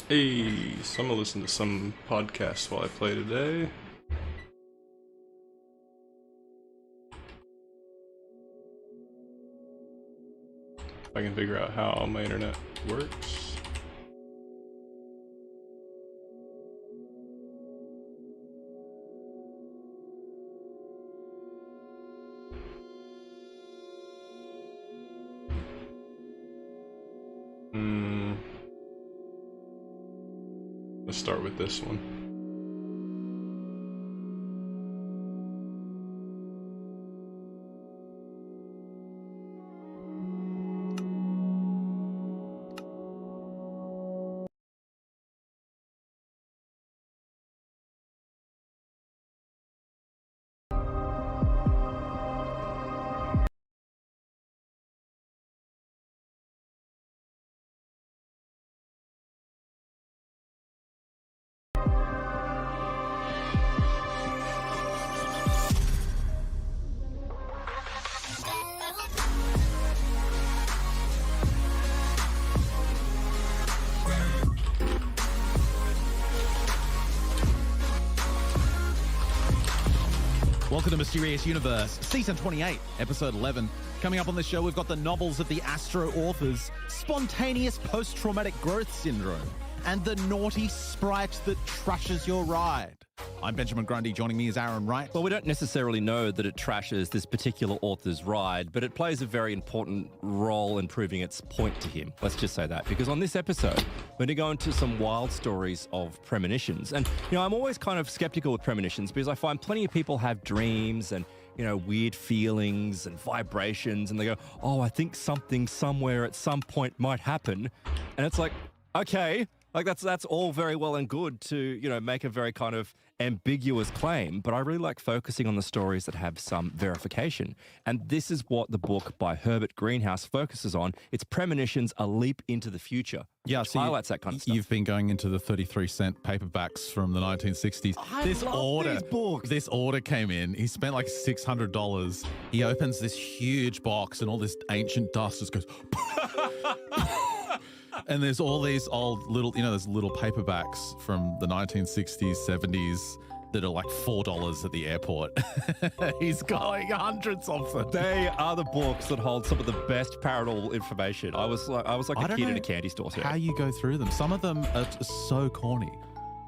Hey, so I'm gonna listen to some podcasts while I play today. If I can figure out how my internet works. Let's start with this one. Welcome to Mysterious Universe, Season 28, Episode 11. Coming up on this show, we've got the novels of the Astro authors, spontaneous post-traumatic growth syndrome, and the naughty sprite that trashes your ride. I'm Benjamin Grundy. Joining me is Aaron Wright. Well, we don't necessarily know that it trashes this particular author's ride, but it plays a very important role in proving its point to him. Let's just say that. Because on this episode, we're going to go into some wild stories of premonitions. And, I'm always kind of skeptical with premonitions because I find plenty of people have dreams and, weird feelings and vibrations. And they go, oh, I think something somewhere at some point might happen. And it's like, okay. Like that's all very well and good to, make a very kind of ambiguous claim, but I really like focusing on the stories that have some verification. And this is what the book by Herbert Greenhouse focuses on. It's Premonitions, A Leap into the Future. Yeah, so highlights that kind of stuff. You've been going into the 33-cent paperbacks from the 1960s. These books. This order came in. He spent like $600. He opens this huge box and all this ancient dust just goes... And there's all these old little, there's little paperbacks from the 1960s, 70s that are like $4 at the airport. He's got like hundreds of them. They are the books that hold some of the best paranormal information. I was like a kid in a candy store. How you go through them? Some of them are so corny.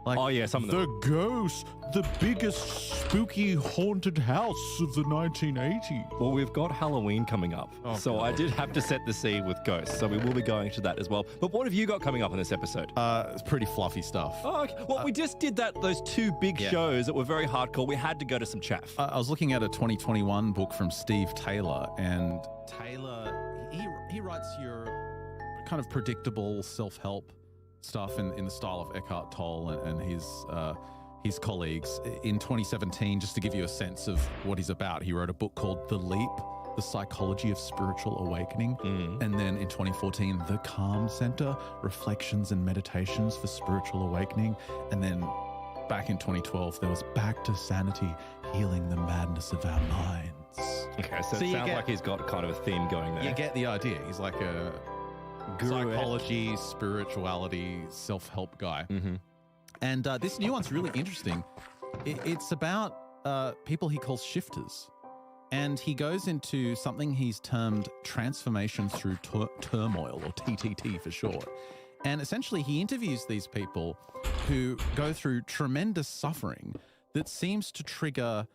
Like, oh yeah, some of them. The ghost, the biggest spooky haunted house of the 1980s. Well, we've got Halloween coming up, so God. I did have to set the scene with ghosts. So we will be going to that as well. But what have you got coming up in this episode? It's pretty fluffy stuff. Oh, okay. Well, we just did those two big shows that were very hardcore. We had to go to some chaff. I was looking at a 2021 book from Steve Taylor, and Taylor he writes your kind of predictable self-help stuff in the style of Eckhart Tolle and his colleagues. In 2017, just to give you a sense of what he's about, he wrote a book called The Leap, The Psychology of Spiritual Awakening. And then in 2014, The Calm Center, Reflections and Meditations for Spiritual Awakening. And then back in 2012, there was Back to Sanity, Healing the Madness of Our Minds. Okay, so it sounds like he's got kind of a theme going there. You get the idea. He's like a psychology, spirituality, self-help guy. And this new one's really interesting. It's about people he calls shifters. And he goes into something he's termed transformation through turmoil, or TTT for short. And essentially he interviews these people who go through tremendous suffering that seems to trigger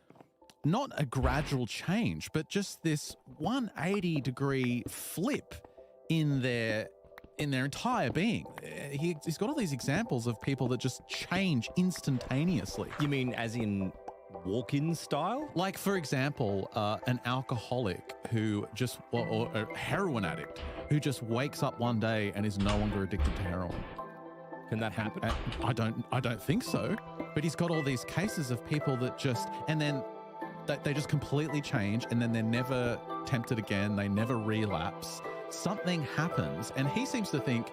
not a gradual change, but just this 180-degree flip in their entire being. He's got all these examples of people that just change instantaneously. You mean as in walk-in style? Like, for example, an alcoholic or a heroin addict who just wakes up one day and is no longer addicted to heroin. Can that happen? I don't think so. But he's got all these cases of people that just, and then they just completely change, and then they're never tempted again. They never relapse. Something happens, and he seems to think,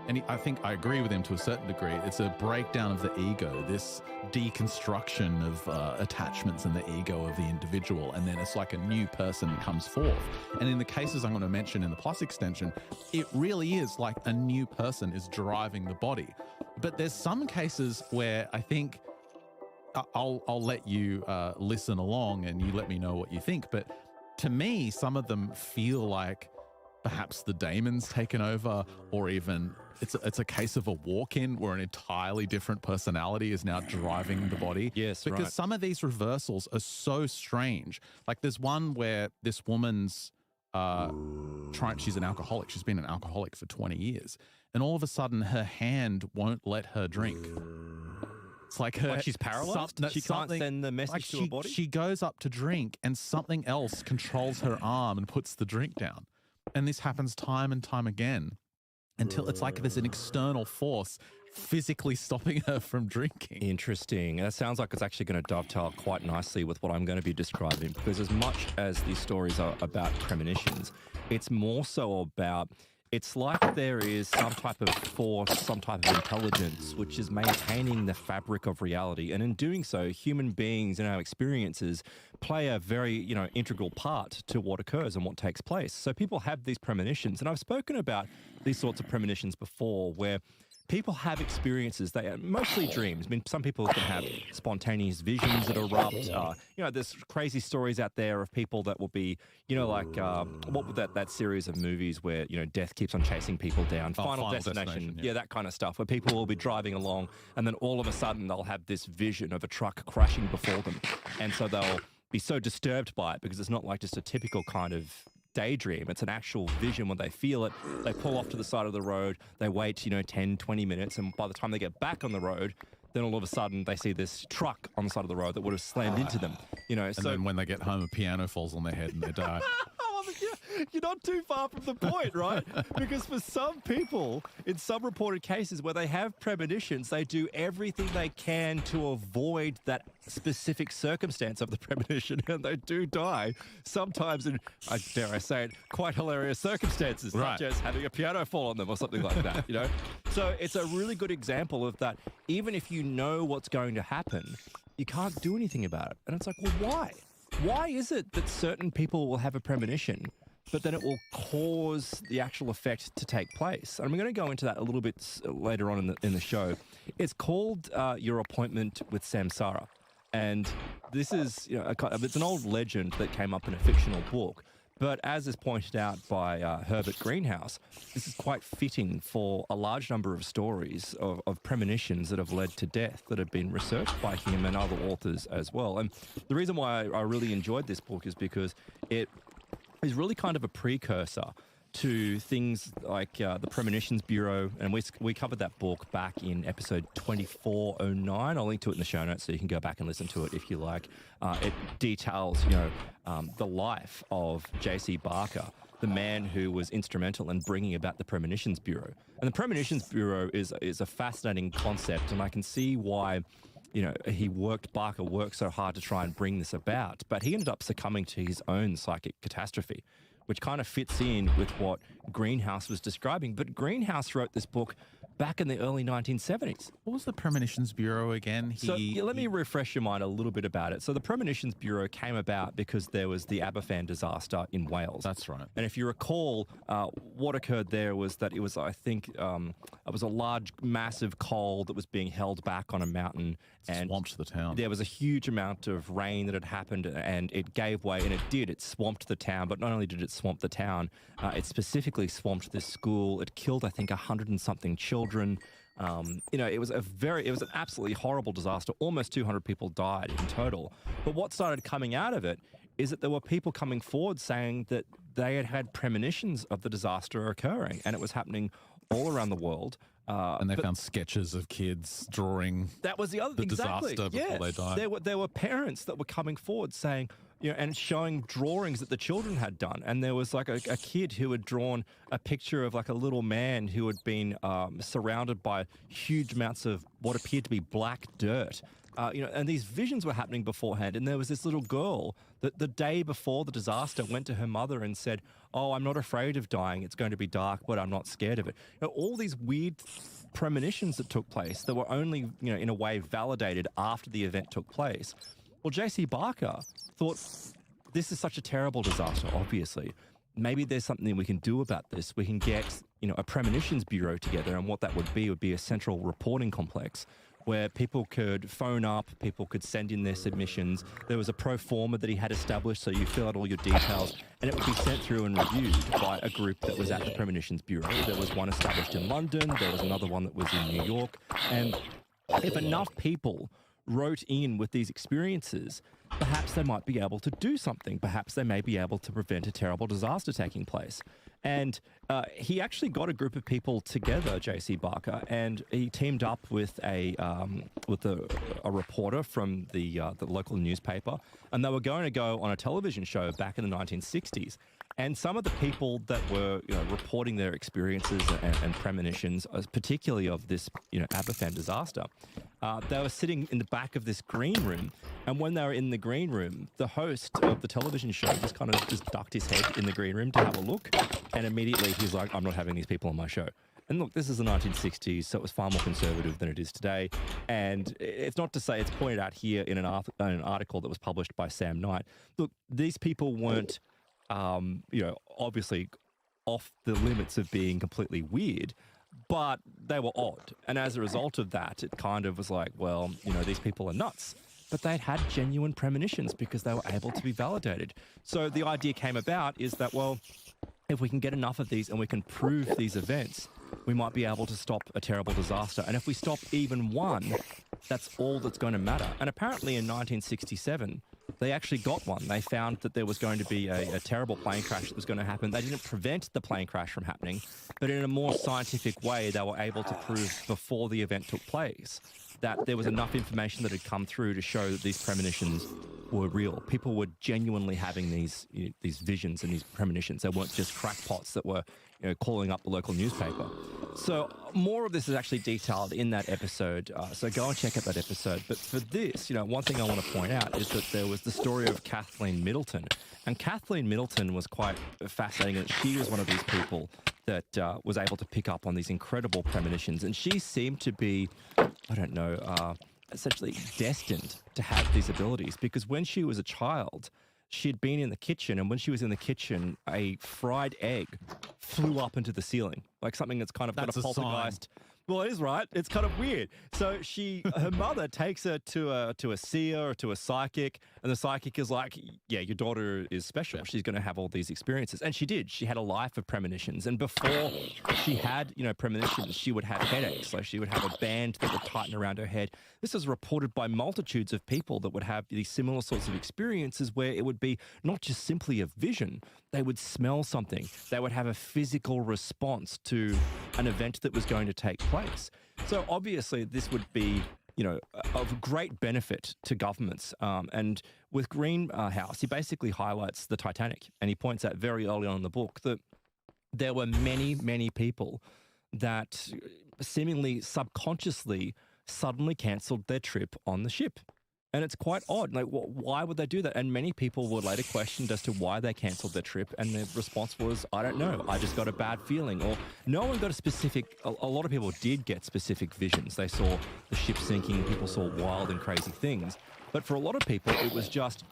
and I think I agree with him to a certain degree, it's a breakdown of the ego, this deconstruction of attachments in the ego of the individual, and then it's like a new person comes forth. And in the cases I'm going to mention in the Plus extension, it really is like a new person is driving the body. but there's some cases where I think I'll let you listen along and you let me know what you think. But to me, some of them feel like perhaps the daemon's taken over, or even it's a case of a walk-in where an entirely different personality is now driving the body. Yes, because right. some of these reversals are so strange. Like there's one where this woman's she's an alcoholic. She's been an alcoholic for 20 years. And all of a sudden her hand won't let her drink. It's like she's paralyzed? She can't send the message to her body? She goes up to drink and something else controls her arm and puts the drink down. And this happens time and time again until it's like there's an external force physically stopping her from drinking. Interesting. That sounds like it's actually going to dovetail quite nicely with what I'm going to be describing, because as much as these stories are about premonitions, it's more so about, it's like there is some type of force, some type of intelligence, which is maintaining the fabric of reality. And in doing so, human beings and our experiences play a very, integral part to what occurs and what takes place. So people have these premonitions. And I've spoken about these sorts of premonitions before, where people have experiences. They are mostly dreams. I mean, some people can have spontaneous visions that erupt. There's crazy stories out there of people that will be, what would that series of movies where, death keeps on chasing people down? Final Destination. Yeah, that kind of stuff, where people will be driving along and then all of a sudden they'll have this vision of a truck crashing before them. And so they'll be so disturbed by it because it's not like just a typical kind of daydream. It's an actual vision. When they feel it, they pull off to the side of the road, they wait 10, 20 minutes, and by the time they get back on the road, then all of a sudden they see this truck on the side of the road that would have slammed into them. And then when they get home, a piano falls on their head and they die. You're not too far from the point, right? Because for some people, in some reported cases where they have premonitions, they do everything they can to avoid that specific circumstance of the premonition, and they do die, sometimes in, dare I say it, quite hilarious circumstances, right, such as having a piano fall on them or something like that, So it's a really good example of that. Even if you know what's going to happen, you can't do anything about it. And it's like, well, why? Why is it that certain people will have a premonition, but then it will cause the actual effect to take place? And I'm going to go into that a little bit later on in the show. It's called Your Appointment with Samsara. And this is, it's an old legend that came up in a fictional book. But as is pointed out by Herbert Greenhouse, this is quite fitting for a large number of stories of premonitions that have led to death that have been researched by him and other authors as well. And the reason why I really enjoyed this book is because it is really kind of a precursor to things like the Premonitions Bureau, and we covered that book back in episode 2409. I'll link to it in the show notes so you can go back and listen to it if you like. It details, the life of J.C. Barker, the man who was instrumental in bringing about the Premonitions Bureau. And the Premonitions Bureau is a fascinating concept, and I can see why Barker worked so hard to try and bring this about, but he ended up succumbing to his own psychic catastrophe, which kind of fits in with what Greenhouse was describing. But Greenhouse wrote this book back in the early 1970s. What was the Premonitions Bureau again? Let me refresh your mind a little bit about it. So the Premonitions Bureau came about because there was the Aberfan disaster in Wales. That's right. And if you recall, what occurred there was that it was, I think, it was a large, massive coal that was being held back on a mountain. And swamped the town. There was a huge amount of rain that had happened, and it gave way, and it did. It swamped the town, but not only did it swamp the town, it specifically swamped this school. It killed, I think, 100 and something children. It was an absolutely horrible disaster. Almost 200 people died in total. But what started coming out of it is that there were people coming forward saying that they had had premonitions of the disaster occurring, and it was happening all around the world. And they found sketches of kids drawing that was the other disaster before they died. There were parents that were coming forward saying, and showing drawings that the children had done. And there was like a kid who had drawn a picture of like a little man who had been surrounded by huge amounts of what appeared to be black dirt. And these visions were happening beforehand. And there was this little girl that the day before the disaster went to her mother and said, "Oh, I'm not afraid of dying. It's going to be dark, but I'm not scared of it." All these weird premonitions that took place that were only, in a way validated after the event took place. Well, J.C. Barker thought, this is such a terrible disaster, obviously. Maybe there's something we can do about this. We can get a premonitions bureau together, and what that would be a central reporting complex where people could phone up, people could send in their submissions. There was a pro forma that he had established, so you fill out all your details, and it would be sent through and reviewed by a group that was at the Premonitions Bureau. There was one established in London, there was another one that was in New York, and if enough people wrote in with these experiences, perhaps they might be able to do something. Perhaps they may be able to prevent a terrible disaster taking place. And he actually got a group of people together, JC Barker, and he teamed up with a reporter from the local newspaper, and they were going to go on a television show back in the 1960s. And some of the people that were reporting their experiences and premonitions, particularly of this Aberfan disaster, they were sitting in the back of this green room. And when they were in the green room, the host of the television show just kind of just ducked his head in the green room to have a look. And immediately he's like, I'm not having these people on my show. And look, this is the 1960s, so it was far more conservative than it is today. And it's not to say, it's pointed out here in an article that was published by Sam Knight. Look, these people weren't, obviously off the limits of being completely weird, but they were odd. And as a result of that, it kind of was like, well, these people are nuts. But they'd had genuine premonitions because they were able to be validated. So the idea came about is that, well, if we can get enough of these and we can prove these events, we might be able to stop a terrible disaster. And if we stop even one, that's all that's going to matter. And apparently in 1967, they actually got one. They found that there was going to be a terrible plane crash that was going to happen. They didn't prevent the plane crash from happening, but in a more scientific way, they were able to prove before the event took place that there was enough information that had come through to show that these premonitions were real. People were genuinely having these visions and these premonitions. They weren't just crackpots that were calling up the local newspaper. So more of this is actually detailed in that episode. So go and check out that episode. But for this, one thing I want to point out is that there was the story of Kathleen Middleton. And Kathleen Middleton was quite fascinating. She was one of these people that was able to pick up on these incredible premonitions. And she seemed to be, essentially destined to have these abilities, because when she was a child, she'd been in the kitchen, and when she was in the kitchen, a fried egg flew up into the ceiling, like something that's kind of got a poltergeist. Well, it is, right? It's kind of weird. So her mother takes her to a seer or to a psychic, and the psychic is like, yeah, your daughter is special. She's going to have all these experiences. And she did. She had a life of premonitions. And before she had, premonitions, she would have headaches. Like she would have a band that would tighten around her head. This is reported by multitudes of people that would have these similar sorts of experiences where it would be not just simply a vision. They would smell something. They would have a physical response to an event that was going to take place. So obviously this would be, of great benefit to governments. And with Greenhouse, he basically highlights the Titanic, and he points out very early on in the book that there were many, many people that seemingly subconsciously suddenly cancelled their trip on the ship. And it's quite odd. Like, why would they do that? And many people were later questioned as to why they cancelled their trip. And their response was, I don't know. I just got a bad feeling. Or no one got a lot of people did get specific visions. They saw the ship sinking. People saw wild and crazy things. But for a lot of people, it was just,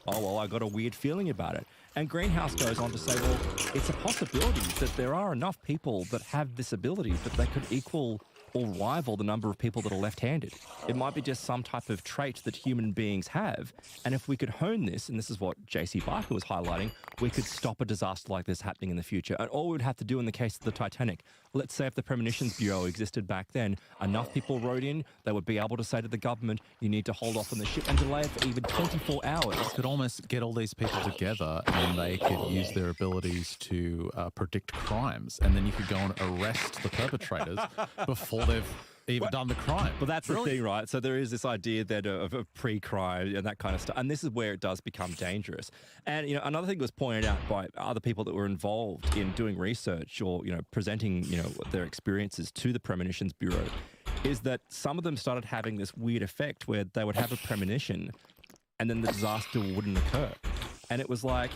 oh, well, I got a weird feeling about it. And Greenhouse goes on to say, well, it's a possibility that there are enough people that have this ability that they could equal or rival the number of people that are left-handed. It might be just some type of trait that human beings have. And if we could hone this, and this is what J.C. Barker was highlighting, we could stop a disaster like this happening in the future. And all we would have to do in the case of the Titanic, let's say if the Premonitions Bureau existed back then, enough people wrote in, they would be able to say to the government, you need to hold off on the ship and delay it for even 24 hours. You could almost get all these people together and they could use their abilities to predict crimes. And then you could go and arrest the perpetrators before they've even done the crime. Well, that's the thing, right? So there is this idea that of a pre-crime and that kind of stuff. And this is where it does become dangerous. And, another thing that was pointed out by other people that were involved in doing research or, presenting, their experiences to the Premonitions Bureau is that some of them started having this weird effect where they would have a premonition and then the disaster wouldn't occur. And it was like,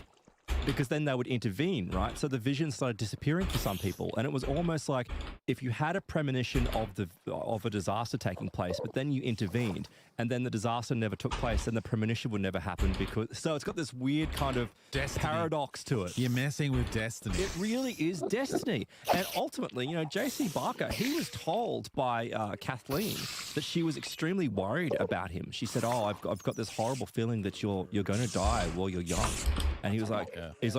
because then they would intervene, right? So the vision started disappearing for some people, and it was almost like if you had a premonition of a disaster taking place, but then you intervened, and then the disaster never took place, then the premonition would never happen so it's got this weird kind of paradox to it. You're messing with destiny. It really is destiny. And ultimately, J.C. Barker, he was told by Kathleen that she was extremely worried about him. She said, "Oh, I've got this horrible feeling that you're going to die while you're young." And he was like,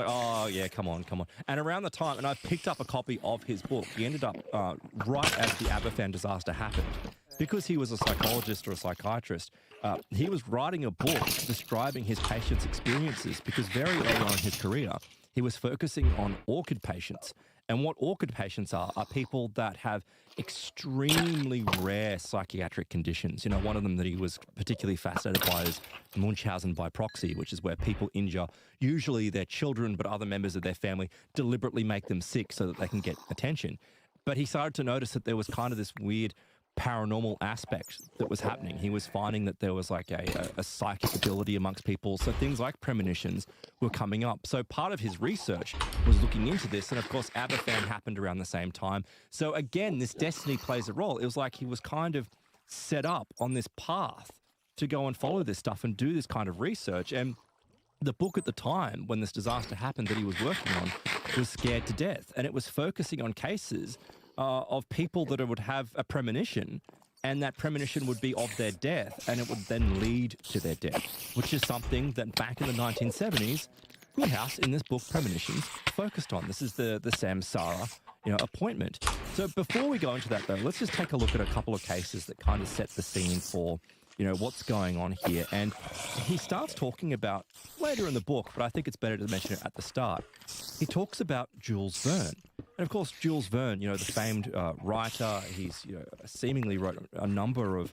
"Oh yeah, come on." And around the time, and I picked up a copy of his book. He ended up right as the Aberfan disaster happened. Because he was a psychologist or a psychiatrist, he was writing a book describing his patients' experiences because very early on in his career, he was focusing on orchid patients. And what orchid patients are people that have extremely rare psychiatric conditions. One of them that he was particularly fascinated by is Munchausen by proxy, which is where people injure usually their children, but other members of their family deliberately make them sick so that they can get attention. But he started to notice that there was kind of this weird paranormal aspect that was happening. He was finding that there was like a psychic ability amongst people. So things like premonitions were coming up. So part of his research was looking into this. And of course, Aberfan happened around the same time. So again, this destiny plays a role. It was like he was kind of set up on this path to go and follow this stuff and do this kind of research. And the book at the time when this disaster happened that he was working on was Scared to Death. And it was focusing on cases of people that would have a premonition, and that premonition would be of their death, and it would then lead to their death, which is something that back in the 1970s, Goodhouse in this book, Premonitions, focused on. This is the Samsara, appointment. So before we go into that, though, let's just take a look at a couple of cases that kind of set the scene for what's going on here. And he starts talking about, later in the book, but I think it's better to mention it at the start, he talks about Jules Verne. And of course, Jules Verne, the famed writer, he's seemingly wrote a number of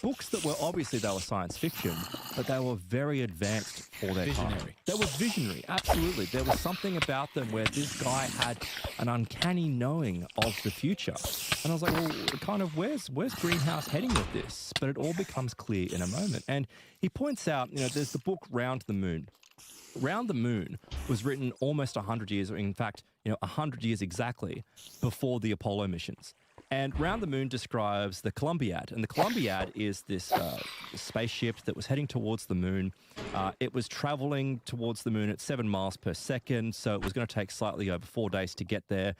books that were obviously they were science fiction, but they were very advanced for their time. They were visionary, absolutely. There was something about them where this guy had an uncanny knowing of the future. And I was like, well, kind of, where's Greenhouse heading with this? But it all becomes clear in a moment. And he points out, there's the book Round the Moon. Round the Moon was written almost 100 years, or in fact, 100 years exactly before the Apollo missions. And Round the Moon describes the Columbiad. And the Columbiad is this spaceship that was heading towards the moon. It was traveling towards the moon at 7 miles per second, so it was going to take slightly over 4 days to get there.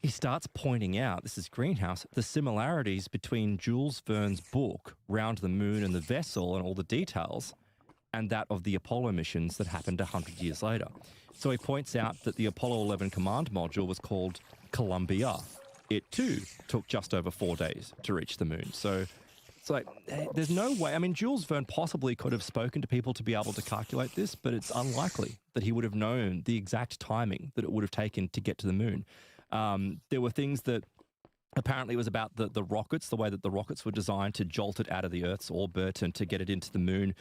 He starts pointing out, this is Greenhouse, the similarities between Jules Verne's book, Round the Moon, and the vessel and all the details, and that of the Apollo missions that happened 100 years later. So he points out that the Apollo 11 command module was called Columbia. It too took just over 4 days to reach the moon. So it's like, there's no way. I mean, Jules Verne possibly could have spoken to people to be able to calculate this, but it's unlikely that he would have known the exact timing that it would have taken to get to the moon. There were things that apparently it was about the rockets, the way that the rockets were designed to jolt it out of the Earth's orbit and to get it into the moon.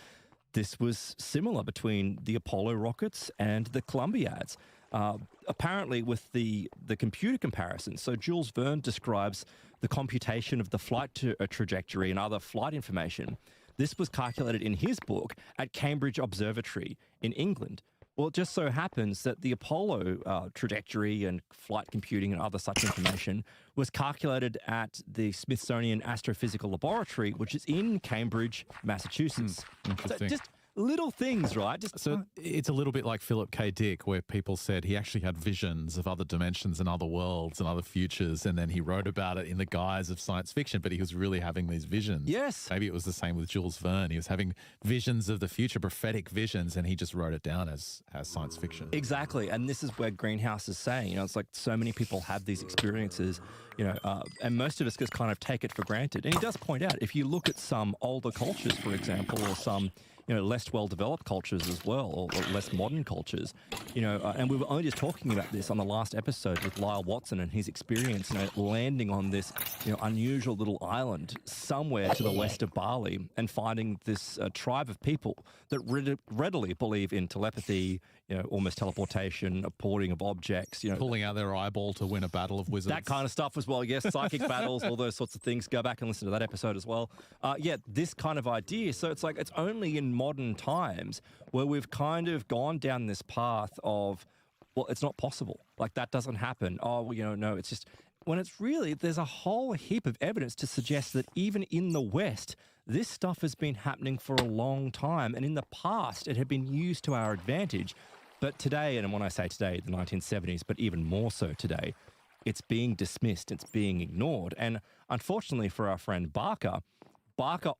This was similar between the Apollo rockets and the Columbiads. Apparently with the computer comparison, so Jules Verne describes the computation of the flight trajectory and other flight information. This was calculated in his book at Cambridge Observatory in England. Well, it just so happens that the Apollo trajectory and flight computing and other such information was calculated at the Smithsonian Astrophysical Laboratory, which is in Cambridge, Massachusetts. Interesting. So just little things, right? So it's a little bit like Philip K. Dick, where people said he actually had visions of other dimensions and other worlds and other futures, and then he wrote about it in the guise of science fiction, but he was really having these visions. Yes. Maybe it was the same with Jules Verne. He was having visions of the future, prophetic visions, and he just wrote it down as science fiction. Exactly. And this is where Greenhouse is saying, it's like so many people have these experiences, and most of us just kind of take it for granted. And he does point out, if you look at some older cultures, for example, or some less well-developed cultures as well, or less modern cultures, and we were only just talking about this on the last episode with Lyle Watson and his experience, landing on this, unusual little island somewhere to the west of Bali and finding this tribe of people that readily believe in telepathy, almost teleportation, porting of objects, pulling out their eyeball to win a battle of wizards. That kind of stuff as well, yes, psychic battles, all those sorts of things. Go back and listen to that episode as well. This kind of idea. So it's like, it's only in modern times where we've kind of gone down this path of, well, it's not possible. Like, that doesn't happen. Oh, well, no, it's just, when it's really, there's a whole heap of evidence to suggest that even in the West, this stuff has been happening for a long time. And in the past, it had been used to our advantage. But today, and when I say today, the 1970s, but even more so today, it's being dismissed, it's being ignored. And unfortunately for our friend Barker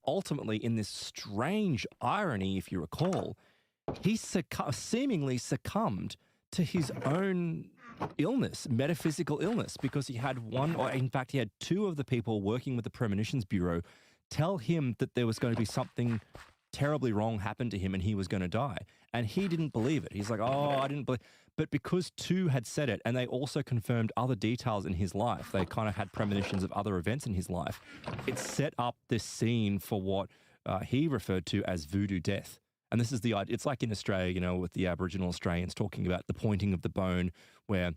ultimately, in this strange irony, if you recall, he seemingly succumbed to his own illness, metaphysical illness, because he had one, or in fact, he had two of the people working with the Premonitions Bureau tell him that there was going to be something terribly wrong happen to him and he was going to die. And he didn't believe it. He's like, oh, I didn't believe. But because two had said it, and they also confirmed other details in his life, they kind of had premonitions of other events in his life, it set up this scene for what he referred to as voodoo death. And this is the idea. It's like in Australia, with the Aboriginal Australians talking about the pointing of the bone, where,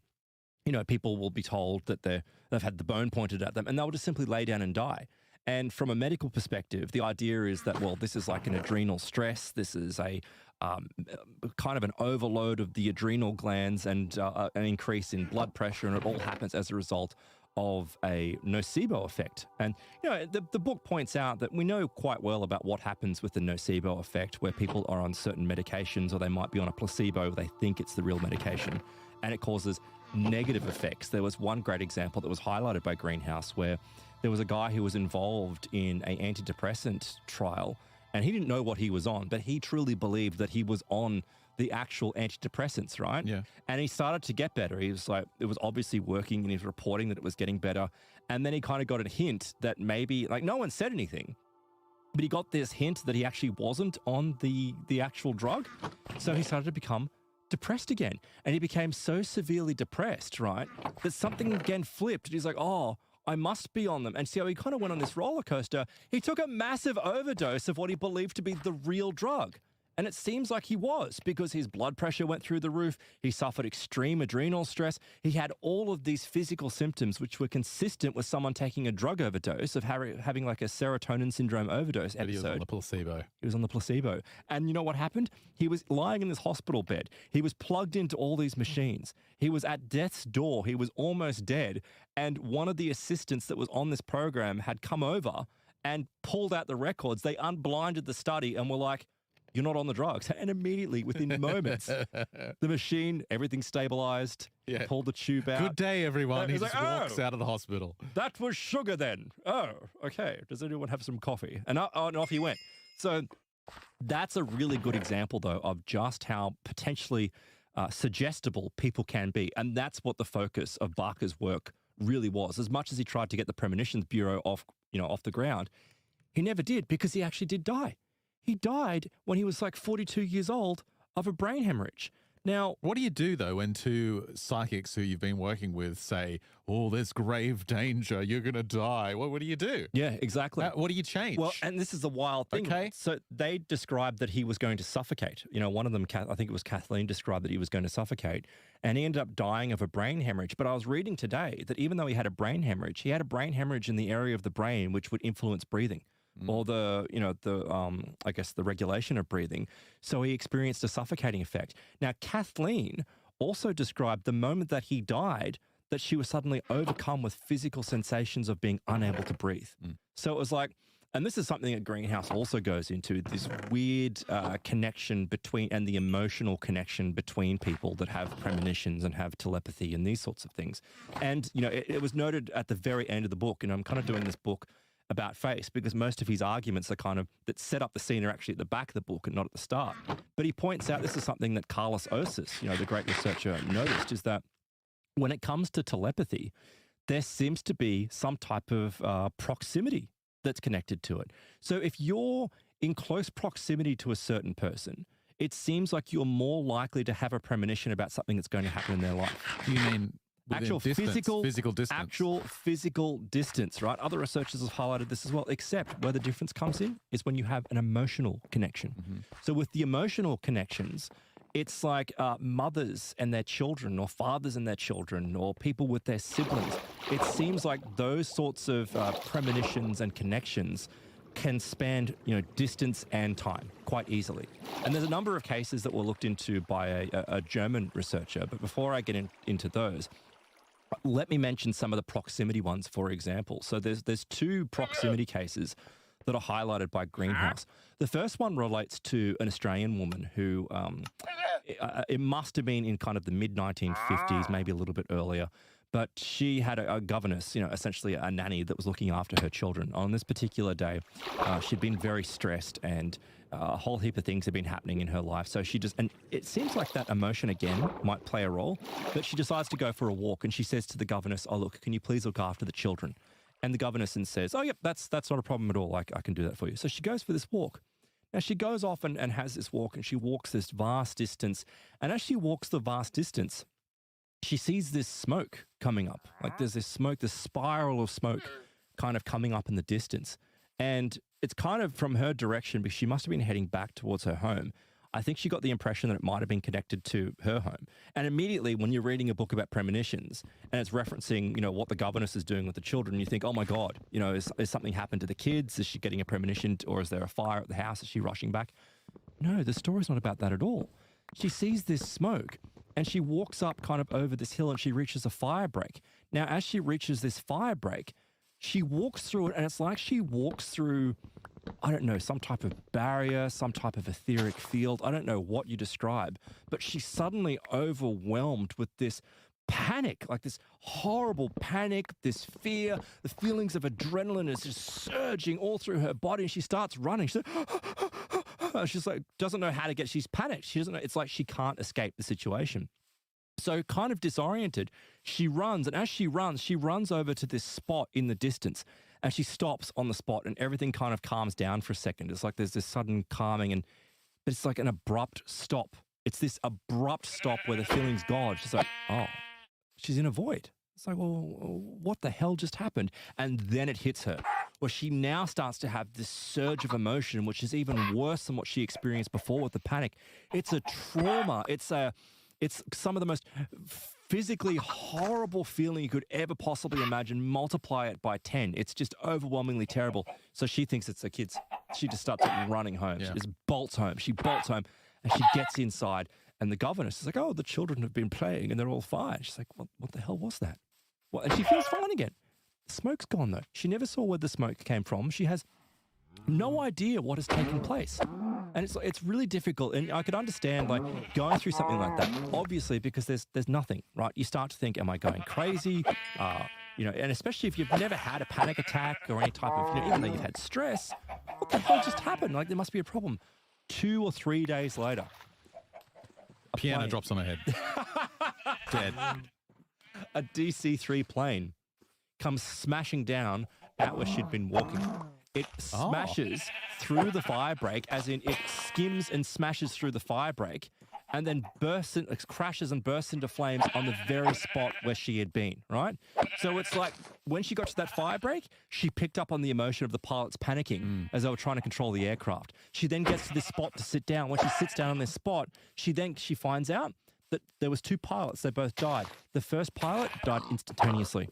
people will be told that they've had the bone pointed at them and they'll just simply lay down and die. And from a medical perspective, the idea is that, well, this is like an adrenal stress. This is a kind of an overload of the adrenal glands and an increase in blood pressure. And it all happens as a result of a nocebo effect. And, the book points out that we know quite well about what happens with the nocebo effect, where people are on certain medications or they might be on a placebo, they think it's the real medication, and it causes negative effects. There was one great example that was highlighted by Greenhouse where there was a guy who was involved in an antidepressant trial, and he didn't know what he was on, but he truly believed that he was on the actual antidepressants, right? Yeah. And he started to get better. He was like, it was obviously working, and he was reporting that it was getting better. And then he kind of got a hint that maybe, like, no one said anything, but he got this hint that he actually wasn't on the actual drug. So he started to become depressed again. And he became so severely depressed, right, that something again flipped. He's like, oh, I must be on them. And so he kind of went on this roller coaster. He took a massive overdose of what he believed to be the real drug. And it seems like he was, because his blood pressure went through the roof. He suffered extreme adrenal stress. He had all of these physical symptoms which were consistent with someone taking a drug overdose, of having like a serotonin syndrome overdose episode. He was on the placebo. He was on the placebo. And you know what happened? He was lying in this hospital bed. He was plugged into all these machines. He was at death's door. He was almost dead. And one of the assistants that was on this program had come over and pulled out the records. They unblinded the study and were like, you're not on the drugs. And immediately, within moments, the machine, everything stabilized, pulled the tube out. Good day, everyone. He like, just walks out of the hospital. That was sugar then. Oh, okay. Does anyone have some coffee? And off he went. So that's a really good example, though, of just how potentially suggestible people can be. And that's what the focus of Barker's work really was. As much as he tried to get the Premonitions Bureau off the ground, he never did, because he actually did die. He died when he was like 42 years old of a brain hemorrhage. Now, what do you do, though, when two psychics who you've been working with say, oh, there's grave danger, you're going to die? What do you do? Yeah, exactly. What do you change? Well, and this is a wild thing. Okay. So they described that he was going to suffocate. One of them, I think it was Kathleen, described that he was going to suffocate, and he ended up dying of a brain hemorrhage. But I was reading today that even though he had a brain hemorrhage, he had a brain hemorrhage in the area of the brain which would influence breathing. Or I guess the regulation of breathing. So he experienced a suffocating effect. Now, Kathleen also described the moment that he died, that she was suddenly overcome with physical sensations of being unable to breathe. So it was like, and this is something that Greenhouse also goes into, this weird connection between, and the emotional connection between people that have premonitions and have telepathy and these sorts of things. And, it was noted at the very end of the book, and I'm kind of doing this book about face because most of his arguments are kind of that set up the scene are actually at the back of the book and not at the start. But he points out, this is something that Carlos Osis, the great researcher, noticed, is that when it comes to telepathy, there seems to be some type of proximity that's connected to it. So if you're in close proximity to a certain person, it seems like you're more likely to have a premonition about something that's going to happen in their life. Do you mean actual distance, physical distance? Actual physical distance, right? Other researchers have highlighted this as well, except where the difference comes in is when you have an emotional connection. So with the emotional connections, it's like mothers and their children, or fathers and their children, or people with their siblings. It seems like those sorts of premonitions and connections can span, distance and time quite easily. And there's a number of cases that were looked into by a German researcher. But before I get into those, let me mention some of the proximity ones, for example. So there's 2 proximity cases that are highlighted by Greenhouse. The first one relates to an Australian woman who, it must have been in kind of the mid-1950s, maybe a little bit earlier, but she had a governess, essentially a nanny that was looking after her children. On this particular day, she'd been very stressed and a whole heap of things had been happening in her life. So and it seems like that emotion again might play a role, but she decides to go for a walk and she says to the governess, "Oh, look, can you please look after the children?" And the governess says, "Oh, yep, that's not a problem at all. I can do that for you." So she goes for this walk. Now she goes off and has this walk and she walks this vast distance. And as she walks the vast distance, she sees this smoke coming up. Like there's this smoke, this spiral of smoke kind of coming up in the distance. And it's kind of from her direction because she must have been heading back towards her home. I think she got the impression that it might have been connected to her home. And immediately when you're reading a book about premonitions and it's referencing, what the governess is doing with the children, you think, oh my God, is something happened to the kids? Is she getting a premonition or is there a fire at the house? Is she rushing back? No, the story's not about that at all. She sees this smoke and she walks up kind of over this hill and she reaches a fire break. Now, as she reaches this fire break, she walks through it and it's like she walks through, I don't know, some type of barrier, some type of etheric field. I don't know what you describe, but she's suddenly overwhelmed with this panic, like this horrible panic, this fear, the feelings of adrenaline is just surging all through her body and she starts running. She's like, doesn't know how to she's panicked. She doesn't know, it's like she can't escape the situation. So kind of disoriented, she runs, and as she runs over to this spot in the distance, and she stops on the spot, and everything kind of calms down for a second. It's like there's this sudden calming, but it's like an abrupt stop. It's this abrupt stop where the feeling's gone. She's like, oh, she's in a void. It's like, well, what the hell just happened? And then it hits her, where she now starts to have this surge of emotion, which is even worse than what she experienced before with the panic. It's a trauma. It's some of the most physically horrible feeling you could ever possibly imagine. Multiply it by 10. It's just overwhelmingly terrible. So she thinks it's the kids. She just starts running home. Yeah. She just bolts home. She bolts home and she gets inside. And the governess is like, oh, the children have been playing and they're all fine. She's like, what the hell was that? Well, and she feels fine again. The smoke's gone though. She never saw where the smoke came from. She has no idea what has taken place. And it's really difficult. And I could understand like going through something like that, obviously, because there's nothing, right? You start to think, am I going crazy? And especially if you've never had a panic attack or any type of, even though you've had stress, what the hell just happened? Like there must be a problem. 2 or 3 days later, a piano plane drops on her head. Dead. A DC-3 plane comes smashing down out where she'd been walking. It smashes through the fire break, as in it skims and smashes through the fire break, and then crashes and bursts into flames on the very spot where she had been, right? So it's like when she got to that fire break, she picked up on the emotion of the pilots panicking as they were trying to control the aircraft. She then gets to this spot to sit down. When she sits down on this spot, she finds out that there was 2 pilots. They both died. The first pilot died instantaneously.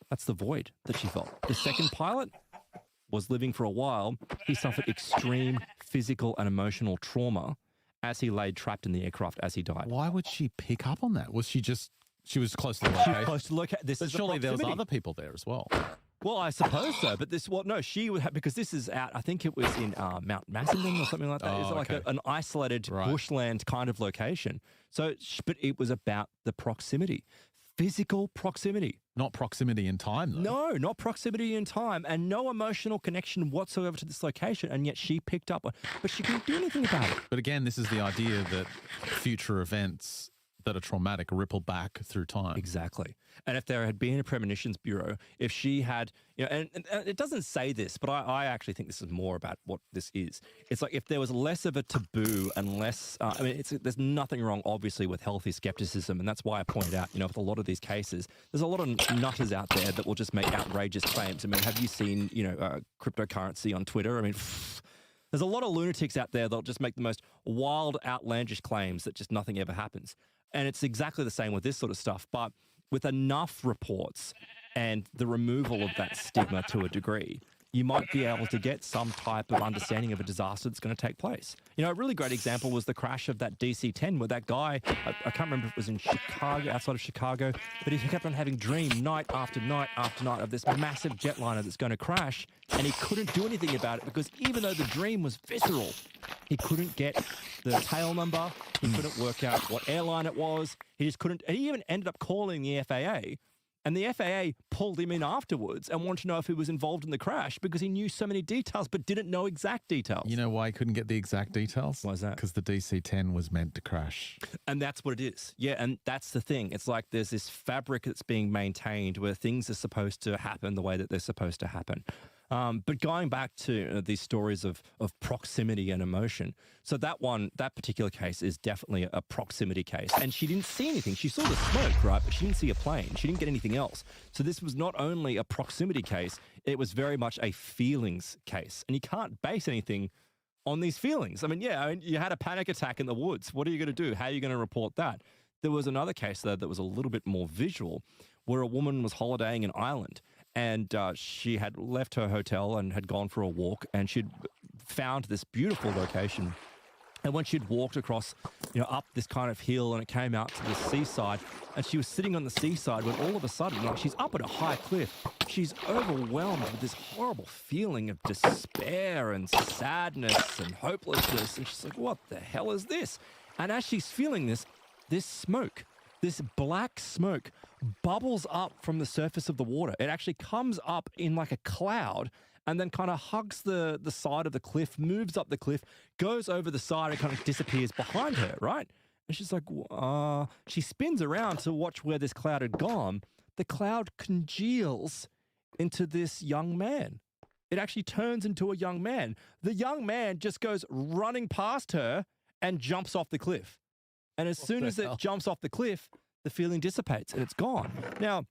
That's the void that she felt. The second pilot was living for a while. He suffered extreme physical and emotional trauma as he lay trapped in the aircraft as he died. Why would she pick up on that? Was she was close to the location? She was close to the location. But surely there was other people there as well. Well, I suppose so, but she would have, because this is out, I think it was in Mount Macedon or something like that. It's like an isolated bushland kind of location. So, but it was about the proximity. Physical proximity. Not proximity in time, though. No, not proximity in time, and no emotional connection whatsoever to this location, and yet she picked up on, but she couldn't do anything about it. But again, this is the idea that future events that are traumatic ripple back through time. Exactly. And if there had been a premonitions bureau, if she had, and it doesn't say this, but I actually think this is more about what this is. It's like if there was less of a taboo and less, there's nothing wrong, obviously, with healthy skepticism. And that's why I pointed out, with a lot of these cases, there's a lot of nutters out there that will just make outrageous claims. I mean, have you seen, cryptocurrency on Twitter? I mean, there's a lot of lunatics out there that'll just make the most wild, outlandish claims that just nothing ever happens. And it's exactly the same with this sort of stuff, but with enough reports and the removal of that stigma to a degree, you might be able to get some type of understanding of a disaster that's going to take place. You know, a really great example was the crash of that DC-10 where that guy, I can't remember if it was in Chicago, outside of Chicago, but he kept on having dream night after night after night of this massive jetliner that's going to crash, and he couldn't do anything about it because even though the dream was visceral, he couldn't get the tail number, he couldn't work out what airline it was, he just couldn't, and he even ended up calling the FAA. And the FAA pulled him in afterwards and wanted to know if he was involved in the crash because he knew so many details but didn't know exact details. You know why he couldn't get the exact details? Why is that? Because the DC-10 was meant to crash. And that's what it is. Yeah, and that's the thing. It's like there's this fabric that's being maintained where things are supposed to happen the way that they're supposed to happen. But going back to these stories of proximity and emotion, so that particular case is definitely a proximity case. And she didn't see anything. She saw the smoke, right? But she didn't see a plane. She didn't get anything else. So this was not only a proximity case, it was very much a feelings case. And you can't base anything on these feelings. I mean, you had a panic attack in the woods. What are you going to do? How are you going to report that? There was another case, though, that was a little bit more visual, where a woman was holidaying in Ireland. And she had left her hotel and had gone for a walk, and she'd found this beautiful location. And when she'd walked across, up this kind of hill, and it came out to the seaside, and she was sitting on the seaside when all of a sudden, like, she's up at a high cliff, she's overwhelmed with this horrible feeling of despair and sadness and hopelessness. And she's like, what the hell is this? And as she's feeling this smoke, this black smoke bubbles up from the surface of the water. It actually comes up in like a cloud and then kind of hugs the side of the cliff, moves up the cliff, goes over the side and kind of disappears behind her, right? And she's like, she spins around to watch where this cloud had gone. The cloud congeals into this young man. It actually turns into a young man. The young man just goes running past her and jumps off the cliff. And as soon as it jumps off the cliff, the feeling dissipates and it's gone. Now,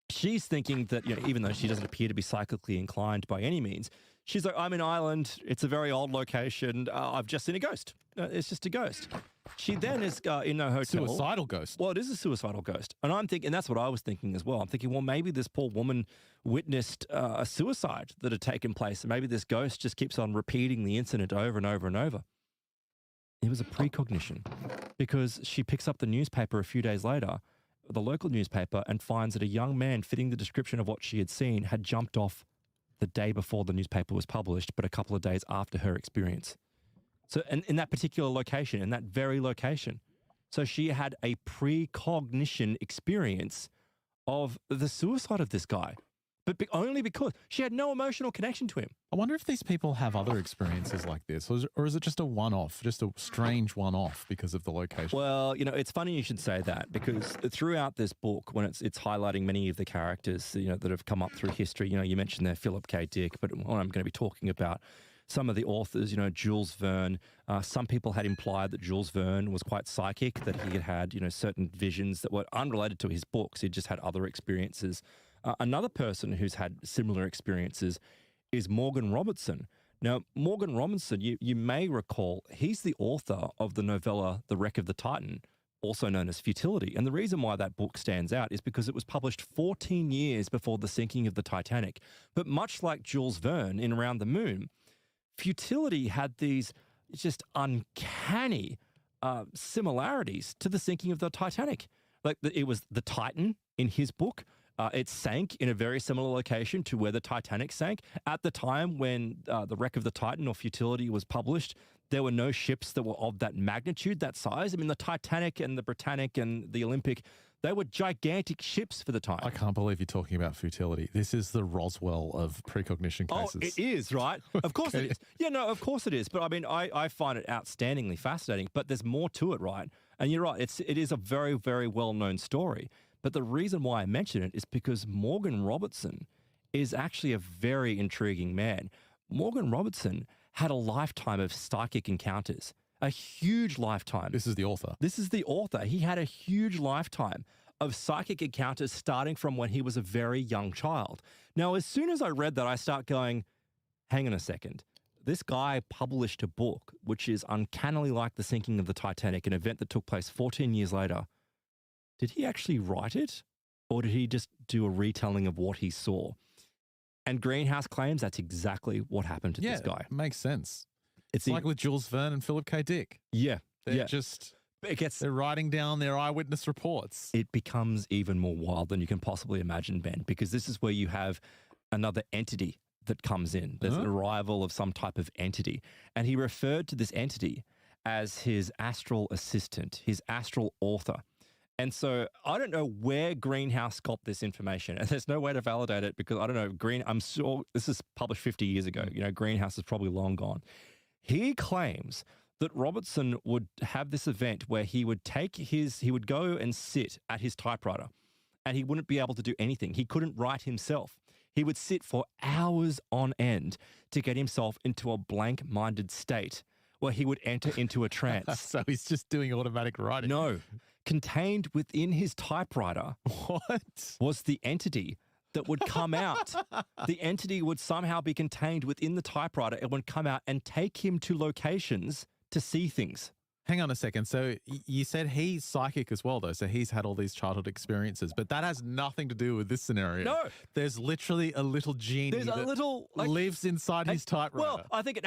she's thinking that, even though she doesn't appear to be psychically inclined by any means, she's like, I'm in Ireland. It's a very old location. I've just seen a ghost. It's just a ghost. She then is in a hotel. Suicidal ghost. Well, it is a suicidal ghost. And I'm thinking, and that's what I was thinking as well. I'm thinking, well, maybe this poor woman witnessed a suicide that had taken place. And maybe this ghost just keeps on repeating the incident over and over and over. It was a precognition, because she picks up the newspaper a few days later, the local newspaper, and finds that a young man fitting the description of what she had seen had jumped off the day before the newspaper was published, but a couple of days after her experience. So in that particular location, in that very location. So she had a precognition experience of the suicide of this guy, but only because she had no emotional connection to him. I wonder if these people have other experiences like this, or is it just a one-off, just a strange one-off because of the location? Well, it's funny you should say that, because throughout this book, when it's highlighting many of the characters, that have come up through history, you mentioned there Philip K. Dick, but what I'm going to be talking about, some of the authors, Jules Verne, some people had implied that Jules Verne was quite psychic, that he had certain visions that were unrelated to his books. He just had other experiences. Another person who's had similar experiences is Morgan Robertson. Now, Morgan Robertson, you may recall, he's the author of the novella The Wreck of the Titan, also known as Futility. And the reason why that book stands out is because it was published 14 years before the sinking of the Titanic. But much like Jules Verne in Around the Moon, Futility had these just uncanny similarities to the sinking of the Titanic. Like it was the Titan in his book. It sank in a very similar location to where the Titanic sank. At the time when The Wreck of the Titan or Futility was published, there were no ships that were of that magnitude, that size. I mean, the Titanic and the Britannic and the Olympic, they were gigantic ships for the time. I can't believe you're talking about Futility. This is the Roswell of precognition cases. Oh, it is, right? Of course it is. Yeah, no, of course it is. But I mean, I find it outstandingly fascinating, but there's more to it, right? And you're right, it is a very, very well-known story. But the reason why I mention it is because Morgan Robertson is actually a very intriguing man. Morgan Robertson had a lifetime of psychic encounters, a huge lifetime. This is the author. This is the author. He had a huge lifetime of psychic encounters starting from when he was a very young child. Now, as soon as I read that, I start going, hang on a second. This guy published a book which is uncannily like the sinking of the Titanic, an event that took place 14 years later. Did he actually write it, or did he just do a retelling of what he saw? And Greenhouse claims that's exactly what happened to this guy. Makes sense. It's like with Jules Verne and Philip K. Dick. Yeah. They're they're writing down their eyewitness reports. It becomes even more wild than you can possibly imagine, Ben, because this is where you have another entity that comes in. There's an arrival of some type of entity. And he referred to this entity as his astral assistant, his astral author. And so I don't know where Greenhouse got this information, and there's no way to validate it because I don't know. I'm sure this is published 50 years ago. You know, Greenhouse is probably long gone. He claims that Robertson would have this event where he would go and sit at his typewriter, and he wouldn't be able to do anything. He couldn't write himself. He would sit for hours on end to get himself into a blank-minded state where he would enter into a trance. So he's just doing automatic writing. No. Contained within his typewriter was the entity that would come out. The entity would somehow be contained within the typewriter and would come out and take him to locations to see things. Hang on a second. So you said he's psychic as well, though. So he's had all these childhood experiences, but that has nothing to do with this scenario. No. There's literally a little genie that lives inside his typewriter. Well, I think it...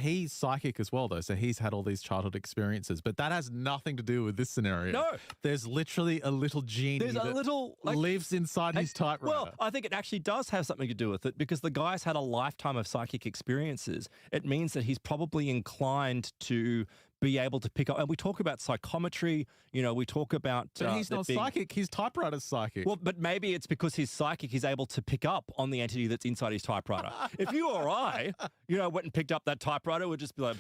he's psychic as well, though. So he's had all these childhood experiences, but that has nothing to do with this scenario. No. There's literally a little genie lives inside his typewriter. Well, I think it actually does have something to do with it because the guy's had a lifetime of psychic experiences. It means that he's probably inclined to be able to pick up. And we talk about psychometry, we talk about... But he's not psychic. His typewriter's psychic. Well, but maybe it's because he's psychic, he's able to pick up on the entity that's inside his typewriter. If you or I, went and picked up that typewriter, we'd just be like,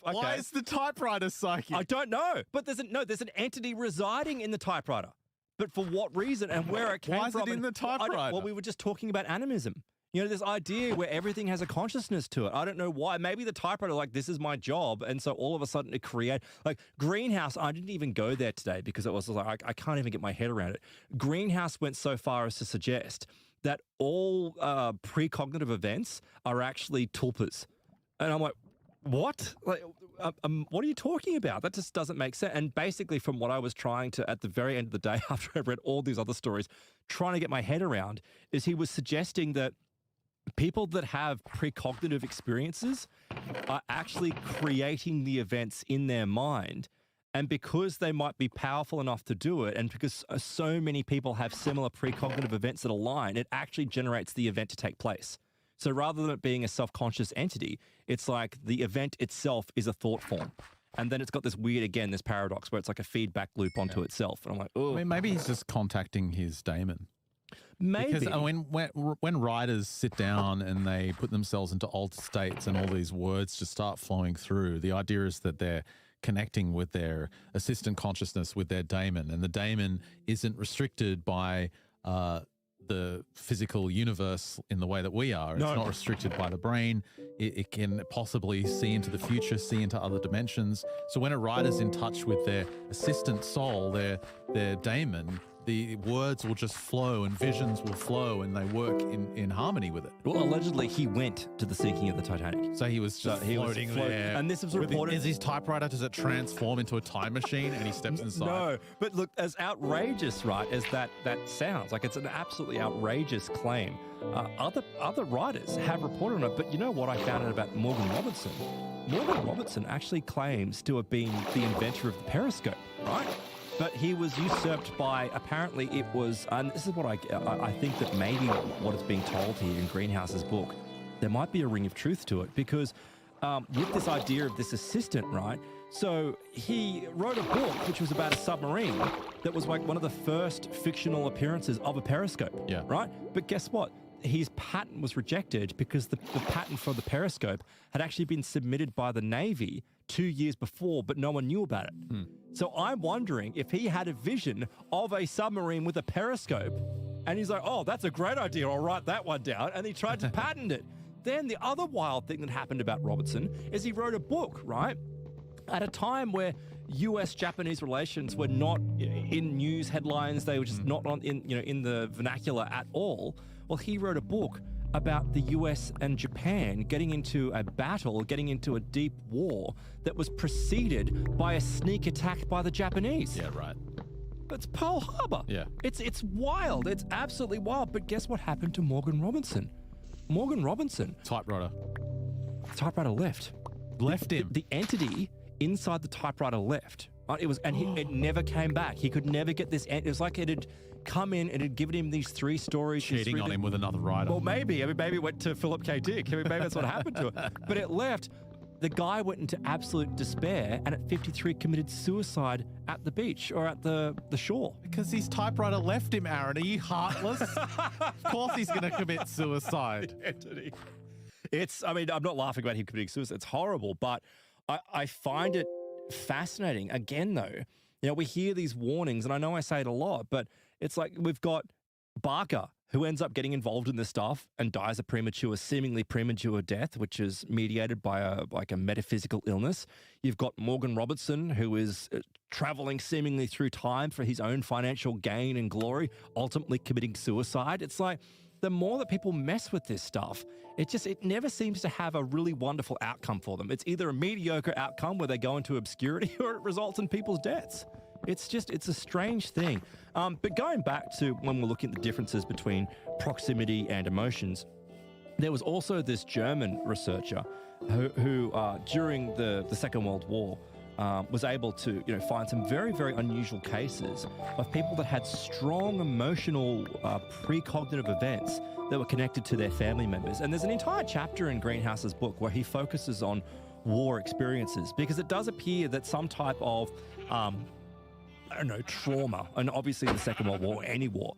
okay. Why is the typewriter psychic? I don't know. But there's an entity residing in the typewriter. But for what reason and where it came from? Why is it in the typewriter? Well, we were just talking about animism. This idea where everything has a consciousness to it. I don't know why. Maybe the typewriter, this is my job. And so all of a sudden it create Greenhouse. I didn't even go there today because it was like, I can't even get my head around it. Greenhouse went so far as to suggest that all precognitive events are actually tulpas. And I'm like, what? What are you talking about? That just doesn't make sense. And basically from what I was trying to, at the very end of the day, after I read all these other stories, trying to get my head around, is he was suggesting that people that have precognitive experiences are actually creating the events in their mind. And because they might be powerful enough to do it, and because so many people have similar precognitive events that align, it actually generates the event to take place. So rather than it being a self-conscious entity, it's like the event itself is a thought form. And then it's got this this paradox where it's like a feedback loop onto itself. And I'm like, oh. I mean, maybe he's just contacting his daemon. Maybe. Because when writers sit down and they put themselves into altered states and all these words just start flowing through, the idea is that they're connecting with their assistant consciousness, with their daemon. And the daemon isn't restricted by the physical universe in the way that we are. It's not restricted by the brain. It can possibly see into the future, see into other dimensions. So when a writer's in touch with their assistant soul, their daemon, the words will just flow and visions will flow and they work in harmony with it. Well, allegedly he went to the sinking of the Titanic. So he was just floating there. And this was reported. Is his typewriter, does it transform into a time machine and he steps inside? No, but look, as outrageous, right, as that sounds, like it's an absolutely outrageous claim. Other writers have reported on it, but you know what I found out about Morgan Robertson? Morgan Robertson actually claims to have been the inventor of the periscope, right? But he was usurped by, apparently it was, and this is what I think that maybe what is being told here in Greenhouse's book, there might be a ring of truth to it because with this idea of this assistant, right? So he wrote a book which was about a submarine that was like one of the first fictional appearances of a periscope, right? But guess what? His patent was rejected because the patent for the periscope had actually been submitted by the Navy 2 years before, but no one knew about it. So I'm wondering if he had a vision of a submarine with a periscope and he's like, oh, that's a great idea. I'll write that one down. And he tried to patent it. Then the other wild thing that happened about Robertson is he wrote a book, right? At a time where US-Japanese relations were not in news headlines. They were just not in the vernacular at all. Well, he wrote a book about the US and Japan getting into a battle, getting into a deep war that was preceded by a sneak attack by the Japanese. Yeah, right. It's Pearl Harbor. Yeah. It's wild. It's absolutely wild. But guess what happened to Morgan Robinson? Morgan Robinson. Typewriter. Typewriter left. Left him. The entity inside the typewriter left. It never came back. He could never get this. It was like it had come in and had given him these three stories. Cheating on him with another writer. Well, maybe. Maybe it went to Philip K. Dick. Maybe that's what happened to it. But it left. The guy went into absolute despair and at 53 committed suicide at the beach or at the shore. Because his typewriter left him, Aaron. Are you heartless? Of course he's going to commit suicide. Anthony. I'm not laughing about him committing suicide. It's horrible, but I find it fascinating. Again, though, we hear these warnings, and I know I say it a lot, but it's like we've got Barker, who ends up getting involved in this stuff and dies a seemingly premature death, which is mediated by a metaphysical illness. You've got Morgan Robertson, who is traveling seemingly through time for his own financial gain and glory, ultimately committing suicide. It's like the more that people mess with this stuff, it never seems to have a really wonderful outcome for them. It's either a mediocre outcome where they go into obscurity or it results in people's deaths. It's a strange thing. But going back to when we're looking at the differences between proximity and emotions, There was also this German researcher who during the Second World War, was able to find some very, very unusual cases of people that had strong emotional precognitive events that were connected to their family members. And there's an entire chapter in Greenhouse's book where he focuses on war experiences, because it does appear that some type of trauma, and obviously the Second World War, any war,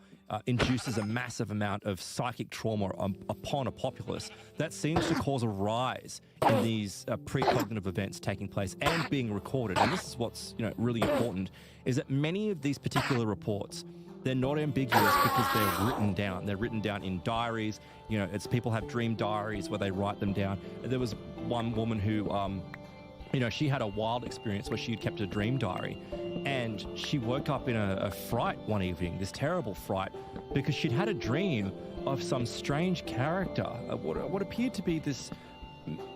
induces a massive amount of psychic trauma upon a populace that seems to cause a rise in these precognitive events taking place and being recorded. And this is what's really important, is that many of these particular reports, they're not ambiguous because they're written down. They're written down in diaries. It's people have dream diaries where they write them down. There was one woman who she had a wild experience where she had kept a dream diary, and she woke up in a fright one evening, this terrible fright, because she'd had a dream of some strange character, what appeared to be this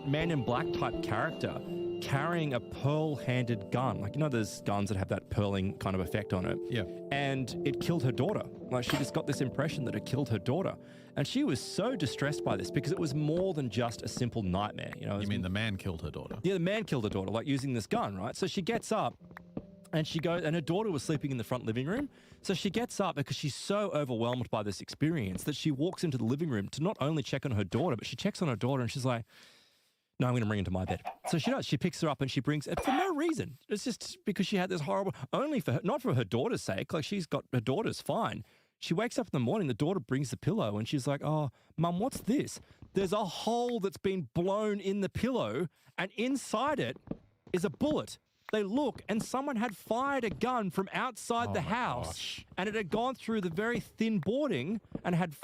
Man in Black type character carrying a pearl-handed gun. Like, there's guns that have that pearling kind of effect on it. Yeah. And it killed her daughter. Like, she just got this impression that it killed her daughter. And she was so distressed by this because it was more than just a simple nightmare. You mean the man killed her daughter? Yeah, the man killed her daughter, like using this gun, right? So she gets up and she goes, and her daughter was sleeping in the front living room. So she gets up because she's so overwhelmed by this experience that she walks into the living room to not only check on her daughter, but she checks on her daughter and she's like, no, I'm going to bring her to my bed. So she does. She picks her up and she brings it for no reason. It's just because she had this horrible, only for her, not for her daughter's sake. Like, she's got, her daughter's fine. She wakes up in the morning, the daughter brings the pillow and she's like, oh, Mum, what's this? There's a hole that's been blown in the pillow and inside it is a bullet. They look, and someone had fired a gun from outside the house, and it had gone through the very thin boarding and had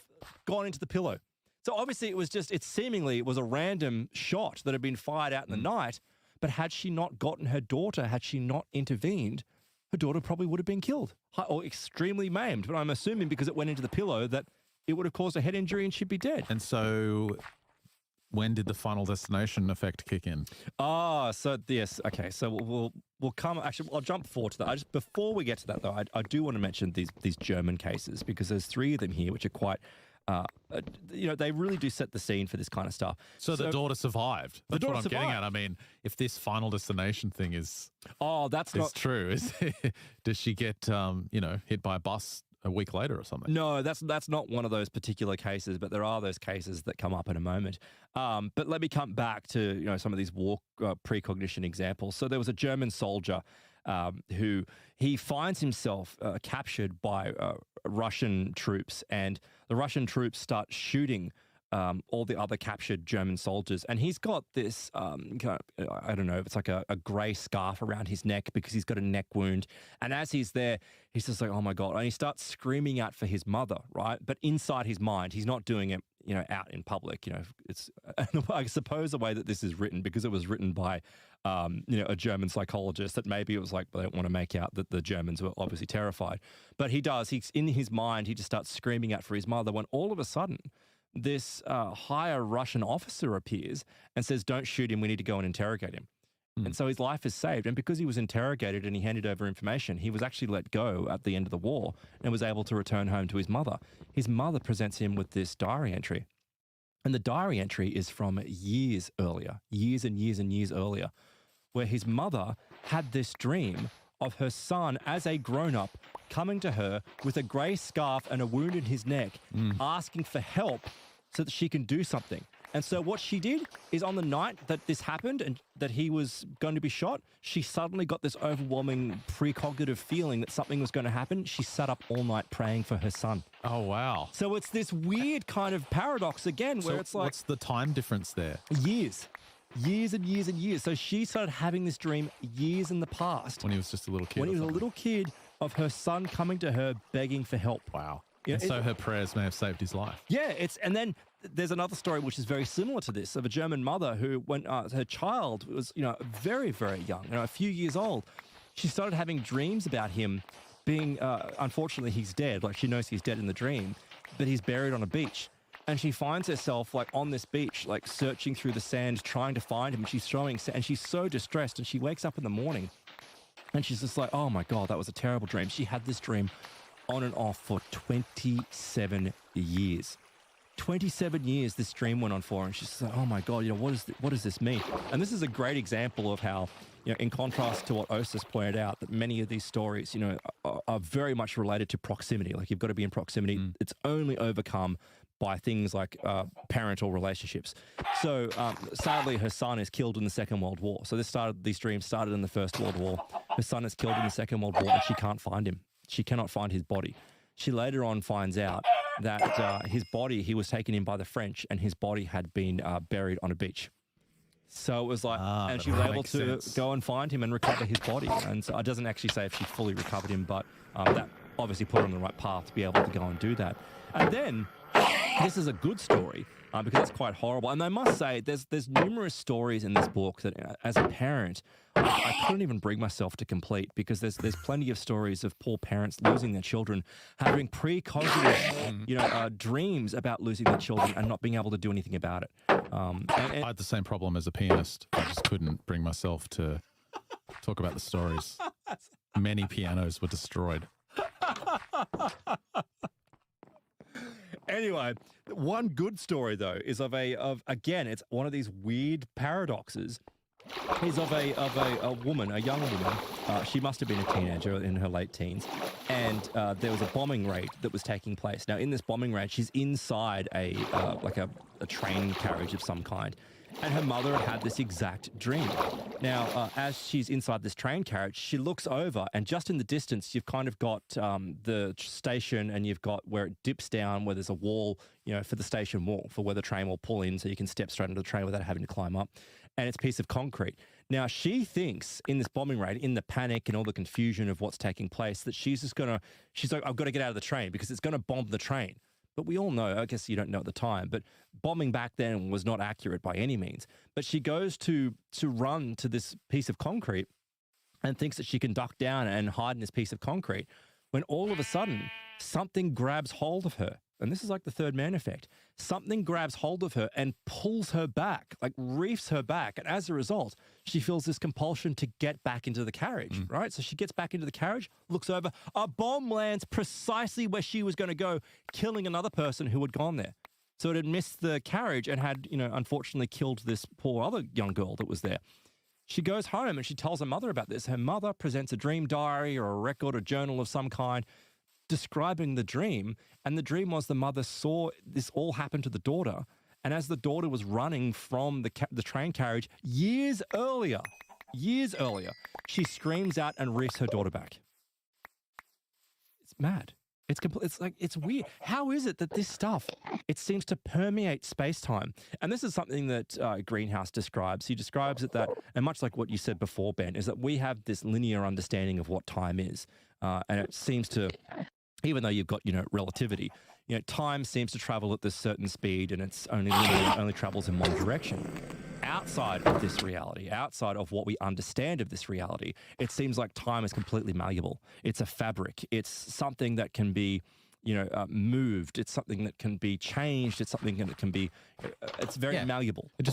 gone into the pillow. So obviously it was a random shot that had been fired out in the night, but had she not gotten her daughter, had she not intervened, her daughter probably would have been killed or extremely maimed. But I'm assuming because it went into the pillow that it would have caused a head injury and she'd be dead. And so when did the Final Destination effect kick in? So yes. Okay. So we'll come, actually, I'll jump forward to that. Before we get to that though, I do want to mention these German cases, because there's 3 of them here, which are quite, they really do set the scene for this kind of stuff. So the daughter survived. That's what I'm getting at. I mean, if this Final Destination thing is not true, does she get hit by a bus a week later or something? No, that's not one of those particular cases, but there are those cases that come up in a moment. But let me come back to some of these war precognition examples. So there was a German soldier who he finds himself captured by Russian troops, and the Russian troops start shooting all the other captured German soldiers. And he's got this, I don't know, it's like a grey scarf around his neck because he's got a neck wound. And as he's there, he's just like, oh my God. And he starts screaming out for his mother, right? But inside his mind, he's not doing it, out in public. It's, I suppose the way that this is written, because it was written by, a German psychologist, that maybe it was like, they don't want to make out that the Germans were obviously terrified. But he's in his mind, he just starts screaming out for his mother, when all of a sudden, this higher Russian officer appears and says, don't shoot him, we need to go and interrogate him. And so his life is saved. And because he was interrogated and he handed over information, he was actually let go at the end of the war and was able to return home to his mother. His mother presents him with this diary entry. And the diary entry is from years earlier, years and years and years earlier, where his mother had this dream of her son as a grown-up coming to her with a grey scarf and a wound in his neck, asking for help so that she can do something. And so what she did is, on the night that this happened and that he was going to be shot, she suddenly got this overwhelming precognitive feeling that something was going to happen. She sat up all night praying for her son. Oh, wow. So it's this weird kind of paradox again, where it's like... What's the time difference there? Years. Years and years and years. So she started having this dream years in the past. When he was just a little kid. When he was a little kid, of her son coming to her begging for help. Wow. And so her prayers may have saved his life. Yeah, and then there's another story which is very similar to this, of a German mother who, when her child was, very, very young, a few years old, she started having dreams about him being, unfortunately, he's dead. Like, she knows he's dead in the dream, but he's buried on a beach. And she finds herself like on this beach, like searching through the sand, trying to find him. And she's throwing sand, and she's so distressed. And she wakes up in the morning and she's just like, oh my God, that was a terrible dream. She had this dream on and off for 27 years. 27 years this dream went on for, and she's like, oh my God, what does this mean? And this is a great example of how, in contrast to what Osis pointed out, that many of these stories, are very much related to proximity. Like, you've got to be in proximity. It's only overcome by things like parental relationships. So sadly, her son is killed in the Second World War. So these dreams started in the First World War. Her son is killed in the Second World War, and she can't find him. She cannot find his body. She later on finds out that his body, he was taken in by the French, and his body had been buried on a beach. So it was like, and she was able to go and find him and recover his body. And so it doesn't actually say if she fully recovered him, but that obviously put her on the right path to be able to go and do that. And then this is a good story because it's quite horrible. And I must say, there's numerous stories in this book that, as a parent, I couldn't even bring myself to complete, because there's plenty of stories of poor parents losing their children, having precognitive, dreams about losing their children and not being able to do anything about it. I had the same problem as a pianist. I just couldn't bring myself to talk about the stories. Many pianos were destroyed. Anyway, one good story though is again, it's one of these weird paradoxes. Is of a woman, a young woman. She must have been a teenager in her late teens, and there was a bombing raid that was taking place. Now, in this bombing raid, she's inside a train carriage of some kind, and her mother had this exact dream. Now, as she's inside this train carriage, she looks over, and just in the distance, you've kind of got the station, and you've got where it dips down, where there's a wall, for the station wall, for where the train will pull in, so you can step straight into the train without having to climb up. And it's a piece of concrete. Now, she thinks in this bombing raid, in the panic and all the confusion of what's taking place, that she's like, I've got to get out of the train because it's going to bomb the train. But we all know, I guess you don't know at the time, but bombing back then was not accurate by any means. But she goes to run to this piece of concrete and thinks that she can duck down and hide in this piece of concrete, when all of a sudden something grabs hold of her. And this is like the third man effect. Something grabs hold of her and pulls her back, like reefs her back. And as a result, she feels this compulsion to get back into the carriage, right? So she gets back into the carriage, looks over, a bomb lands precisely where she was going to go, killing another person who had gone there. So it had missed the carriage and had, unfortunately killed this poor other young girl that was there. She goes home and she tells her mother about this. Her mother presents a dream diary or a record, a journal of some kind, describing the dream, and the dream was the mother saw this all happen to the daughter, and as the daughter was running from the train carriage years earlier, she screams out and reefs her daughter back. It's mad. It's weird. How is it that this stuff, it seems to permeate space-time? And this is something that Greenhouse describes. He describes it that, and much like what you said before, Ben, is that we have this linear understanding of what time is. And it seems to, even though you've got, relativity, time seems to travel at this certain speed, and it's only linear, only travels in one direction. Outside of this reality, outside of what we understand of this reality, it seems like time is completely malleable. It's a fabric. It's something that can be, moved. It's something that can be changed. It's something that can be, it's very malleable. It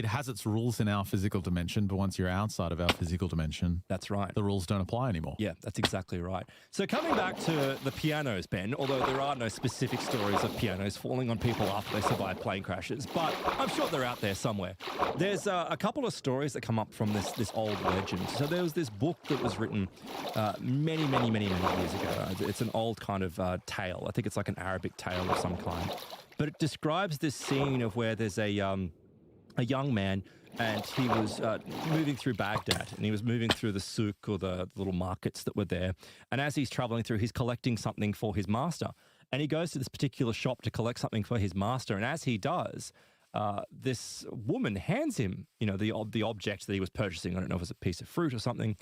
has its rules in our physical dimension, but once you're outside of our physical dimension, that's right, the rules don't apply anymore. Yeah, that's exactly right. So coming back to the pianos, Ben, although there are no specific stories of pianos falling on people after they survive plane crashes, but I'm sure they're out there somewhere. There's a couple of stories that come up from this old legend. So there was this book that was written many years ago. It's an old kind of tale. I think it's like an Arabic tale of some kind. But it describes this scene of where there's a young man, and he was moving through Baghdad, and he was moving through the souk, or the little markets that were there. And as he's traveling through, he's collecting something for his master. And he goes to this particular shop to collect something for his master. And as he does, this woman hands him, the object that he was purchasing. I don't know if it's a piece of fruit or something.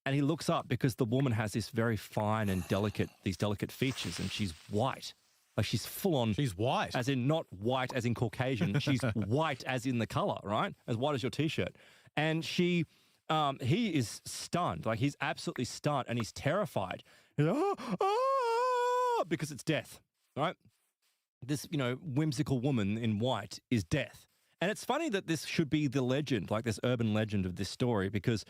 And he looks up because the woman has this very fine and delicate features, and she's white. Like, she's full on. She's white. As in, not white as in Caucasian. She's white as in the color, right? As white as your t-shirt. And he is stunned. Like, he's absolutely stunned, and he's terrified. He's like, because it's death, right? This, whimsical woman in white is death. And it's funny that this should be the legend, like this urban legend of this story, because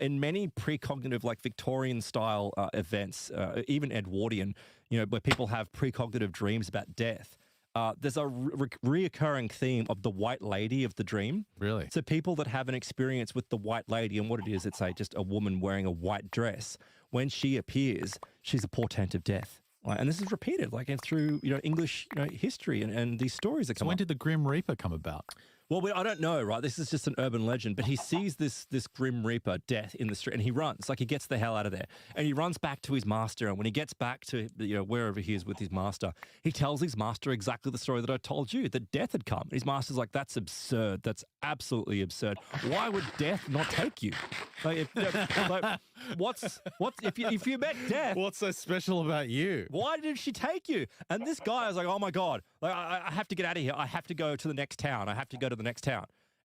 in many precognitive, like Victorian-style events, even Edwardian, where people have precognitive dreams about death, there's a reoccurring theme of the white lady of the dream. Really? So people that have an experience with the white lady, and what it is, it's just a woman wearing a white dress. When she appears, she's a portent of death. Right? And this is repeated, like through English history and these stories that come. So when up. did the Grim Reaper come about? Well, I don't know, right? This is just an urban legend, but he sees this Grim Reaper death in the street, and he runs, like he gets the hell out of there, and he runs back to his master. And when he gets back to wherever he is with his master, he tells his master exactly the story that I told you, that death had come. And his master's like, "That's absurd. That's absolutely absurd. Why would death not take you? Like, if you met death, What's so special about you? why did she take you?" And this guy is like, "Oh my God, like I have to get out of here. I have to go to the next town. I have to go to the next town."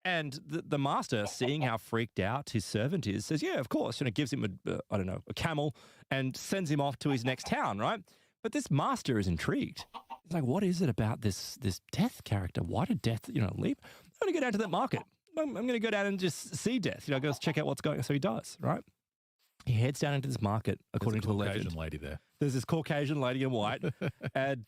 And the master, seeing how freaked out his servant is, says, "Yeah, of course." Gives him a camel and sends him off to his next town, right? But this master is intrigued. He's like, "What is it about this death character? Why did death, leave? I'm going to go down to that market. I'm going to go down and just see death. Go check out what's going on." So he does, right? He heads down into this market, according to the legend. Caucasian lady there. There's this Caucasian lady in white, and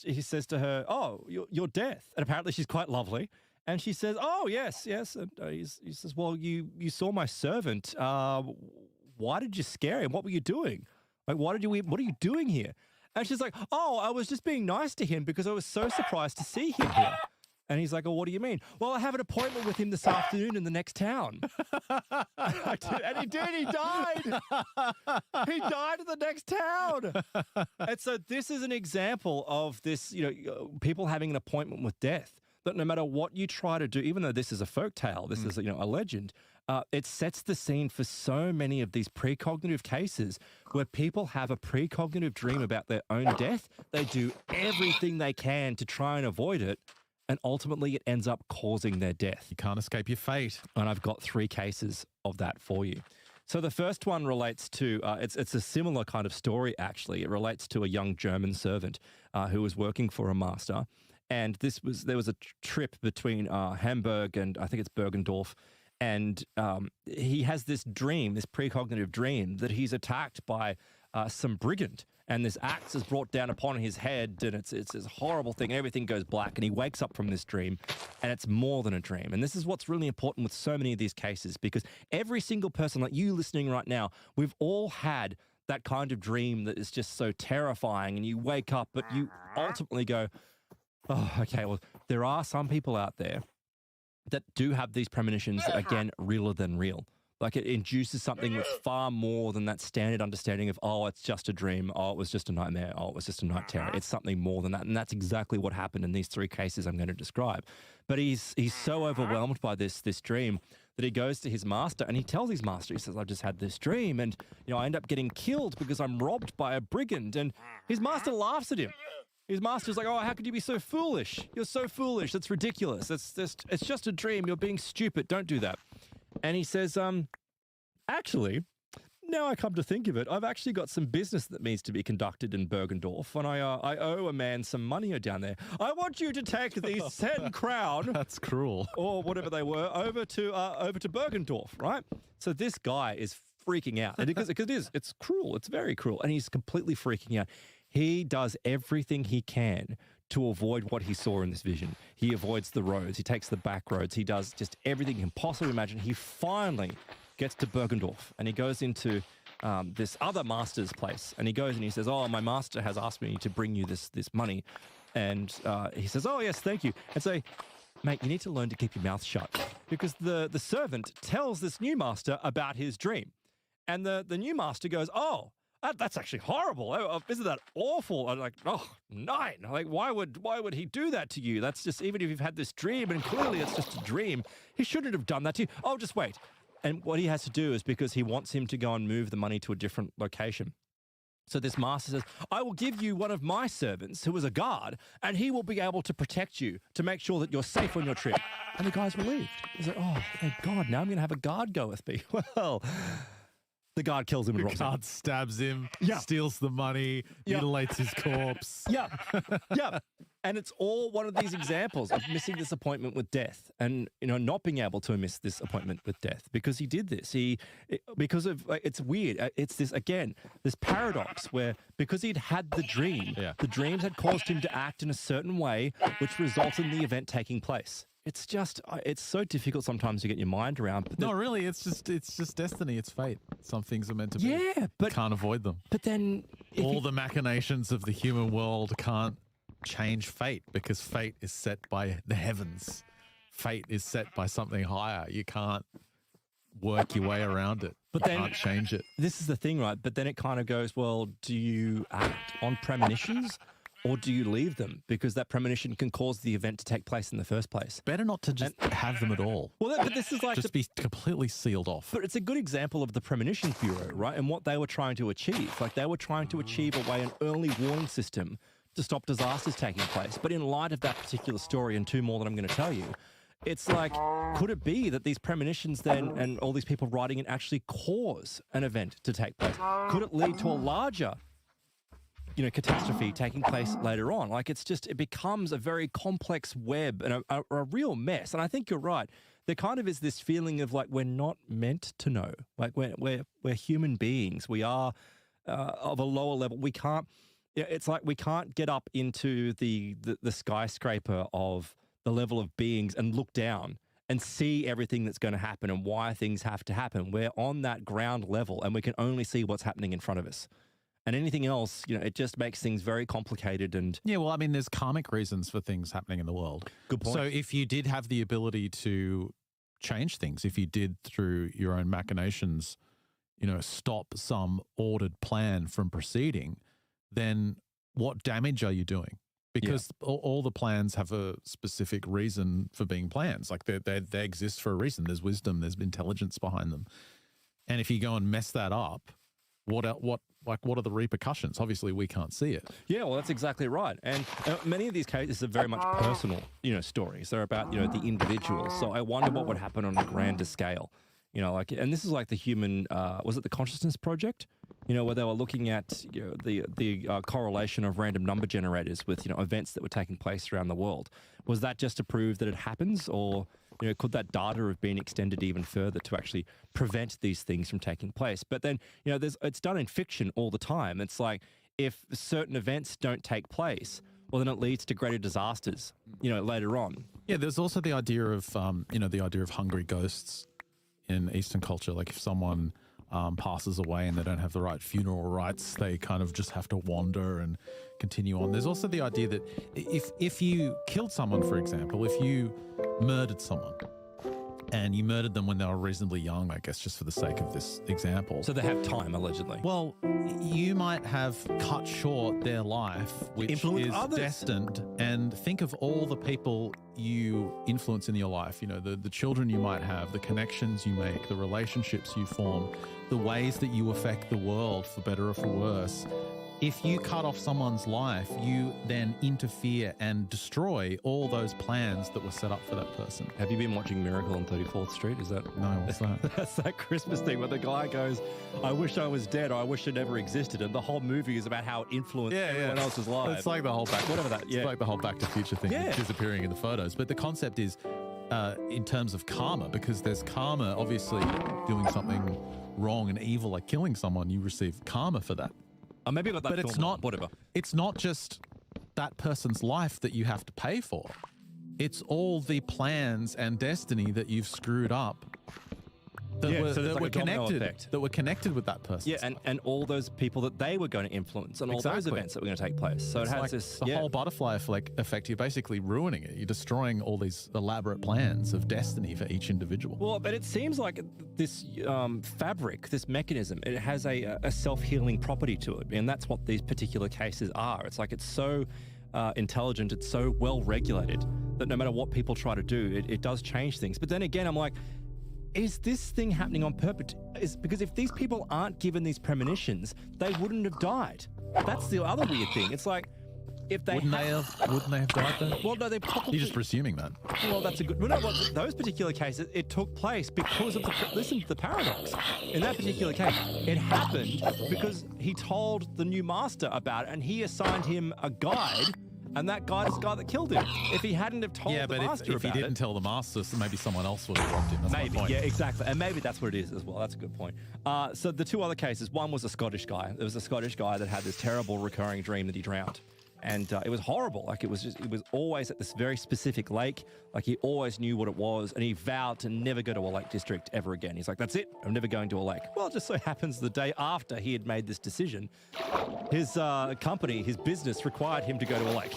he says to her, "Oh, you're death," and apparently she's quite lovely. And she says, "Oh, yes." And he says, "Well, you saw my servant. Why did you scare him? What were you doing? Like, what are you doing here?" And she's like, "Oh, I was just being nice to him because I was so surprised to see him here." And he's like, "Oh, what do you mean?" "Well, I have an appointment with him this afternoon in the next town." And he did. He died. He died in the next town. And so this is an example of this, people having an appointment with death. That no matter what you try to do, even though this is a folk tale, this is a legend, it sets the scene for so many of these precognitive cases where people have a precognitive dream about their own death. They do everything they can to try and avoid it, and ultimately it ends up causing their death. You can't escape your fate. And I've got 3 cases of that for you. So the first one relates to, it's a similar kind of story, actually. It relates to a young German servant who was working for a master. And there was a trip between Hamburg and I think it's Bergendorf. And he has this dream, this precognitive dream, that he's attacked by some brigand. And this axe is brought down upon his head, and it's this horrible thing. Everything goes black, and he wakes up from this dream, and it's more than a dream. And this is what's really important with so many of these cases, because every single person, like you listening right now, we've all had that kind of dream that is just so terrifying, and you wake up, but you ultimately go, "Oh, okay, well, there are some people out there that do have these premonitions that, again, realer than real. Like it induces something that's far more than that standard understanding of, oh, it's just a dream. Oh, it was just a nightmare. Oh, it was just a night terror. It's something more than that. And that's exactly what happened in these 3 cases I'm going to describe. But he's so overwhelmed by this dream that he goes to his master and he tells his master, he says, "I've just had this dream and, I end up getting killed because I'm robbed by a brigand." And his master laughs at him. His master's like, "Oh, how could you be so foolish? You're so foolish. That's ridiculous. It's just a dream. You're being stupid. Don't do that." And he says, "Actually, now I come to think of it, I've actually got some business that needs to be conducted in Bergendorf, and I owe a man some money down there. I want you to take these 10 crown." That's cruel. Or whatever they were, over to Bergendorf, right? So this guy is freaking out. And because it's cruel. It's very cruel. And he's completely freaking out. He does everything he can to avoid what he saw in this vision. He avoids the roads. He takes the back roads. He does just everything he can possibly imagine. He finally gets to Bergendorf and he goes into this other master's place. And he goes and he says, "Oh, my master has asked me to bring you this money." And he says, "Oh, yes, thank you." And so, "Mate, you need to learn to keep your mouth shut." Because the servant tells this new master about his dream. And the new master goes, "Oh, that's actually horrible. Isn't that awful?" I'm like, "Oh, 9. Like, why would he do that to you? That's just, even if you've had this dream and clearly it's just a dream, he shouldn't have done that to you. Oh, just wait." And what he has to do is, because he wants him to go and move the money to a different location. So this master says, "I will give you one of my servants who is a guard, and he will be able to protect you to make sure that you're safe on your trip." And the guy's relieved. He's like, "Oh, thank God, now I'm going to have a guard go with me." Well, The guard kills him and The robs him. guard stabs him, Yeah. steals the money, Yeah. mutilates his corpse. Yeah, yeah. And it's all one of these examples of missing this appointment with death, and not being able to miss this appointment with death because he did this. Because of it's weird. It's this paradox where because he'd had the dream, the dreams had caused him to act in a certain way, which resulted in the event taking place. It's just, it's so difficult sometimes to get your mind around. But No, really, it's just destiny. It's fate. Some things are meant to be. Yeah, but can't avoid them. But then all the machinations of the human world can't change fate because fate is set by the heavens. Fate is set by something higher. You can't work your way around it. But you then can't change it. This is the thing, right? But then it kind of goes, well, do you act on premonitions? Or do you leave them? Because that premonition can cause the event to take place in the first place. Better not to just have them at all. Well, but this is like... Just be completely sealed off. But it's a good example of the Premonitions Bureau, right? And what they were trying to achieve. Like, they were trying to achieve an early warning system to stop disasters taking place. But in light of that particular story and two more that I'm going to tell you, it's like, could it be that these premonitions then and all these people writing it actually cause an event to take place? Could it lead to a larger catastrophe taking place later on? Like, it becomes a very complex web and a real mess. And I think you're right. There kind of is this feeling of like, we're not meant to know. Like, we're human beings. We are of a lower level. We can't, it's like we can't get up into the skyscraper of the level of beings and look down and see everything that's going to happen and why things have to happen. We're on that ground level and we can only see what's happening in front of us. And anything else, it just makes things very complicated. And yeah, well, I mean, there's karmic reasons for things happening in the world. Good point. So if you did have the ability to change things, if you did through your own machinations, stop some ordered plan from proceeding, then what damage are you doing? Because all the plans have a specific reason for being plans. Like they exist for a reason. There's wisdom, there's intelligence behind them. And if you go and mess that up, what are the repercussions? Obviously, we can't see it. Yeah, well, that's exactly right. And many of these cases are very much personal, stories. They're about, the individual. So I wonder what would happen on a grander scale. And this is like the human, was it the Consciousness Project? Where they were looking at the correlation of random number generators with, events that were taking place around the world. Was that just to prove that it happens, or could that data have been extended even further to actually prevent these things from taking place? But then, it's done in fiction all the time. It's like, if certain events don't take place, well, then it leads to greater disasters, later on. Yeah, there's also the idea of, the idea of hungry ghosts in Eastern culture. Like if someone passes away and they don't have the right funeral rites, they kind of just have to wander and continue on. There's also the idea that if you killed someone, for example, if you murdered someone and you murdered them when they were reasonably young, I guess just for the sake of this example. So they have time, allegedly. Well, you might have cut short their life, which is destined. And think of all the people you influence in your life, the children you might have, the connections you make, the relationships you form, the ways that you affect the world for better or for worse. If you cut off someone's life, you then interfere and destroy all those plans that were set up for that person. Have you been watching Miracle on 34th Street? Is that... No, what's that? That's that Christmas thing where the guy goes, I wish I was dead, or I wish it never existed. And the whole movie is about how it influenced everyone else's life. It's like the whole It's like the whole Back to Future thing, disappearing in the photos. But the concept is in terms of karma, because there's karma, obviously doing something wrong and evil like killing someone, you receive karma for that. Maybe about that, but it's not whatever. It's not just that person's life that you have to pay for. It's all the plans and destiny that you've screwed up that were connected with that person. Yeah, and all those people that they were going to influence and all those events that were going to take place. So it has like this the whole butterfly effect. You're basically ruining it. You're destroying all these elaborate plans of destiny for each individual. Well, but it seems like this fabric, this mechanism, it has a self-healing property to it, and that's what these particular cases are. It's like it's so intelligent, it's so well regulated that no matter what people try to do, it does change things. But then again, I'm like, is this thing happening on purpose? Because if these people aren't given these premonitions, they wouldn't have died. That's the other weird thing. It's like, if they Wouldn't they have died though? well, no, they probably. You're just presuming that. Well, that's a good. Well, no, well, those particular cases, it took place because of the. Listen to the paradox. In that particular case, it happened because he told the new master about it, and he assigned him a guide, and that guide is the guy that killed him. If he hadn't have told the master if he about didn't tell the master, so maybe someone else would have robbed him. That's my maybe, point. yeah, exactly, and maybe that's what it is as well. That's a good point. So the two other cases, one was a Scottish guy. There was a Scottish guy that had this terrible recurring dream that he drowned. And it was horrible. Like it was always at this very specific lake. Like he always knew what it was, and he vowed to never go to a lake district ever again. He's like, that's it. I'm never going to a lake. Well, it just so happens the day after he had made this decision, his company, his business required him to go to a lake.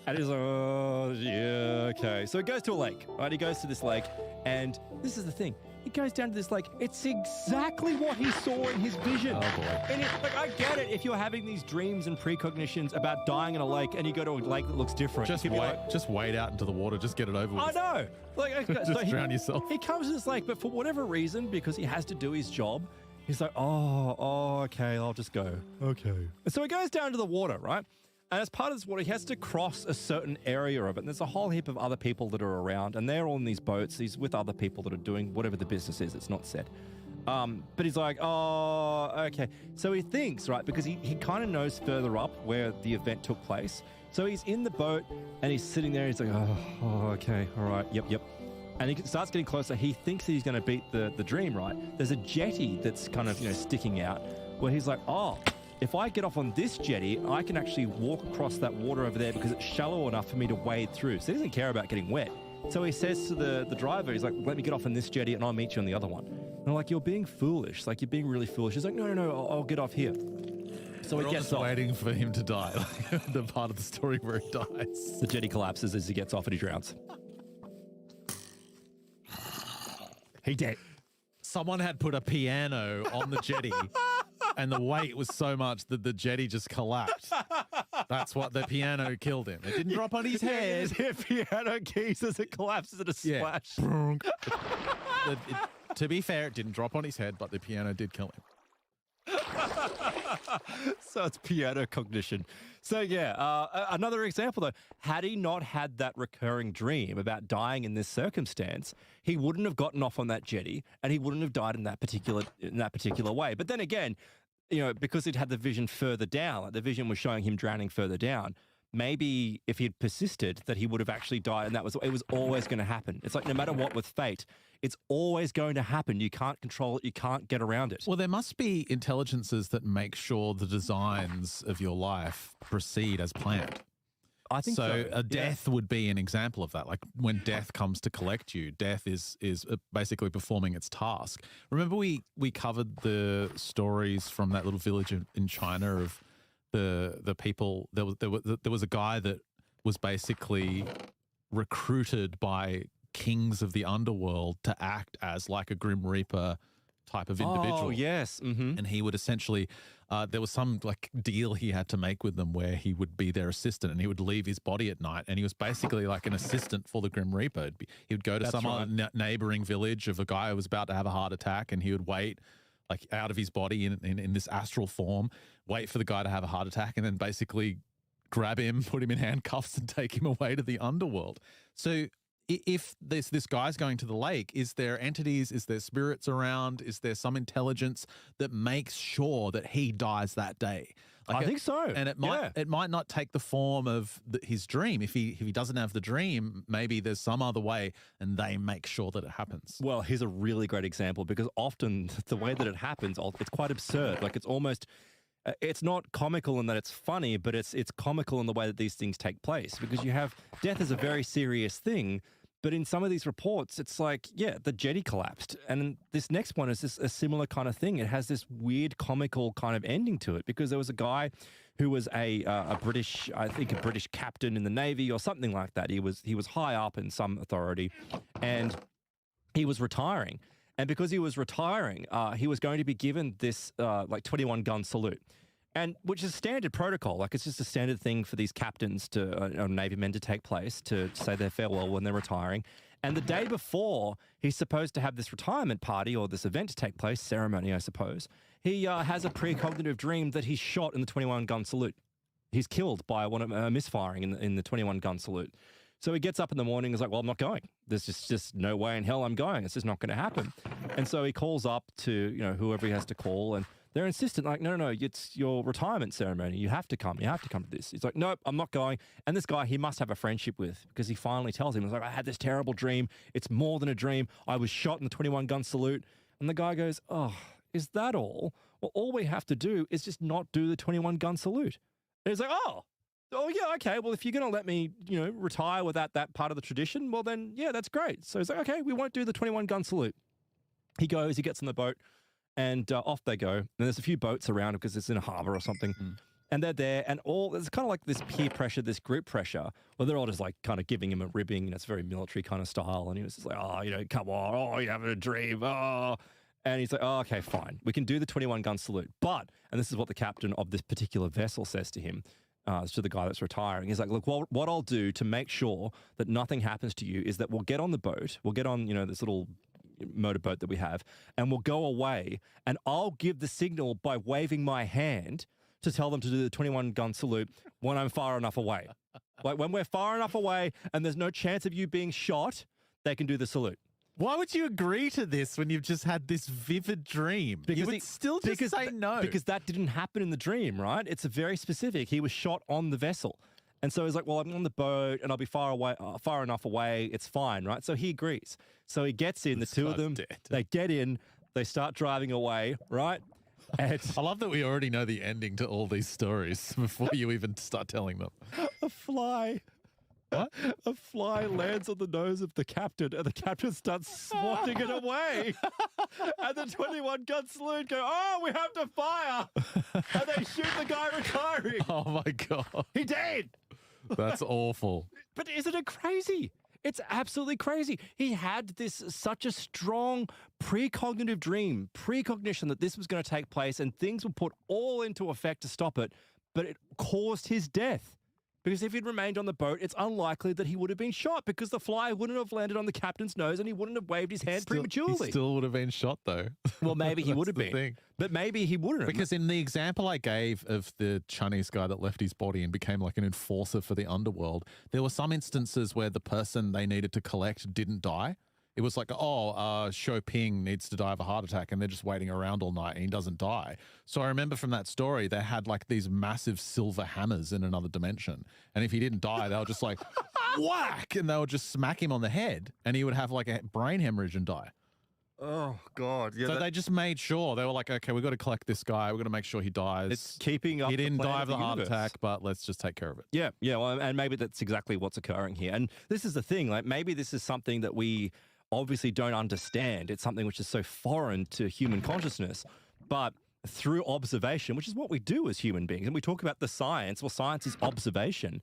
And he's like, oh, yeah, okay. So he goes to a lake, right? He goes to this lake, and this is the thing. He goes down to this lake. It's exactly what he saw in his vision. Oh, boy. And like, I get it if you're having these dreams and precognitions about dying in a lake and you go to a lake that looks different. Just wade out into the water. Just get it over with. I know. Like, just drown yourself. He comes to this lake, but for whatever reason, because he has to do his job, he's like, oh, okay, I'll just go. Okay. And so he goes down to the water, right? And as part of this water, he has to cross a certain area of it. And there's a whole heap of other people that are around, and they're all in these boats. He's with other people that are doing whatever the business is. It's not said. But he's like, oh, okay. So he thinks, right, because he kind of knows further up where the event took place. So he's in the boat, and he's sitting there. He's like, oh, okay, all right, yep. And he starts getting closer. He thinks that he's going to beat the dream, right? There's a jetty that's kind of, sticking out, where he's like, oh, if I get off on this jetty, I can actually walk across that water over there because it's shallow enough for me to wade through. So he doesn't care about getting wet. So he says to the driver, he's like, let me get off on this jetty and I'll meet you on the other one. And I'm like, you're being foolish. Like, you're being really foolish. He's like, no, I'll get off here. So We're he gets all off. waiting for him to die. Like, the part of the story where he dies. The jetty collapses as he gets off and he drowns. He dead. Someone had put a piano on the jetty. And the weight was so much that the jetty just collapsed. That's what the piano killed him. It didn't drop on his head. The piano keys as it collapses at a splash. To be fair, it didn't drop on his head, but the piano did kill him. So it's piano cognition. So yeah, another example though, had he not had that recurring dream about dying in this circumstance, he wouldn't have gotten off on that jetty and he wouldn't have died in that particular way. But then again, because he'd had the vision further down, like the vision was showing him drowning further down, maybe if he'd persisted that he would have actually died, and it was always going to happen. It's like no matter what with fate, it's always going to happen. You can't control it. You can't get around it. Well, there must be intelligences that make sure the designs of your life proceed as planned. I think so. A death would be an example of that. Like when death comes to collect you, death is basically performing its task. Remember we covered the stories from that little village in China of the people. There was a guy that was basically recruited by kings of the underworld to act as like a Grim Reaper type of individual. Oh, yes. Mm-hmm. And he would essentially, there was some like deal he had to make with them where he would be their assistant and he would leave his body at night. And he was basically like an assistant for the Grim Reaper. He would go to some neighboring village of a guy who was about to have a heart attack, and he would wait like out of his body in this astral form, wait for the guy to have a heart attack, and then basically grab him, put him in handcuffs and take him away to the underworld. So if this guy's going to the lake, is there entities, is there spirits around, is there some intelligence that makes sure that he dies that day? I think so. And it might not take the form of his dream. If he doesn't have the dream, maybe there's some other way and they make sure that it happens. Well, here's a really great example, because often the way that it happens, it's quite absurd. Like it's almost... it's not comical in that it's funny, but it's comical in the way that these things take place, because you have death is a very serious thing. But in some of these reports, it's like, yeah, the jetty collapsed. And this next one is a similar kind of thing. It has this weird comical kind of ending to it, because there was a guy who was a British captain in the Navy or something like that. He was high up in some authority, and he was retiring. And because he was retiring, he was going to be given this like 21 gun salute. And which is standard protocol. Like it's just a standard thing for these captains Navy men to take place to say their farewell when they're retiring. And the day before he's supposed to have this retirement party or this event to take place, ceremony, I suppose, he has a precognitive dream that he's shot in the 21 gun salute. He's killed by one of misfiring in the 21 gun salute. So he gets up in the morning and is like, well, I'm not going. There's just no way in hell I'm going. It's just not going to happen. And so he calls up to, whoever he has to call, and they're insistent, like, no, it's your retirement ceremony. You have to come. You have to come to this. He's like, nope, I'm not going. And this guy, he must have a friendship with, because he finally tells him, he's like, I had this terrible dream. It's more than a dream. I was shot in the 21 gun salute. And the guy goes, oh, is that all? Well, all we have to do is just not do the 21 gun salute. And he's like, oh, yeah, okay. Well, if you're going to let me, retire without that part of the tradition, well, then, yeah, that's great. So he's like, okay, we won't do the 21 gun salute. He goes, he gets on the boat, and off they go. And there's a few boats around because it's in a harbor or something. And they're there, and there's kind of like this peer pressure, this group pressure, where they're all just like kind of giving him a ribbing, and it's very military kind of style. And he was just like, oh, come on, oh, you're having a dream, oh. And he's like, oh, okay, fine. We can do the 21 gun salute. But, and this is what the captain of this particular vessel says to him, to the guy that's retiring. He's like, look, what I'll do to make sure that nothing happens to you is that we'll get on the boat, we'll get on, this little motorboat that we have, and we'll go away, and I'll give the signal by waving my hand to tell them to do the 21 gun salute when I'm far enough away. Like when we're far enough away and there's no chance of you being shot, they can do the salute. Why would you agree to this when you've just had this vivid dream? You would still just say no. Because that didn't happen in the dream, right? It's a very specific. He was shot on the vessel. And so he's like, well, I'm on the boat and I'll be far enough away. It's fine, right? So he agrees. So he gets in, the two of them, they get in, they start driving away, right? And I love that we already know the ending to all these stories before you even start telling them. A fly. What? A fly lands on the nose of the captain, and the captain starts swatting it away. And the 21 gun salute go, oh, we have to fire. And they shoot the guy retiring. Oh my God. He dead. That's awful. But isn't it crazy? It's absolutely crazy. He had such a strong precognitive dream, precognition that this was going to take place, and things were put all into effect to stop it, but it caused his death. Because if he'd remained on the boat, it's unlikely that he would have been shot, because the fly wouldn't have landed on the captain's nose and he wouldn't have waved his hand prematurely. He still would have been shot, though. Well, maybe he would have been. But maybe he wouldn't have. Because in the example I gave of the Chinese guy that left his body and became like an enforcer for the underworld, there were some instances where the person they needed to collect didn't die. It was like, Shou Ping needs to die of a heart attack, and they're just waiting around all night and he doesn't die. So I remember from that story, they had like these massive silver hammers in another dimension. And if he didn't die, they were just like, whack, and they would just smack him on the head and he would have like a brain hemorrhage and die. Oh, God. Yeah, so they just made sure. They were like, okay, we've got to collect this guy. We've got to make sure he dies. It's keeping up. He didn't the die of the heart universe. attack, but let's just take care of it. Yeah, well, and maybe that's exactly what's occurring here. And this is the thing, like maybe this is something that we obviously don't understand. It's something which is so foreign to human consciousness, but through observation, which is what we do as human beings, and we talk about the science, well, science is observation.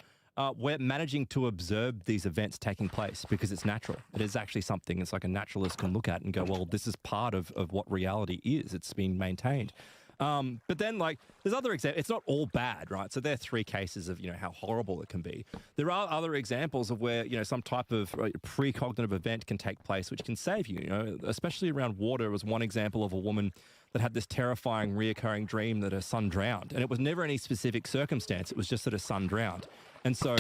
We're managing to observe these events taking place because it's natural. It is actually something it's like a naturalist can look at and go, well, this is part of what reality is. It's been maintained. But then, like, there's other examples. It's not all bad, right? So there are three cases of, how horrible it can be. There are other examples of where, some type of precognitive event can take place which can save you, especially around water. It was one example of a woman that had this terrifying reoccurring dream that her son drowned. And it was never any specific circumstance. It was just that her son drowned. And so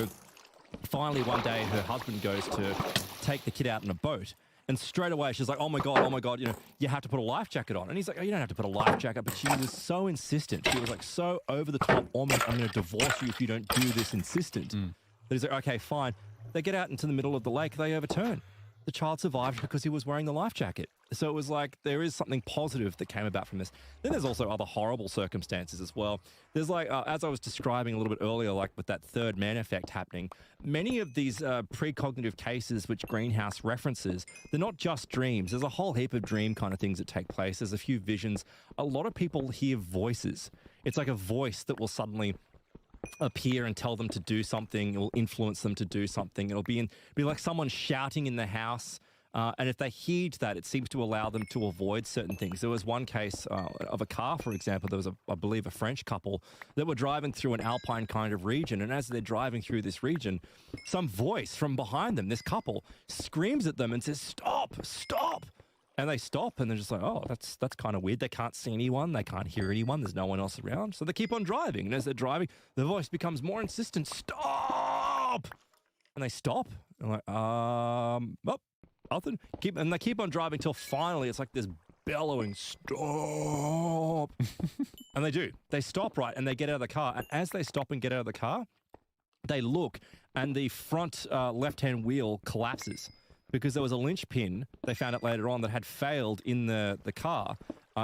finally one day her husband goes to take the kid out in a boat. And straight away, she's like, oh my God, you have to put a life jacket on. And he's like, oh, you don't have to put a life jacket. But she was so insistent. She was like so over the top, almost, I'm going to divorce you if you don't do this insistent. That he's like, okay, fine. They get out into the middle of the lake. They overturn. The child survived because he was wearing the life jacket. So it was like, there is something positive that came about from this. Then there's also other horrible circumstances as well. There's like, as I was describing a little bit earlier, like with that third man effect happening, many of these precognitive cases which Greenhouse references, they're not just dreams. There's a whole heap of dream kind of things that take place. There's a few visions. A lot of people hear voices. It's like a voice that will suddenly appear and tell them to do something. It will influence them to do something. It'll be like someone shouting in the house. And if they heed that, it seems to allow them to avoid certain things. There was one case of a car, for example. There was, I believe, a French couple that were driving through an alpine kind of region. And as they're driving through this region, some voice from behind them, this couple, screams at them and says, stop, stop. And they stop and they're just like, oh, that's kind of weird. They can't see anyone. They can't hear anyone. There's no one else around. So they keep on driving. And as they're driving, the voice becomes more insistent. Stop! And they stop. And like, oh, nothing. And they keep on driving till finally it's like this bellowing, stop. And they do. They stop, right? And they get out of the car. And as they stop and get out of the car, they look and the front left-hand wheel collapses. Because there was a linchpin, they found out later on, that had failed in the car,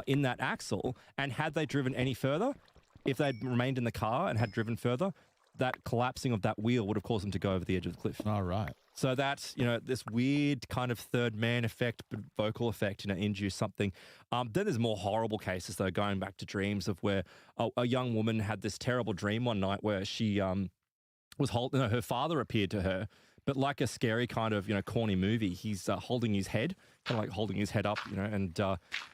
in that axle. And had they driven any further, if they'd remained in the car and had driven further, that collapsing of that wheel would have caused them to go over the edge of the cliff. All right. So that's, this weird kind of third man effect, but vocal effect, induced something. Then there's more horrible cases, though, going back to dreams of where a young woman had this terrible dream one night where she was holding, her father appeared to her, but like a scary kind of, corny movie, he's holding his head, kind of like holding his head up, and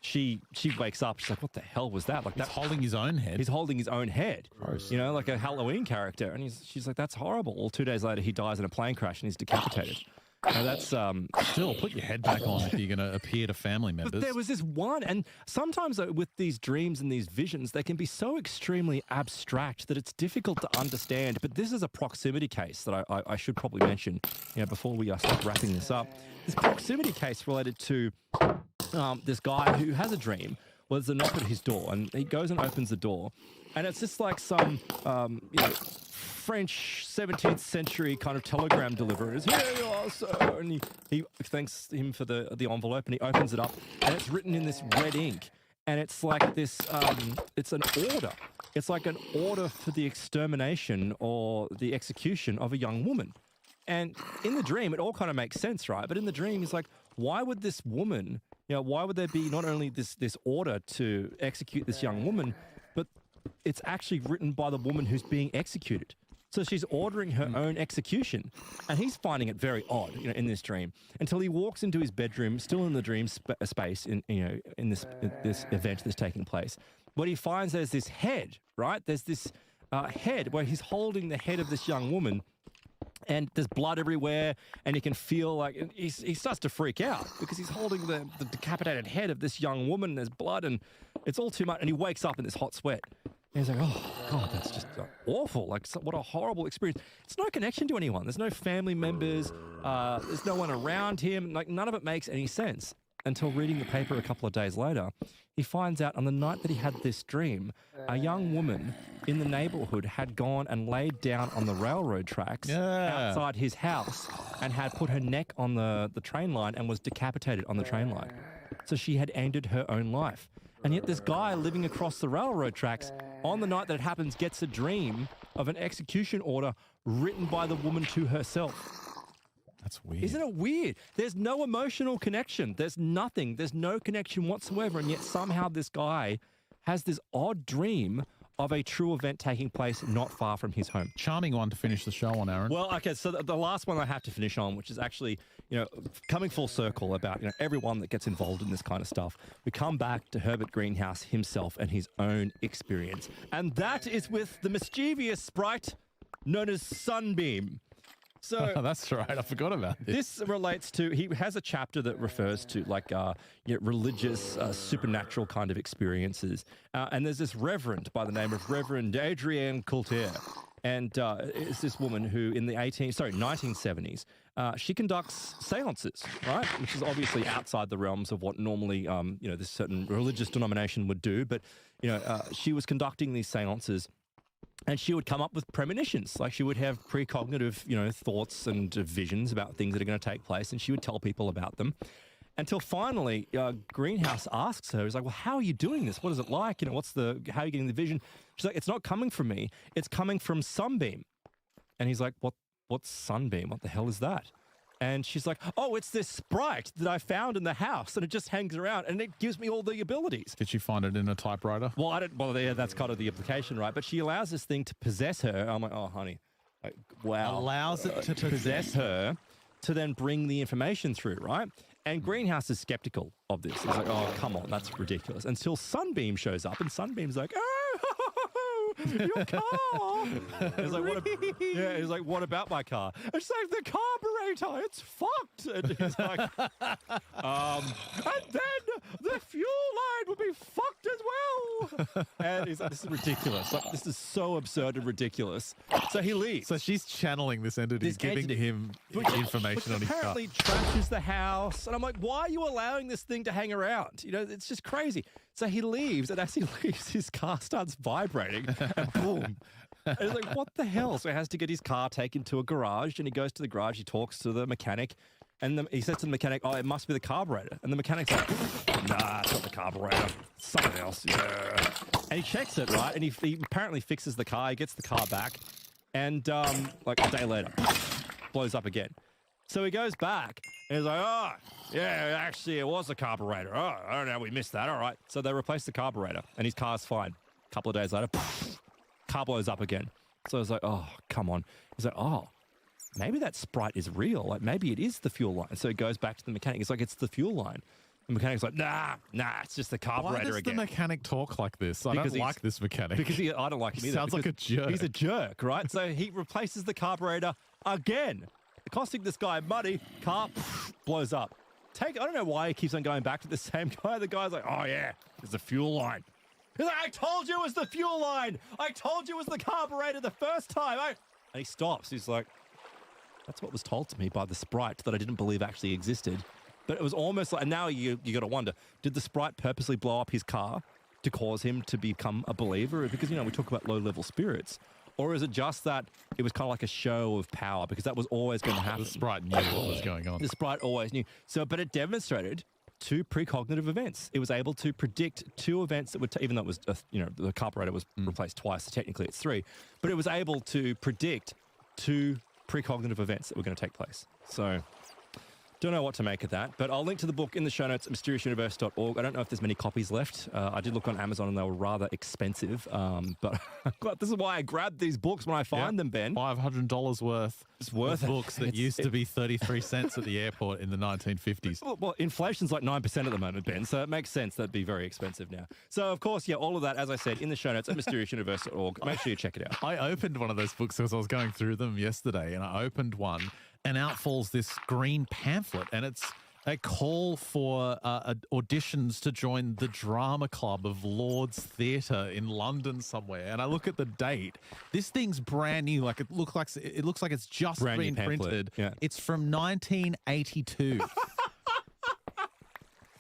she wakes up. She's like, what the hell was that? Like He's holding his own head. He's holding his own head, Gross. like a Halloween character. And she's like, that's horrible. Well, 2 days later, he dies in a plane crash and he's decapitated. Now that's Still, put your head back on if you're going to appear to family members. But there was this one, and sometimes with these dreams and these visions, they can be so extremely abstract that it's difficult to understand. But this is a proximity case that I should probably mention, before we start wrapping this up. This proximity case related to this guy who has a dream. Well, there's a knock at his door, and he goes and opens the door, and it's just like some, French 17th century kind of telegram deliverer. Is here you are, sir. And he thanks him for the envelope, and he opens it up, and it's written in this red ink, and it's like this. It's an order. It's like an order for the extermination or the execution of a young woman. And in the dream, it all kind of makes sense, right? But in the dream, he's like, why would this woman? Why would there be not only this order to execute this young woman, but it's actually written by the woman who's being executed. So she's ordering her own execution, and he's finding it very odd, in this dream, until he walks into his bedroom, still in the dream space, in this event that's taking place. What he finds, there's this head, right? There's this head where he's holding the head of this young woman, and there's blood everywhere, and he can feel like he starts to freak out because he's holding the decapitated head of this young woman. And there's blood, and it's all too much, and he wakes up in this hot sweat. And he's like, oh, God, that's just awful. Like, what a horrible experience. It's no connection to anyone. There's no family members. There's no one around him. Like, none of it makes any sense until reading the paper a couple of days later. He finds out on the night that he had this dream, a young woman in the neighborhood had gone and laid down on the railroad tracks outside his house and had put her neck on the train line and was decapitated on the train line. So she had ended her own life. And yet this guy living across the railroad tracks, on the night that it happens, gets a dream of an execution order written by the woman to herself. That's weird. Isn't it weird? There's no emotional connection. There's nothing. There's no connection whatsoever. And yet somehow this guy has this odd dream of a true event taking place not far from his home. Charming one to finish the show on, Aaron. Well, okay, so the last one I have to finish on, which is actually, coming full circle about, everyone that gets involved in this kind of stuff. We come back to Herbert Greenhouse himself and his own experience. And that is with the mischievous sprite known as Sunbeam. So that's right. I forgot about this. This relates to, he has a chapter that refers to religious, supernatural kind of experiences. And there's this reverend by the name of Reverend Adrienne Coulter. And it's this woman who in the 1970s, she conducts seances, right? Which is obviously outside the realms of what normally, this certain religious denomination would do. But, she was conducting these seances. And she would come up with premonitions, like she would have precognitive, thoughts and visions about things that are going to take place, and she would tell people about them. Until finally, Greenhouse asks her, he's like, well, how are you doing this? What is it like? How are you getting the vision? She's like, it's not coming from me. It's coming from Sunbeam. And he's like, what's Sunbeam? What the hell is that? And she's like, oh, it's this sprite that I found in the house, and it just hangs around, and it gives me all the abilities. Did she find it in a typewriter? Well, that's kind of the implication, right? But she allows this thing to possess her. I'm like, oh, honey. Like, wow. Allows it to possess her to then bring the information through, right? And Greenhouse is skeptical of this. He's like, oh, come on, that's ridiculous. Until Sunbeam shows up, and Sunbeam's like, oh, your car. He's like, what about my car? And she's like, the carburetor carburetor, it's fucked. And he's like, and then the fuel line will be fucked as well. And he's like, this is ridiculous. Like, this is so absurd and ridiculous. So he leaves. So she's channeling this entity, giving him information on his car. Apparently trashes the house. And I'm like, why are you allowing this thing to hang around? You know, it's just crazy. So he leaves, and as he leaves, his car starts vibrating, and boom. And he's like, what the hell? So he has to get his car taken to a garage, and he goes to the garage, he talks to the mechanic, and he says to the mechanic, oh, it must be the carburetor. And the mechanic's like, nah, it's not the carburetor. It's something else. Yeah. And he checks it, right? And he apparently fixes the car. He gets the car back. And like a day later, blows up again. So he goes back, and he's like, oh, yeah, actually, it was the carburetor. Oh, I don't know how we missed that. All right. So they replace the carburetor, and his car's fine. A couple of days later, car blows up again. So I was like, oh, come on. He's like, oh, maybe that sprite is real. Like, maybe it is the fuel line. So he goes back to the mechanic. He's like, it's the fuel line. The mechanic's like, nah, it's just the carburetor again. Why does the mechanic talk like this? I don't like this mechanic. Because I don't like him either. Sounds like a jerk. He's a jerk, right? So he replaces the carburetor again, costing this guy money. Car blows up. I don't know why he keeps on going back to the same guy. The guy's like, oh yeah, it's the fuel line. He's like, I told you it was the fuel line. I told you it was the carburetor the first time. And he stops. He's like, that's what was told to me by the sprite that I didn't believe actually existed. But it was almost like, and now you got to wonder, did the sprite purposely blow up his car to cause him to become a believer? Because, you know, we talk about low-level spirits. Or is it just that it was kind of like a show of power? Because that was always going to happen. The sprite knew what was going on. The sprite always knew. So, but it demonstrated 2 precognitive events. It was able to predict 2 events that would, even though it was, the carburetor was replaced twice, so technically it's 3. But it was able to predict 2 precognitive events that were going to take place. So, don't know what to make of that, but I'll link to the book in the show notes at mysteriousuniverse.org. I don't know if there's many copies left. I did look on Amazon and they were rather expensive, but this is why I grabbed these books when I find them, Ben. $500 worth. It's worth books that used to be 33 cents at the airport in the 1950s. Well, inflation's like 9% at the moment, Ben, so it makes sense that'd be very expensive now. So, of course, all of that, as I said, in the show notes at mysteriousuniverse.org. Make sure you check it out. I opened one of those books as I was going through them yesterday, and I opened one, and out falls this green pamphlet, and it's a call for auditions to join the drama club of Lord's Theatre in London somewhere. And I look at the date. This thing's brand new. Like it looks like it's just been printed. Yeah. It's from 1982.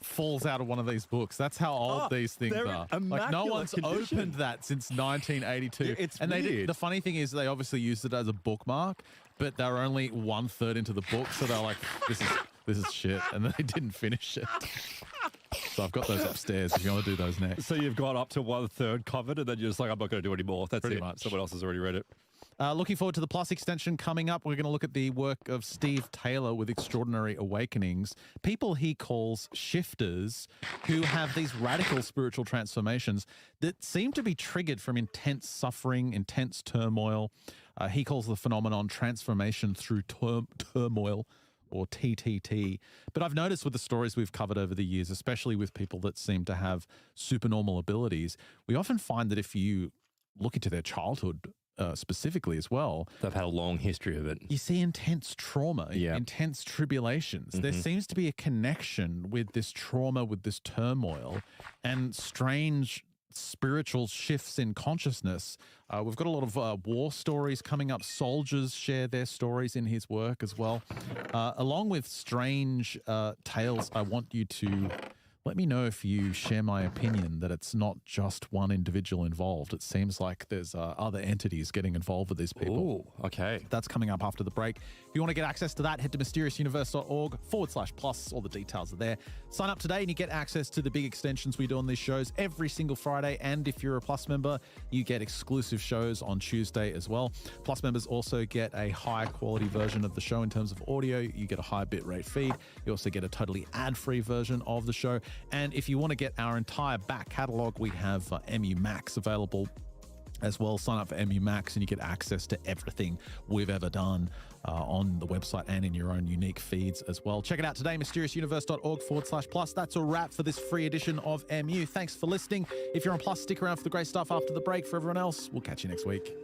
Falls out of one of these books. That's how old these things are. Like no one's opened that since 1982. It's and weird. The funny thing is they obviously used it as a bookmark, but they were only 1/3 into the book, so they're like, this is shit, and then they didn't finish it. So I've got those upstairs if you want to do those next. So you've got up to 1/3 covered, and then you're just like, I'm not going to do any more. That's Pretty it. much. Someone else has already read it. Looking forward to the Plus extension coming up. We're going to look at the work of Steve Taylor with Extraordinary Awakenings. People he calls shifters who have these radical spiritual transformations that seem to be triggered from intense suffering, intense turmoil. He calls the phenomenon transformation through turmoil, or TTT. But I've noticed with the stories we've covered over the years, especially with people that seem to have supernormal abilities, we often find that if you look into their childhood specifically as well, they've had a long history of it. You see intense trauma, intense tribulations. There seems to be a connection with this trauma, with this turmoil, and strange spiritual shifts in consciousness. We've got a lot of war stories coming up. Soldiers share their stories in his work as well. Along with strange tales, I want you to let me know if you share my opinion that it's not just one individual involved. It seems like there's other entities getting involved with these people. Oh, okay. That's coming up after the break. If you want to get access to that, head to mysteriousuniverse.org/plus. All the details are there. Sign up today and you get access to the big extensions we do on these shows every single Friday. And if you're a Plus member, you get exclusive shows on Tuesday as well. Plus members also get a higher quality version of the show in terms of audio. You get a high bitrate feed. You also get a totally ad-free version of the show. And if you want to get our entire back catalog, we have MU Max available as well. Sign up for MU Max and you get access to everything we've ever done on the website and in your own unique feeds as well. Check it out today, mysteriousuniverse.org/plus. That's a wrap for this free edition of MU. Thanks for listening. If you're on Plus, stick around for the great stuff after the break. For everyone else, we'll catch you next week.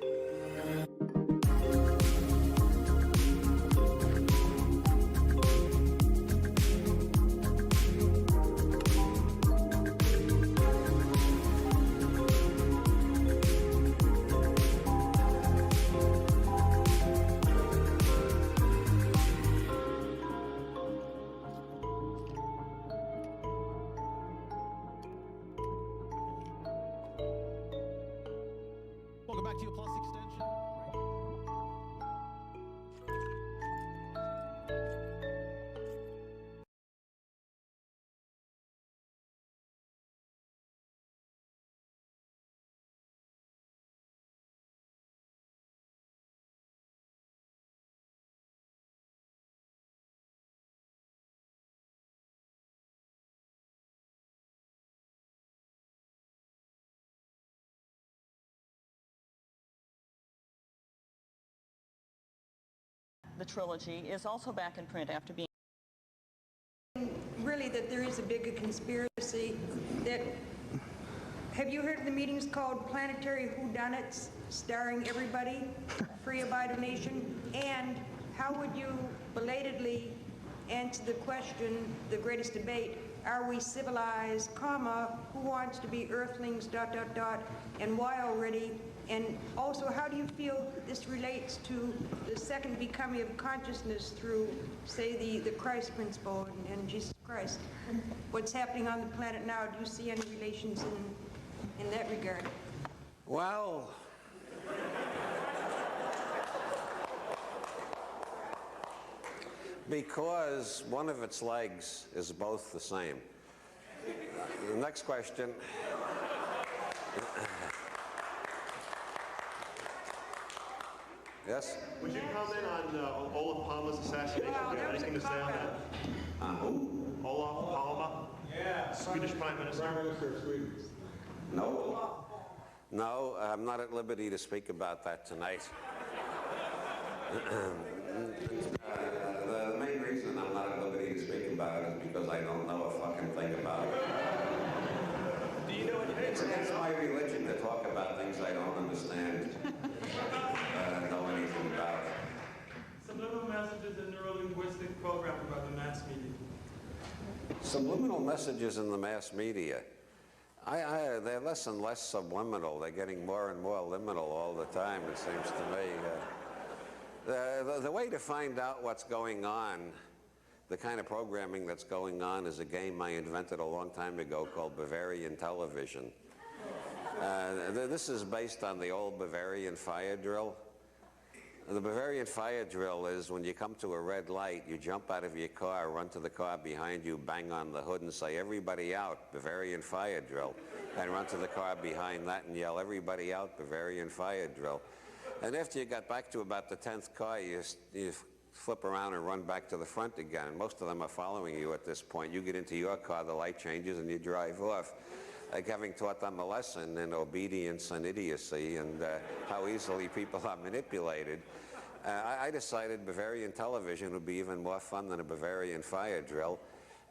back to your plus extension. The trilogy is also back in print after being really that there is a bigger conspiracy that have you heard of the meetings called Planetary Whodunits starring everybody free of by donation? And how would you belatedly answer the question, the greatest debate, are we civilized, comma, who wants to be earthlings, ... and why already? And also, how do you feel this relates to the second becoming of consciousness through, say, the Christ principle and Jesus Christ? What's happening on the planet now? Do you see any relations in that regard? Well, because one of its legs is both the same. The next question. Yes? Would you comment on Olaf Palme's assassination? Wow, Do you that have was a anything to say on that? Who? Olaf Palme? Yeah. Swedish Prime Minister. Prime Minister of Sweden. No. No, I'm not at liberty to speak about that tonight. The main reason I'm not at liberty to speak about it is because I don't know a fucking thing about it. Do you know anything? It's against my religion to talk about things I don't understand. Know anything about. Subliminal messages in neurolinguistic program about the mass media. Subliminal messages in the mass media. They're less and less subliminal. They're getting more and more liminal all the time, it seems to me. The way to find out what's going on, the kind of programming that's going on, is a game I invented a long time ago called Bavarian Television. This is based on the old Bavarian fire drill. The Bavarian fire drill is when you come to a red light, you jump out of your car, run to the car behind you, bang on the hood and say, "Everybody out, Bavarian fire drill." And run to the car behind that and yell, "Everybody out, Bavarian fire drill." And after you got back to about the 10th car, you flip around and run back to the front again. And most of them are following you at this point. You get into your car, the light changes, and you drive off. Like having taught them a lesson in obedience and idiocy and how easily people are manipulated, I decided Bavarian Television would be even more fun than a Bavarian fire drill.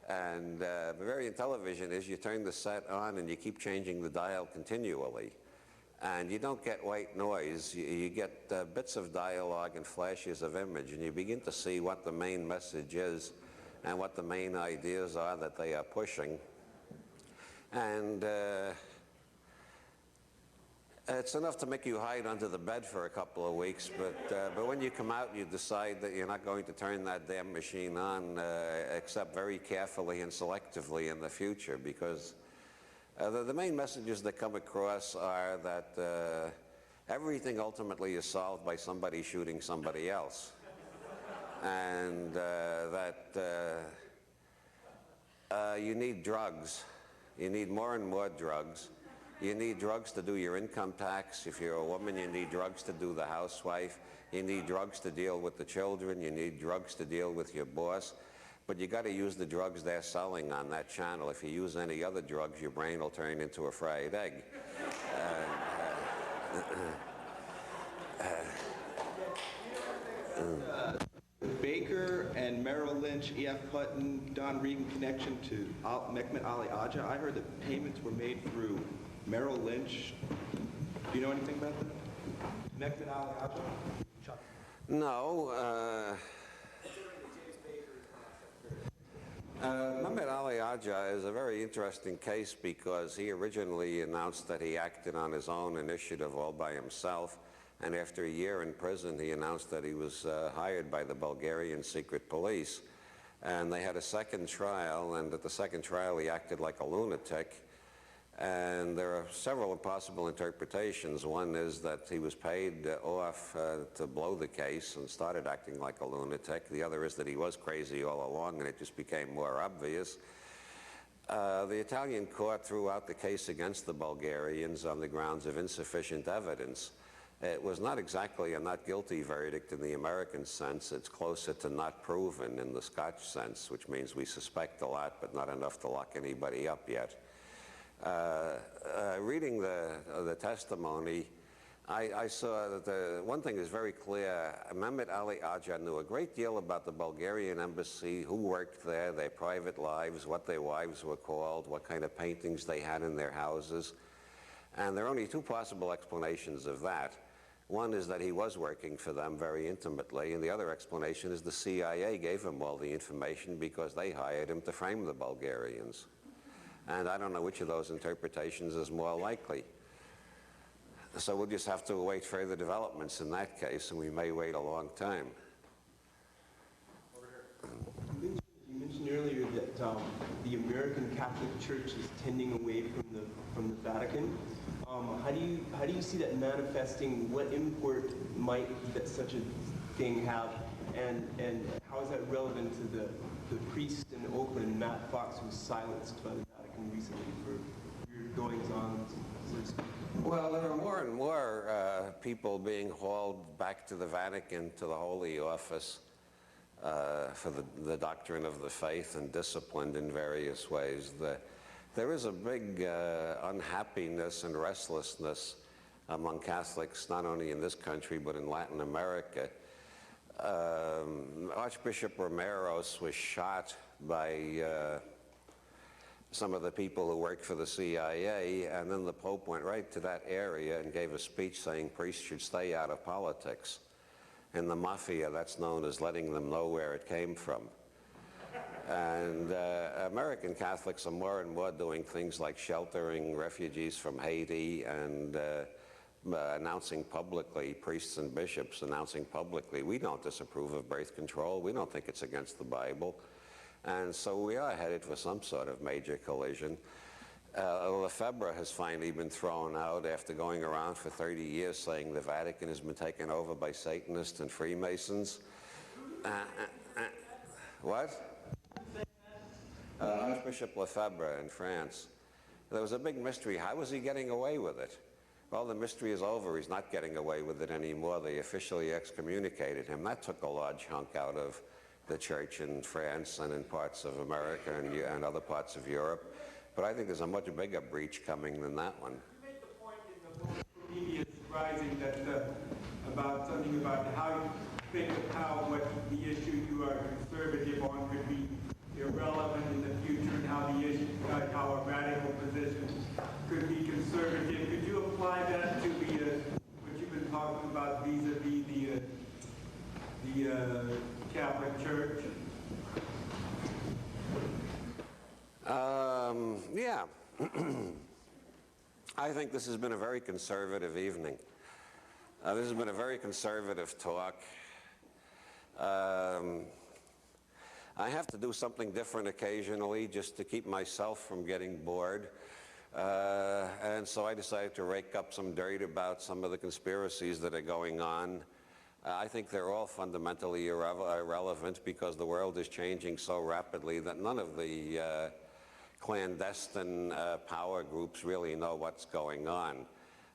And Bavarian Television is you turn the set on and you keep changing the dial continually. And you don't get white noise. You get bits of dialogue and flashes of image, and you begin to see what the main message is and what the main ideas are that they are pushing. And it's enough to make you hide under the bed for a couple of weeks, but when you come out, you decide that you're not going to turn that damn machine on except very carefully and selectively in the future, because the main messages that come across are that everything ultimately is solved by somebody shooting somebody else, and that you need drugs. You need more and more drugs. You need drugs to do your income tax. If you're a woman, you need drugs to do the housewife. You need drugs to deal with the children. You need drugs to deal with your boss. But you got to use the drugs they're selling on that channel. If you use any other drugs, your brain will turn into a fried egg. Baker and Merrill Lynch, E.F. Hutton, Don Regan connection to Mehmet Ali Agca. I heard that payments were made through Merrill Lynch. Do you know anything about that? Mehmet Ali Agca? No. Mehmet Ali Agca is a very interesting case because he originally announced that he acted on his own initiative all by himself. And after a year in prison, he announced that he was hired by the Bulgarian secret police. And they had a second trial, and at the second trial, he acted like a lunatic. And there are several possible interpretations. One is that he was paid off to blow the case and started acting like a lunatic. The other is that he was crazy all along and it just became more obvious. The Italian court threw out the case against the Bulgarians on the grounds of insufficient evidence. It was not exactly a not guilty verdict in the American sense. It's closer to not proven in the Scotch sense, which means we suspect a lot but not enough to lock anybody up yet. Reading the testimony, I saw that one thing is very clear. Mehmet Ali Aja knew a great deal about the Bulgarian embassy, who worked there, their private lives, what their wives were called, what kind of paintings they had in their houses. And there are only two possible explanations of that. One is that he was working for them very intimately, and the other explanation is the CIA gave him all the information because they hired him to frame the Bulgarians. And I don't know which of those interpretations is more likely. So we'll just have to await further developments in that case, and we may wait a long time. You mentioned earlier that the American Catholic Church is tending away from the Vatican. How do you see that manifesting? What import might that such a thing have, and how is that relevant to the priest in Oakland, Matt Fox, who was silenced by the Vatican recently for your goings-on, so to speak? Well, there are more and more people being hauled back to the Vatican, to the Holy Office, for the doctrine of the faith and disciplined in various ways. There is a big unhappiness and restlessness among Catholics, not only in this country, but in Latin America. Archbishop Romeros was shot by some of the people who worked for the CIA, and then the Pope went right to that area and gave a speech saying priests should stay out of politics. In the mafia, that's known as letting them know where it came from. And American Catholics are more and more doing things like sheltering refugees from Haiti and announcing publicly, priests and bishops announcing publicly, we don't disapprove of birth control, we don't think it's against the Bible. And so we are headed for some sort of major collision. Lefebvre has finally been thrown out after going around for 30 years saying the Vatican has been taken over by Satanists and Freemasons. What? Archbishop Lefebvre in France. There was a big mystery. How was he getting away with it? Well, the mystery is over. He's not getting away with it anymore. They officially excommunicated him. That took a large hunk out of the church in France and in parts of America and other parts of Europe. But I think there's a much bigger breach coming than that one. You made the point in the media rising that about something about how you think of how what the issue you are conservative on could be irrelevant in the future, and how the issue, how a radical position could be conservative. Could you apply that to what you've been talking about vis-a-vis the Catholic Church? Yeah. I think this has been a very conservative evening. This has been a very conservative talk. I have to do something different occasionally just to keep myself from getting bored. And so I decided to rake up some dirt about some of the conspiracies that are going on. I think they're all fundamentally irrelevant because the world is changing so rapidly that none of the clandestine power groups really know what's going on.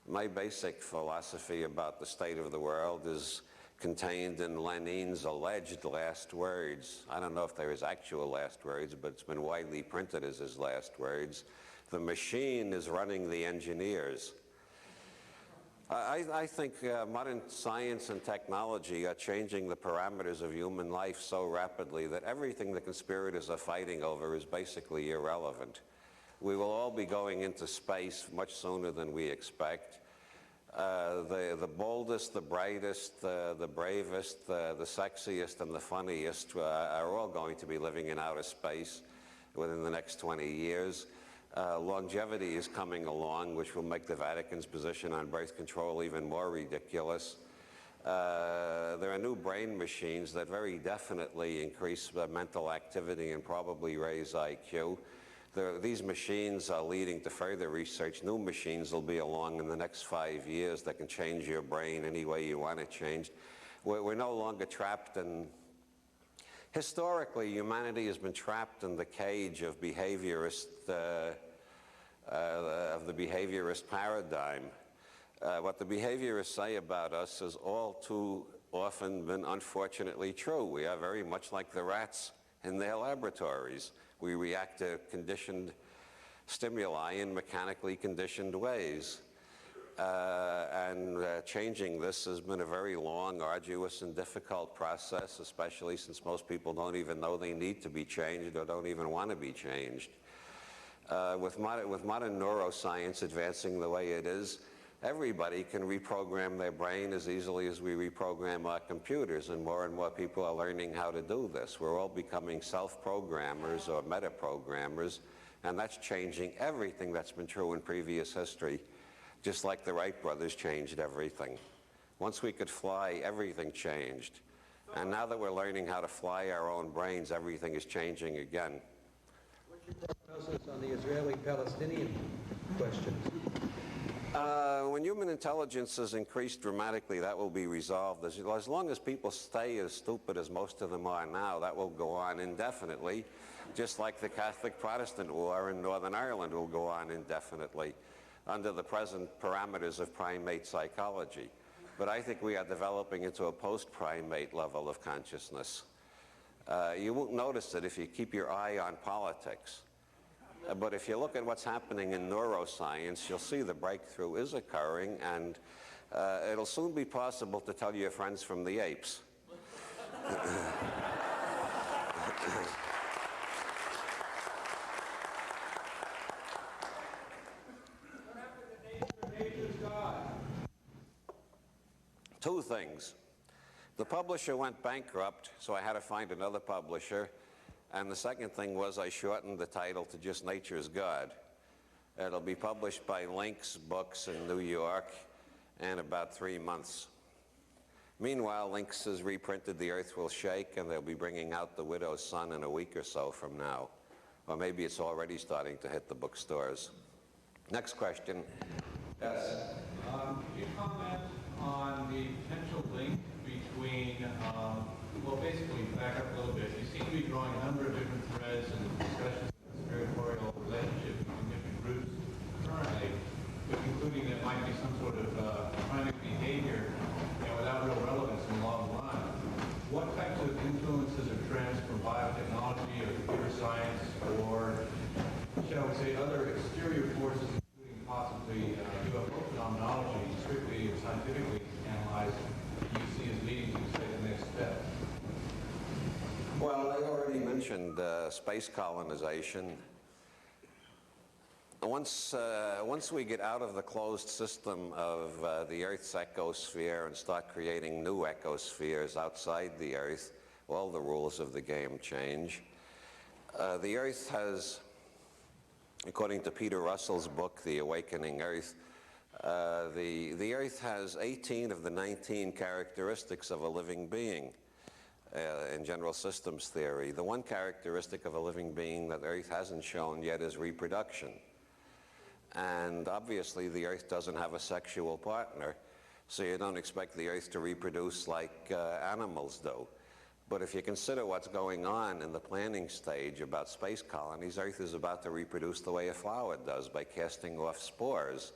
My basic philosophy about the state of the world is contained in Lenin's alleged last words. I don't know if they're his actual last words, but it's been widely printed as his last words. The machine is running the engineers. I think modern science and technology are changing the parameters of human life so rapidly that everything the conspirators are fighting over is basically irrelevant. We will all be going into space much sooner than we expect. The boldest, the brightest, the bravest, the sexiest, and the funniest are all going to be living in outer space within the next 20 years. Longevity is coming along, which will make the Vatican's position on birth control even more ridiculous. There are new brain machines that very definitely increase mental activity and probably raise IQ. These machines are leading to further research. New machines will be along in the next 5 years that can change your brain any way you want it changed. We're no longer trapped in... Historically, humanity has been trapped in the cage of the behaviorist paradigm. What the behaviorists say about us has all too often been unfortunately true. We are very much like the rats in their laboratories. We react to conditioned stimuli in mechanically conditioned ways. Changing this has been a very long, arduous, and difficult process, especially since most people don't even know they need to be changed or don't even want to be changed. With modern neuroscience advancing the way it is, everybody can reprogram their brain as easily as we reprogram our computers, and more people are learning how to do this. We're all becoming self-programmers or meta-programmers, and that's changing everything that's been true in previous history, just like the Wright brothers changed everything. Once we could fly, everything changed. And now that we're learning how to fly our own brains, everything is changing again. What's your prognosis on the Israeli-Palestinian question? When human intelligence has increased dramatically, that will be resolved. As long as people stay as stupid as most of them are now, that will go on indefinitely, just like the Catholic-Protestant war in Northern Ireland will go on indefinitely under the present parameters of primate psychology. But I think we are developing into a post-primate level of consciousness. You won't notice it if you keep your eye on politics. But if you look at what's happening in neuroscience, you'll see the breakthrough is occurring, and it'll soon be possible to tell your friends from the apes. Two things. The publisher went bankrupt, so I had to find another publisher. And the second thing was I shortened the title to just Nature's God. It'll be published by Lynx Books in New York in about 3 months. Meanwhile, Lynx has reprinted The Earth Will Shake, and they'll be bringing out The Widow's Son in a week or so from now. Or maybe it's already starting to hit the bookstores. Next question. Yes? Could you comment on the potential link between, well, basically, back up a little bit. You seem to be drawing a number of different threads in the discussions of conspiratorial relationships between different groups currently, but concluding that might be some sort of primate behavior, without real relevance in the long run. What types of influences or trends from biotechnology or computer science or, shall we say, other exterior forces, including possibly UFO phenomenology, strictly or scientifically analyzed, do you see as leading to, say, the next step? Well, I already mentioned space colonization. Once we get out of the closed system of the Earth's ecosphere and start creating new ecospheres outside the Earth, all the rules of the game change. The Earth has, according to Peter Russell's book, The Awakening Earth, the Earth has 18 of the 19 characteristics of a living being in general systems theory. The one characteristic of a living being that Earth hasn't shown yet is reproduction. And obviously the Earth doesn't have a sexual partner, so you don't expect the Earth to reproduce like animals do. But if you consider what's going on in the planning stage about space colonies, Earth is about to reproduce the way a flower does by casting off spores.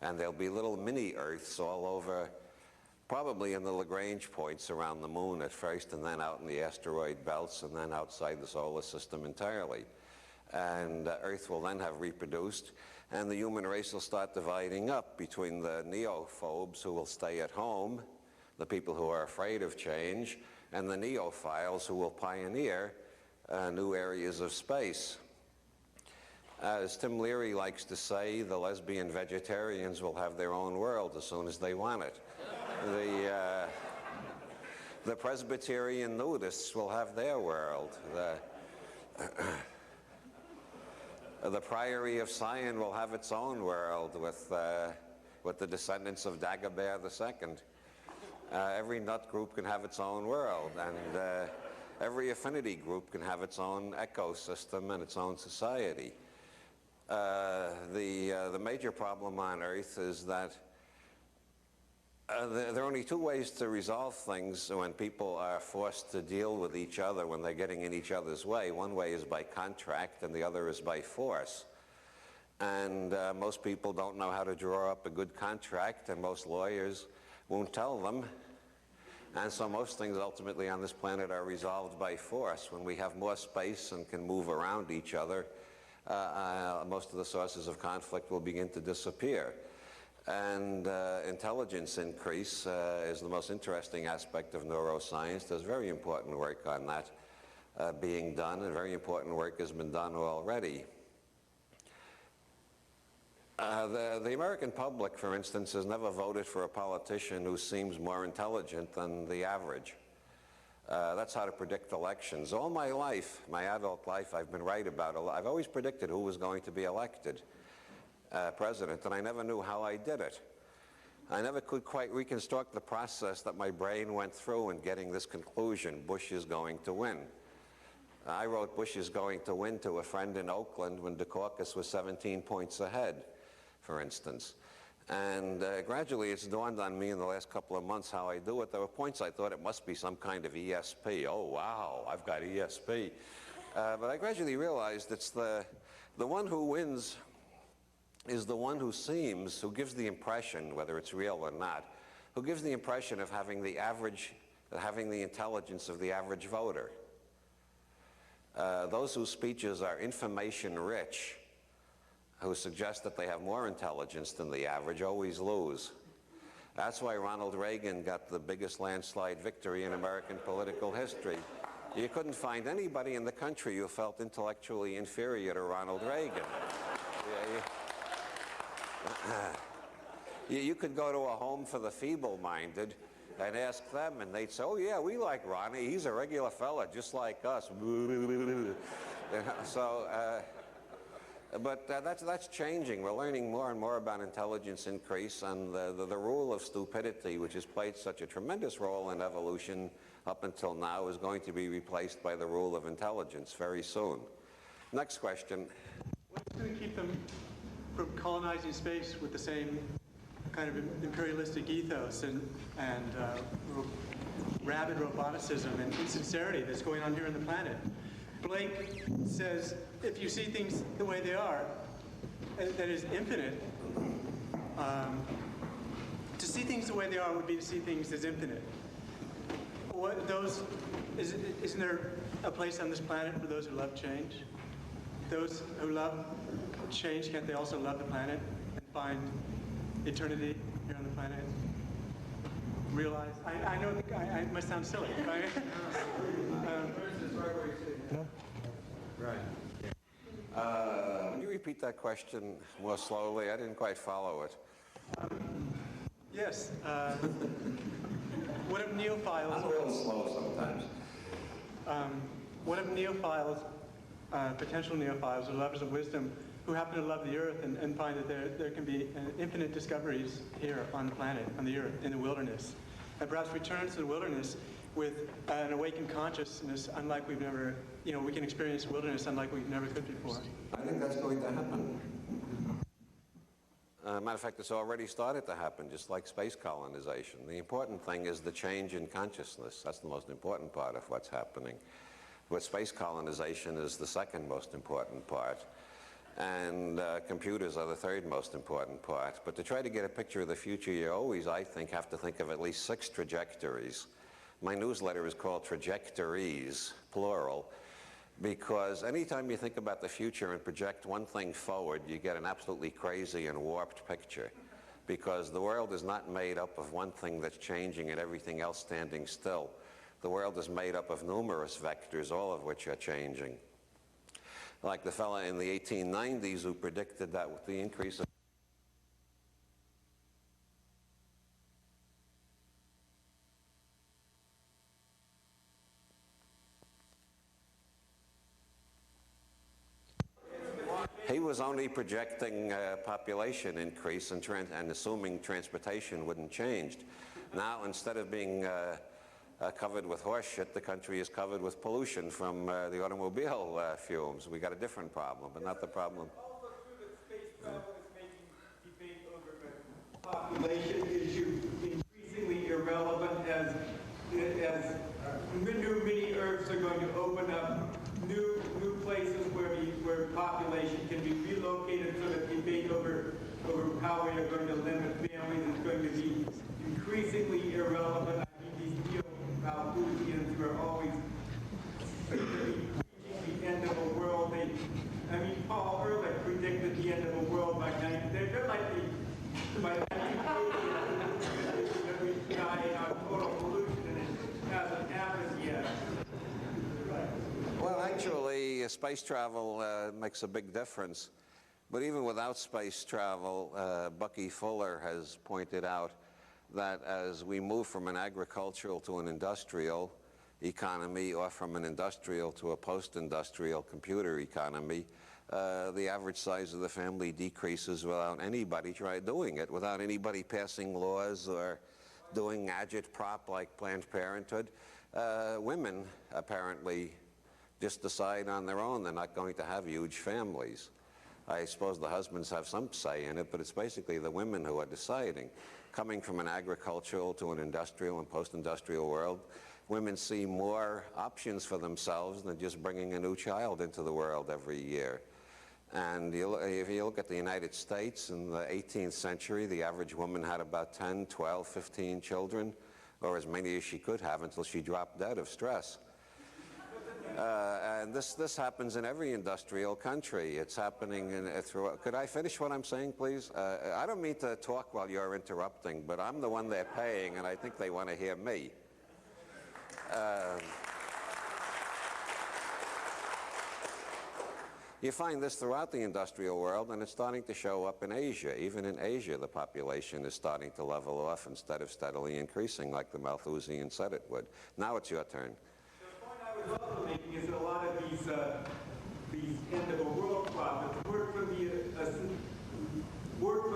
And there'll be little mini-Earths all over, probably in the Lagrange points around the moon at first, and then out in the asteroid belts, and then outside the solar system entirely. And Earth will then have reproduced, and the human race will start dividing up between the neophobes who will stay at home, the people who are afraid of change, and the neophiles who will pioneer new areas of space. As Tim Leary likes to say, the lesbian vegetarians will have their own world as soon as they want it. The Presbyterian nudists will have their world. The Priory of Sion will have its own world with the descendants of Daggerfall II. Every nut group can have its own world, and every affinity group can have its own ecosystem and its own society. The major problem on Earth is that there are only two ways to resolve things when people are forced to deal with each other when they're getting in each other's way. One way is by contract and the other is by force. And most people don't know how to draw up a good contract, and most lawyers won't tell them. And so most things ultimately on this planet are resolved by force. When we have more space and can move around each other, most of the sources of conflict will begin to disappear. And intelligence increase is the most interesting aspect of neuroscience. There's very important work on that being done, and very important work has been done already. The American public, for instance, has never voted for a politician who seems more intelligent than the average. That's how to predict elections. All my life, my adult life, I've been right about it. I've always predicted who was going to be elected president, and I never knew how I did it. I never could quite reconstruct the process that my brain went through in getting this conclusion: Bush is going to win. I wrote Bush is going to win to a friend in Oakland when Dukakis was 17 points ahead, for instance. And gradually it's dawned on me in the last couple of months how I do it. There were points I thought it must be some kind of ESP. Oh, wow, I've got ESP. But I gradually realized it's the one who wins is the one who seems, who gives the impression, whether it's real or not, who gives the impression of having the intelligence of the average voter. Those whose speeches are information-rich, who suggest that they have more intelligence than the average, always lose. That's why Ronald Reagan got the biggest landslide victory in American political history. You couldn't find anybody in the country who felt intellectually inferior to Ronald Reagan. You could go to a home for the feeble-minded and ask them, and they'd say, oh yeah, we like Ronnie, he's a regular fella just like us. So, but that's changing. We're learning more and more about intelligence increase, and the rule of stupidity, which has played such a tremendous role in evolution up until now, is going to be replaced by the rule of intelligence very soon. Next question. What's going to keep them from colonizing space with the same kind of imperialistic ethos and rabid roboticism and insincerity that's going on here on the planet? Blake says, if you see things the way they are, that is infinite. To see things the way they are would be to see things as infinite. Isn't there a place on this planet for those who love change? Those who love change, can't they also love the planet and find eternity here on the planet? Realize, I know I must sound silly. Right. Would you repeat that question more slowly? I didn't quite follow it. Yes. What if neophiles... I'm real slow sometimes. What if neophiles, potential neophiles or lovers of wisdom, who happen to love the Earth and find that there can be infinite discoveries here on the planet, on the Earth, in the wilderness, and perhaps return to the wilderness with an awakened consciousness unlike we've never, we can experience wilderness unlike we never could before. I think that's going to happen. Matter of fact, it's already started to happen, just like space colonization. The important thing is the change in consciousness. That's the most important part of what's happening. But space colonization is the second most important part. And computers are the third most important part. But to try to get a picture of the future, you always, I think, have to think of at least 6 trajectories. My newsletter is called Trajectories, plural, because anytime you think about the future and project one thing forward, you get an absolutely crazy and warped picture. Because the world is not made up of one thing that's changing and everything else standing still. The world is made up of numerous vectors, all of which are changing. Like the fella in the 1890s who predicted that with the increase of he was only projecting population increase and assuming transportation wouldn't change. Now, instead of being covered with horse shit, the country is covered with pollution from the automobile fumes. We got a different problem, but not the problem. Debate over the population issue increasingly irrelevant as new mini Earths are going to open up new places where population can be relocated, so that debate over how we are going to limit families is going to be increasingly irrelevant. I mean, these neo-Malthusians who are always reaching the end of a world. Paul Ehrlich predicted the end of the world by 19. They're like by 1980 that we die in our total pollution, and it hasn't happened yet. Well, actually, space travel makes a big difference. But even without space travel, Bucky Fuller has pointed out that as we move from an agricultural to an industrial economy, or from an industrial to a post-industrial computer economy, the average size of the family decreases without anybody doing it, without anybody passing laws or doing agitprop like Planned Parenthood. Women apparently just decide on their own they're not going to have huge families. I suppose the husbands have some say in it, but it's basically the women who are deciding. Coming from an agricultural to an industrial and post-industrial world, women see more options for themselves than just bringing a new child into the world every year. And if you look at the United States in the 18th century, the average woman had about 10, 12, 15 children, or as many as she could have until she dropped dead of stress. And this happens in every industrial country. It's happening throughout. Could I finish what I'm saying, please? I don't mean to talk while you're interrupting, but I'm the one they're paying, and I think they want to hear me. You find this throughout the industrial world, and it's starting to show up in Asia. Even in Asia, the population is starting to level off instead of steadily increasing like the Malthusian said it would. Now it's your turn. The point I was also making is that a lot of these end-of-a-world prophets work from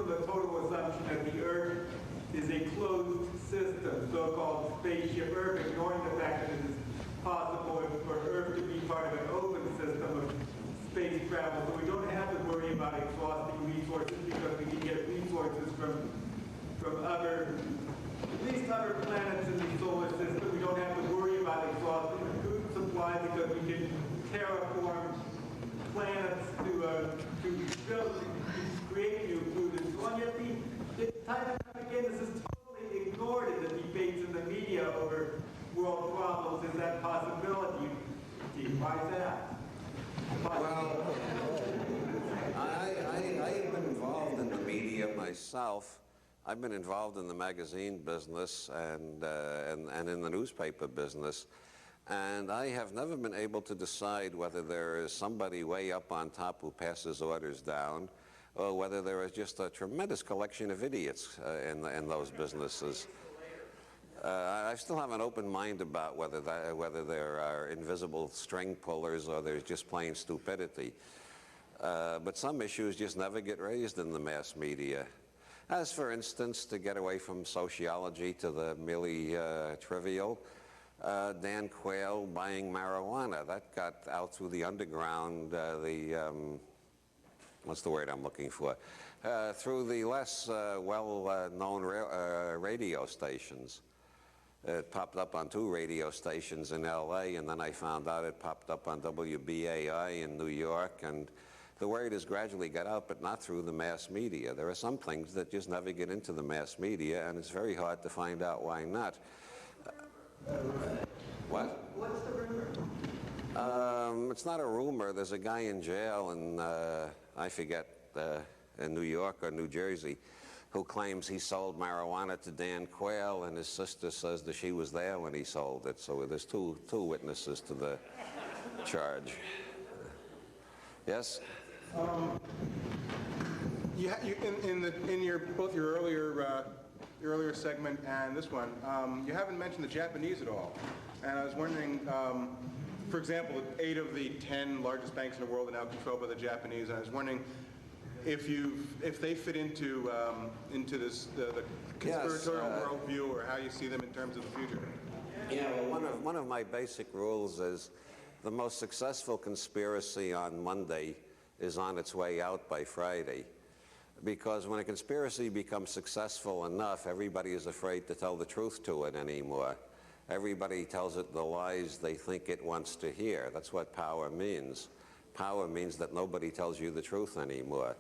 the total assumption that the Earth is a closed system, so-called spaceship Earth, ignoring the fact that it is possible for Earth to be part of an open system of space travel, so we don't have to worry about exhausting resources because we can get resources from other, at least other planets in the solar system. We don't have to worry about exhausting the food supply because we can terraform planets to create new food and so on. Yet time and time again, this is totally ignored in the debates in the media over world problems. Is that possibility? Why is that? Well, I have been involved in the media myself. I've been involved in the magazine business and in the newspaper business, and I have never been able to decide whether there is somebody way up on top who passes orders down, or whether there is just a tremendous collection of idiots in those businesses. I still have an open mind about whether there are invisible string pullers or there's just plain stupidity. But some issues just never get raised in the mass media. As for instance, to get away from sociology to the merely trivial, Dan Quayle buying marijuana. That got out through the underground, what's the word I'm looking for? Through the less well-known radio stations. It popped up on 2 radio stations in LA, and then I found out it popped up on WBAI in New York, and the word has gradually got out, but not through the mass media. There are some things that just never get into the mass media, and it's very hard to find out why not. What? What's the rumor? It's not a rumor. There's a guy in jail in, I forget, in New York or New Jersey, who claims he sold marijuana to Dan Quayle, and his sister says that she was there when he sold it. So there's two witnesses to the charge. Yes? Both your earlier segment and this one, you haven't mentioned the Japanese at all. And I was wondering, for example, 8 of the 10 largest banks in the world are now controlled by the Japanese. And I was wondering if they fit into this the conspiratorial worldview, or how you see them in terms of the future. Yeah, well, one of my basic rules is the most successful conspiracy on Monday is on its way out by Friday. Because when a conspiracy becomes successful enough, everybody is afraid to tell the truth to it anymore. Everybody tells it the lies they think it wants to hear. That's what power means. Power means that nobody tells you the truth anymore.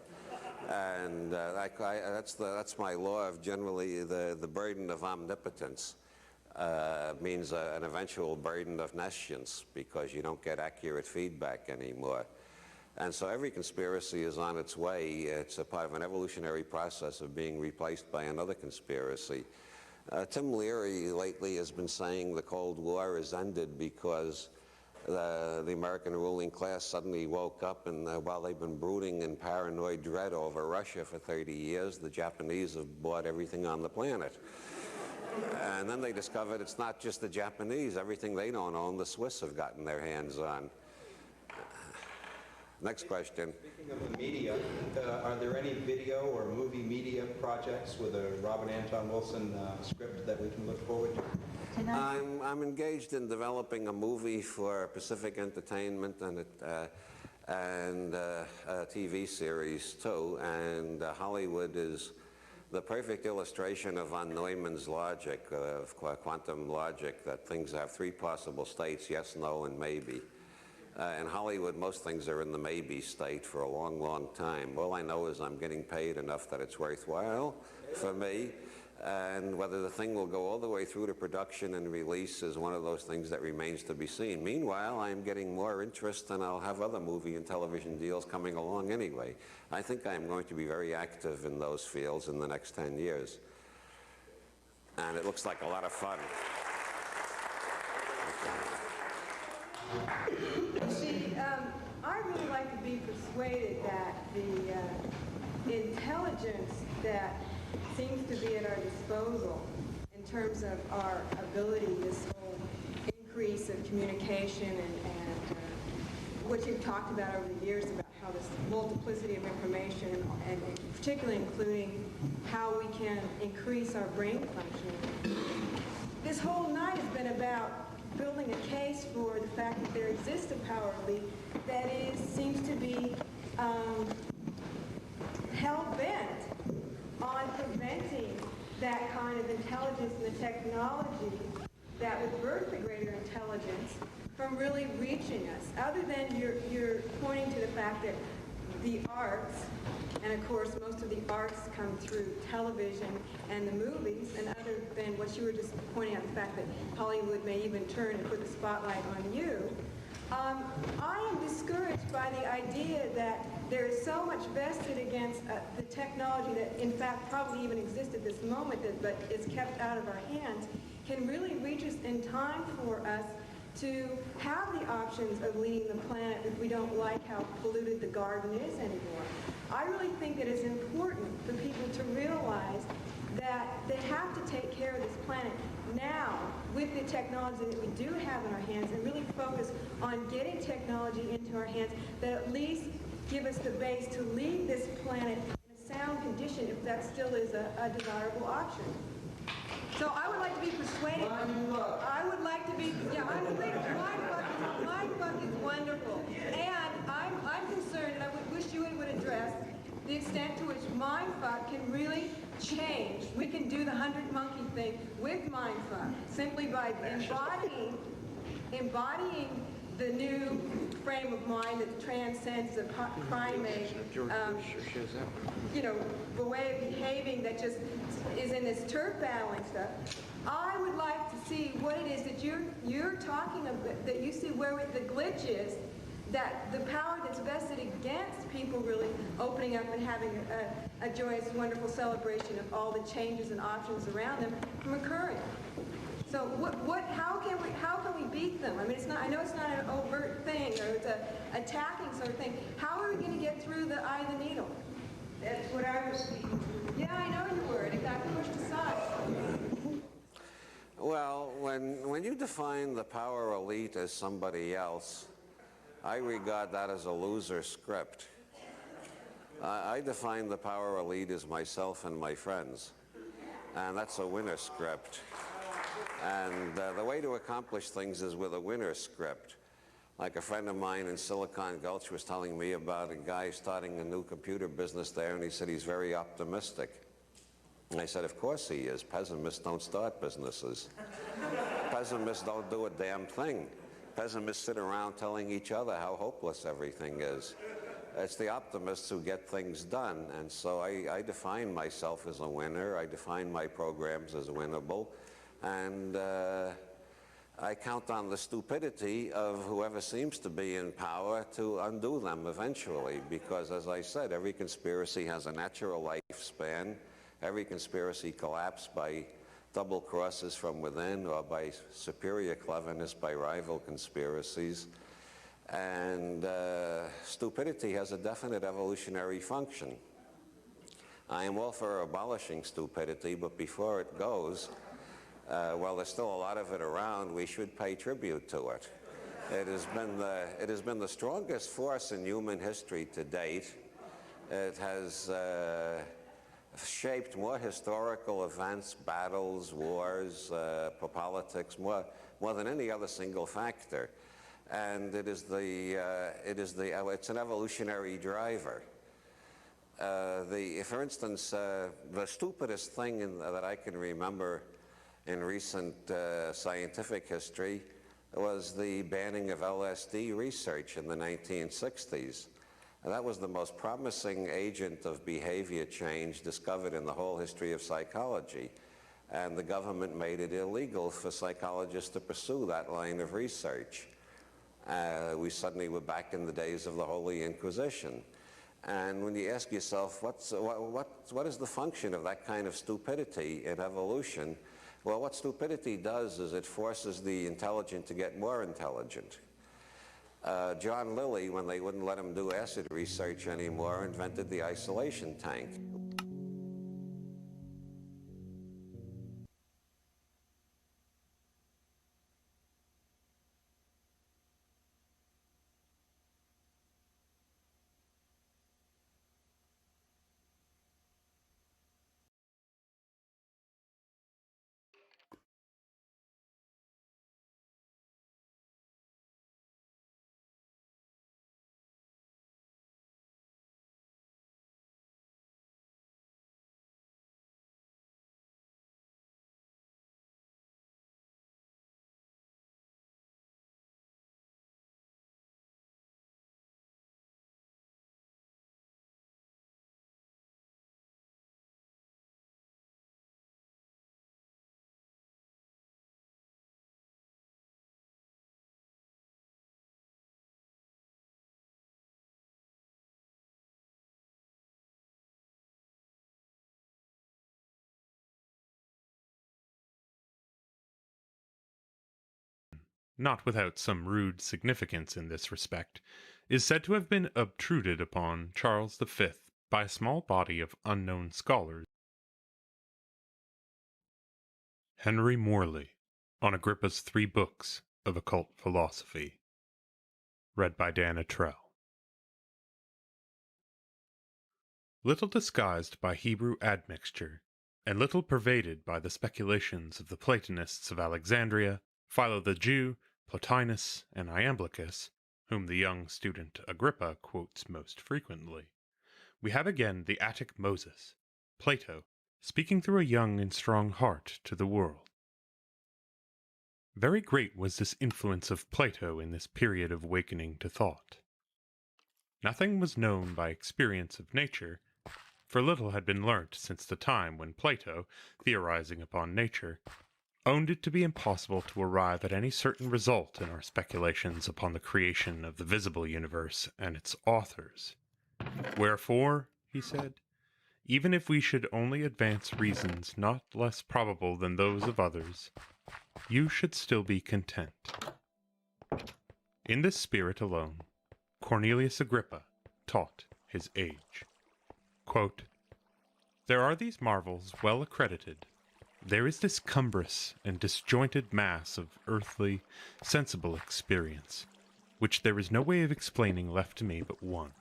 And that's my law of generally the burden of omnipotence. Means an eventual burden of nescience, because you don't get accurate feedback anymore. And so every conspiracy is on its way. It's a part of an evolutionary process of being replaced by another conspiracy. Tim Leary lately has been saying the Cold War is ended because the American ruling class suddenly woke up, and while they've been brooding in paranoid dread over Russia for 30 years, the Japanese have bought everything on the planet. And then they discovered it's not just the Japanese. Everything they don't own, the Swiss have gotten their hands on. Next question. Speaking of the media, are there any video or movie media projects with a Robert Anton Wilson script that we can look forward to? I'm engaged in developing a movie for Pacific Entertainment and a TV series too. And Hollywood is the perfect illustration of von Neumann's logic, of quantum logic, that things have three possible states: yes, no, and maybe. In Hollywood, most things are in the maybe state for a long, long time. All I know is I'm getting paid enough that it's worthwhile for me. And whether the thing will go all the way through to production and release is one of those things that remains to be seen. Meanwhile, I'm getting more interest, and I'll have other movie and television deals coming along anyway. I think I'm going to be very active in those fields in the next 10 years. And it looks like a lot of fun. See, I really like to be persuaded that the intelligence that seems to be at our disposal in terms of our ability, this whole increase of communication and what you've talked about over the years about how this multiplicity of information, and particularly including how we can increase our brain functioning. This whole night has been about building a case for the fact that there exists a power elite that seems to be hell-bent on preventing that kind of intelligence and the technology that would birth the greater intelligence from really reaching us. Other than you're pointing to the fact that the arts, and of course most of the arts come through television and the movies, and other than what you were just pointing out, the fact that Hollywood may even turn and put the spotlight on you, I am discouraged by the idea that there is so much vested against the technology that in fact probably even exists at this moment, but is kept out of our hands, can really reach us in time for us to have the options of leading the planet if we don't like how polluted the garden is anymore. I really think that it's important for people to realize that they have to take care of this planet now with the technology that we do have in our hands, and really focus on getting technology into our hands that at least give us the base to leave this planet in a sound condition, if that still is a desirable option. So I would like to be persuaded. I would like to be, yeah, I would think Mindfuck is wonderful. And I'm concerned, and I wish you would address the extent to which Mindfuck can really change. We can do the 100-monkey thing with Mindfuck simply by embodying the new frame of mind that transcends the primate, the way of behaving that just is in this turf battling stuff. I would like to see what it is that you're talking about, that you see where the glitch is, that the power that's vested against people really opening up and having a joyous, wonderful celebration of all the changes and options around them from occurring. So how can we beat them? I mean, I know it's not an overt thing, or it's a attacking sort of thing. How are we going to get through the eye of the needle? That's what I was speaking. Yeah, I know you were. It got pushed aside. Well, when you define the power elite as somebody else, I regard that as a loser script. I define the power elite as myself and my friends, and that's a winner script. And the way to accomplish things is with a winner script. Like a friend of mine in Silicon Gulch was telling me about a guy starting a new computer business there, and he said he's very optimistic. And I said, of course he is. Pessimists don't start businesses. Pessimists don't do a damn thing. Pessimists sit around telling each other how hopeless everything is. It's the optimists who get things done. And so I define myself as a winner. I define my programs as winnable. And I count on the stupidity of whoever seems to be in power to undo them eventually. Because, as I said, every conspiracy has a natural lifespan. Every conspiracy collapsed by double crosses from within or by superior cleverness by rival conspiracies. And stupidity has a definite evolutionary function. I am all for abolishing stupidity, but before it goes, while there's still a lot of it around, we should pay tribute to it. It has been the strongest force in human history to date. It has shaped more historical events, battles, wars, politics, more than any other single factor. And it's an evolutionary driver. For instance, the stupidest thing that I can remember in recent scientific history was the banning of LSD research in the 1960s. And that was the most promising agent of behavior change discovered in the whole history of psychology. And the government made it illegal for psychologists to pursue that line of research. We suddenly were back in the days of the Holy Inquisition. And when you ask yourself, what is the function of that kind of stupidity in evolution? Well, what stupidity does is it forces the intelligent to get more intelligent. John Lilly, when they wouldn't let him do acid research anymore, invented the isolation tank. not without some rude significance in this respect, is said to have been obtruded upon Charles V by a small body of unknown scholars. Henry Morley, on Agrippa's 3 books of occult philosophy. Read by Dan Atrell. Little disguised by Hebrew admixture, and little pervaded by the speculations of the Platonists of Alexandria, Philo the Jew, Plotinus, and Iamblichus, whom the young student Agrippa quotes most frequently, we have again the Attic Moses, Plato, speaking through a young and strong heart to the world. Very great was this influence of Plato in this period of awakening to thought. Nothing was known by experience of nature, for little had been learnt since the time when Plato, theorizing upon nature, owned it to be impossible to arrive at any certain result in our speculations upon the creation of the visible universe and its authors. Wherefore, he said, even if we should only advance reasons not less probable than those of others, you should still be content. In this spirit alone, Cornelius Agrippa taught his age. Quote, there are these marvels well accredited. There is this cumbrous and disjointed mass of earthly, sensible experience, which there is no way of explaining left to me but one.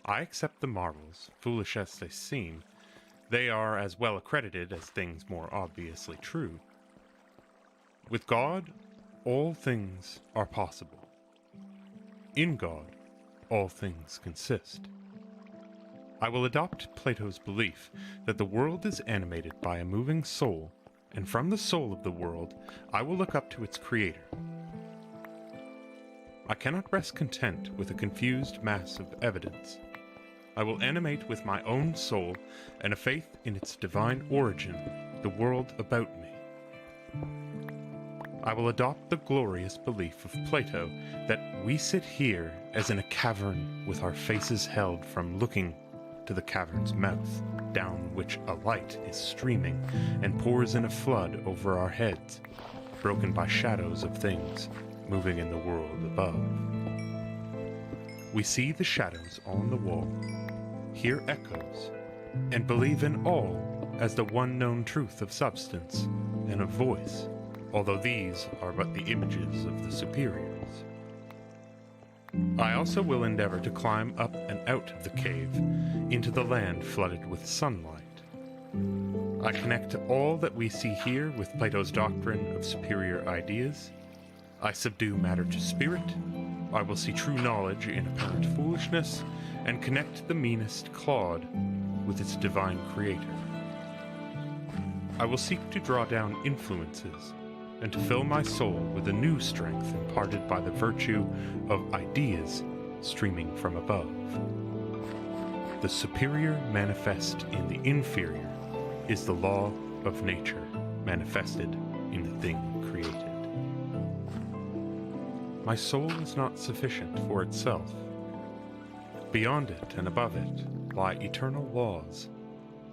I accept the marvels, foolish as they seem. They are as well accredited as things more obviously true. With God, all things are possible. in God, all things consist. I will adopt Plato's belief that the world is animated by a moving soul, and from the soul of the world I will look up to its creator. I cannot rest content with a confused mass of evidence. I will animate with my own soul and a faith in its divine origin the world about me. I will adopt the glorious belief of Plato that we sit here as in a cavern with our faces held from looking to the cavern's mouth, down which a light is streaming and pours in a flood over our heads, broken by shadows of things moving in the world above. We see the shadows on the wall, hear echoes, and believe in all as the one known truth of substance and of voice, although these are but the images of the superiors. I also will endeavor to climb up and out of the cave into the land flooded with sunlight. I connect all that we see here with Plato's doctrine of superior ideas. I subdue matter to spirit. I will see true knowledge in apparent foolishness, and connect the meanest clod with its divine creator. I will seek to draw down influences, and to fill my soul with a new strength imparted by the virtue of ideas streaming from above. The superior manifest in the inferior is the law of nature manifested in the thing created. My soul is not sufficient for itself. Beyond it and above it lie eternal laws,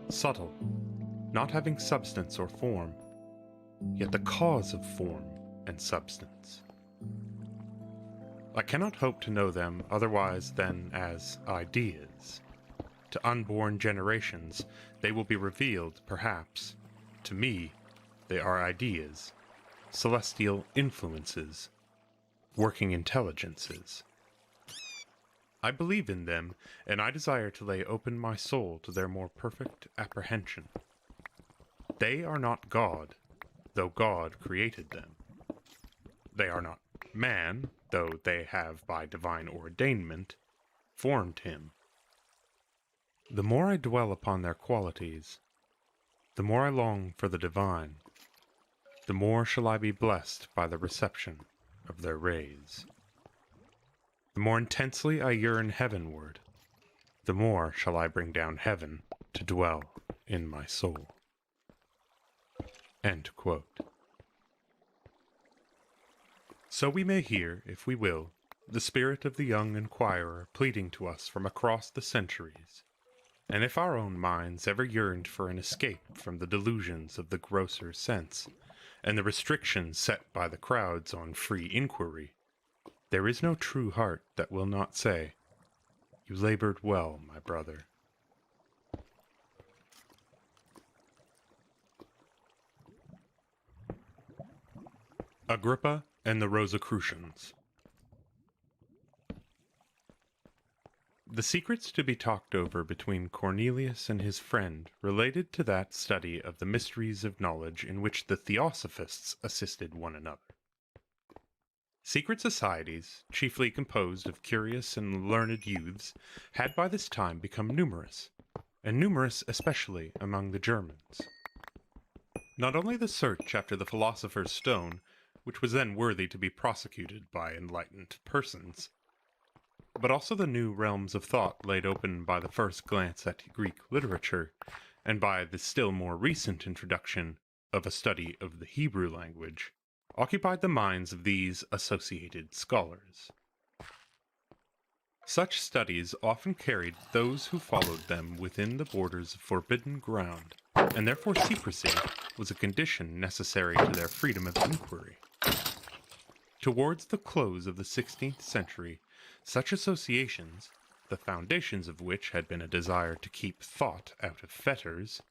subtle, not having substance or form, yet the cause of form and substance. I cannot hope to know them otherwise than as ideas. To unborn generations they will be revealed, perhaps. To me, they are ideas, celestial influences, working intelligences. I believe in them, and I desire to lay open my soul to their more perfect apprehension. They are not God, though God created them. They are not man, though they have by divine ordainment formed him. The more I dwell upon their qualities, the more I long for the divine, the more shall I be blessed by the reception of their rays. The more intensely I yearn heavenward, the more shall I bring down heaven to dwell in my soul. End quote. So we may hear, if we will, the spirit of the young inquirer pleading to us from across the centuries, and if our own minds ever yearned for an escape from the delusions of the grosser sense, and the restrictions set by the crowds on free inquiry, there is no true heart that will not say, "You labored well, my brother." Agrippa and the Rosicrucians. The secrets to be talked over between Cornelius and his friend related to that study of the mysteries of knowledge in which the Theosophists assisted one another. Secret societies, chiefly composed of curious and learned youths, had by this time become numerous, and numerous especially among the Germans. Not only the search after the philosopher's stone, which was then worthy to be prosecuted by enlightened persons, but also the new realms of thought laid open by the first glance at Greek literature, and by the still more recent introduction of a study of the Hebrew language, occupied the minds of these associated scholars. Such studies often carried those who followed them within the borders of forbidden ground, and therefore secrecy was a condition necessary to their freedom of inquiry. Towards the close of the 16th century, such associations, the foundations of which had been a desire to keep thought out of fetters,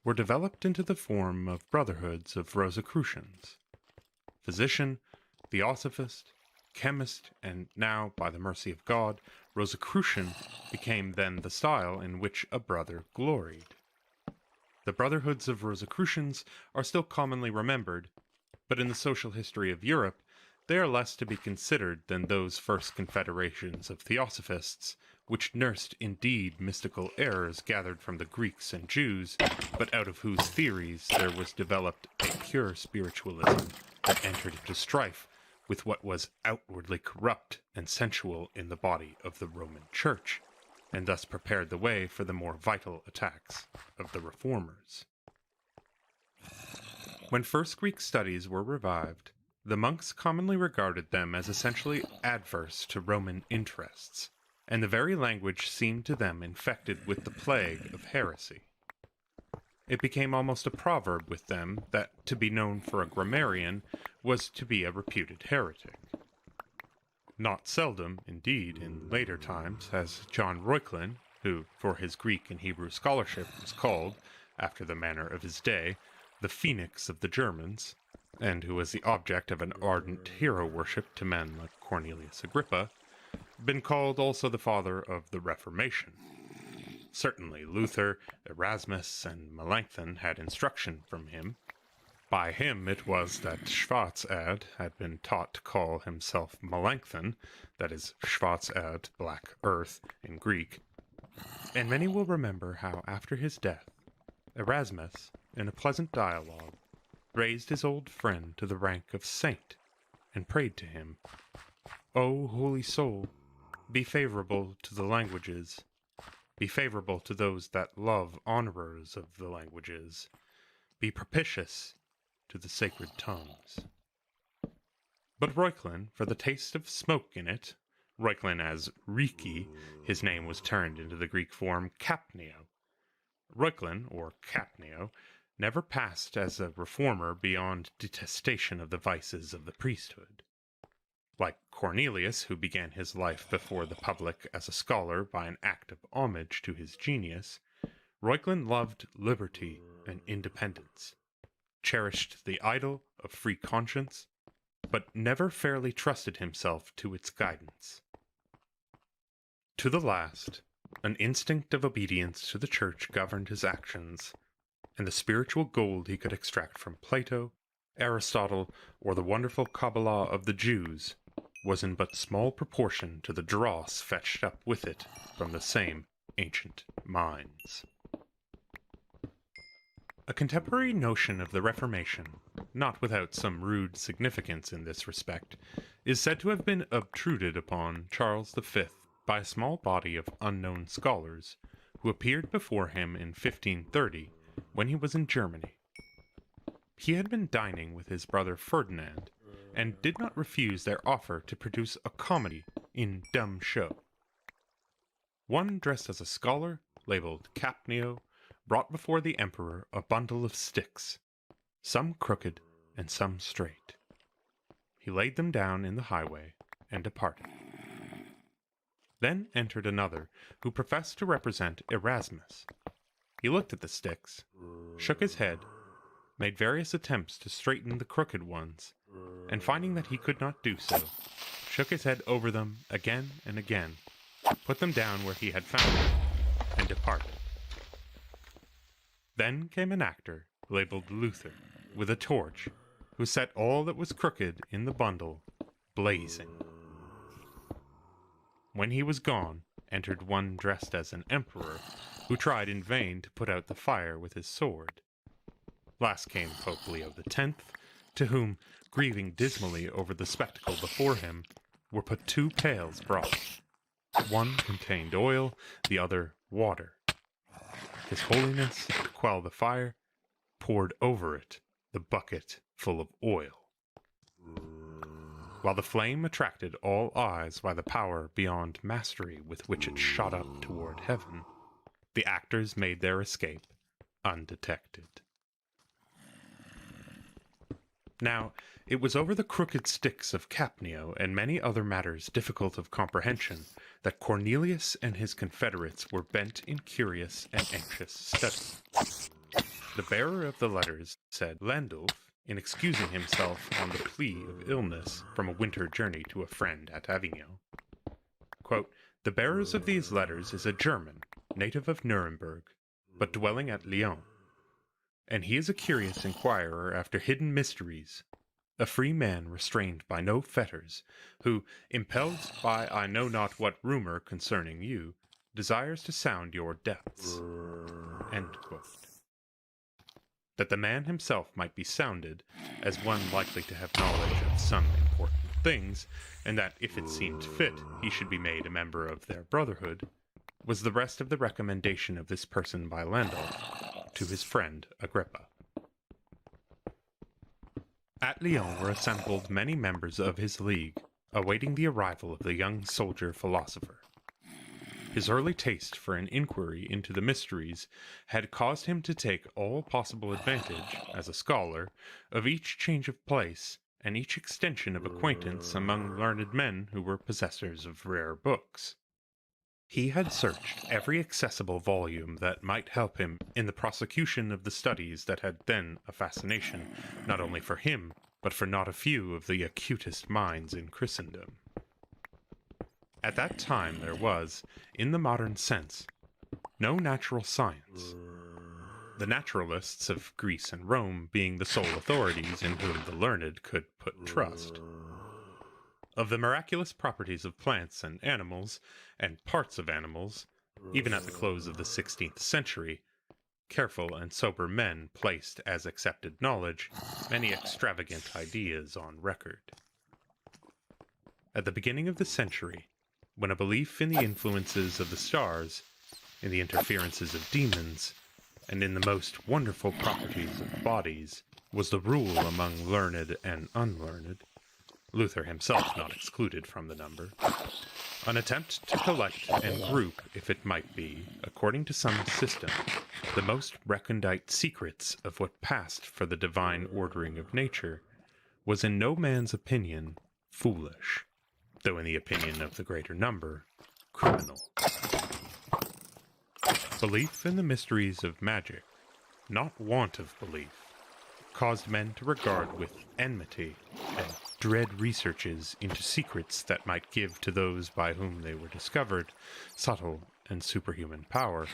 were developed into the form of brotherhoods of Rosicrucians. Physician, theosophist, chemist, and now, by the mercy of God, Rosicrucian became then the style in which a brother gloried. The brotherhoods of Rosicrucians are still commonly remembered, but in the social history of Europe, they are less to be considered than those first confederations of theosophists, which nursed indeed mystical errors gathered from the Greeks and Jews, but out of whose theories there was developed a pure spiritualism that entered into strife with what was outwardly corrupt and sensual in the body of the Roman Church, and thus prepared the way for the more vital attacks of the Reformers. When first Greek studies were revived, the monks commonly regarded them as essentially adverse to Roman interests, and the very language seemed to them infected with the plague of heresy. It became almost a proverb with them that to be known for a grammarian was to be a reputed heretic. Not seldom, indeed, in later times, has John Reuchlin, who, for his Greek and Hebrew scholarship, was called, after the manner of his day, the Phoenix of the Germans, and who was the object of an ardent hero worship to men like Cornelius Agrippa, been called also the father of the Reformation. Certainly Luther, Erasmus, and Melanchthon had instruction from him. By him it was that Schwarzerd had been taught to call himself Melanchthon, that is, Schwarzerd, black earth, in Greek. And many will remember how, after his death, Erasmus, in a pleasant dialogue, raised his old friend to the rank of saint, and prayed to him, "O holy soul, be favorable to the languages, be favorable to those that love honorers of the languages, be propitious to the sacred tongues." But Reuchlin, for the taste of smoke in it, Reuchlin as Riki, his name was turned into the Greek form Capnio. Reuchlin, or Capnio, never passed as a reformer beyond detestation of the vices of the priesthood. Like Cornelius, who began his life before the public as a scholar by an act of homage to his genius, Reuchlin loved liberty and independence, cherished the idol of free conscience, but never fairly trusted himself to its guidance. To the last, an instinct of obedience to the Church governed his actions, and the spiritual gold he could extract from Plato, Aristotle, or the wonderful Kabbalah of the Jews was in but small proportion to the dross fetched up with it from the same ancient mines. A contemporary notion of the Reformation, not without some rude significance in this respect, is said to have been obtruded upon Charles V by a small body of unknown scholars who appeared before him in 1530 when he was in Germany. He had been dining with his brother Ferdinand, and did not refuse their offer to produce a comedy in dumb show. One dressed as a scholar, labeled Capnio, brought before the emperor a bundle of sticks, some crooked and some straight. He laid them down in the highway and departed. Then entered another, who professed to represent Erasmus. He looked at the sticks, shook his head, made various attempts to straighten the crooked ones, and finding that he could not do so, shook his head over them again and again, put them down where he had found them, and departed. Then came an actor, labeled Luther, with a torch, who set all that was crooked in the bundle blazing. When he was gone, entered one dressed as an emperor, who tried in vain to put out the fire with his sword. Last came Pope Leo X, to whom, grieving dismally over the spectacle before him, were put 2 pails brought. One contained oil, the other water. His Holiness, to quell the fire, poured over it the bucket full of oil. While the flame attracted all eyes by the power beyond mastery with which it shot up toward heaven, the actors made their escape undetected. Now, it was over the crooked sticks of Capnio and many other matters difficult of comprehension that Cornelius and his confederates were bent in curious and anxious study. The bearer of the letters said Landulf, in excusing himself on the plea of illness from a winter journey to a friend at Avignon, quote, "The bearers of these letters is a German, native of Nuremberg, but dwelling at Lyon, and he is a curious inquirer after hidden mysteries, a free man restrained by no fetters, who, impelled by I know not what rumor concerning you, desires to sound your depths." End quote. That the man himself might be sounded, as one likely to have knowledge of some important things, and that if it seemed fit he should be made a member of their brotherhood, was the rest of the recommendation of this person by Landulf to his friend Agrippa. At Lyon were assembled many members of his league, awaiting the arrival of the young soldier philosopher. His early taste for an inquiry into the mysteries had caused him to take all possible advantage, as a scholar, of each change of place and each extension of acquaintance among learned men who were possessors of rare books. He had searched every accessible volume that might help him in the prosecution of the studies that had then a fascination, not only for him, but for not a few of the acutest minds in Christendom. At that time there was, in the modern sense, no natural science, the naturalists of Greece and Rome being the sole authorities in whom the learned could put trust. Of the miraculous properties of plants and animals, and parts of animals, even at the close of the 16th century, careful and sober men placed as accepted knowledge many extravagant ideas on record. At the beginning of the century, when a belief in the influences of the stars, in the interferences of demons, and in the most wonderful properties of bodies was the rule among learned and unlearned, Luther himself not excluded from the number, an attempt to collect and group, if it might be, according to some system, the most recondite secrets of what passed for the divine ordering of nature, was in no man's opinion foolish, though in the opinion of the greater number, criminal. Belief in the mysteries of magic, not want of belief, caused men to regard with enmity and dread researches into secrets that might give to those by whom they were discovered subtle and superhuman power,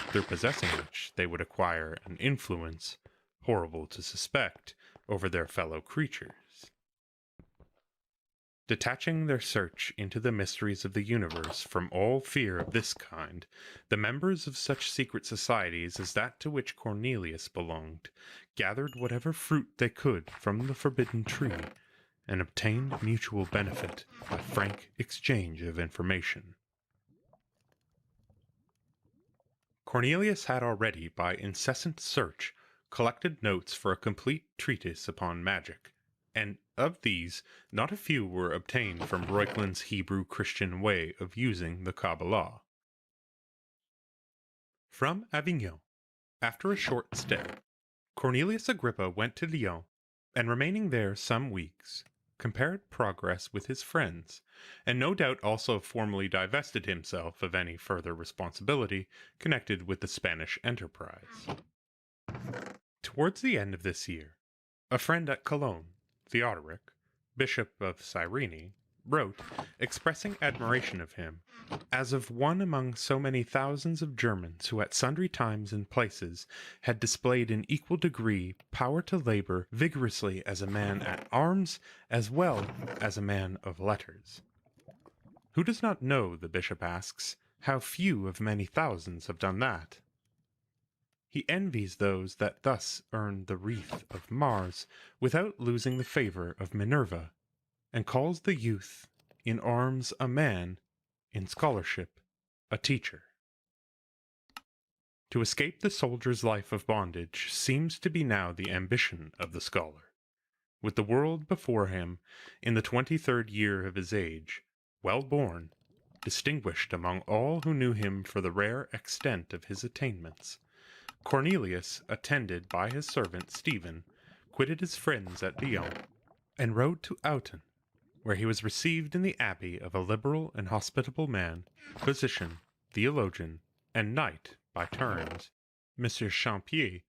through possessing which they would acquire an influence, horrible to suspect, over their fellow creatures. Detaching their search into the mysteries of the universe from all fear of this kind, the members of such secret societies as that to which Cornelius belonged gathered whatever fruit they could from the forbidden tree, and obtained mutual benefit by frank exchange of information. Cornelius had already, by incessant search, collected notes for a complete treatise upon magic, and of these, not a few were obtained from Reuchlin's Hebrew Christian way of using the Kabbalah. From Avignon, after a short stay, Cornelius Agrippa went to Lyon, and remaining there some weeks, compared progress with his friends, and no doubt also formally divested himself of any further responsibility connected with the Spanish enterprise. Towards the end of this year, a friend at Cologne, Theodoric, Bishop of Cyrene, wrote, expressing admiration of him, as of one among so many thousands of Germans who at sundry times and places had displayed in equal degree power to labor vigorously as a man at arms as well as a man of letters. Who does not know, the bishop asks, how few of many thousands have done that? He envies those that thus earn the wreath of Mars without losing the favor of Minerva, and calls the youth in arms a man, in scholarship a teacher. To escape the soldier's life of bondage seems to be now the ambition of the scholar. With the world before him, in the 23rd year of his age, well born, distinguished among all who knew him for the rare extent of his attainments, Cornelius, attended by his servant Stephen, quitted his friends at Lyon, and rode to Autun, where he was received in the abbey of a liberal and hospitable man, physician, theologian, and knight by turns, Monsieur Champier,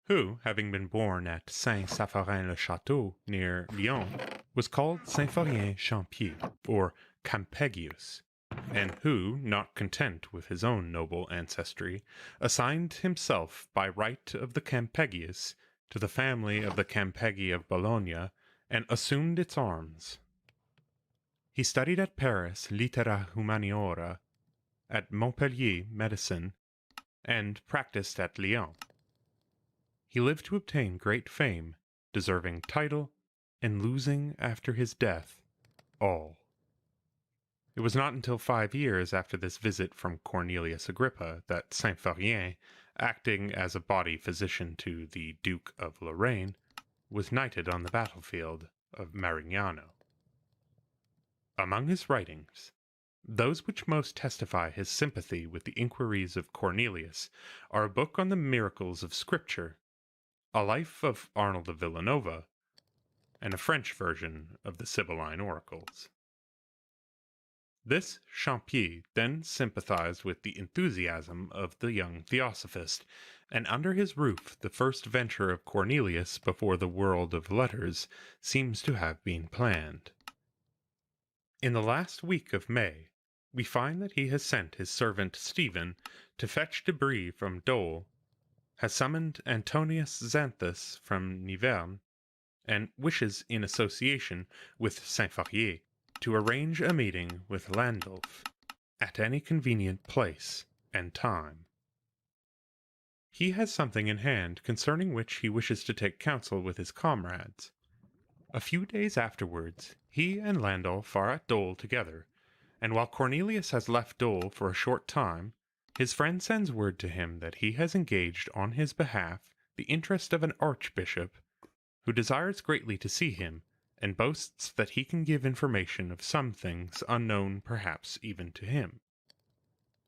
who, having been born at Saint-Sapharin-le-Château, near Lyon, was called Symphorien Champier, or Campegius, and who, not content with his own noble ancestry, assigned himself by right of the Campegius to the family of the Campeggi of Bologna and assumed its arms. He studied at Paris Litera Humaniora, at Montpellier medicine, and practiced at Lyon. He lived to obtain great fame, deserving title, and losing after his death all. It was not until 5 years after this visit from Cornelius Agrippa that Saint-Farien, acting as a body physician to the Duke of Lorraine, was knighted on the battlefield of Marignano. Among his writings, those which most testify his sympathy with the inquiries of Cornelius are a book on the miracles of Scripture, a life of Arnold of Villanova, and a French version of the Sibylline Oracles. This Champier then sympathized with the enthusiasm of the young theosophist, and under his roof the first venture of Cornelius before the world of letters seems to have been planned. In the last week of May, we find that he has sent his servant Stephen to fetch debris from Dole, has summoned Antonius Xanthus from Niverne, and wishes, in association with Saint-Farien, to arrange a meeting with Landulf at any convenient place and time. He has something in hand concerning which he wishes to take counsel with his comrades. A few days afterwards, he and Landulf are at Dole together, and while Cornelius has left Dole for a short time, his friend sends word to him that he has engaged on his behalf the interest of an archbishop, who desires greatly to see him, and boasts that he can give information of some things unknown perhaps even to him.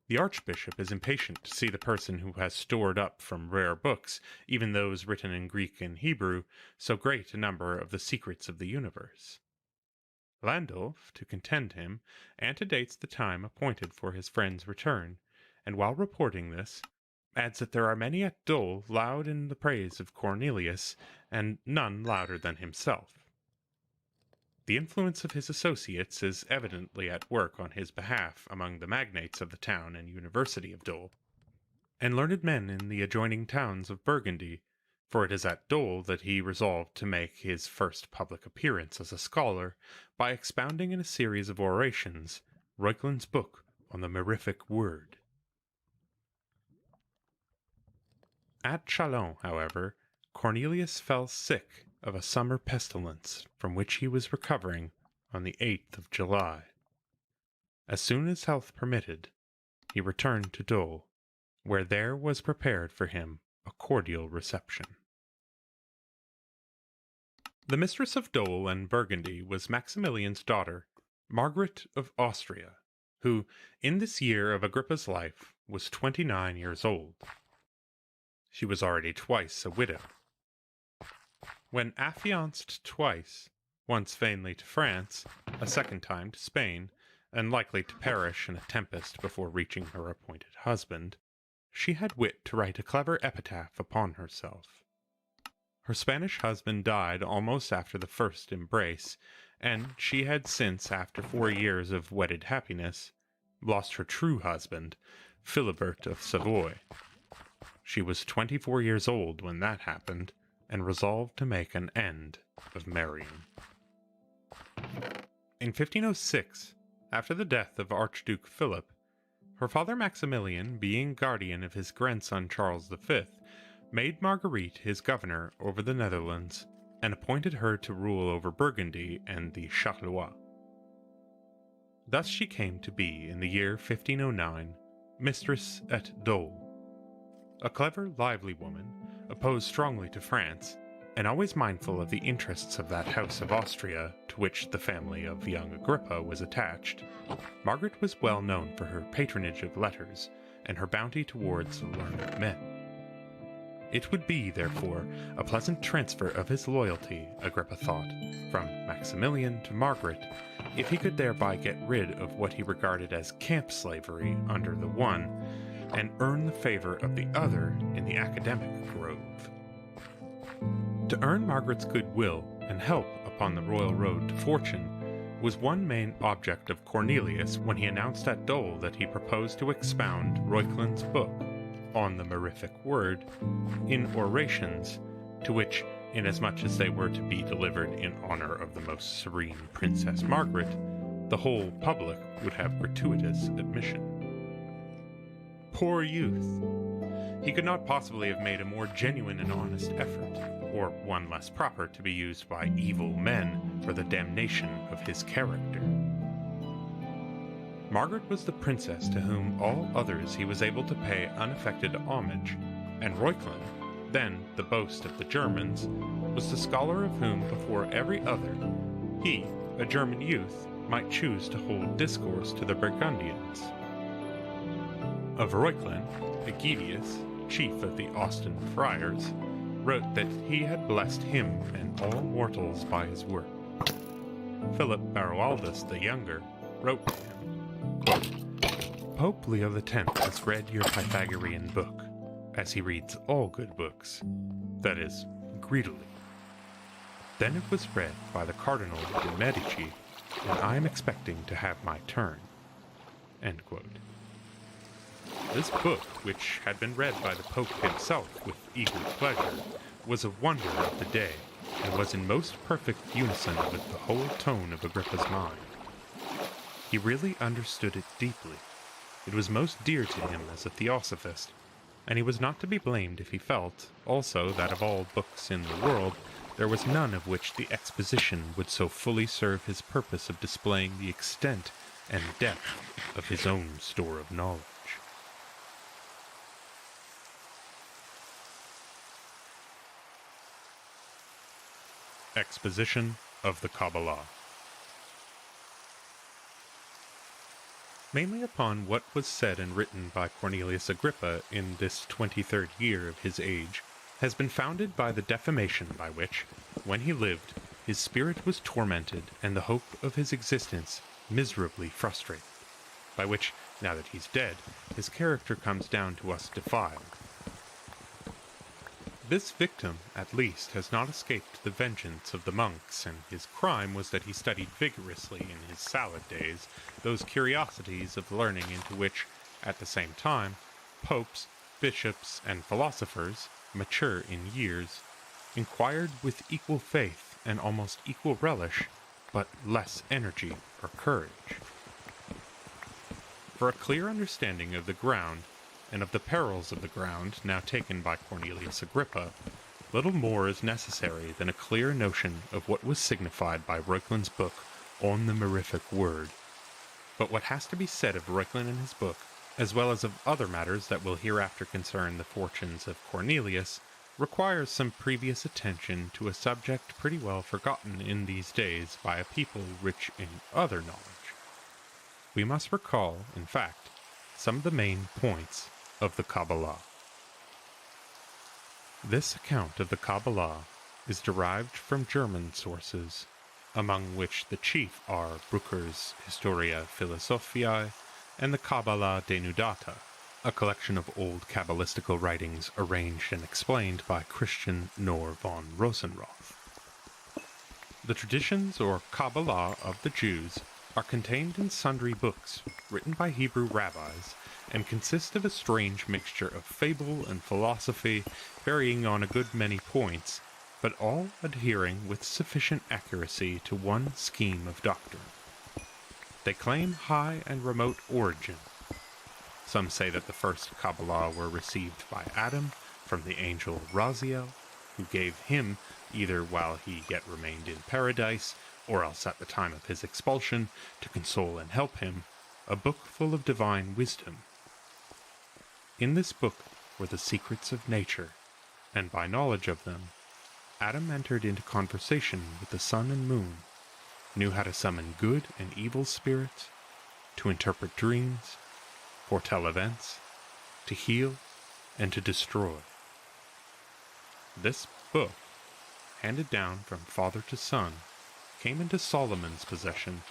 The archbishop is impatient to see the person who has stored up from rare books, even those written in Greek and Hebrew, so great a number of the secrets of the universe. Landulf, to content him, antedates the time appointed for his friend's return, and while reporting this, adds that there are many at Dole loud in the praise of Cornelius, and none louder than himself. The influence of his associates is evidently at work on his behalf among the magnates of the town and university of Dole, and learned men in the adjoining towns of Burgundy, for it is at Dole that he resolved to make his first public appearance as a scholar by expounding in a series of orations Reuchlin's book on the Mirific Word. At Chalons, however, Cornelius fell sick of a summer pestilence from which he was recovering on the 8th of July. As soon as health permitted, he returned to Dole, where there was prepared for him a cordial reception. The mistress of Dole and Burgundy was Maximilian's daughter, Margaret of Austria, who, in this year of Agrippa's life, was 29 years old. She was already twice a widow. When affianced twice, once vainly to France, a second time to Spain, and likely to perish in a tempest before reaching her appointed husband, she had wit to write a clever epitaph upon herself. Her Spanish husband died almost after the first embrace, and she had since, after 4 years of wedded happiness, lost her true husband, Philibert of Savoy. She was 24 years old when that happened, and resolved to make an end of marrying. In 1506, after the death of Archduke Philip, her father Maximilian, being guardian of his grandson Charles V, made Marguerite his governor over the Netherlands, and appointed her to rule over Burgundy and the Charleroi. Thus she came to be, in the year 1509, mistress at Dole. A clever, lively woman, opposed strongly to France, and always mindful of the interests of that house of Austria to which the family of young Agrippa was attached, Margaret was well known for her patronage of letters and her bounty towards learned men. It would be, therefore, a pleasant transfer of his loyalty, Agrippa thought, from Maximilian to Margaret, if he could thereby get rid of what he regarded as camp slavery under the one, and earn the favor of the other in the academic grove. To earn Margaret's goodwill and help upon the royal road to fortune was one main object of Cornelius when he announced at Dole that he proposed to expound Reuchlin's book on the Mirific Word in orations, to which Inasmuch as they were to be delivered in honor of the most serene Princess Margaret, the whole public would have gratuitous admission. Poor youth! He could not possibly have made a more genuine and honest effort, or one less proper to be used by evil men for the damnation of his character. Margaret was the princess to whom all others he was able to pay unaffected homage, and Reuchlin, then the boast of the Germans, was the scholar of whom before every other, he, a German youth, might choose to hold discourse to the Burgundians. Of Reuchlin, Aegidius, chief of the Austin Friars, wrote that he had blessed him and all mortals by his work. Philip Baroaldus the Younger wrote to him, quote, Pope Leo X has read your Pythagorean book, as he reads all good books, that is, greedily. Then it was read by the Cardinal de Medici, and I am expecting to have my turn. End quote. This book, which had been read by the Pope himself with eager pleasure, was a wonder of the day, and was in most perfect unison with the whole tone of Agrippa's mind. He really understood it deeply. It was most dear to him as a theosophist, and he was not to be blamed if he felt, also, that of all books in the world, there was none of which the exposition would so fully serve his purpose of displaying the extent and depth of his own store of knowledge. Exposition of the Kabbalah. Mainly upon what was said and written by Cornelius Agrippa in this 23rd year of his age, has been founded by the defamation by which, when he lived, his spirit was tormented and the hope of his existence miserably frustrated, by which, now that he's dead, his character comes down to us defiled. This victim, at least, has not escaped the vengeance of the monks, and his crime was that he studied vigorously in his salad days those curiosities of learning into which, at the same time, popes, bishops, and philosophers, mature in years, inquired with equal faith and almost equal relish, but less energy or courage. For a clear understanding of the ground, and of the perils of the ground now taken by Cornelius Agrippa, little more is necessary than a clear notion of what was signified by Reuchlin's book On the Mirific Word. But what has to be said of Reuchlin and his book, as well as of other matters that will hereafter concern the fortunes of Cornelius, requires some previous attention to a subject pretty well forgotten in these days by a people rich in other knowledge. We must recall, in fact, some of the main points of the Kabbalah. This account of the Kabbalah is derived from German sources, among which the chief are Brucker's Historia Philosophiae and the Kabbalah Denudata, a collection of old Kabbalistical writings arranged and explained by Christian Knorr von Rosenroth. The traditions or Kabbalah of the Jews are contained in sundry books written by Hebrew rabbis and consist of a strange mixture of fable and philosophy varying on a good many points, but all adhering with sufficient accuracy to one scheme of doctrine. They claim high and remote origin. Some say that the first Kabbalah were received by Adam from the angel Raziel, who gave him, either while he yet remained in paradise, or else at the time of his expulsion, to console and help him, a book full of divine wisdom. In this book were the secrets of nature, and by knowledge of them, Adam entered into conversation with the sun and moon, knew how to summon good and evil spirits, to interpret dreams, foretell events, to heal, and to destroy. This book, handed down from father to son, came into Solomon's possession,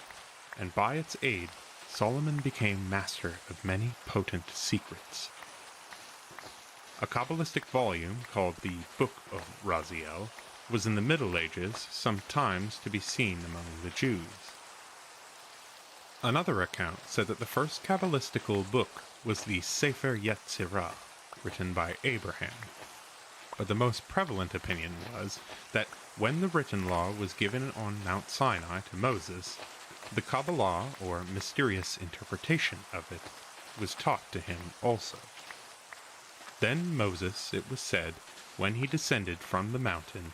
and by its aid Solomon became master of many potent secrets. A Kabbalistic volume called the Book of Raziel was in the Middle Ages sometimes to be seen among the Jews. Another account said that the first Kabbalistical book was the Sefer Yetzirah, written by Abraham. but the most prevalent opinion was that when the written law was given on Mount Sinai to Moses, the Kabbalah, or mysterious interpretation of it, was taught to him also. Then Moses, it was said, when he descended from the mountain,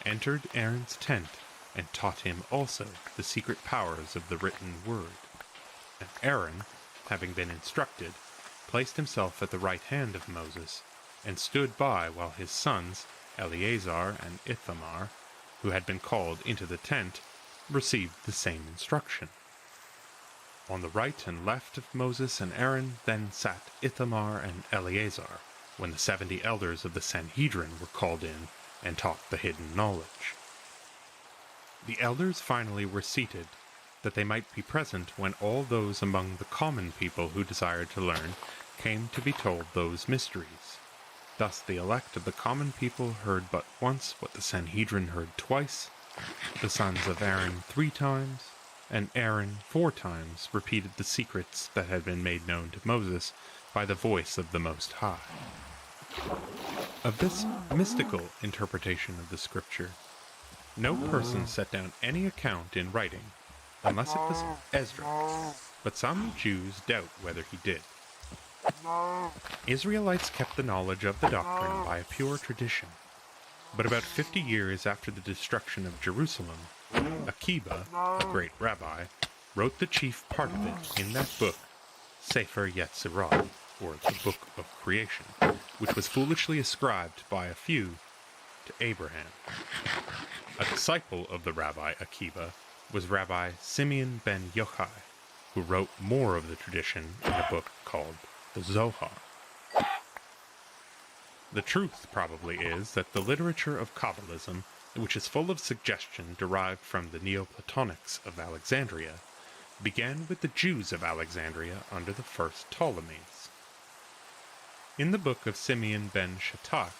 entered Aaron's tent, and taught him also the secret powers of the written word. And Aaron, having been instructed, placed himself at the right hand of Moses, and stood by while his sons, Eleazar and Ithamar, who had been called into the tent, received the same instruction. On the right and left of Moses and Aaron then sat Ithamar and Eleazar, when the 70 elders of the Sanhedrin were called in and taught the hidden knowledge. The elders finally were seated, that they might be present when all those among the common people who desired to learn came to be told those mysteries. Thus the elect of the common people heard but once what the Sanhedrin heard twice, the sons of Aaron 3 times, and Aaron 4 times repeated the secrets that had been made known to Moses by the voice of the Most High. Of this mystical interpretation of the Scripture, no person set down any account in writing, unless it was Esdras, but some Jews doubt whether he did. Israelites kept the knowledge of the doctrine by a pure tradition, but about 50 years after the destruction of Jerusalem, Akiba, a great rabbi, wrote the chief part of it in that book, Sefer Yetzirah, or the Book of Creation, which was foolishly ascribed by a few to Abraham. A disciple of the rabbi Akiba was Rabbi Simeon ben Yochai, who wrote more of the tradition in a book called the Zohar. The truth probably is that the literature of Kabbalism, which is full of suggestion derived from the Neoplatonics of Alexandria, began with the Jews of Alexandria under the first Ptolemies. In the book of Simeon ben Shattak,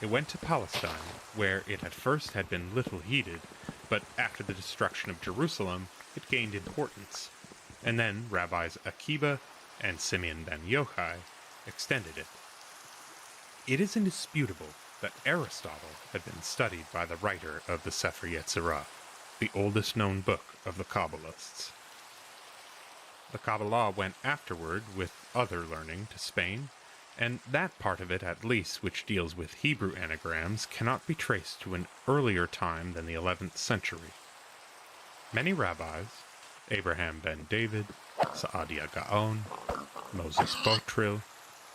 it went to Palestine, where it at first had been little heeded, but after the destruction of Jerusalem, it gained importance, and then rabbis Akiba and Simeon ben Yochai extended it. It is indisputable that Aristotle had been studied by the writer of the Sefer Yetzirah, the oldest known book of the Kabbalists. The Kabbalah went afterward with other learning to Spain, and that part of it at least which deals with Hebrew anagrams cannot be traced to an earlier time than the 11th century. Many rabbis, Abraham ben David, Saadia Gaon, Moses Botril,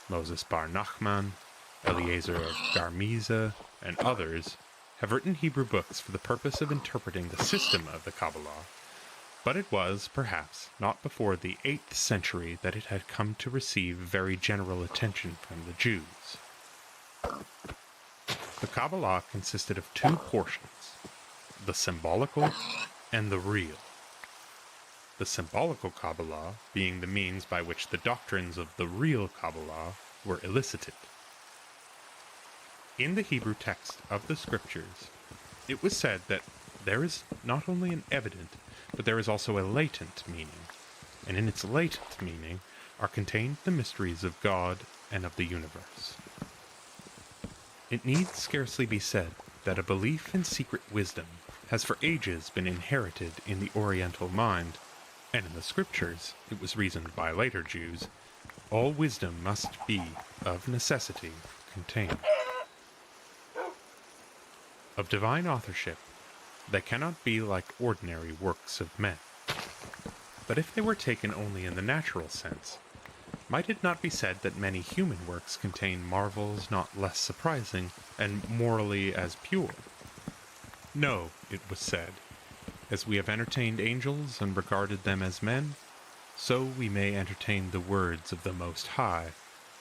Moses bar Nachman, Eliezer of Garmiza, and others, have written Hebrew books for the purpose of interpreting the system of the Kabbalah, but it was, perhaps, not before the 8th century that it had come to receive very general attention from the Jews. The Kabbalah consisted of 2 portions, the symbolical and the real. The symbolical Kabbalah being the means by which the doctrines of the real Kabbalah were elicited. In the Hebrew text of the Scriptures, it was said that there is not only an evident, but there is also a latent meaning, and in its latent meaning are contained the mysteries of God and of the universe. It need scarcely be said that a belief in secret wisdom has for ages been inherited in the Oriental mind, and in the Scriptures, it was reasoned by later Jews, all wisdom must be, of necessity, contained. Of divine authorship, they cannot be like ordinary works of men. But if they were taken only in the natural sense, might it not be said that many human works contain marvels not less surprising, and morally as pure? No, it was said, as we have entertained angels and regarded them as men, so we may entertain the words of the Most High,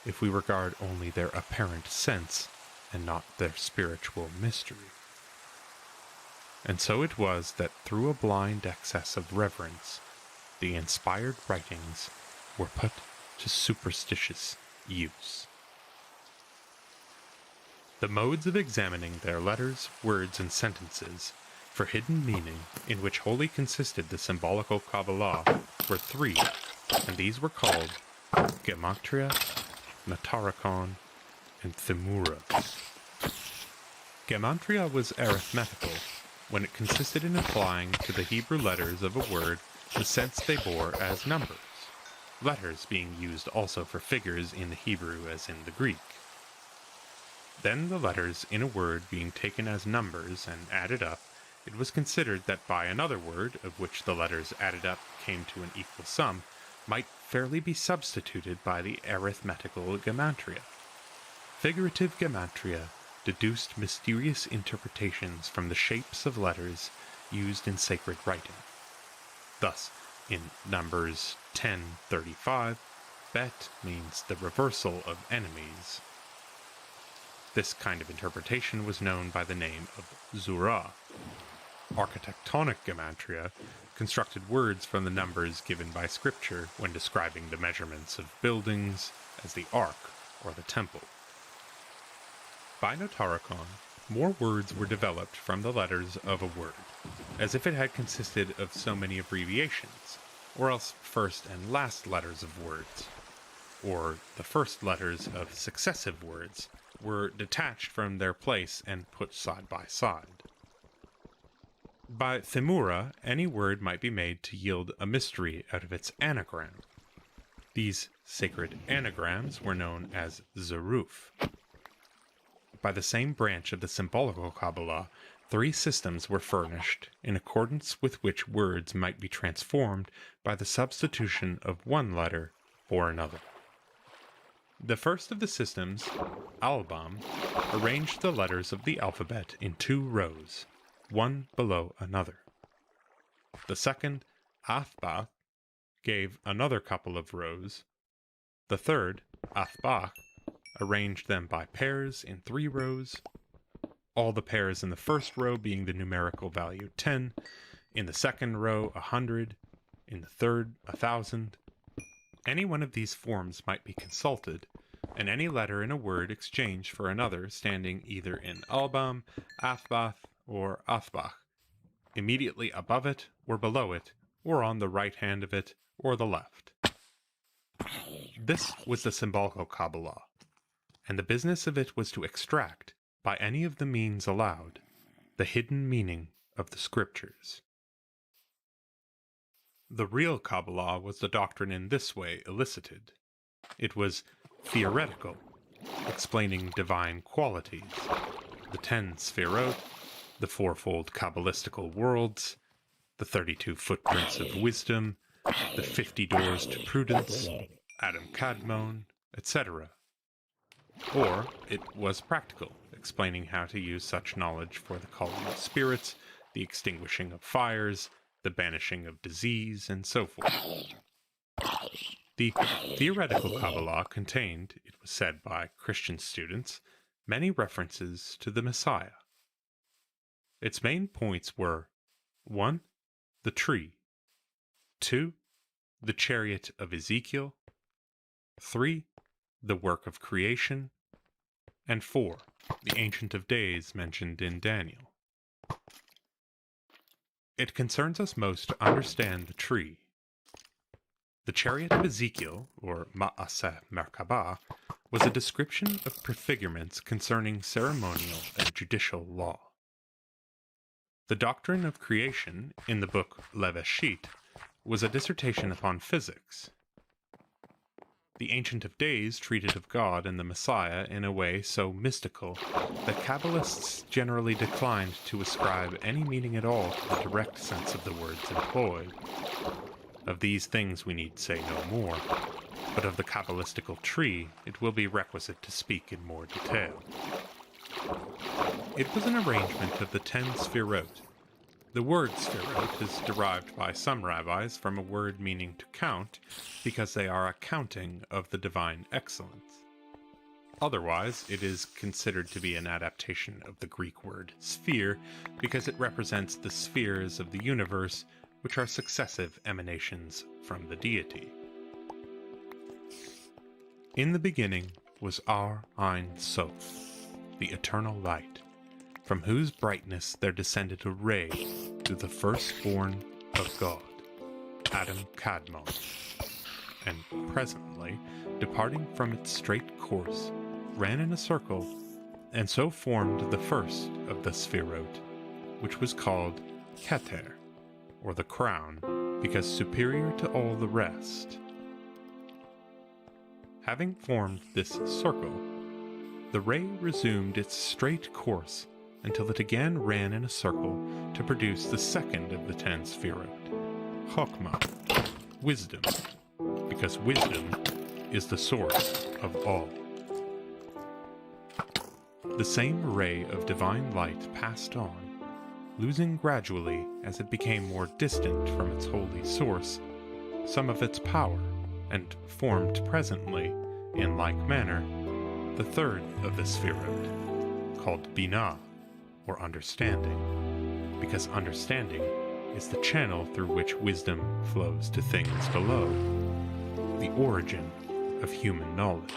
if we regard only their apparent sense, and not their spiritual mystery. And so it was that through a blind excess of reverence, the inspired writings were put to superstitious use. The modes of examining their letters, words, and sentences for hidden meaning, in which wholly consisted the symbolical Kabbalah, were 3, and these were called Gematria, Matarachon, and Themura. Gematria was arithmetical when it consisted in applying to the Hebrew letters of a word the sense they bore as numbers, letters being used also for figures in the Hebrew as in the Greek. Then the letters in a word being taken as numbers and added up, it was considered that by another word, of which the letters added up came to an equal sum, might fairly be substituted by the arithmetical gematria. Figurative gematria deduced mysterious interpretations from the shapes of letters used in sacred writing. Thus, in Numbers 10:35, Bet means the reversal of enemies. This kind of interpretation was known by the name of Zurah. Architectonic gematria constructed words from the numbers given by Scripture when describing the measurements of buildings, as the Ark or the Temple. By Notaricon, more words were developed from the letters of a word, as if it had consisted of so many abbreviations, or else first and last letters of words, or the first letters of successive words, were detached from their place and put side by side. By Themura, any word might be made to yield a mystery out of its anagram. These sacred anagrams were known as Zeruf. By the same branch of the symbolical Kabbalah, 3 systems were furnished, in accordance with which words might be transformed by the substitution of one letter for another. The first of the systems, Albam, arranged the letters of the alphabet in 2 rows, one below another. The second, Athbach, gave another couple of rows. The third, Athbach, arranged them by pairs in 3 rows, all the pairs in the first row being the numerical value 10, in the second row 100, in the third 1,000. Any one of these forms might be consulted, and any letter in a word exchanged for another standing either in Albam, Athbach, or Athbach, immediately above it or below it, or on the right hand of it or the left. This was the symbolical Kabbalah, and the business of it was to extract, by any of the means allowed, the hidden meaning of the Scriptures. The real Kabbalah was the doctrine in this way elicited. It was theoretical, explaining divine qualities, the 10 Sefirot, the 4-fold Kabbalistical worlds, the 32 footprints of wisdom, the 50 doors to prudence, Adam Kadmon, etc. Or it was practical, explaining how to use such knowledge for the calling of spirits, the extinguishing of fires, the banishing of disease, and so forth. The theoretical Kabbalah contained, it was said by Christian students, many references to the Messiah. Its main points were 1. The tree, 2. The chariot of Ezekiel, 3. The work of creation, and 4. The Ancient of Days mentioned in Daniel. It concerns us most to understand the tree. The chariot of Ezekiel, or Ma'aseh Merkabah, was a description of prefigurements concerning ceremonial and judicial law. The doctrine of creation, in the book Leveshit, was a dissertation upon physics. The Ancient of Days treated of God and the Messiah in a way so mystical that Kabbalists generally declined to ascribe any meaning at all to the direct sense of the words employed. Of these things we need say no more, but of the Kabbalistical tree it will be requisite to speak in more detail. It was an arrangement of the 10 Sefirot. The word Sefirot is derived by some rabbis from a word meaning to count, because they are a counting of the divine excellence. Otherwise, it is considered to be an adaptation of the Greek word sphere, because it represents the spheres of the universe, which are successive emanations from the deity. In the beginning was Ar Ein Sof, the eternal light, from whose brightness there descended a ray to the firstborn of God, Adam Kadmon, and presently, departing from its straight course, ran in a circle and so formed the first of the Sphirot, which was called Keter, or the crown, because superior to all the rest. Having formed this circle, the ray resumed its straight course until it again ran in a circle to produce the second of the 10 Sphirot, Chokmah, wisdom, because wisdom is the source of all. The same ray of divine light passed on, losing gradually as it became more distant from its holy source some of its power, and formed presently, in like manner, the third of the Sphirot, called Binah, or understanding, because understanding is the channel through which wisdom flows to things below, the origin of human knowledge.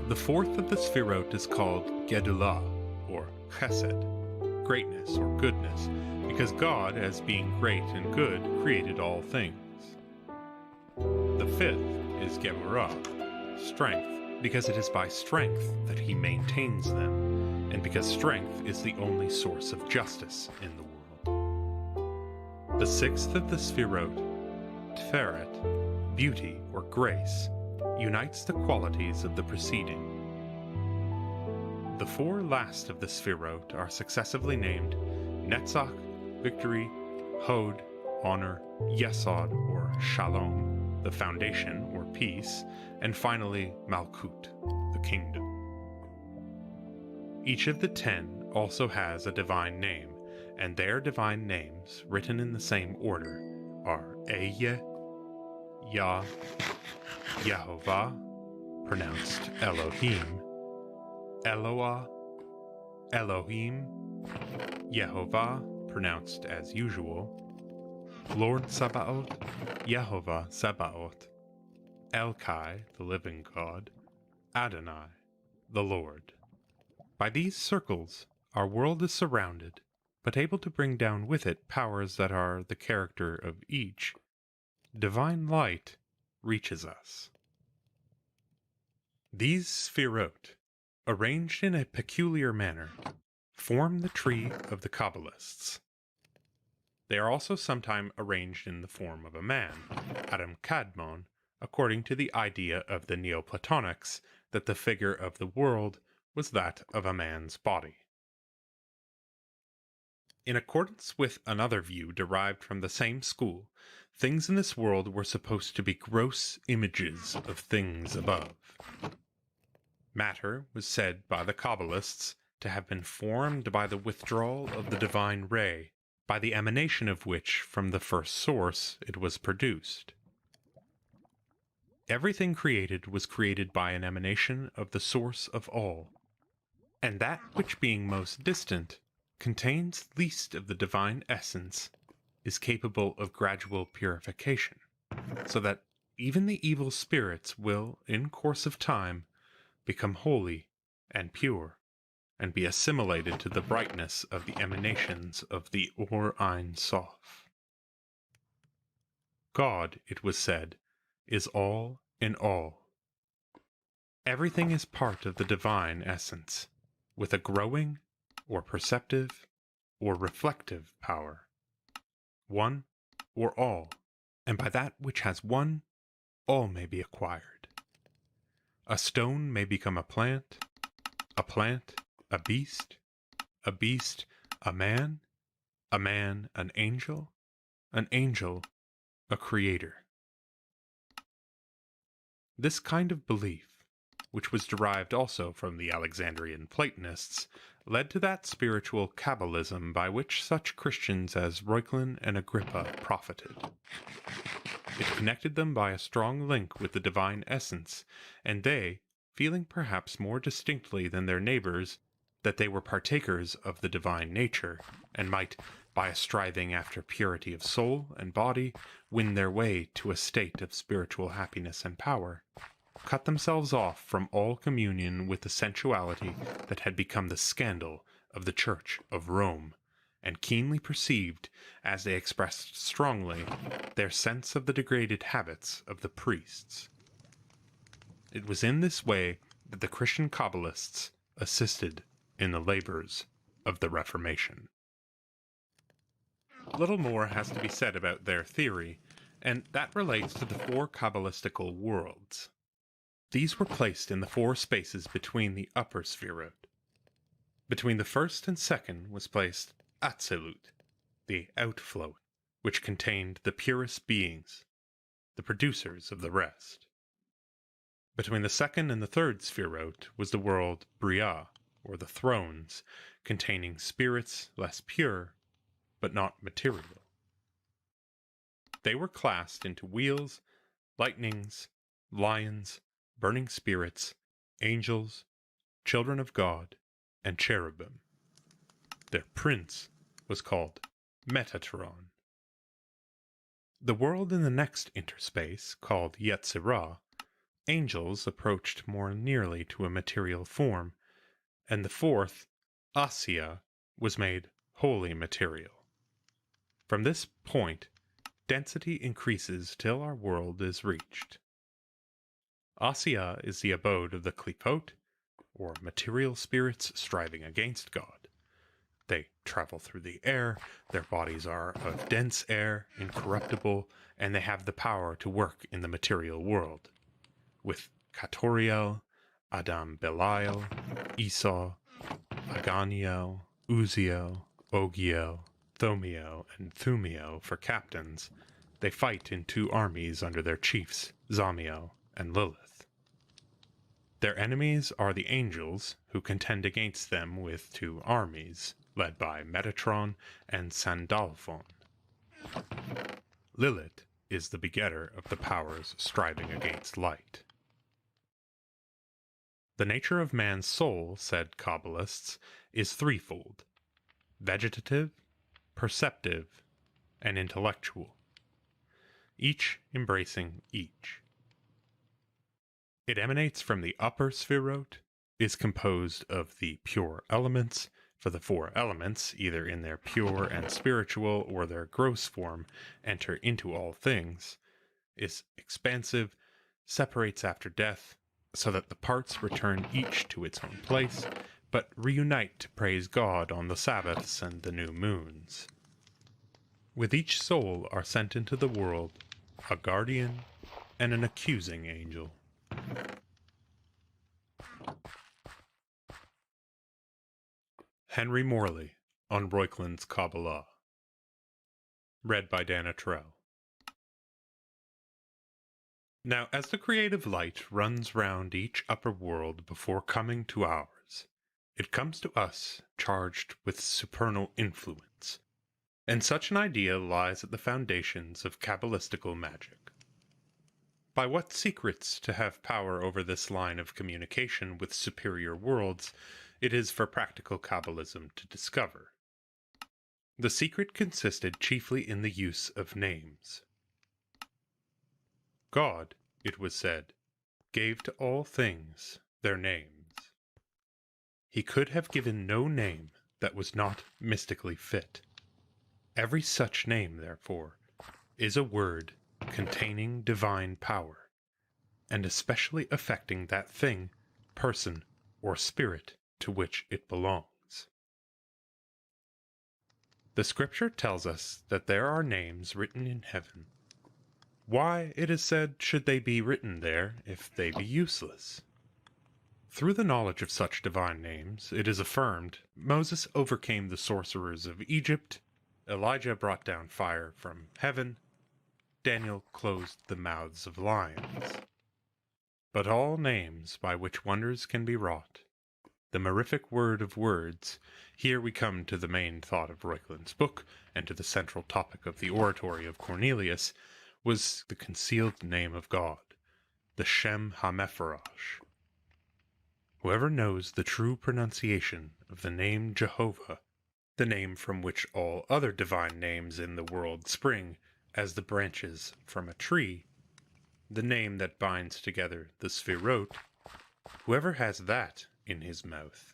The fourth of the Sphirot is called Gedulah, or Chesed, greatness or goodness, because God, as being great and good, created all things. The fifth is Gemurah, strength, because it is by strength that he maintains them, and because strength is the only source of justice in the world. The sixth of the Sphirot, Tiferet, beauty or grace, unites the qualities of the preceding. The four last of the Sphirot are successively named Netzach, victory, Hod, honor, Yesod or Shalom, the foundation or peace, and finally Malkut, the kingdom. Each of the 10 also has a divine name, and their divine names, written in the same order, are Ehyeh, Yah, Yehovah, pronounced Elohim, Eloah, Elohim, Yehovah, pronounced as usual, Lord Sabaoth, Yehovah Sabaoth, Elkai, the living God, Adonai, the Lord. By these circles, our world is surrounded, but able to bring down with it powers that are the character of each. Divine light reaches us. These Sphirot, arranged in a peculiar manner, form the tree of the Kabbalists. They are also sometimes arranged in the form of a man, Adam Kadmon, according to the idea of the Neoplatonics that the figure of the world was that of a man's body. In accordance with another view derived from the same school, things in this world were supposed to be gross images of things above. Matter was said by the Kabbalists to have been formed by the withdrawal of the divine ray, by the emanation of which from the first source it was produced. Everything created was created by an emanation of the source of all, and that which being most distant contains least of the divine essence is capable of gradual purification, so that even the evil spirits will, in course of time, become holy and pure, and be assimilated to the brightness of the emanations of the Or Ein Sof. God, it was said, is all in all. Everything is part of the divine essence, with a growing, or perceptive, or reflective power. One, or all, and by that which has one, all may be acquired. A stone may become a plant, a beast, a man, an angel, a creator. This kind of belief, which was derived also from the Alexandrian Platonists, led to that spiritual Kabbalism by which such Christians as Reuchlin and Agrippa profited. It connected them by a strong link with the divine essence, and they, feeling perhaps more distinctly than their neighbors that they were partakers of the divine nature, and might, by a striving after purity of soul and body, win their way to a state of spiritual happiness and power, cut themselves off from all communion with the sensuality that had become the scandal of the Church of Rome, and keenly perceived, as they expressed strongly, their sense of the degraded habits of the priests. It was in this way that the Christian Kabbalists assisted in the labors of the Reformation. Little more has to be said about their theory, and that relates to the four Kabbalistical worlds. These were placed in the four spaces between the upper Sefirot. Between the first and second was placed Atzilut, the outflow, which contained the purest beings, the producers of the rest. Between the second and the third Sefirot was the world Briah, or the thrones, containing spirits less pure, but not material. They were classed into wheels, lightnings, lions, burning spirits, angels, children of God, and cherubim. Their prince was called Metatron. The world in the next interspace, called Yetzirah, angels approached more nearly to a material form, and the fourth, Asiya, was made wholly material. From this point, density increases till our world is reached. Asiya is the abode of the Klipot, or material spirits striving against God. They travel through the air, their bodies are of dense air, incorruptible, and they have the power to work in the material world. With Katoriel, Adam Belial, Esau, Aganiel, Uziel, Ogiel, Thomiel, and Thumiel for captains, they fight in two armies under their chiefs, Zamiel and Lilith. Their enemies are the angels, who contend against them with two armies, led by Metatron and Sandalphon. Lilith is the begetter of the powers striving against light. The nature of man's soul, said Kabbalists, is threefold: vegetative, perceptive, and intellectual, each embracing each. It emanates from the upper Sefirot, is composed of the pure elements, for the four elements, either in their pure and spiritual or their gross form, enter into all things, is expansive, separates after death, so that the parts return each to its own place, but reunite to praise God on the Sabbaths and the new moons. With each soul are sent into the world a guardian and an accusing angel. Henry Morley on Roykland's Kabbalah. Read by Dana Trell. Now, as the creative light runs round each upper world before coming to ours, it comes to us charged with supernal influence, and such an idea lies at the foundations of Kabbalistical magic. By what secrets to have power over this line of communication with superior worlds, it is for practical Kabbalism to discover. The secret consisted chiefly in the use of names. God, it was said, gave to all things their names. He could have given no name that was not mystically fit. Every such name, therefore, is a word containing divine power, and especially affecting that thing, person, or spirit to which it belongs. The scripture tells us that there are names written in heaven. Why, it is said, should they be written there if they be useless? Through the knowledge of such divine names, it is affirmed, Moses overcame the sorcerers of Egypt, Elijah brought down fire from heaven, Daniel closed the mouths of lions. But all names by which wonders can be wrought, the mirific word of words, here we come to the main thought of Roykland's book, and to the central topic of the oratory of Cornelius, was the concealed name of God, the Shem HaMepharash. Whoever knows the true pronunciation of the name Jehovah, the name from which all other divine names in the world spring, as the branches from a tree, the name that binds together the Sefirot, whoever has that in his mouth,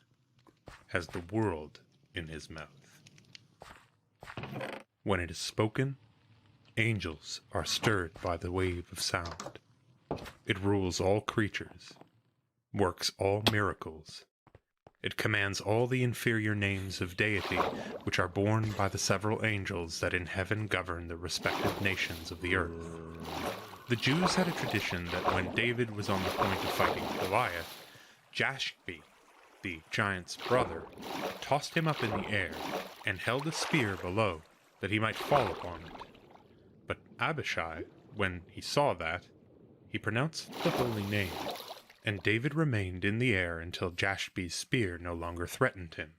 has the world in his mouth. When it is spoken, angels are stirred by the wave of sound. It rules all creatures. works all miracles. It commands all the inferior names of deity which are borne by the several angels that in heaven govern the respective nations of the earth. The Jews had a tradition that when David was on the point of fighting Goliath, Jashbi, the giant's brother, tossed him up in the air and held a spear below that he might fall upon it. But Abishai, when he saw that, he pronounced the holy name, and David remained in the air until Jashbi's spear no longer threatened him.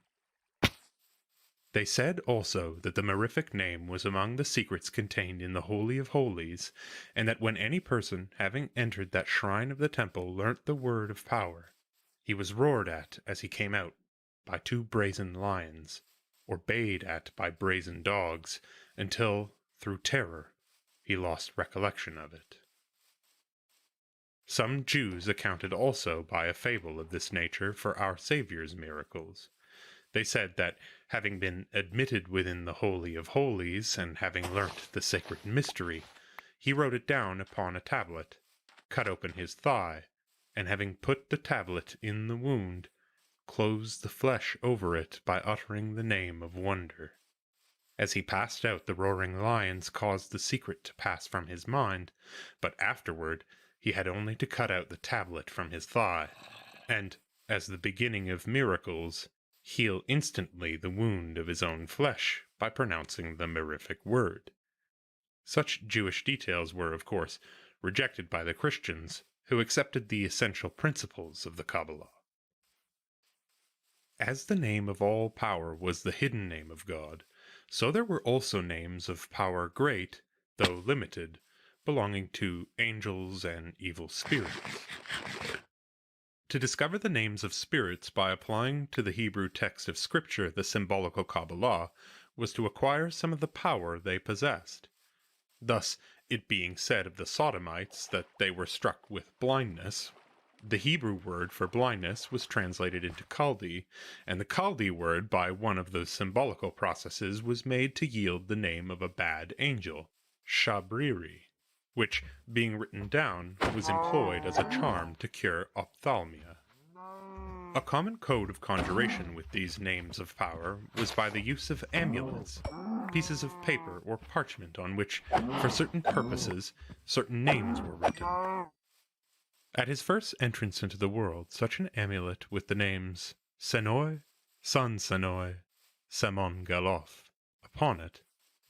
They said also that the mirific name was among the secrets contained in the Holy of Holies, and that when any person, having entered that shrine of the temple, learnt the word of power, he was roared at as he came out by 2 brazen lions, or bayed at by brazen dogs, until, through terror, he lost recollection of it. Some Jews accounted also by a fable of this nature for our Saviour's miracles. They said that, having been admitted within the Holy of Holies, and having learnt the sacred mystery, he wrote it down upon a tablet, cut open his thigh, and having put the tablet in the wound, closed the flesh over it by uttering the name of wonder. As he passed out, the roaring lions caused the secret to pass from his mind, but afterward he had only to cut out the tablet from his thigh, and, as the beginning of miracles, heal instantly the wound of his own flesh by pronouncing the mirific word. Such Jewish details were, of course, rejected by the Christians, who accepted the essential principles of the Kabbalah. As the name of all power was the hidden name of God, so there were also names of power great, though limited, belonging to angels and evil spirits. To discover the names of spirits by applying to the Hebrew text of Scripture the symbolical Kabbalah was to acquire some of the power they possessed. Thus, it being said of the Sodomites that they were struck with blindness, the Hebrew word for blindness was translated into Chaldee, and the Chaldee word by one of those symbolical processes was made to yield the name of a bad angel, Shabriri, which, being written down, was employed as a charm to cure ophthalmia. A common code of conjuration with these names of power was by the use of amulets, pieces of paper or parchment on which, for certain purposes, certain names were written. At his first entrance into the world, such an amulet with the names Senoi, San Senoi, Samon Galoth upon it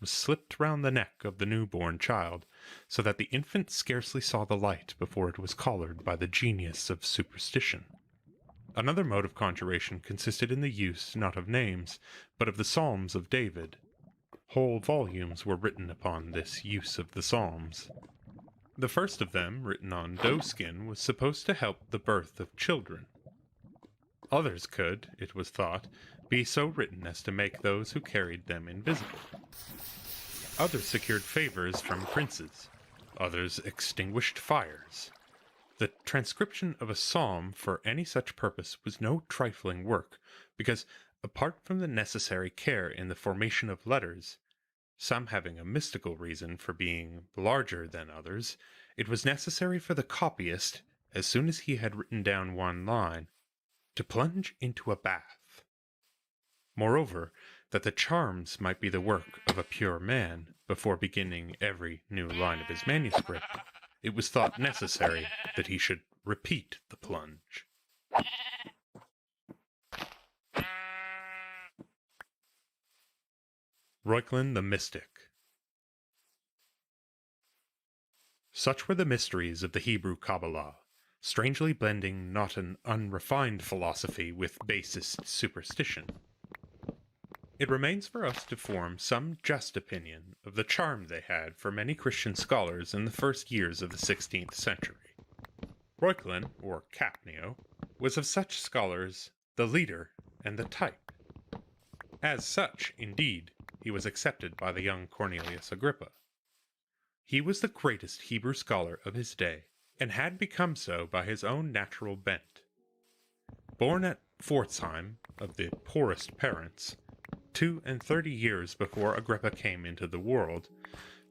was slipped round the neck of the newborn child, so that the infant scarcely saw the light before it was collared by the genius of superstition. Another mode of conjuration consisted in the use not of names, but of the Psalms of David. Whole volumes were written upon this use of the Psalms. The first of them, written on doeskin, was supposed to help the birth of children. Others could, it was thought, be so written as to make those who carried them invisible. Others secured favors from princes. Others extinguished fires. The transcription of a psalm for any such purpose was no trifling work, because, apart from the necessary care in the formation of letters, some having a mystical reason for being larger than others, it was necessary for the copyist, as soon as he had written down one line, to plunge into a bath. Moreover, that the charms might be the work of a pure man, before beginning every new line of his manuscript, it was thought necessary that he should repeat the plunge. Reuchlin the Mystic. Such were the mysteries of the Hebrew Kabbalah, strangely blending not an unrefined philosophy with basest superstition. It remains for us to form some just opinion of the charm they had for many Christian scholars in the first years of the 16th century. Reuchlin, or Capnio, was of such scholars the leader and the type. As such, indeed, he was accepted by the young Cornelius Agrippa. He was the greatest Hebrew scholar of his day, and had become so by his own natural bent. Born at Pforzheim, of the poorest parents, 32 years before Agrippa came into the world,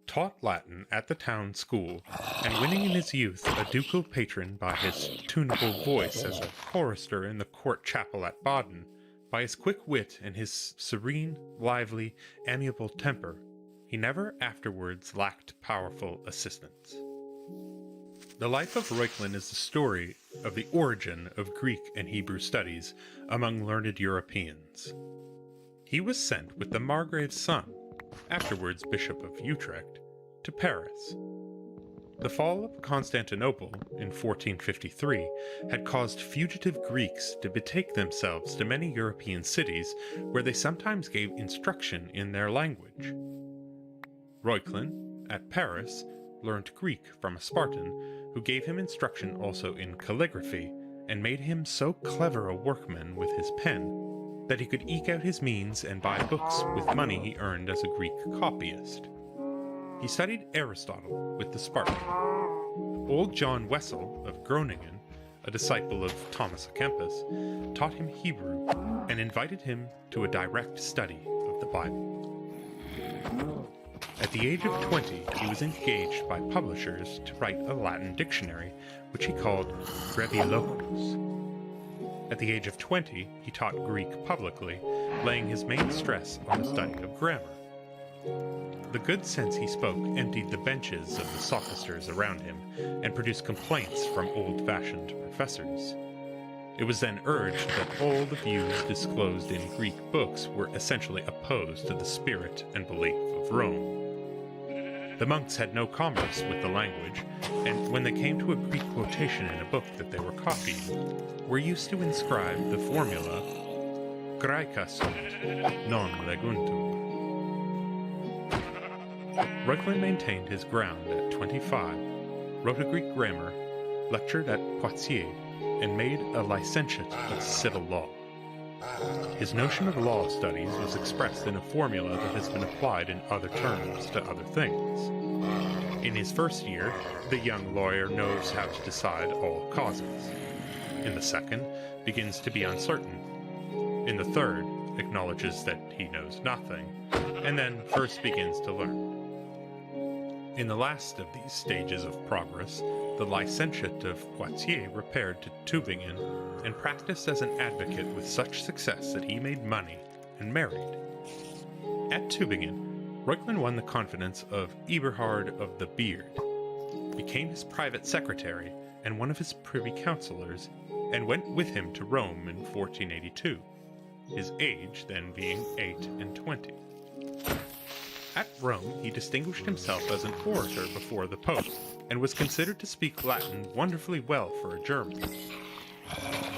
taught Latin at the town school, and winning in his youth a ducal patron by his tunable voice as a chorister in the court chapel at Baden, by his quick wit and his serene, lively, amiable temper, he never afterwards lacked powerful assistants. The life of Reuchlin is the story of the origin of Greek and Hebrew studies among learned Europeans. He was sent with the Margrave's son, afterwards Bishop of Utrecht, to Paris. The fall of Constantinople in 1453 had caused fugitive Greeks to betake themselves to many European cities where they sometimes gave instruction in their language. Reuchlin, at Paris, learned Greek from a Spartan who gave him instruction also in calligraphy and made him so clever a workman with his pen that he could eke out his means and buy books with money he earned as a Greek copyist. He studied Aristotle with the Spartan. Old John Wessel of Groningen, a disciple of Thomas à Kempis, taught him Hebrew and invited him to a direct study of the Bible. At the age of 20, he was engaged by publishers to write a Latin dictionary, which he called Breviloquus. At the age of 20, he taught Greek publicly, laying his main stress on the study of grammar. The good sense he spoke emptied the benches of the sophisters around him and produced complaints from old-fashioned professors. It was then urged that all the views disclosed in Greek books were essentially opposed to the spirit and belief of Rome. The monks had no commerce with the language, and when they came to a Greek quotation in a book that they were copying, were used to inscribe the formula Graeca sunt, non leguntur. Reuchlin maintained his ground at 25, wrote a Greek grammar, lectured at Poitiers, and made a licentiate of civil law. His notion of law studies was expressed in a formula that has been applied in other terms to other things. In his first year, the young lawyer knows how to decide all causes. In the second, begins to be uncertain. In the third, acknowledges that he knows nothing, and then first begins to learn. In the last of these stages of progress, the licentiate of Poitiers repaired to Tübingen and practiced as an advocate with such success that he made money and married. At Tübingen, Reuchlin won the confidence of Eberhard of the Beard, became his private secretary and one of his privy councillors, and went with him to Rome in 1482, his age then being 8 and 20. At Rome, he distinguished himself as an orator before the Pope, and was considered to speak Latin wonderfully well for a German.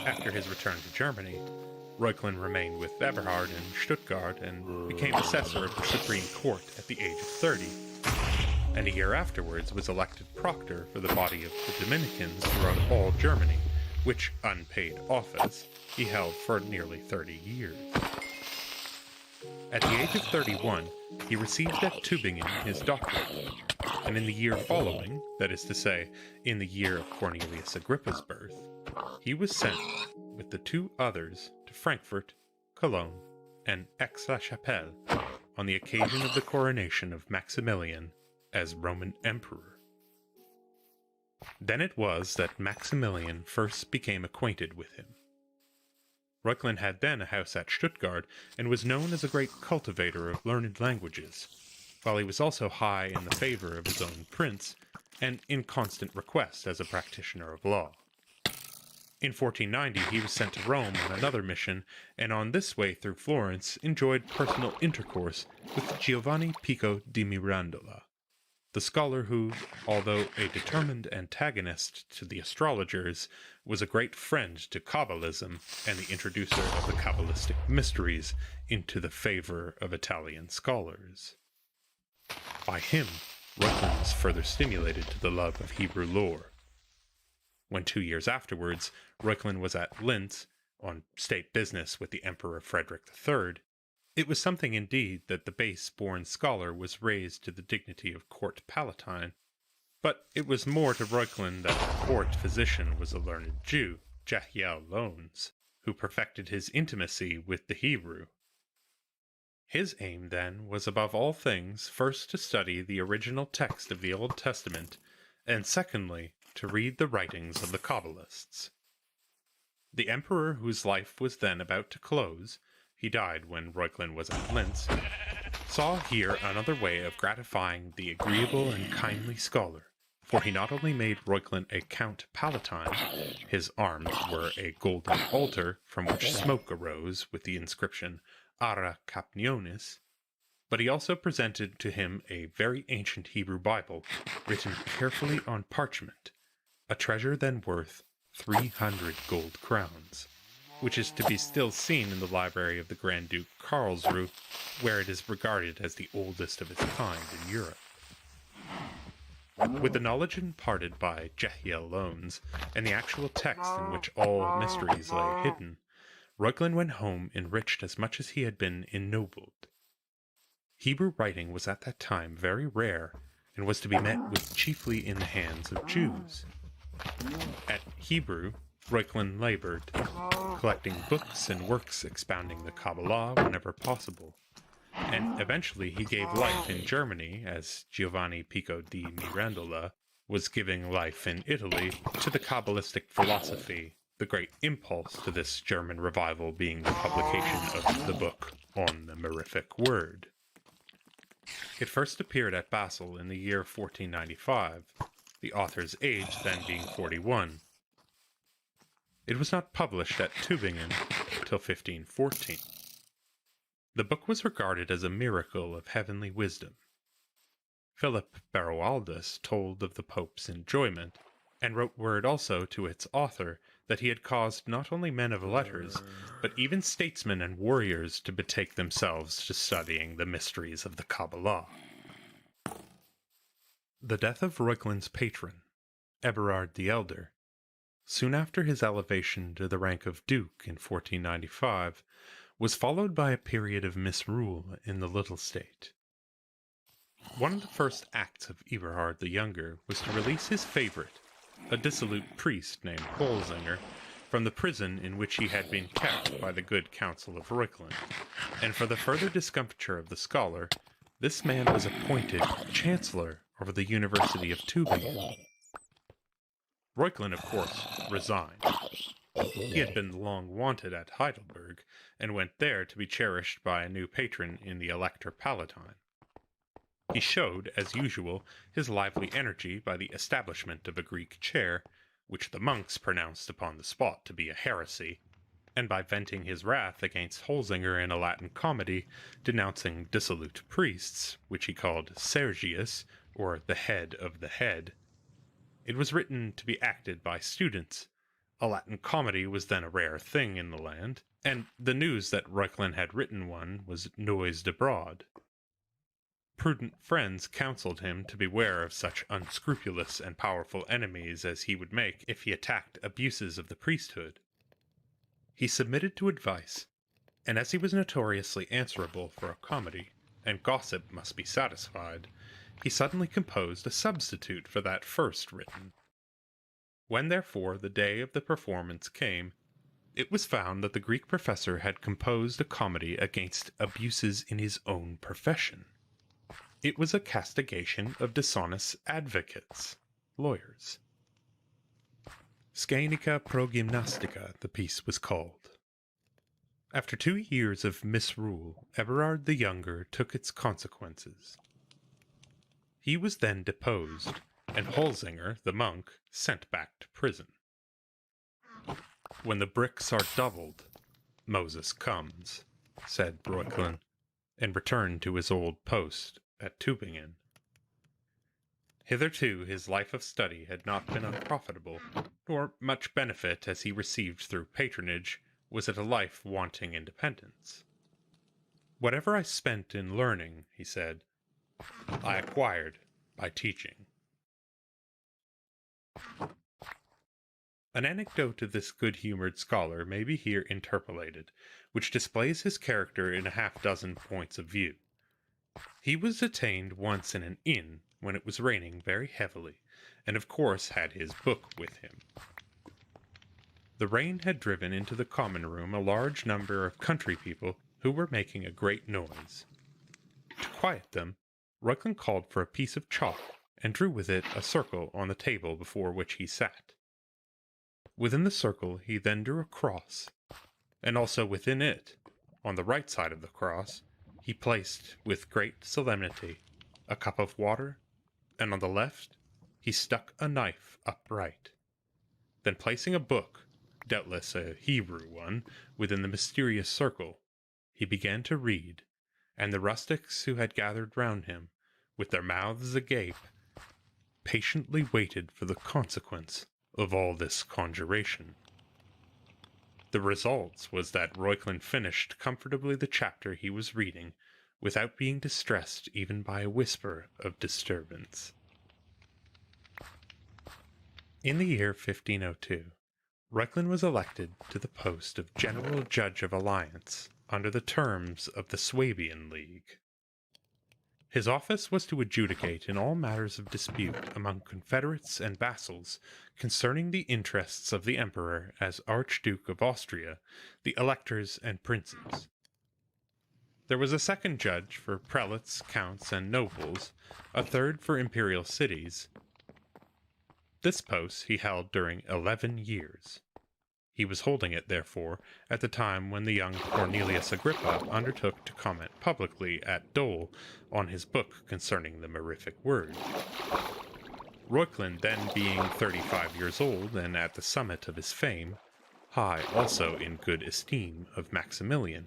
After his return to Germany, Reuchlin remained with Eberhard in Stuttgart and became assessor of the Supreme Court at the age of 30, and a year afterwards was elected proctor for the body of the Dominicans throughout all Germany, which unpaid office he held for nearly 30 years. At the age of 31, he received at Tübingen his doctorate, and in the year following, that is to say, in the year of Cornelius Agrippa's birth, he was sent, with the two others, to Frankfurt, Cologne, and Aix-la-Chapelle on the occasion of the coronation of Maximilian as Roman Emperor. Then it was that Maximilian first became acquainted with him. Reuchlin had then a house at Stuttgart, and was known as a great cultivator of learned languages, while he was also high in the favor of his own prince, and in constant request as a practitioner of law. In 1490 he was sent to Rome on another mission, and on this way through Florence enjoyed personal intercourse with Giovanni Pico di Mirandola, the scholar who, although a determined antagonist to the astrologers, was a great friend to Kabbalism and the introducer of the Kabbalistic mysteries into the favor of Italian scholars. By him, Reuchlin was further stimulated to the love of Hebrew lore. When 2 years afterwards, Reuchlin was at Linz, on state business with the Emperor Frederick III, it was something indeed that the base-born scholar was raised to the dignity of court palatine, but it was more to Reuchlin that the court physician was a learned Jew, Jehiel Lones, who perfected his intimacy with the Hebrew. His aim, then, was above all things first to study the original text of the Old Testament, and secondly, to read the writings of the Kabbalists. The emperor whose life was then about to close, he died when Reuchlin was at Linz, saw here another way of gratifying the agreeable and kindly scholar, for he not only made Reuchlin a Count Palatine, his arms were a golden altar from which smoke arose with the inscription Ara Capnionis, but he also presented to him a very ancient Hebrew Bible, written carefully on parchment, a treasure then worth 300 gold crowns, which is to be still seen in the library of the Grand Duke Karlsruhe, where it is regarded as the oldest of its kind in Europe. With the knowledge imparted by Jehiel Lones, and the actual text in which all mysteries lay hidden, Reuchlin went home enriched as much as he had been ennobled. Hebrew writing was at that time very rare, and was to be met with chiefly in the hands of Jews. At Hebrew, Reuchlin labored, collecting books and works expounding the Kabbalah whenever possible, and eventually he gave life in Germany, as Giovanni Pico di Mirandola was giving life in Italy, to the Kabbalistic philosophy, the great impulse to this German revival being the publication of the book On the Mirific Word. It first appeared at Basel in the year 1495, the author's age then being 41. It was not published at Tübingen till 1514. The book was regarded as a miracle of heavenly wisdom. Philip Beroaldus told of the Pope's enjoyment, and wrote word also to its author that he had caused not only men of letters, but even statesmen and warriors to betake themselves to studying the mysteries of the Kabbalah. The death of Reuchlin's patron, Eberhard the Elder, soon after his elevation to the rank of Duke in 1495, was followed by a period of misrule in the little state. One of the first acts of Eberhard the Younger was to release his favorite, a dissolute priest named Holzinger, from the prison in which he had been kept by the good counsel of Reuchlin, and for the further discomfiture of the scholar, this man was appointed chancellor over the University of Tübingen. Reuchlin, of course, resigned. He had been long wanted at Heidelberg, and went there to be cherished by a new patron in the Elector Palatine. He showed, as usual, his lively energy by the establishment of a Greek chair, which the monks pronounced upon the spot to be a heresy, and by venting his wrath against Holzinger in a Latin comedy, denouncing dissolute priests, which he called Sergius, or the head of the head. It was written to be acted by students. A Latin comedy was then a rare thing in the land, and the news that Reuchlin had written one was noised abroad. Prudent friends counseled him to beware of such unscrupulous and powerful enemies as he would make if he attacked abuses of the priesthood. He submitted to advice, and as he was notoriously answerable for a comedy, and gossip must be satisfied, he suddenly composed a substitute for that first written. When therefore the day of the performance came, it was found that the Greek professor had composed a comedy against abuses in his own profession. It was a castigation of dishonest advocates, lawyers. Scaenica pro gymnastica, the piece was called. After 2 years of misrule, Eberhard the Younger took its consequences. He was then deposed, and Holzinger, the monk, sent back to prison. When the bricks are doubled, Moses comes, said Reuchlin, and returned to his old post at Tübingen. Hitherto his life of study had not been unprofitable, nor much benefit as he received through patronage was it a life wanting independence. Whatever I spent in learning, he said, I acquired by teaching. An anecdote of this good-humoured scholar may be here interpolated, which displays his character in a half-dozen points of view. He was detained once in an inn when it was raining very heavily, and of course had his book with him. The rain had driven into the common room a large number of country people who were making a great noise. To quiet them, Reuchlin called for a piece of chalk and drew with it a circle on the table before which he sat. Within the circle he then drew a cross, and also within it, on the right side of the cross, he placed, with great solemnity, a cup of water, and on the left he stuck a knife upright. Then placing a book, doubtless a Hebrew one, within the mysterious circle, he began to read, and the rustics who had gathered round him, with their mouths agape, patiently waited for the consequence of all this conjuration. The result was that Reuchlin finished comfortably the chapter he was reading, without being distressed even by a whisper of disturbance. In the year 1502, Reuchlin was elected to the post of General Judge of Alliance under the terms of the Swabian League. His office was to adjudicate in all matters of dispute among confederates and vassals concerning the interests of the emperor as Archduke of Austria, the electors and princes. There was a second judge for prelates, counts, and nobles, a third for imperial cities. This post he held during 11 years. He was holding it, therefore, at the time when the young Cornelius Agrippa undertook to comment publicly at Dole on his book concerning the mirific word. Reuchlin, then being 35 years old and at the summit of his fame, high also in good esteem of Maximilian.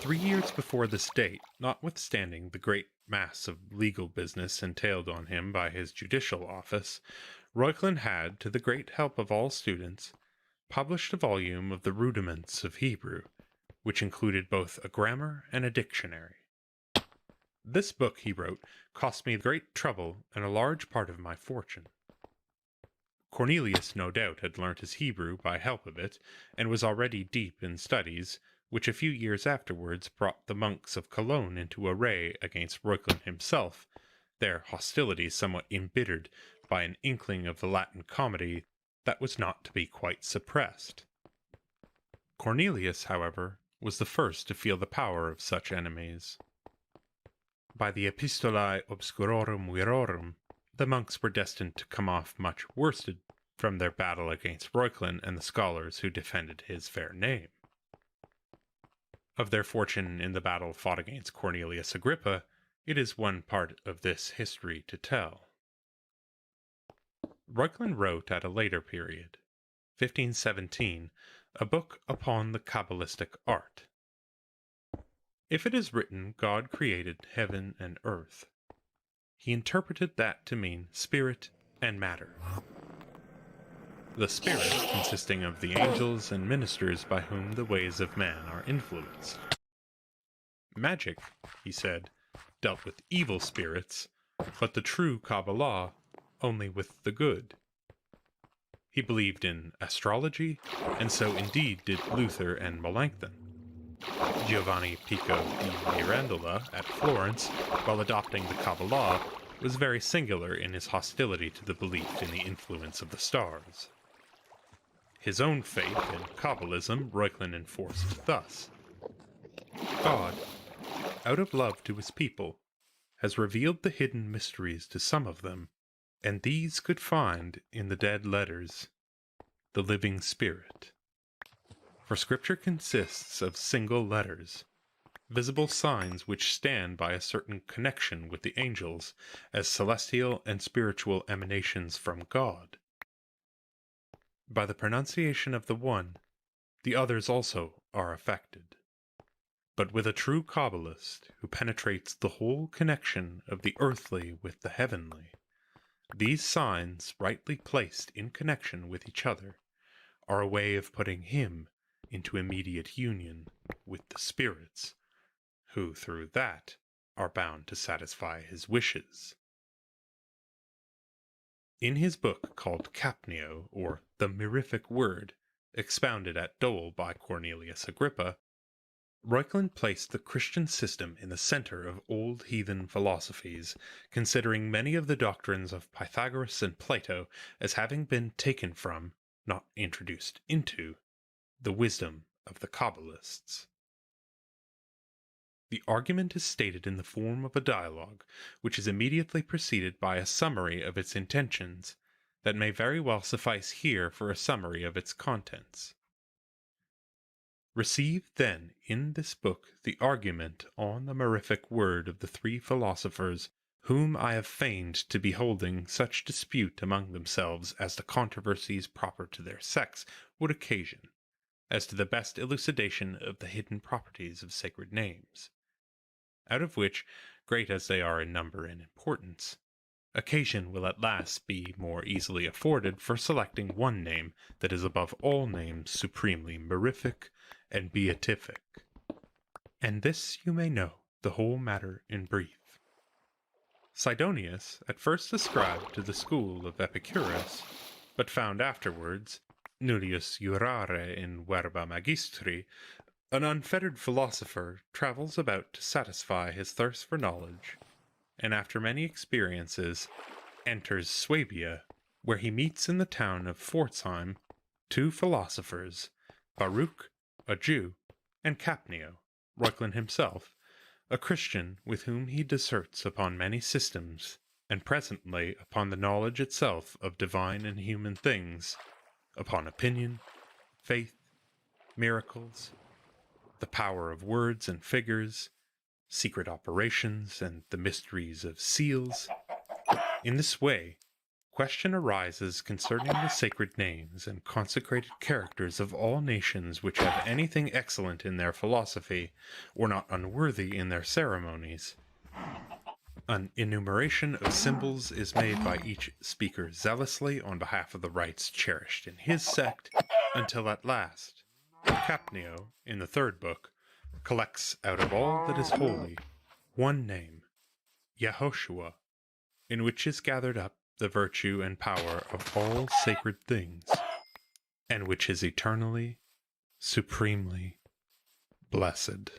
3 years before this date, notwithstanding the great mass of legal business entailed on him by his judicial office, Reuchlin had, to the great help of all students, published a volume of the rudiments of Hebrew, which included both a grammar and a dictionary. This book, he wrote, cost me great trouble and a large part of my fortune. Cornelius no doubt had learnt his Hebrew by help of it, and was already deep in studies, which a few years afterwards brought the monks of Cologne into array against Reuchlin himself, their hostilities somewhat embittered by an inkling of the Latin comedy that was not to be quite suppressed. Cornelius, however, was the first to feel the power of such enemies. By the Epistolae Obscurorum Virorum, the monks were destined to come off much worsted from their battle against Reuchlin and the scholars who defended his fair name. Of their fortune in the battle fought against Cornelius Agrippa, it is one part of this history to tell. Reuchlin wrote at a later period, 1517, a book upon the Kabbalistic art. If it is written God created heaven and earth, he interpreted that to mean spirit and matter. The spirit consisting of the angels and ministers by whom the ways of man are influenced. Magic, he said, dealt with evil spirits, but the true Kabbalah only with the good. He believed in astrology, and so indeed did Luther and Melanchthon. Giovanni Pico di Mirandola at Florence, while adopting the Kabbalah, was very singular in his hostility to the belief in the influence of the stars. His own faith in Kabbalism Reuchlin enforced thus: God, out of love to his people, has revealed the hidden mysteries to some of them, and these could find in the dead letters the living spirit. For Scripture consists of single letters, visible signs which stand by a certain connection with the angels as celestial and spiritual emanations from God. By the pronunciation of the one, the others also are affected. But with a true Kabbalist who penetrates the whole connection of the earthly with the heavenly, these signs, rightly placed in connection with each other, are a way of putting him into immediate union with the spirits, who through that are bound to satisfy his wishes. In his book called Capnio, or The Mirific Word, expounded at Dole by Cornelius Agrippa, Reuchlin placed the Christian system in the center of old heathen philosophies, considering many of the doctrines of Pythagoras and Plato as having been taken from, not introduced into, the wisdom of the Kabbalists. The argument is stated in the form of a dialogue, which is immediately preceded by a summary of its intentions, that may very well suffice here for a summary of its contents. Receive, then, in this book the argument on the mirific word of the three philosophers, whom I have feigned to be holding such dispute among themselves as the controversies proper to their sex would occasion, as to the best elucidation of the hidden properties of sacred names, out of which, great as they are in number and importance, occasion will at last be more easily afforded for selecting one name that is above all names supremely mirific and beatific. And this you may know, the whole matter in brief. Sidonius at first ascribed to the school of Epicurus, but found afterwards, nullius jurare in verba magistri, an unfettered philosopher travels about to satisfy his thirst for knowledge, and after many experiences, enters Swabia, where he meets in the town of Pforzheim 2 philosophers, Baruch, a Jew, and Capnio, Reuchlin himself, a Christian with whom he disserts upon many systems, and presently upon the knowledge itself of divine and human things, upon opinion, faith, miracles, the power of words and figures, secret operations, and the mysteries of seals. In this way, question arises concerning the sacred names and consecrated characters of all nations which have anything excellent in their philosophy, or not unworthy in their ceremonies. An enumeration of symbols is made by each speaker zealously on behalf of the rites cherished in his sect, until at last, Capnio, in the 3rd book, collects out of all that is holy one name, Yehoshua, in which is gathered up the virtue and power of all sacred things, and which is eternally, supremely blessed.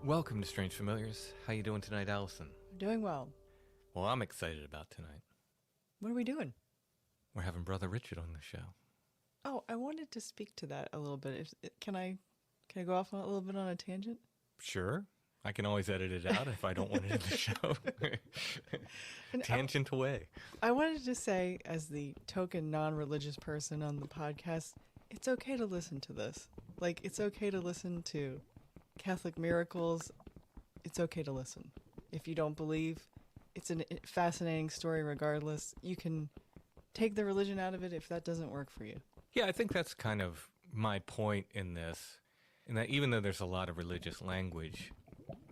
Welcome to Strange Familiars. How you doing tonight, Allison? Doing well. Well, I'm excited about tonight. What are we doing? We're having Brother Richard on the show. Oh, I wanted to speak to that a little bit. Can I go off a little bit on a tangent? Sure. I can always edit it out if I don't want it in the show. Tangent away. I wanted to say, as the token non-religious person on the podcast, it's okay to listen to this. Like, it's okay to listen to Catholic miracles. It's okay to listen. If you don't believe, it's a fascinating story regardless. You can take the religion out of it if that doesn't work for you. Yeah, I think that's kind of my point in this, in that even though there's a lot of religious language,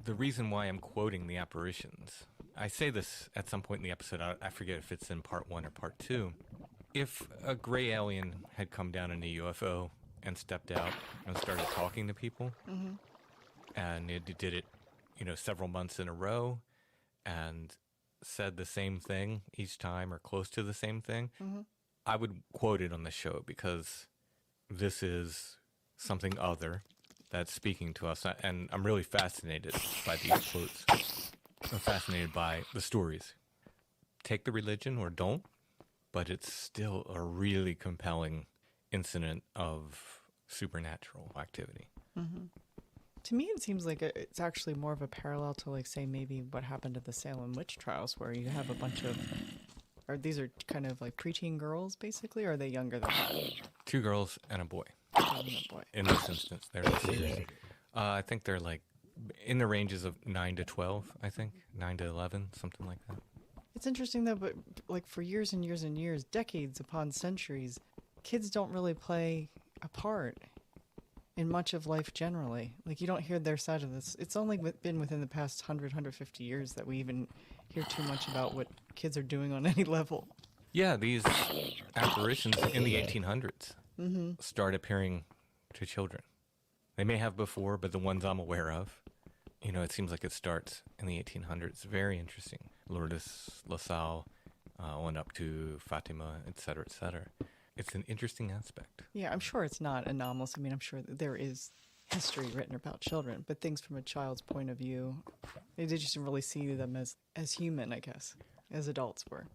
the reason why I'm quoting the apparitions, I say this at some point in the episode, I forget if it's in part 1 or part 2. If a gray alien had come down in a UFO and stepped out and started talking to people, and it did it, several months in a row, and said the same thing each time or close to the same thing, I would quote it on the show because this is something other that's speaking to us. And I'm really fascinated by these quotes. I'm fascinated by the stories. Take the religion or don't, but it's still a really compelling incident of supernatural activity. To me, it seems like it's actually more of a parallel to, like, say, maybe what happened at the Salem witch trials, where you have a bunch of, or these are kind of like preteen girls, basically, or are they younger than that? 2 girls and a boy. In this instance, they're I think they're like in the ranges of 9 to 12, I think. 9 to 11, something like that. It's interesting, though, but like for years and years and years, decades upon centuries, kids don't really play a part in much of life generally. Like, you don't hear their side of this. It's only been within the past 100, 150 years that we even hear too much about what kids are doing on any level. Yeah, these apparitions in the 1800s start appearing to children. They may have before, but the ones I'm aware of, it seems like it starts in the 1800s. Very interesting. Lourdes, La Salle, on up to Fatima, etc., etc. It's an interesting aspect. Yeah, I'm sure it's not anomalous. I mean, I'm sure that there is history written about children, but things from a child's point of view, they just really see them as human, I guess, as adults were.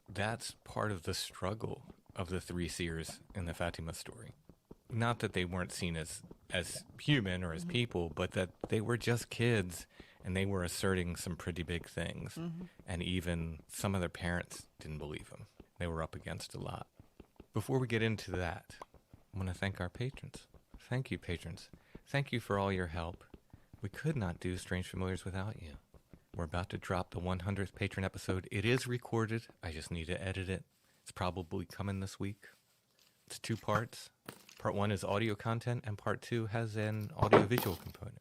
That's part of the struggle of the 3 seers in the Fatima story. Not that they weren't seen as human or as people, but that they were just kids and they were asserting some pretty big things. And even some of their parents didn't believe them. They were up against a lot. Before we get into that, I want to thank our patrons. Thank you, patrons. Thank you for all your help. We could not do Strange Familiars without you. We're about to drop the 100th patron episode. It is recorded. I just need to edit it. It's probably coming this week. It's 2 parts. Part 1 is audio content, and part 2 has an audio-visual component.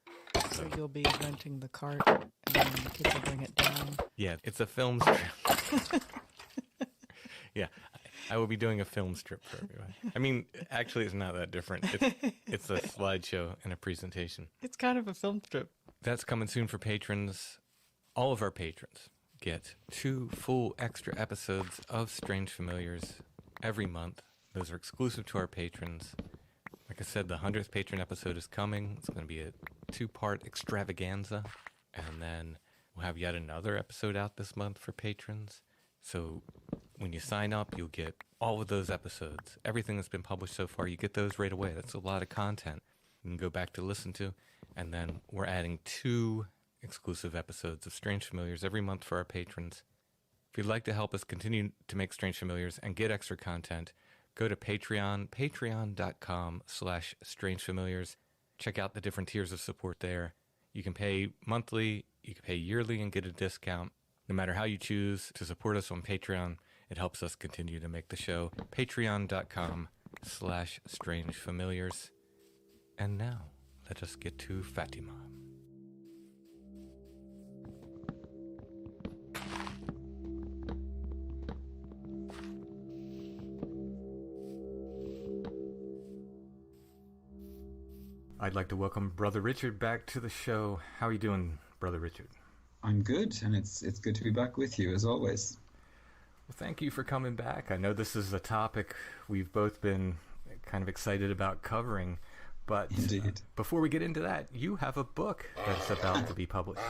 So you'll be renting the cart, and then the kids will bring it down. Yeah, it's a film strip. Yeah, I will be doing a film strip for everybody. I mean, actually, it's not that different. It's a slideshow and a presentation. It's kind of a film strip. That's coming soon for patrons. All of our patrons get 2 full extra episodes of Strange Familiars every month. Those are exclusive to our patrons. Like I said, the 100th patron episode is coming. It's going to be a 2-part extravaganza. And then we'll have yet another episode out this month for patrons. So when you sign up, you'll get all of those episodes. Everything that's been published so far, you get those right away. That's a lot of content you can go back to listen to. And then we're adding 2 exclusive episodes of Strange Familiars every month for our patrons. If you'd like to help us continue to make Strange Familiars and get extra content, go to Patreon, patreon.com/strangefamiliars. Check out the different tiers of support there. You can pay monthly, you can pay yearly and get a discount. No matter how you choose to support us on Patreon, it helps us continue to make the show. Patreon.com/strangefamiliars. And now, let us get to Fatima. I'd like to welcome Brother Richard back to the show. How are you doing, Brother Richard? I'm good, and it's good to be back with you, as always. Well, thank you for coming back. I know this is a topic we've both been kind of excited about covering, But before we get into that, you have a book that's about to be published.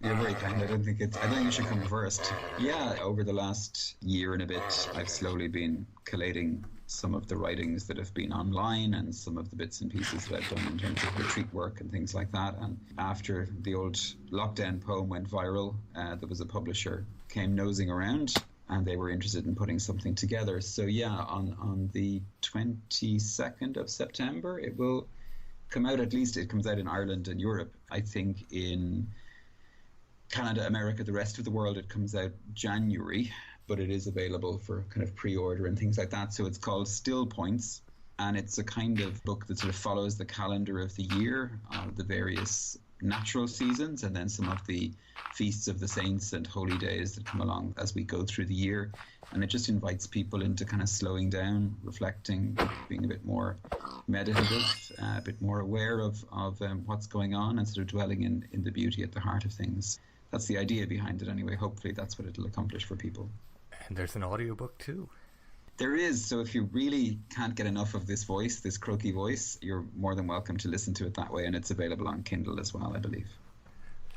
You're very kind. I don't think it should come first. Yeah, over the last year and a bit, I've slowly been collating some of the writings that have been online and some of the bits and pieces that I've done in terms of retreat work and things like that. And after the old lockdown poem went viral, there was a publisher came nosing around and they were interested in putting something together. So yeah, on the 22nd of September, it will come out. At least it comes out in Ireland and Europe. I think in Canada, America, the rest of the world, it comes out January, but it is available for kind of pre-order and things like that. So it's called Still Points, and it's a kind of book that sort of follows the calendar of the year, the various natural seasons, and then some of the feasts of the saints and holy days that come along as we go through the year. And it just invites people into kind of slowing down, reflecting, being a bit more meditative, a bit more aware of what's going on, and sort of dwelling in the beauty at the heart of things. That's the idea behind it anyway. Hopefully that's what it'll accomplish for people. And there's an audiobook too. There is. So if you really can't get enough of this voice, this croaky voice, you're more than welcome to listen to it that way. And it's available on Kindle as well, I believe.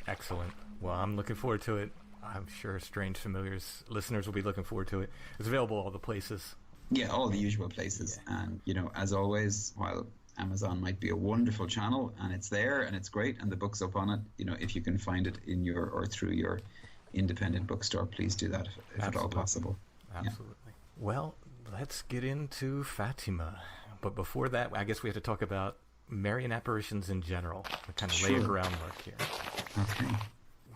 Excellent. Well, I'm looking forward to it. I'm sure Strange Familiars listeners will be looking forward to it. It's available all the places. Yeah, all the usual places. Yeah. And, as always, while Amazon might be a wonderful channel, and it's there and it's great, and the book's up on it, if you can find it in your or through your independent bookstore, please do that if at all possible. Absolutely. Yeah. Well, let's get into Fatima. But before that, I guess we have to talk about Marian apparitions in general. We kind of lay a groundwork here. Okay.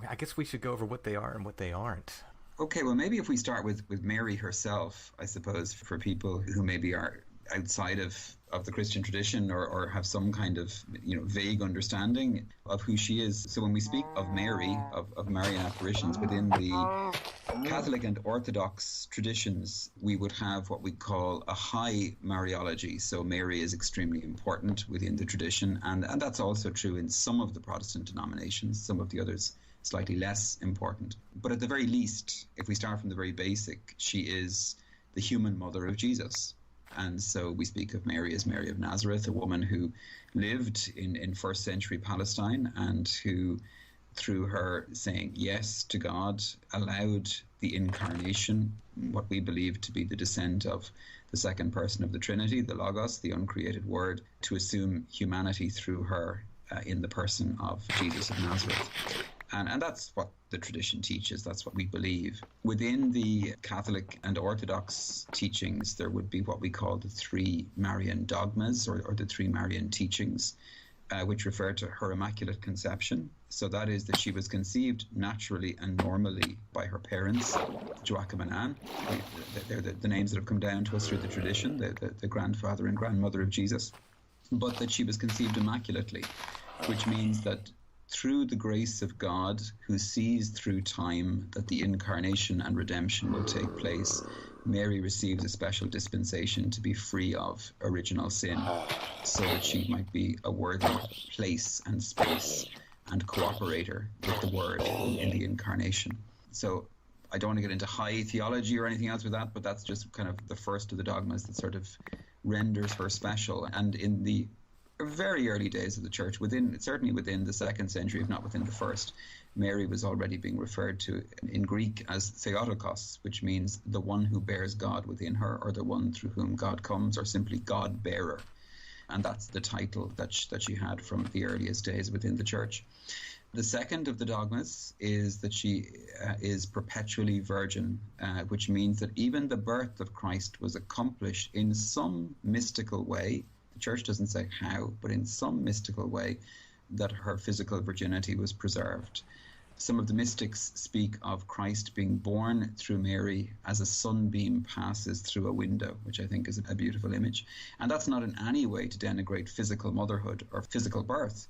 I guess we should go over what they are and what they aren't. Okay, well, maybe if we start with Mary herself, I suppose, for people who maybe are outside of the Christian tradition or have some kind of vague understanding of who she is. So when we speak of Mary, of Marian apparitions within the Catholic and Orthodox traditions, we would have what we call a high Mariology. So Mary is extremely important within the tradition, and that's also true in some of the Protestant denominations, some of the others slightly less important. But at the very least, if we start from the very basic, she is the human mother of Jesus. And so we speak of Mary as Mary of Nazareth, a woman who lived in first century Palestine and who, through her saying yes to God, allowed the incarnation, what we believe to be the descent of the second person of the Trinity, the Logos, the uncreated Word, to assume humanity through her in the person of Jesus of Nazareth. And that's what the tradition teaches. That's what we believe. Within the Catholic and Orthodox teachings, there would be what we call the three Marian dogmas or the three Marian teachings, which refer to her Immaculate Conception. So that is that she was conceived naturally and normally by her parents, Joachim and Anne. They're the names that have come down to us through the tradition, the grandfather and grandmother of Jesus. But that she was conceived immaculately, which means that through the grace of God, who sees through time that the incarnation and redemption will take place, Mary receives a special dispensation to be free of original sin, so that she might be a worthy place and space and cooperator with the Word in the incarnation. So I don't want to get into high theology or anything else with that, but that's just kind of the first of the dogmas that sort of renders her special. And in the very early days of the church, certainly within the second century, if not within the first, Mary was already being referred to in Greek as Theotokos, which means the one who bears God within her, or the one through whom God comes, or simply God bearer. And that's the title that she had from the earliest days within the church. The second of the dogmas is that she is perpetually virgin, which means that even the birth of Christ was accomplished in some mystical way. The church doesn't say how, but in some mystical way, that her physical virginity was preserved. Some of the mystics speak of Christ being born through Mary as a sunbeam passes through a window, which I think is a beautiful image. And that's not in any way to denigrate physical motherhood or physical birth,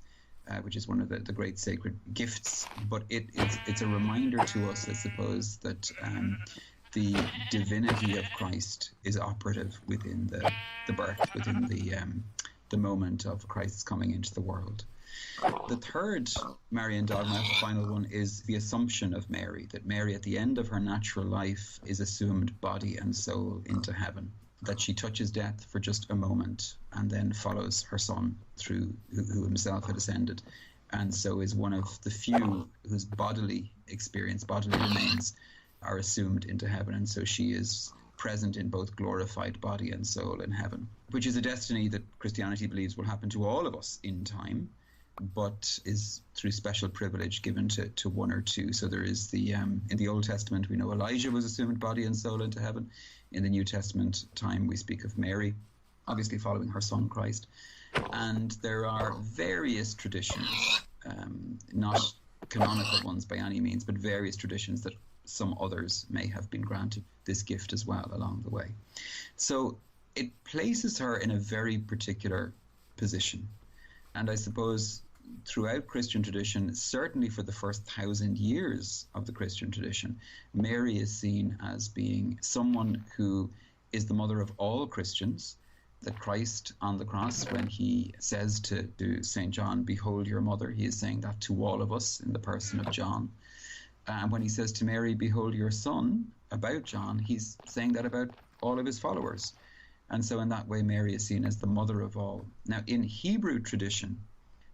which is one of the great sacred gifts. But it's a reminder to us, I suppose, that the divinity of Christ is operative within the birth, within the moment of Christ's coming into the world. The third Marian dogma, the final one, is the Assumption of Mary, that Mary at the end of her natural life is assumed body and soul into heaven. that she touches death for just a moment and then follows her son through, who himself had ascended, and so is one of the few whose bodily remains are assumed into heaven, and so she is present in both glorified body and soul in heaven, which is a destiny that Christianity believes will happen to all of us in time, but is through special privilege given to one or two. So there is in the Old Testament, we know Elijah was assumed body and soul into heaven. In the New Testament time, we speak of Mary, obviously following her son Christ. And there are various traditions, not canonical ones by any means, but various traditions that some others may have been granted this gift as well along the way. So it places her in a very particular position. And I suppose throughout Christian tradition, certainly for the first 1,000 years of the Christian tradition, Mary is seen as being someone who is the mother of all Christians, that Christ on the cross, when he says to St. John, "Behold your mother," he is saying that to all of us in the person of John. And when he says to Mary, "Behold your son," about John, he's saying that about all of his followers. And so in that way, Mary is seen as the mother of all. Now, in Hebrew tradition,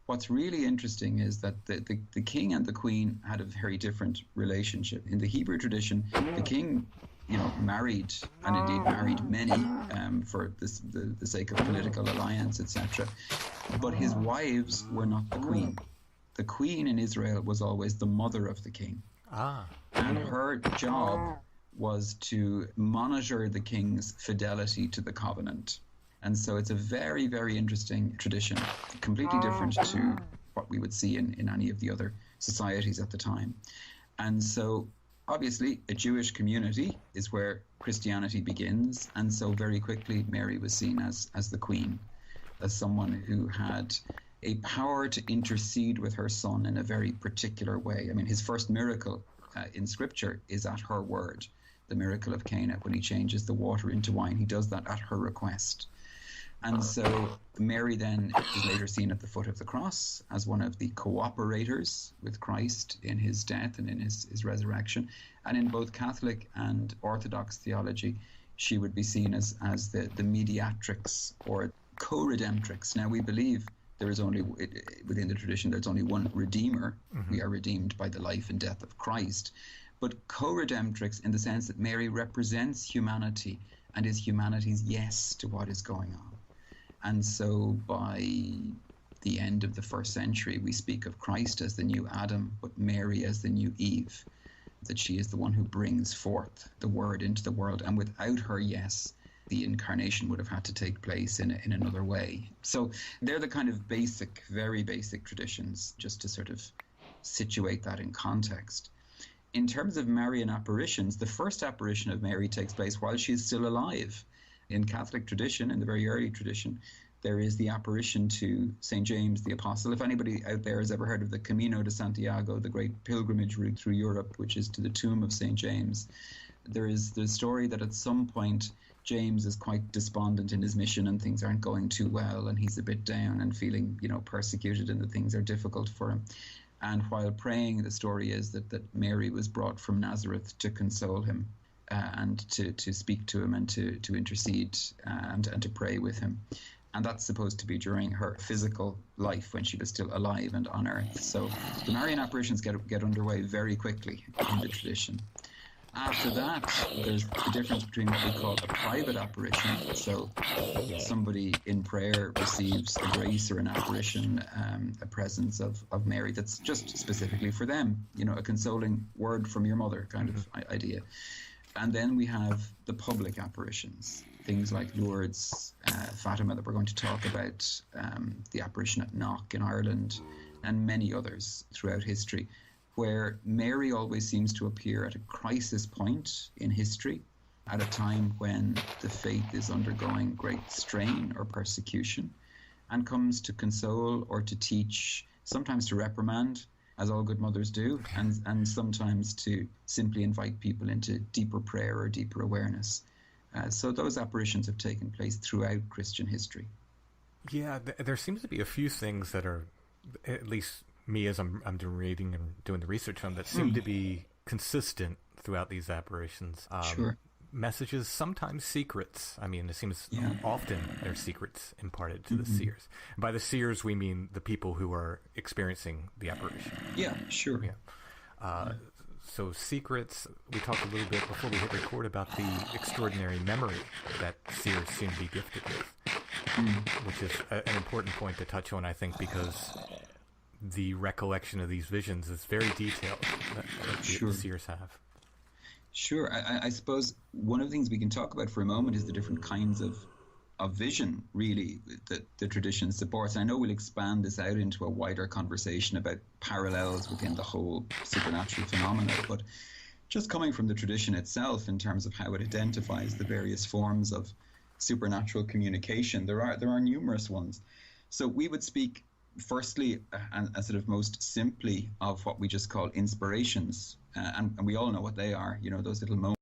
what's really interesting is that the king and the queen had a very different relationship. In the Hebrew tradition, the king, married, and indeed married many for the sake of political alliance, etc. But his wives were not the queen. The queen in Israel was always the mother of the king. And her job was to monitor the king's fidelity to the covenant. And so it's a very, very interesting tradition, completely different to what we would see in any of the other societies at the time. And so obviously a Jewish community is where Christianity begins, and so very quickly Mary was seen as the queen, as someone who had a power to intercede with her son in a very particular way. I mean, his first miracle in Scripture is at her word, the miracle of Cana, when he changes the water into wine. He does that at her request. And so Mary then is later seen at the foot of the cross as one of the cooperators with Christ in his death and in his resurrection. And in both Catholic and Orthodox theology, she would be seen as the mediatrix or co-redemptrix. Now, we believe there is only, within the tradition, there's only one Redeemer. We are redeemed by the life and death of Christ. But co-redemptrix in the sense that Mary represents humanity and is humanity's yes to what is going on. And so by the end of the first century, we speak of Christ as the new Adam, but Mary as the new Eve, that she is the one who brings forth the word into the world. And without her yes, the incarnation would have had to take place in another way. So they're the kind of basic, very basic traditions, just to sort of situate that in context. In terms of Marian apparitions, the first apparition of Mary takes place while she is still alive. In Catholic tradition, in the very early tradition, there is the apparition to St. James the Apostle. If anybody out there has ever heard of the Camino de Santiago, the great pilgrimage route through Europe, which is to the tomb of St. James, there is the story that at some point James is quite despondent in his mission and things aren't going too well, and he's a bit down and feeling, persecuted, and that things are difficult for him. And while praying, the story is that Mary was brought from Nazareth to console him. And to speak to him and to intercede and to pray with him. And that's supposed to be during her physical life when she was still alive and on earth. So the Marian apparitions get underway very quickly in the tradition. After that, there's the difference between what we call a private apparition. So somebody in prayer receives a grace or an apparition, a presence of Mary that's just specifically for them, a consoling word from your mother kind of idea. And then we have the public apparitions, things like Lourdes, Fatima that we're going to talk about, the apparition at Knock in Ireland, and many others throughout history, where Mary always seems to appear at a crisis point in history, at a time when the faith is undergoing great strain or persecution, and comes to console or to teach, sometimes to reprimand, as all good mothers do, and sometimes to simply invite people into deeper prayer or deeper awareness. So those apparitions have taken place throughout Christian history. Yeah, there seems to be a few things that are, at least me as I'm reading and doing the research on, that seem to be consistent throughout these apparitions. Sure. messages, sometimes secrets. I mean, it seems often there's secrets imparted to the seers. By the seers, we mean the people who are experiencing the apparition. Yeah, sure. Yeah. So secrets, we talked a little bit before we hit record about the extraordinary memory that seers seem to be gifted with, which is an important point to touch on, I think, because the recollection of these visions is very detailed that the seers have. Sure. I suppose one of the things we can talk about for a moment is the different kinds of vision, really, that the tradition supports. I know we'll expand this out into a wider conversation about parallels within the whole supernatural phenomena, but just coming from the tradition itself in terms of how it identifies the various forms of supernatural communication, there are numerous ones. So we would speak firstly and sort of most simply of what we just call inspirations, and we all know what they are, you know, those little moments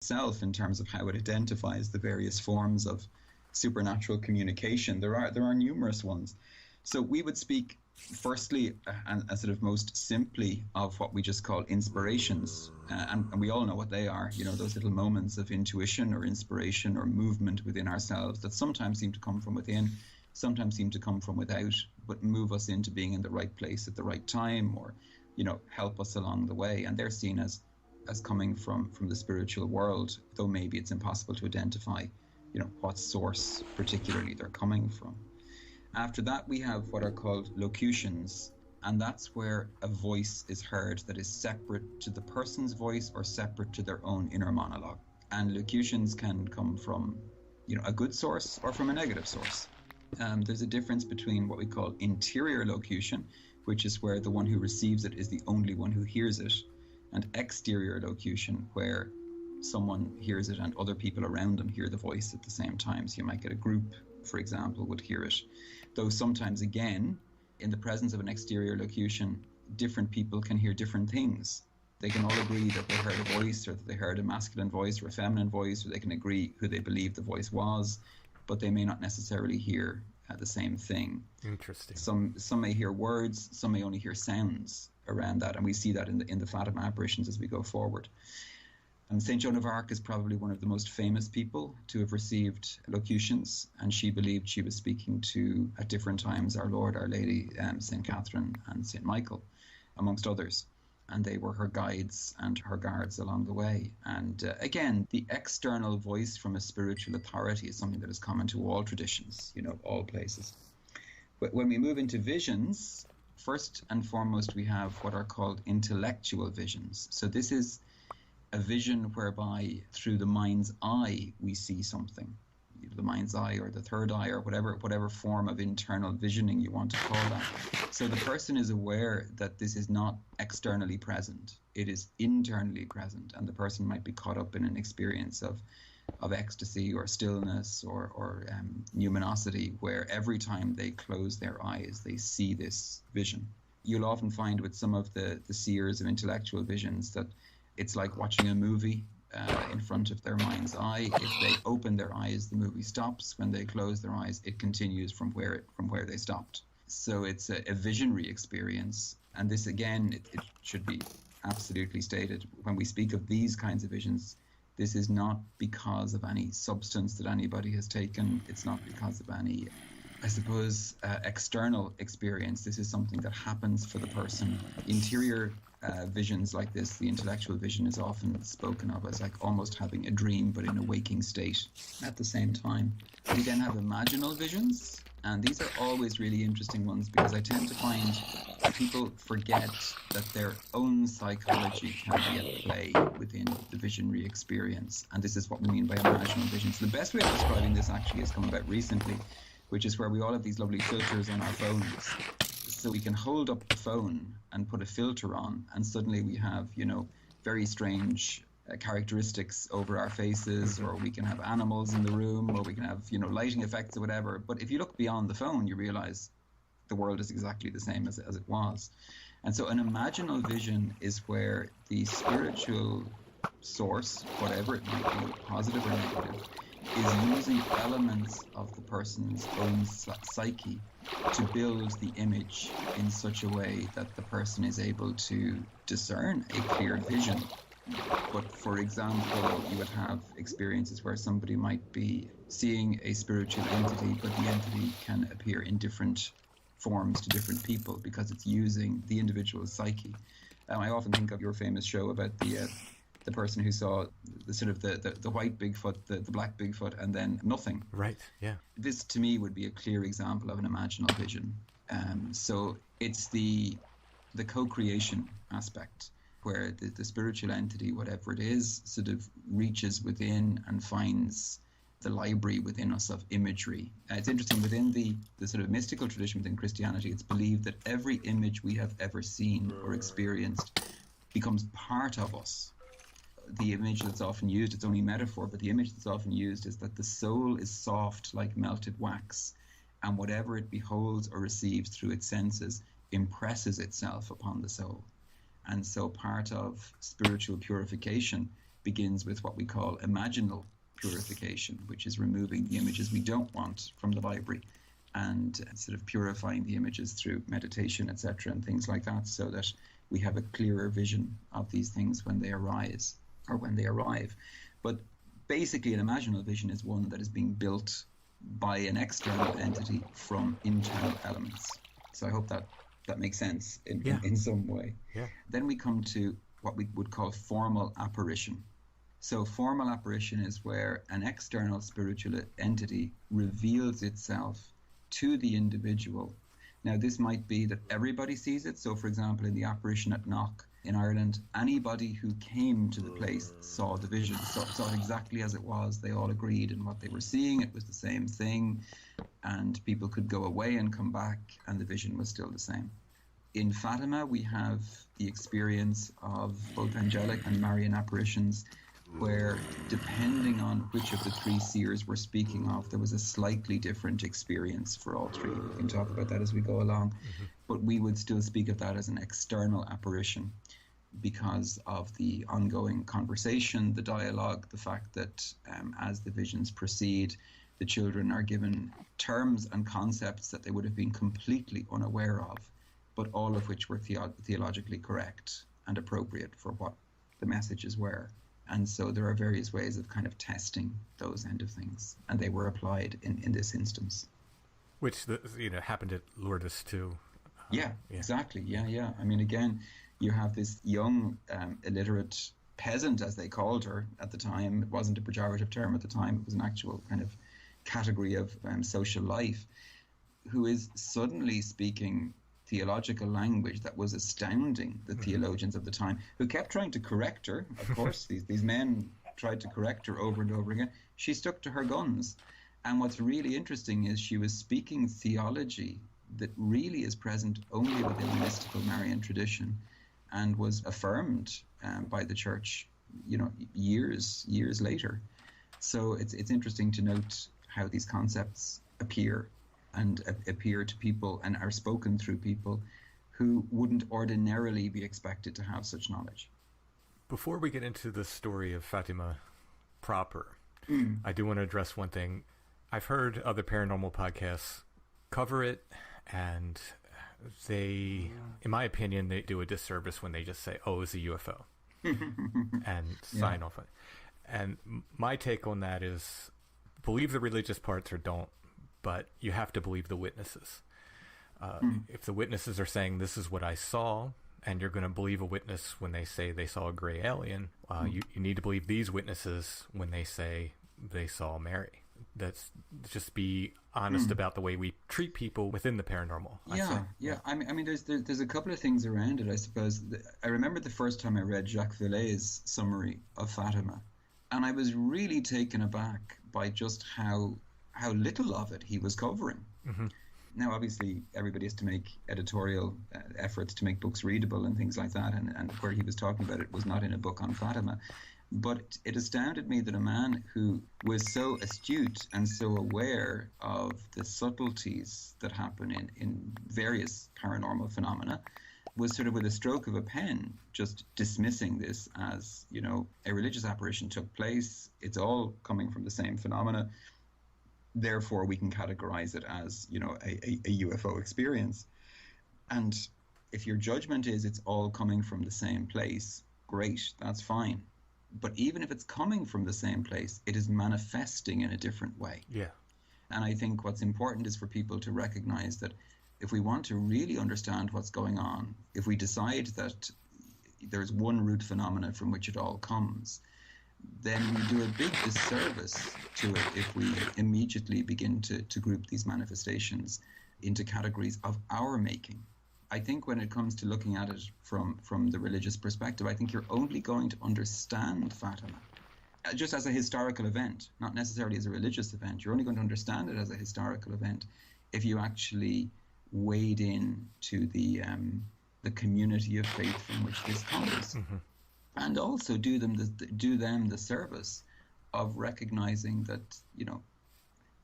itself in terms of how it identifies the various forms of supernatural communication. There are numerous ones. So we would speak firstly and sort of most simply of what we just call inspirations, and we all know what they are, those little moments of intuition or inspiration or movement within ourselves that sometimes seem to come from within, sometimes seem to come from without, but move us into being in the right place at the right time, or help us along the way. And they're seen as coming from the spiritual world, though maybe it's impossible to identify what source particularly they're coming from. After that, we have what are called locutions, and that's where a voice is heard that is separate to the person's voice or separate to their own inner monologue. And locutions can come from a good source or from a negative source. There's a difference between what we call interior locution, which is where the one who receives it is the only one who hears it, and exterior locution, where someone hears it and other people around them hear the voice at the same time. So you might get a group, for example, would hear it. Though sometimes, again, in the presence of an exterior locution, different people can hear different things. They can all agree that they heard a voice, or that they heard a masculine voice or a feminine voice, or they can agree who they believe the voice was, but they may not necessarily hear the same thing. Interesting. Some may hear words, some may only hear sounds around that, and we see that in the Fatima apparitions as we go forward. And St. Joan of Arc is probably one of the most famous people to have received locutions, and she believed she was speaking to, at different times, Our Lord, Our Lady, St. Catherine and St. Michael, amongst others. And they were her guides and her guards along the way. And again, the external voice from a spiritual authority is something that is common to all traditions, all places. But when we move into visions, first and foremost, we have what are called intellectual visions. So this is a vision whereby through the mind's eye we see something, the mind's eye or the third eye or whatever form of internal visioning you want to call that. So the person is aware that this is not externally present, it is internally present, and the person might be caught up in an experience of ecstasy or stillness or numinosity, where every time they close their eyes they see this vision. You'll often find with some of the seers of intellectual visions that it's like watching a movie in front of their mind's eye. If they open their eyes, the movie stops. When they close their eyes, it continues from where they stopped. So it's a visionary experience. And this, again, it should be absolutely stated. When we speak of these kinds of visions, this is not because of any substance that anybody has taken. It's not because of any, I suppose, external experience. This is something that happens for the person. Interior visions like this, the intellectual vision, is often spoken of as like almost having a dream but in a waking state at the same time. We then have imaginal visions, and these are always really interesting ones because I tend to find people forget that their own psychology can be at play within the visionary experience, and this is what we mean by imaginal visions. The best way of describing this actually has come about recently, which is where we all have these lovely filters on our phones. So we can hold up the phone and put a filter on, and suddenly we have, very strange characteristics over our faces, or we can have animals in the room, or we can have, lighting effects or whatever. But if you look beyond the phone, you realize the world is exactly the same as it was. And so an imaginal vision is where the spiritual source, whatever it might be, positive or negative, is using elements of the person's own psyche to build the image in such a way that the person is able to discern a clear vision. But for example, you would have experiences where somebody might be seeing a spiritual entity, but the entity can appear in different forms to different people because it's using the individual's psyche. I often think of your famous show about the person who saw the white Bigfoot, the black Bigfoot, and then nothing. Right, yeah. This, to me, would be a clear example of an imaginal vision. So it's the co-creation aspect, where the spiritual entity, whatever it is, sort of reaches within and finds the library within us of imagery. It's interesting, within the sort of mystical tradition within Christianity, it's believed that every image we have ever seen or experienced becomes part of us. The image that's often used, it's only metaphor, but the image that's often used is that the soul is soft like melted wax, and whatever it beholds or receives through its senses impresses itself upon the soul. And so part of spiritual purification begins with what we call imaginal purification, which is removing the images we don't want from the library and sort of purifying the images through meditation, etc., and things like that, so that we have a clearer vision of these things when they arise or when they arrive. But basically, an imaginal vision is one that is being built by an external entity from internal elements. So I hope that makes sense in some way. Yeah. Then we come to what we would call formal apparition. So formal apparition is where an external spiritual entity reveals itself to the individual. Now, this might be that everybody sees it. So, for example, in the apparition at Knock in Ireland, anybody who came to the place saw the vision, saw it exactly as it was. They all agreed in what they were seeing. It was the same thing. And people could go away and come back, and the vision was still the same. In Fatima, we have the experience of both angelic and Marian apparitions, where depending on which of the three seers we're speaking of, there was a slightly different experience for all three. We can talk about that as we go along. But we would still speak of that as an external apparition because of the ongoing conversation, the dialogue, the fact that as the visions proceed, the children are given terms and concepts that they would have been completely unaware of, but all of which were theologically correct and appropriate for what the messages were. And so there are various ways of kind of testing those end of things, and they were applied in this instance. Which happened at Lourdes too. Yeah, exactly. Yeah. I mean, again, you have this young, illiterate peasant, as they called her at the time. It wasn't a pejorative term at the time. It was an actual kind of category of social life, who is suddenly speaking theological language that was astounding the theologians of the time, who kept trying to correct her. Of course, these men tried to correct her over and over again. She stuck to her guns. And what's really interesting is she was speaking theology that really is present only within the mystical Marian tradition and was affirmed by the church, years later. So it's interesting to note how these concepts appear to people and are spoken through people who wouldn't ordinarily be expected to have such knowledge. Before we get into the story of Fatima proper, I do want to address one thing. I've heard other paranormal podcasts cover it, and they, in my opinion, they do a disservice when they just say, oh, it's a UFO, and sign off on it. And my take on that is, believe the religious parts or don't, but you have to believe the witnesses. If the witnesses are saying, this is what I saw, and you're going to believe a witness when they say they saw a gray alien, you need to believe these witnesses when they say they saw Mary. That's just be honest about the way we treat people within the paranormal. Yeah. I mean, there's a couple of things around it, I suppose. I remember the first time I read Jacques Vallée summary of Fatima, and I was really taken aback by just how little of it he was covering. Now, obviously, everybody has to make editorial efforts to make books readable and things like that, and where he was talking about it was not in a book on Fatima. But it astounded me that a man who was so astute and so aware of the subtleties that happen in various paranormal phenomena was sort of with a stroke of a pen just dismissing this as, a religious apparition took place. It's all coming from the same phenomena. Therefore, we can categorize it as, a UFO experience. And if your judgment is it's all coming from the same place, great, that's fine. But even if it's coming from the same place, it is manifesting in a different way. Yeah. And I think what's important is for people to recognize that if we want to really understand what's going on, if we decide that there's one root phenomena from which it all comes, then we do a big disservice to it if we immediately begin to group these manifestations into categories of our making. I think when it comes to looking at it from the religious perspective, I think you're only going to understand Fatima just as a historical event, not necessarily as a religious event. You're only going to understand it as a historical event if you actually wade in to the community of faith from which this comes. And also do them the service of recognizing that,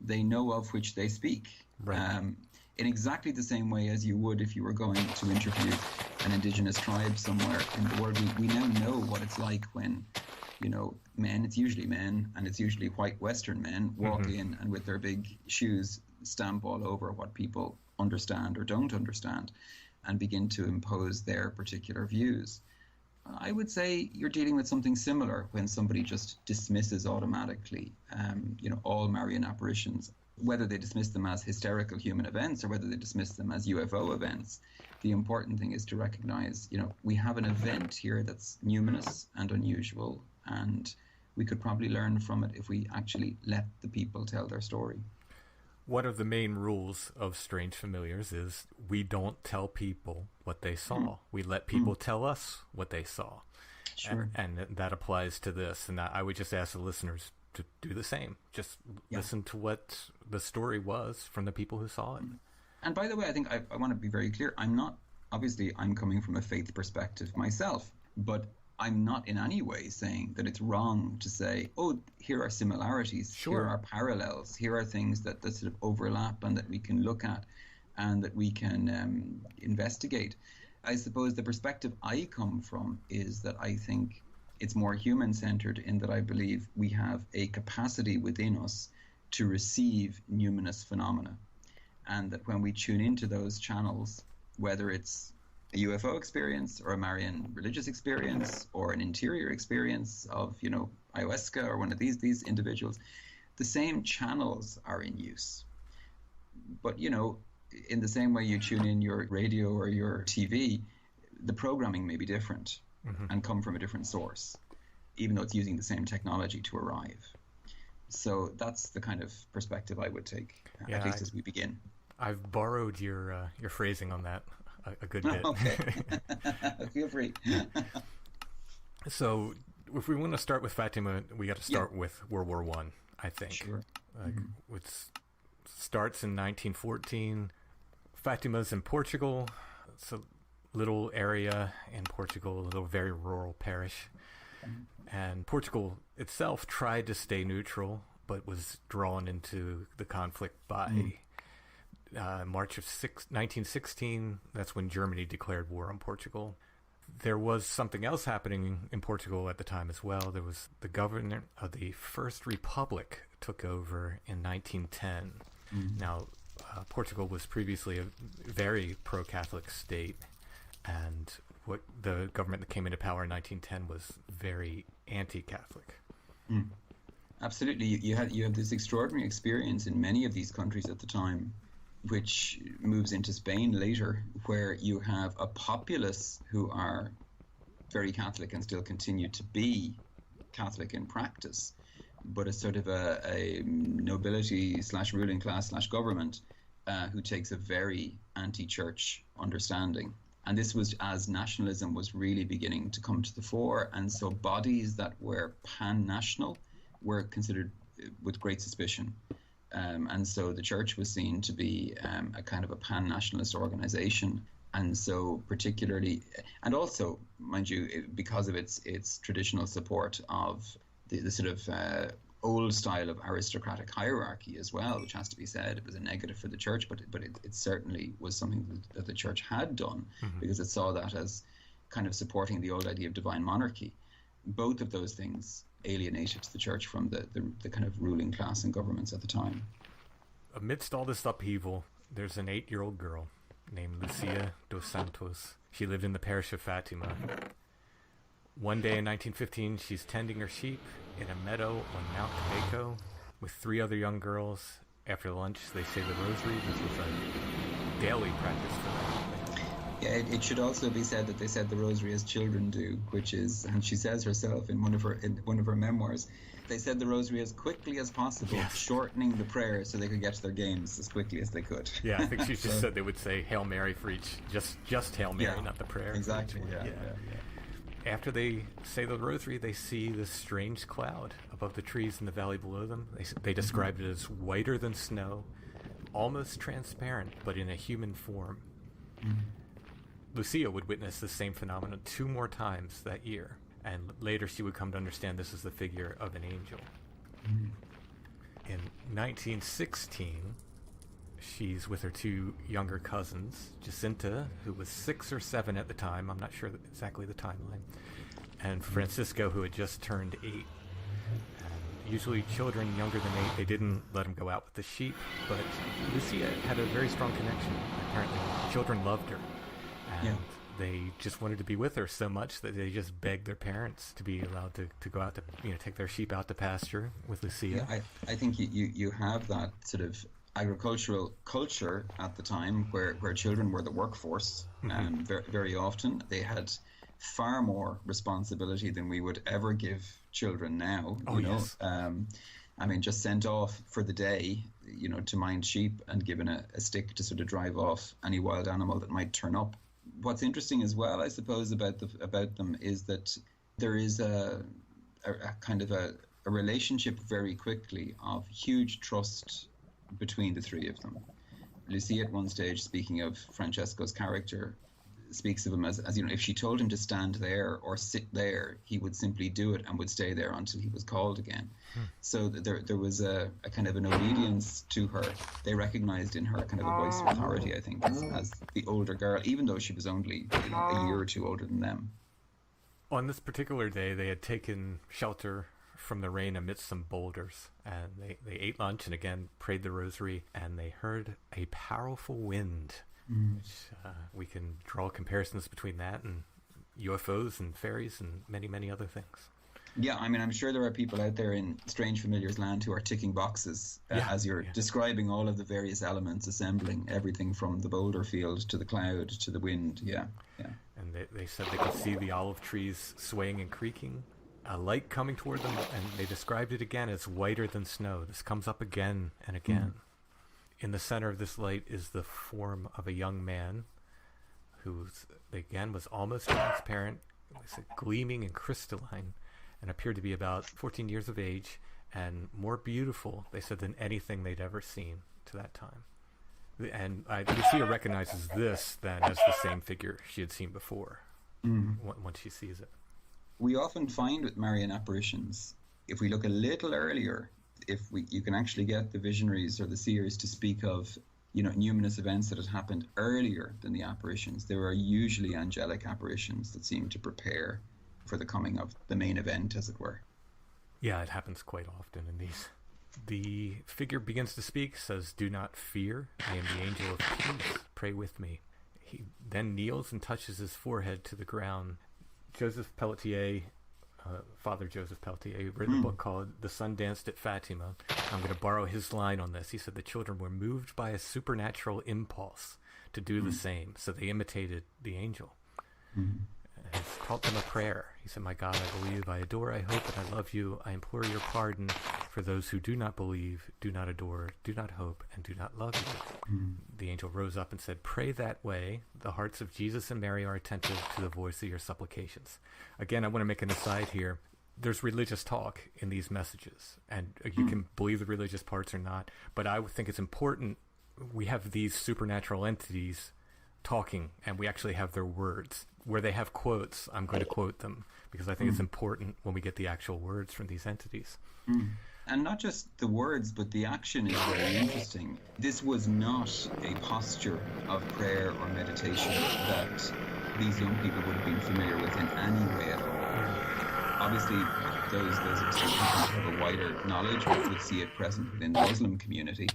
they know of which they speak. Right. In exactly the same way as you would if you were going to interview an indigenous tribe somewhere in the world. We now know what it's like when men, it's usually men, and it's usually white Western men, walk in and with their big shoes stamp all over what people understand or don't understand and begin to impose their particular views. I would say you're dealing with something similar when somebody just dismisses automatically, all Marian apparitions, whether they dismiss them as hysterical human events or whether they dismiss them as UFO events. The important thing is to recognize, we have an event here that's numinous and unusual, and we could probably learn from it if we actually let the people tell their story. One of the main rules of Strange Familiars is we don't tell people what they saw. We let people tell us what they saw. Sure. And that applies to this. And I would just ask the listeners to do the same. Just listen to what the story was from the people who saw it. And by the way, I think I want to be very clear. I'm coming from a faith perspective myself, but I'm not in any way saying that it's wrong to say, oh, here are similarities, here are parallels, here are things that sort of overlap and that we can look at and that we can investigate. I suppose the perspective I come from is that I think it's more human-centered in that I believe we have a capacity within us to receive numinous phenomena, and that when we tune into those channels, whether it's a UFO experience or a Marian religious experience or an interior experience of, ayahuasca or one of these individuals, the same channels are in use. But, in the same way you tune in your radio or your TV, the programming may be different and come from a different source, even though it's using the same technology to arrive. So that's the kind of perspective I would take, at least as we begin. I've borrowed your phrasing on that a good bit. Okay. Feel free. So if we want to start with Fatima, we got to start with World War I think. Sure. It starts in 1914. Fatima's in Portugal. It's a little area in Portugal, a little very rural parish. And Portugal itself tried to stay neutral, but was drawn into the conflict by March of 1916. That's when Germany declared war on Portugal. There was something else happening in Portugal at the time as well. There was the governor of the First Republic took over in 1910. Now, Portugal was previously a very pro-Catholic state, and what the government that came into power in 1910 was very anti-Catholic. Absolutely. You had this extraordinary experience in many of these countries at the time, which moves into Spain later, where you have a populace who are very Catholic and still continue to be Catholic in practice, but a sort of a nobility / ruling class / government who takes a very anti-church understanding. And this was as nationalism was really beginning to come to the fore, and so bodies that were pan-national were considered with great suspicion. And so the church was seen to be a kind of a pan-nationalist organization. And so particularly, and also, mind you, because of its traditional support of the sort of old style of aristocratic hierarchy as well, which has to be said, it was a negative for the church, but it certainly was something that the church had done, because it saw that as kind of supporting the old idea of divine monarchy. Both of those things alienated the church from the kind of ruling class and governments at the time. Amidst all this upheaval, there's an 8-year-old girl named Lucia dos Santos. She lived in the parish of Fatima. One day in 1915, she's tending her sheep in a meadow on Mount Cabeco with 3 other young girls. After lunch, they say the rosary. This was a daily practice for them. Yeah, it should also be said that they said the rosary as children do, which is, and she says herself in one of her memoirs, they said the rosary as quickly as possible, shortening the prayer so they could get to their games as quickly as they could. Yeah, I think she just said they would say Hail Mary for each, just Hail Mary, not the prayer. Exactly, yeah. After they say the rosary, they see this strange cloud above the trees in the valley below them. They described it as whiter than snow, almost transparent, but in a human form. Lucia would witness the same phenomenon 2 more times that year, and later she would come to understand this is the figure of an angel. In 1916, she's with her 2 younger cousins, Jacinta, who was 6 or 7 at the time, I'm not sure exactly the timeline, and Francisco, who had just turned 8. Usually children younger than 8, they didn't let him go out with the sheep, but Lucia had a very strong connection. Apparently, children loved her, and they just wanted to be with her so much that they just begged their parents to be allowed to go out to, take their sheep out to pasture with Lucia. Yeah, I think you have that sort of agricultural culture at the time where children were the workforce, and very often they had far more responsibility than we would ever give children now. Yes. I mean, just sent off for the day, to mind sheep and given a stick to sort of drive off any wild animal that might turn up. What's interesting as well, I suppose, about them is that there is a kind of a relationship very quickly of huge trust between the three of them. Lucia at one stage, speaking of Francesco's character, speaks of him as if she told him to stand there or sit there, he would simply do it and would stay there until he was called again. So there was a kind of an obedience to her. They recognized in her kind of a voice of authority, I think, as the older girl, even though she was only a year or two older than them. On this particular day, they had taken shelter from the rain amidst some boulders, and they ate lunch and again prayed the rosary, and they heard a powerful wind. Which we can draw comparisons between that and UFOs and fairies and many, many other things. Yeah, I mean, I'm sure there are people out there in Strange Familiars land who are ticking boxes as you're describing all of the various elements assembling, everything from the boulder field to the cloud to the wind. Yeah. And they said they could see the olive trees swaying and creaking, a light coming toward them, and they described it again as whiter than snow. This comes up again and again. In the center of this light is the form of a young man who, again, was almost transparent, was gleaming and crystalline, and appeared to be about 14 years of age and more beautiful, they said, than anything they'd ever seen to that time. And Lucia recognizes this then as the same figure she had seen before once she sees it. We often find with Marian apparitions, if we look a little earlier, you can actually get the visionaries or the seers to speak of, numinous events that had happened earlier than the apparitions. There are usually angelic apparitions that seem to prepare for the coming of the main event, as it were. Yeah, it happens quite often in these. The figure begins to speak, says, "Do not fear. I am the angel of peace. Pray with me." He then kneels and touches his forehead to the ground. Joseph Pelletier, Father Joseph Pelletier, wrote a book called The Sun Danced at Fatima. I'm going to borrow his line on this. He said the children were moved by a supernatural impulse to do the same, so they imitated the angel. He taught them a prayer. He said, "My God, I believe, I adore, I hope, and I love you. I implore your pardon for those who do not believe, do not adore, do not hope, and do not love you." The angel rose up and said, "Pray that way. The hearts of Jesus and Mary are attentive to the voice of your supplications." Again, I want to make an aside here. There's religious talk in these messages, and you can believe the religious parts or not, but I would think it's important we have these supernatural entities talking, and we actually have their words. Where they have quotes, I'm going to quote them, because I think it's important when we get the actual words from these entities. And not just the words, but the action is very interesting. This was not a posture of prayer or meditation that these young people would have been familiar with in any way at all. Obviously, those of us who have a wider knowledge would see it present within the Muslim community.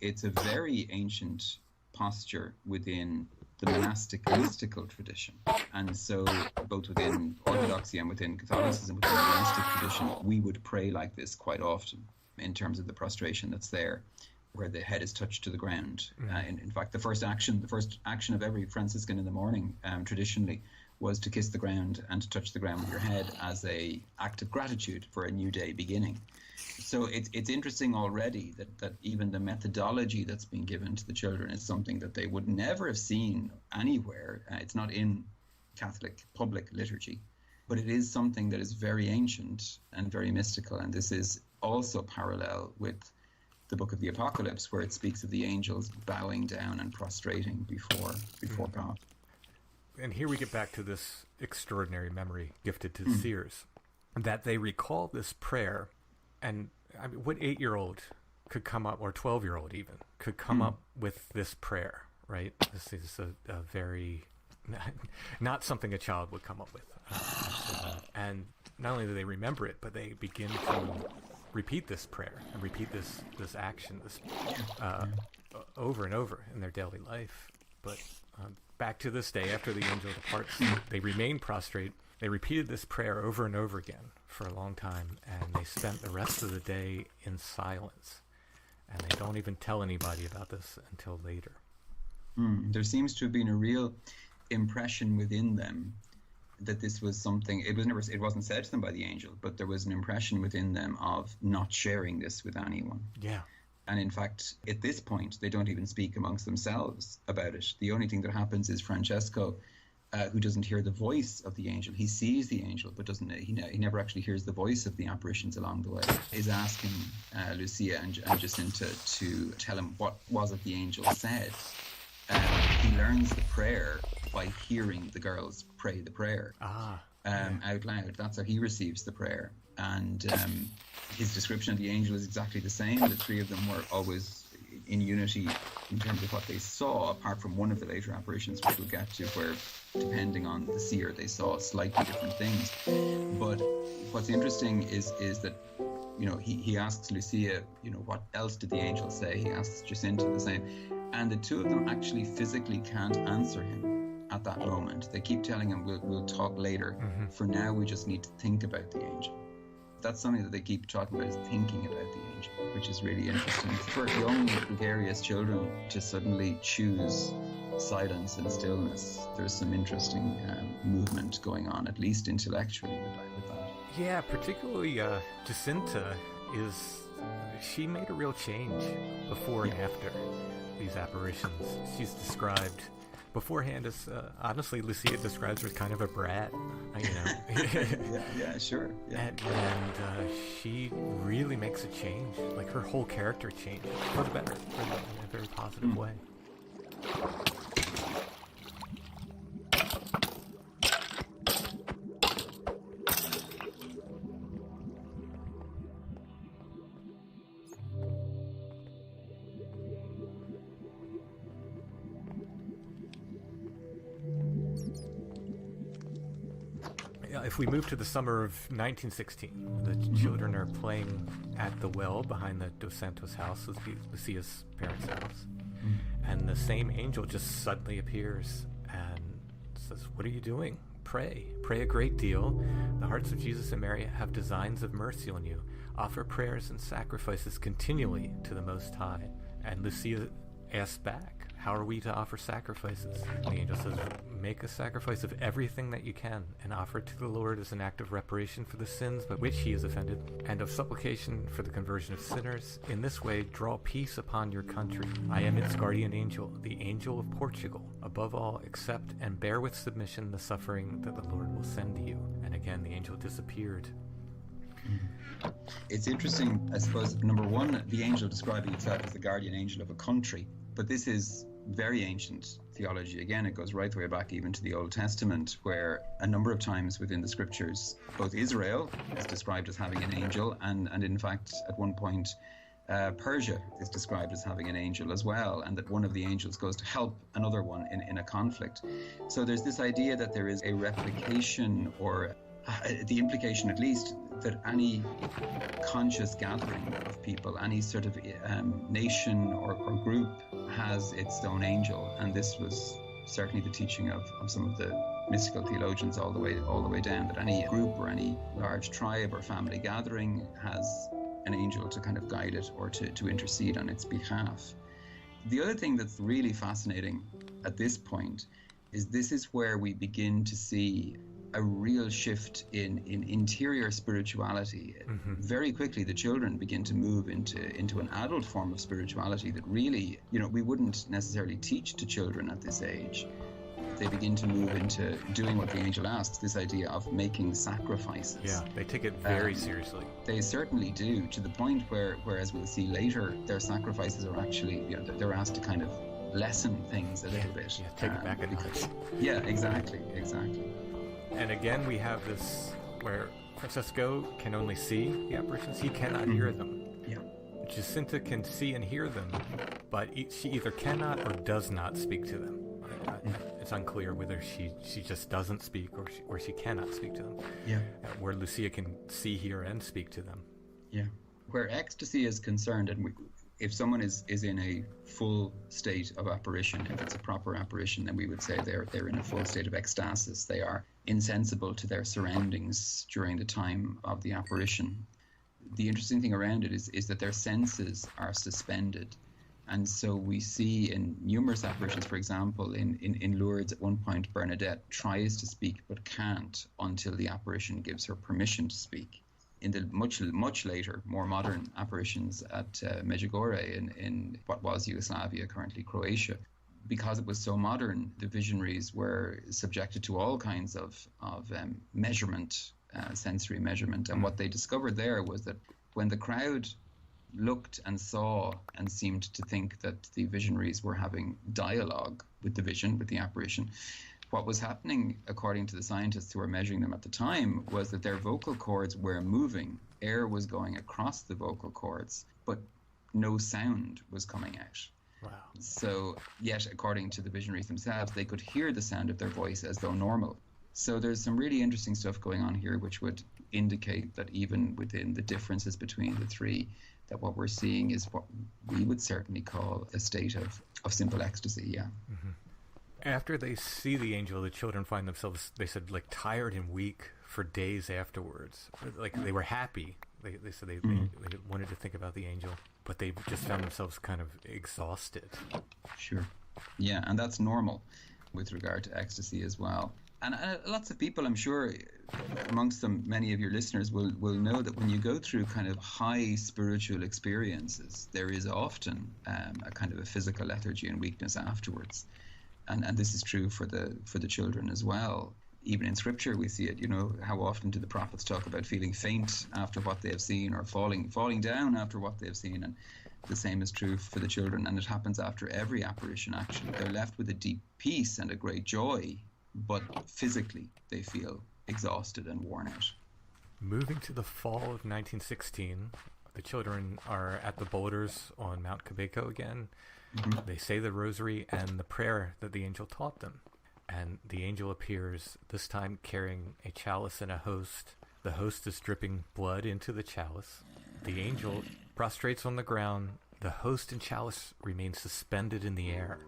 It's a very ancient posture within the monastic mystical tradition. And so both within Orthodoxy and within Catholicism, within the monastic tradition, we would pray like this quite often in terms of the prostration that's there, where the head is touched to the ground. In fact, the first action of every Franciscan in the morning, traditionally, was to kiss the ground and to touch the ground with your head as a act of gratitude for a new day beginning. So it's interesting already that even the methodology that's been given to the children is something that they would never have seen anywhere. It's not in Catholic public liturgy, but it is something that is very ancient and very mystical. And this is also parallel with the book of the Apocalypse, where it speaks of the angels bowing down and prostrating before God. And here we get back to this extraordinary memory gifted to the seers, that they recall this prayer. And I mean, what 8-year-old could come up, or 12-year-old even, could come up with this prayer, right? This is a very not something a child would come up with. And not only do they remember it, but they begin to repeat this prayer and repeat this action over and over in their daily life. But back to this day, after the angel departs, they remain prostrate. They repeated this prayer over and over again for a long time, and they spent the rest of the day in silence. And they don't even tell anybody about this until later. There seems to have been a real impression within them that this was something. It wasn't said to them by the angel, but there was an impression within them of not sharing this with anyone. Yeah. And in fact, at this point, they don't even speak amongst themselves about it. The only thing that happens is Francesco, who doesn't hear the voice of the angel. He sees the angel, but he never actually hears the voice of the apparitions along the way. Is asking Lucia and Jacinta to tell him what was it the angel said. He learns the prayer by hearing the girls pray the prayer out loud. That's how he receives the prayer. And his description of the angel is exactly the same. The three of them were always in unity in terms of what they saw, apart from one of the later apparitions, which we'll get to, where, depending on the seer, they saw slightly different things. But what's interesting is that, he asks Lucia, what else did the angel say? He asks Jacinta the same. And the two of them actually physically can't answer him at that moment. They keep telling him, we'll talk later. For now, we just need to think about the angel. That's something that they keep talking about, is thinking about the angel, which is really interesting. For young, gregarious children to suddenly choose silence and stillness, there's some interesting movement going on, at least intellectually, with that. Yeah, particularly Jacinta she made a real change before and after these apparitions. She's described beforehand as, honestly, Lucia describes her as kind of a brat, yeah, sure. Yeah. And she really makes a change. Like, her whole character changed for the better, in a very positive way. If we move to the summer of 1916, the children are playing at the well behind the Dos Santos house, Lucia's parents' house, and the same angel just suddenly appears and says, "What are you doing? Pray a great deal. The hearts of Jesus and Mary have designs of mercy on you. Offer prayers and sacrifices continually to the Most High." And Lucia asks back, "How are we to offer sacrifices?" And the angel says, "Make a sacrifice of everything that you can and offer it to the Lord as an act of reparation for the sins by which he is offended, and of supplication for the conversion of sinners. In this way, draw peace upon your country. I am its guardian angel, the angel of Portugal. Above all, accept and bear with submission the suffering that the Lord will send to you." And again, the angel disappeared. It's interesting, I suppose, number one, the angel describing itself as the guardian angel of a country. But this is very ancient theology. Again, it goes right the way back even to the Old Testament, where a number of times within the scriptures, both Israel is described as having an angel, and in fact, at one point, Persia is described as having an angel as well, and that one of the angels goes to help another one in a conflict. So there's this idea that there is a replication, or the implication at least, that any conscious gathering of people, any sort of nation or group has its own angel. And this was certainly the teaching of some of the mystical theologians all the way down, that any group or any large tribe or family gathering has an angel to kind of guide it or to intercede on its behalf. The other thing that's really fascinating at this point is this is where we begin to see a real shift in interior spirituality. Very quickly, the children begin to move into an adult form of spirituality that really, we wouldn't necessarily teach to children at this age. They begin to move into doing what the angel asks, this idea of making sacrifices. Yeah, they take it very seriously. They certainly do, to the point where as we'll see later, their sacrifices are actually, they're asked to kind of lessen things a little bit. Yeah, take it back a notch. Yeah, exactly. And again, we have this where Francesco can only see the apparitions. He cannot hear them. Yeah. Jacinta can see and hear them, but she either cannot or does not speak to them. it's unclear whether she just doesn't speak or she cannot speak to them. Yeah. Where Lucia can see, hear, and speak to them. Yeah. Where ecstasy is concerned, and if someone is in a full state of apparition, if it's a proper apparition, then we would say they're in a full state of ecstasis. They are insensible to their surroundings during the time of the apparition. The interesting thing around it is that their senses are suspended. And so we see in numerous apparitions, for example, in Lourdes at one point, Bernadette tries to speak but can't until the apparition gives her permission to speak. In the much later, more modern apparitions at Medjugorje in what was Yugoslavia, currently Croatia, because it was so modern, the visionaries were subjected to all kinds of measurement, sensory measurement. And what they discovered there was that when the crowd looked and saw and seemed to think that the visionaries were having dialogue with the vision, with the apparition, what was happening, according to the scientists who were measuring them at the time, was that their vocal cords were moving. Air was going across the vocal cords, but no sound was coming out. Wow. So, yet, according to the visionaries themselves, they could hear the sound of their voice as though normal. So there's some really interesting stuff going on here, which would indicate that even within the differences between the three, that what we're seeing is what we would certainly call a state of simple ecstasy, yeah. Mm-hmm. After they see the angel, the children find themselves, they said, like, tired and weak for days afterwards. Like, they were happy. They said they wanted to think about the angel, but they just found themselves kind of exhausted. Sure. Yeah, and that's normal with regard to ecstasy as well. And lots of people, I'm sure, amongst them, many of your listeners will know that when you go through kind of high spiritual experiences, there is often a kind of a physical lethargy and weakness afterwards. And this is true for the children as well. Even in Scripture, we see it. You know, how often do the prophets talk about feeling faint after what they have seen, or falling down after what they have seen? And the same is true for the children, and it happens after every apparition. Actually, they're left with a deep peace and a great joy, but physically they feel exhausted and worn out. Moving to the fall of 1916, the children are at the boulders on Mount Quebeco again. Mm-hmm. They say the rosary and the prayer that the angel taught them. And the angel appears, this time carrying a chalice and a host. The host is dripping blood into the chalice. The angel prostrates on the ground. The host and chalice remain suspended in the air.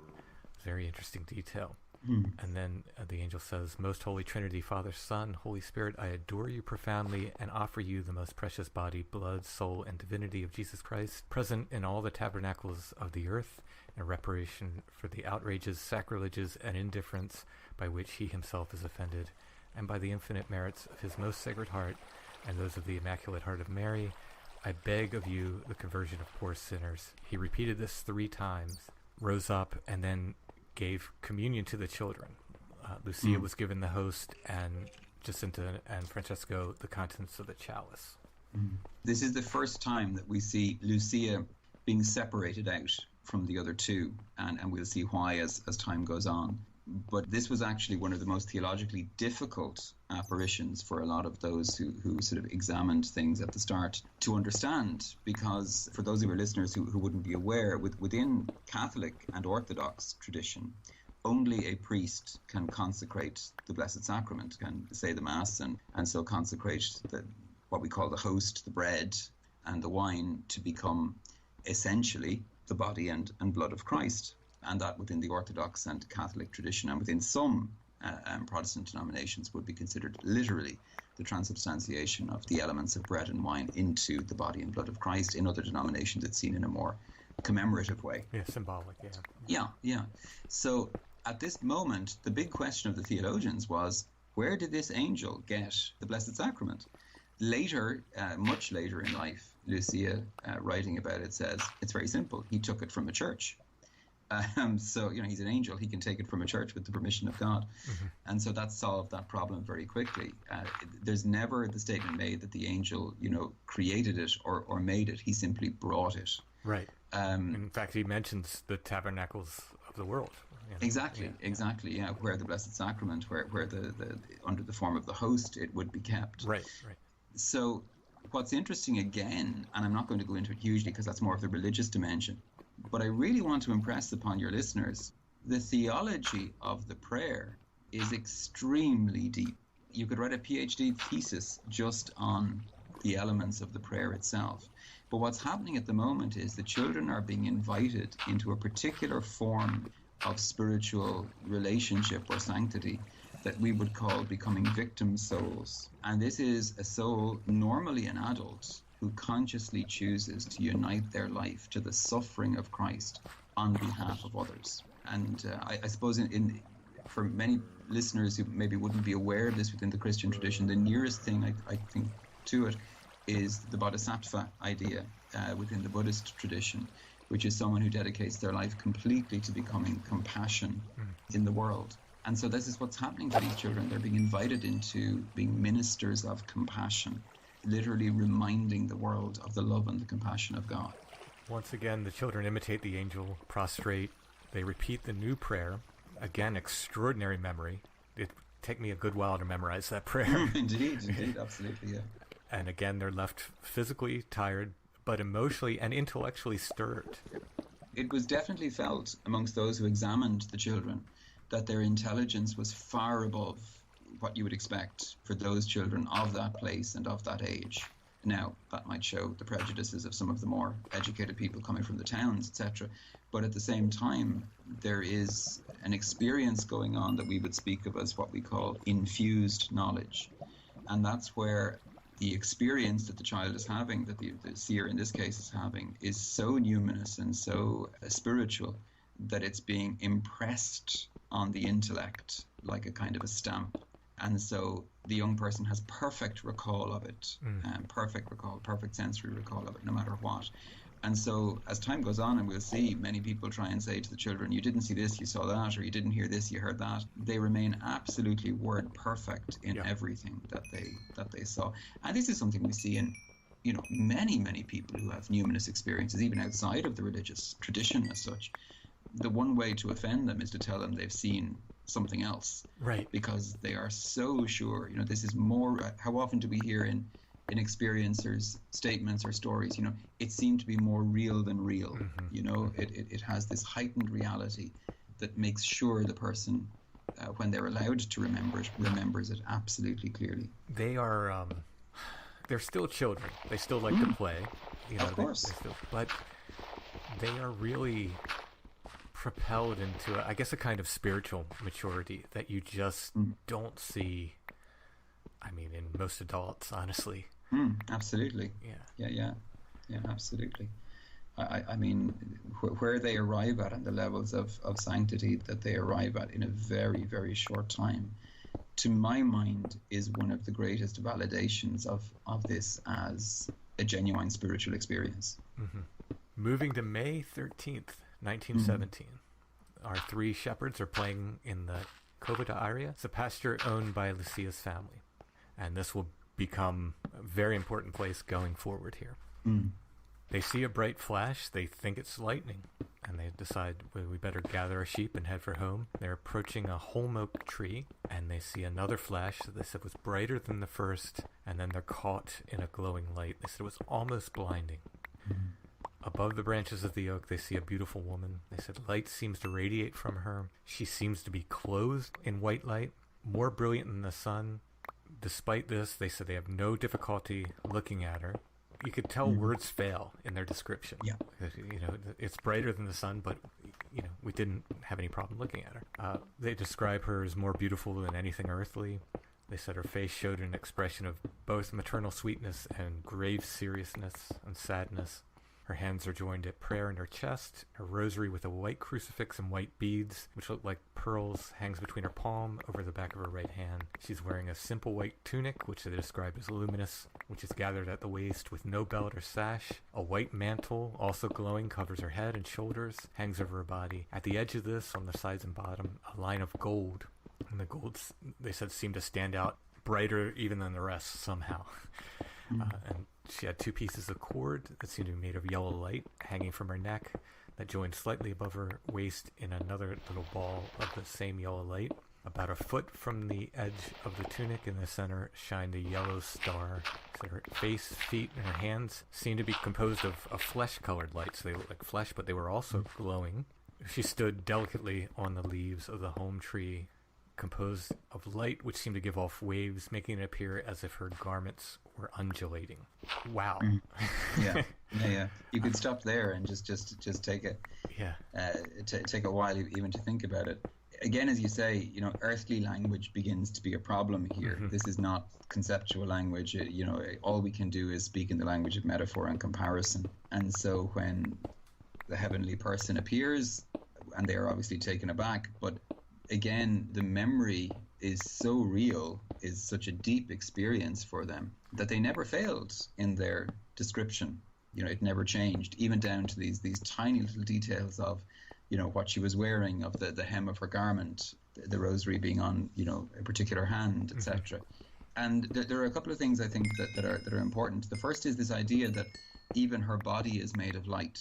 Very interesting detail. Mm. And then the angel says, Most Holy Trinity, Father, Son, Holy Spirit, I adore you profoundly and offer you the most precious body, blood, soul, and divinity of Jesus Christ, present in all the tabernacles of the earth, in reparation for the outrages, sacrileges, and indifference by which he himself is offended, and by the infinite merits of his most sacred heart and those of the Immaculate Heart of Mary, I beg of you the conversion of poor sinners. He repeated this 3 times, rose up, and then gave communion to the children. Lucia was given the host, and Jacinta and Francesco the contents of the chalice. This is the first time that we see Lucia being separated out from the other two, and we'll see why as time goes on. But this was actually one of the most theologically difficult apparitions for a lot of those who sort of examined things at the start to understand, because for those of your listeners who wouldn't be aware, within Catholic and Orthodox tradition, only a priest can consecrate the Blessed Sacrament, can say the Mass, and so consecrate what we call the host, the bread, and the wine to become essentially the body and blood of Christ. And that within the Orthodox and Catholic tradition, and within some Protestant denominations, would be considered literally the transubstantiation of the elements of bread and wine into the body and blood of Christ. In other denominations, it's seen in a more commemorative way. Yeah, symbolic, yeah. Yeah. So at this moment, the big question of the theologians was, where did this angel get the Blessed Sacrament? Later, much later in life, Lucia, writing about it, says, it's very simple. He took it from a church. So, he's an angel. He can take it from a church with the permission of God. Mm-hmm. And so that solved that problem very quickly. There's never the statement made that the angel, created it or made it. He simply brought it. Right. In fact, he mentions the tabernacles of the world. Exactly, yeah, where the Blessed Sacrament, where the under the form of the host, it would be kept. Right. So what's interesting again, and I'm not going to go into it hugely because that's more of the religious dimension, but I really want to impress upon your listeners The theology of the prayer is extremely deep. You could write a PhD thesis just on the elements of the prayer itself. But what's happening at the moment is the children are being invited into a particular form of spiritual relationship or sanctity that we would call becoming victim souls. And this is a soul, normally an adult, who consciously chooses to unite their life to the suffering of Christ on behalf of others. And I suppose for many listeners who maybe wouldn't be aware of this within the Christian tradition, the nearest thing I think to it is the bodhisattva idea within the Buddhist tradition, which is someone who dedicates their life completely to becoming compassion in the world. And so this is what's happening to these children. They're being invited into being ministers of compassion, literally reminding the world of the love and the compassion of God. Once again, the children imitate the angel, prostrate. They repeat the new prayer. Again, extraordinary memory. It'd take me a good while to memorize that prayer. Indeed, absolutely, yeah. And again, they're left physically tired, but emotionally and intellectually stirred. It was definitely felt amongst those who examined the children that their intelligence was far above what you would expect for those children of that place and of that age. Now, that might show the prejudices of some of the more educated people coming from the towns, etc. But at the same time, there is an experience going on that we would speak of as what we call infused knowledge. And that's where the experience that the child is having, that the seer in this case is having, is so numinous and so spiritual that it's being impressed on the intellect like a kind of a stamp. And so the young person has perfect recall of it, perfect sensory recall of it, no matter what. And so as time goes on, and we'll see many people try and say to the children, you didn't see this, you saw that, or you didn't hear this, you heard that. They remain absolutely word perfect in everything that they saw. And this is something we see in many people who have numinous experiences, even outside of the religious tradition as such. The one way to offend them is to tell them they've seen something else, right? Because they are so sure. This is more. How often do we hear in experiencers' statements or stories? It seemed to be more real than real. It has this heightened reality that makes sure the person, when they're allowed to remember it, remembers it absolutely clearly. They are. They're still children. They still like to play. Of course, but they are really propelled into, I guess, a kind of spiritual maturity that you just don't see, in most adults, honestly. Absolutely. Yeah, absolutely. I mean, where they arrive at and the levels of sanctity that they arrive at in a very, very short time, to my mind, is one of the greatest validations of this as a genuine spiritual experience. Moving to May 13th, 1917. Our three shepherds are playing in the Kovada area. It's a pasture owned by Lucia's family. And this will become a very important place going forward here. They see a bright flash. They think it's lightning. And they decide, well, we better gather our sheep and head for home. They're approaching a holm oak tree. And they see another flash that they said was brighter than the first. And then they're caught in a glowing light. They said it was almost blinding. Above the branches of the oak, they see a beautiful woman. They said light seems to radiate from her. She seems to be clothed in white light, more brilliant than the sun. Despite this, they said they have no difficulty looking at her. You could tell words fail in their description. Yeah. It's brighter than the sun, but, we didn't have any problem looking at her. They describe her as more beautiful than anything earthly. They said her face showed an expression of both maternal sweetness and grave seriousness and sadness. Her hands are joined at prayer in her chest. Her rosary with a white crucifix and white beads, which look like pearls, hangs between her palm over the back of her right hand. She's wearing a simple white tunic, which they describe as luminous, which is gathered at the waist with no belt or sash. A white mantle, also glowing, covers her head and shoulders, hangs over her body. At the edge of this, on the sides and bottom, a line of gold. And the golds, they said, seemed to stand out brighter even than the rest somehow. And she had two pieces of cord that seemed to be made of yellow light hanging from her neck that joined slightly above her waist in another little ball of the same yellow light. About a foot from the edge of the tunic in the center shined a yellow star. So her face, feet, and her hands seemed to be composed of flesh-colored lights. They looked like flesh, but they were also glowing. She stood delicately on the leaves of the home tree, composed of light which seemed to give off waves, making it appear as if her garments were undulating. Wow. Yeah. You could stop there and just take it. Yeah. Take a while even to think about it. Again, as you say, earthly language begins to be a problem here. This is not conceptual language. All we can do is speak in the language of metaphor and comparison. And so when the heavenly person appears, and they are obviously taken aback, but again, the memory is so real, is such a deep experience for them, that they never failed in their description. It never changed, even down to these tiny little details of what she was wearing, of the hem of her garment, the rosary being on a particular hand, etc. And there are a couple of things I think that are important. The first is this idea that even her body is made of light.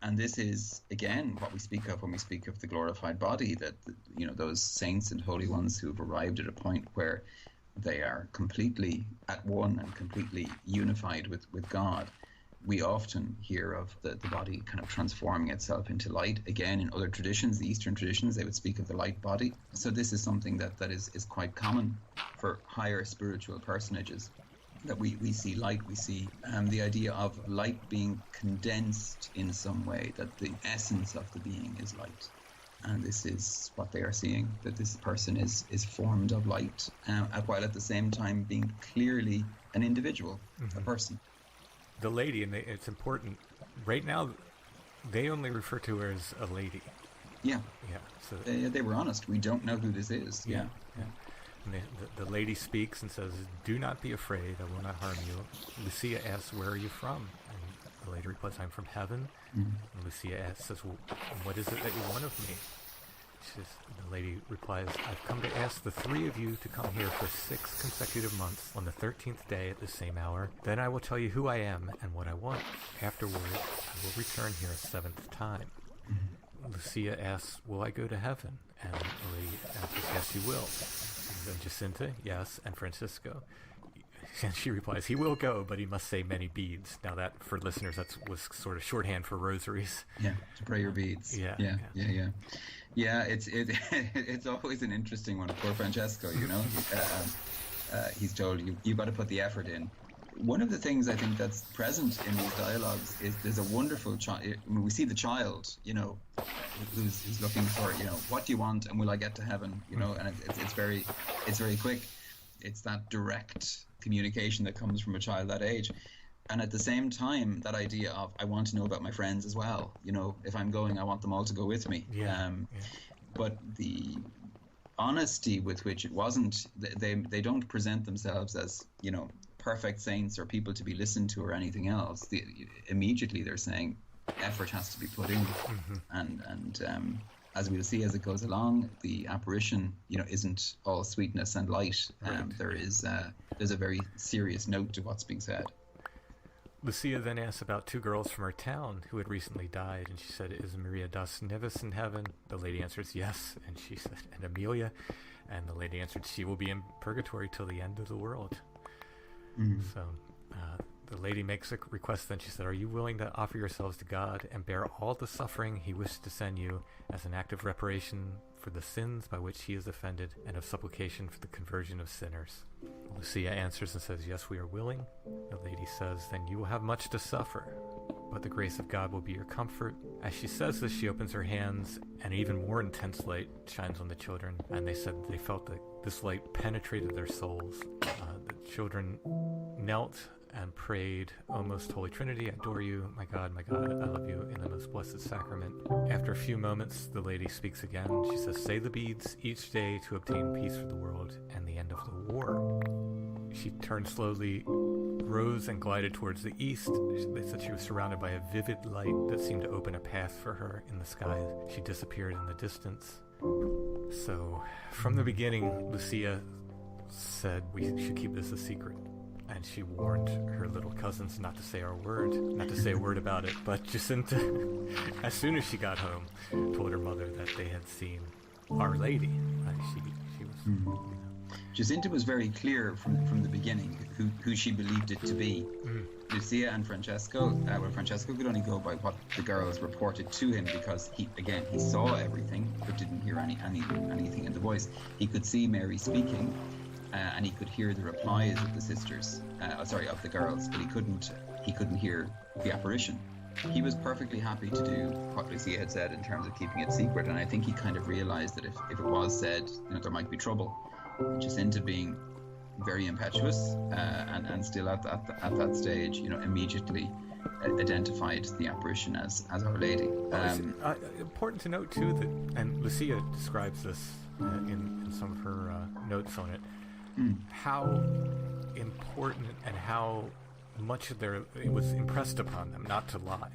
And this is, again, what we speak of when we speak of the glorified body, that those saints and holy ones who have arrived at a point where they are completely at one and completely unified with God. We often hear of the body kind of transforming itself into light. Again, in other traditions, the Eastern traditions, they would speak of the light body. So this is something that is quite common for higher spiritual personages, that we see light, we see the idea of light being condensed in some way, that the essence of the being is light. And this is what they are seeing, that this person is formed of light, while at the same time being clearly an individual, a person. The lady, and it's important, right now they only refer to her as a lady. Yeah. Yeah. So they were honest. We don't know who this is. Yeah. And the lady speaks and says, "Do not be afraid, I will not harm you." Lucia asks, "Where are you from?" And the lady replies, "I'm from heaven." And Lucia says, "Well, what is it that you want of me?" The lady replies, "I've come to ask the three of you to come here for 6 consecutive months on the 13th day at the same hour. Then I will tell you who I am and what I want. Afterward, I will return here a 7th time." Lucia asks, "Will I go to heaven?" And the lady answers, "Yes, you will." And Jacinta, "Yes," and Francisco. And she replies, "He will go, but he must say many beads." Now that, for listeners, that was sort of shorthand for rosaries. Yeah, to pray your beads. Yeah, it's always an interesting one. Poor Francesco, he's told you've got to put the effort in. One of the things I think that's present in these dialogues is there's a wonderful child. We see the child, who's looking for, what do you want and will I get to heaven? And it's very quick. It's that direct communication that comes from a child that age. And at the same time, that idea of, I want to know about my friends as well. If I'm going, I want them all to go with me. But the honesty with which it wasn't, they don't present themselves as, perfect saints or people to be listened to or anything else. Immediately they're saying effort has to be put in. And as we'll see as it goes along, the apparition, isn't all sweetness and light. There's a very serious note to what's being said. Lucia then asks about 2 girls from her town who had recently died, and she said, "Is Maria das Neves in heaven?" The lady answers, "Yes," and she said, "And Amelia?" And the lady answered, "She will be in purgatory till the end of the world." So the lady makes a request then. She said, "Are you willing to offer yourselves to God and bear all the suffering he wishes to send you as an act of reparation for the sins by which he is offended and of supplication for the conversion of sinners?" Lucia answers and says, "Yes, we are willing." The lady says, "Then you will have much to suffer, but the grace of God will be your comfort." As she says this, she opens her hands, and even more intense light shines on the children, and they said they felt that this light penetrated their souls. The children knelt and prayed, "O most Holy Trinity, I adore you. My God, I love you in the most blessed sacrament." After a few moments, the lady speaks again. She says, "Say the beads each day to obtain peace for the world and the end of the war." She turned slowly, rose and glided towards the east. They said she was surrounded by a vivid light that seemed to open a path for her in the sky. She disappeared in the distance. So, from the beginning, Lucia said we should keep this a secret. And she warned her little cousins not to say a word about it. But Jacinta, as soon as she got home, told her mother that they had seen Our Lady. She was Jacinta was very clear from the beginning who she believed it to be. Lucia and Francesco, Francesco could only go by what the girls reported to him, because he saw everything but didn't hear anything in the voice. He could see Mary speaking, and he could hear the replies of the sisters, of the girls, but he couldn't hear the apparition. He was perfectly happy to do what Lucia had said in terms of keeping it secret, and I think he kind of realized that if it was said, there might be trouble. Jacinta, being very impetuous and still at that stage, immediately identified the apparition as Our Lady. Important to note too that, and Lucia describes this in some of her notes on it, how important and how much it was impressed upon them not to lie.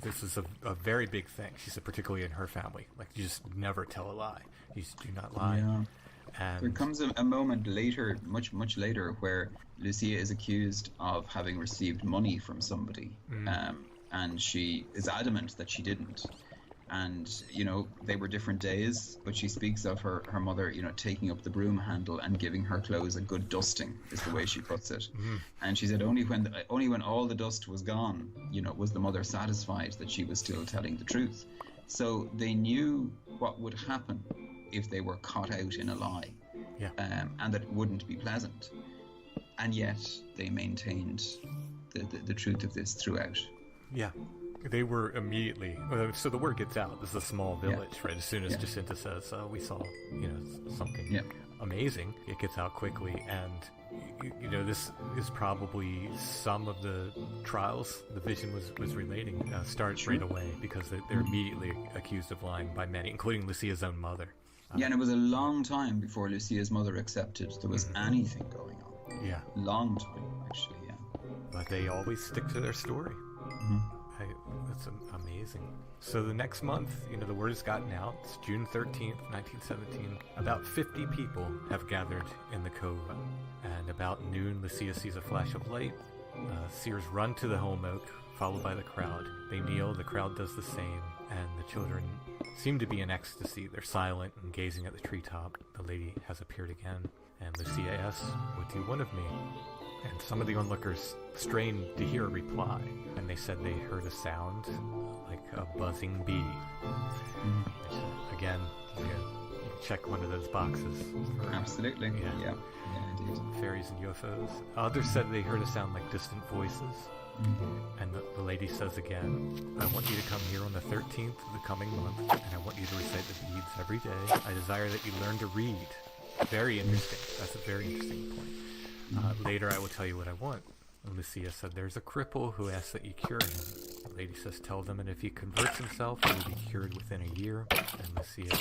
This is a very big thing. She said, particularly in her family, like, you just never tell a lie. You just do not lie. Yeah. And there comes a moment later, much later, where Lucia is accused of having received money from somebody, and she is adamant that she didn't. And they were different days, but she speaks of her mother, taking up the broom handle and giving her clothes a good dusting, is the way she puts it. And she said only when all the dust was gone, was the mother satisfied that she was still telling the truth. So they knew what would happen if they were caught out in a lie, and that it wouldn't be pleasant. And yet they maintained the truth of this throughout. Yeah. They were immediately, so the word gets out. This is a small village, right? As soon as Jacinta says, we saw, something amazing, it gets out quickly. And, this is probably some of the trials the vision was relating, start right away, because they're immediately accused of lying by many, including Lucia's own mother. And it was a long time before Lucia's mother accepted there was anything going on. Yeah. Long time, actually, But they always stick to their story. That's amazing. So the next month, the word has gotten out. It's June 13th, 1917. About 50 people have gathered in the cove. And about noon, Lucia sees a flash of light. Seers run to the home oak, followed by the crowd. They kneel, the crowd does the same, and the children seem to be in ecstasy. They're silent and gazing at the treetop. The lady has appeared again, and Lucia asks, "What do you want of me?" And some of the onlookers strained to hear a reply, and they said they heard a sound like a buzzing bee. Again, you check one of those boxes. Absolutely. Yeah, indeed. Fairies and UFOs. Others said they heard a sound like distant voices. And the lady says again, "I want you to come here on the 13th of the coming month, and I want you to recite the beads every day. I desire that you learn to read." Very interesting. That's a very interesting point. Later I will tell you what I want. And Lucia said, "There's a cripple who asks that you cure him." The lady says, "Tell them, and if he converts himself, he will be cured within a year." And Lucia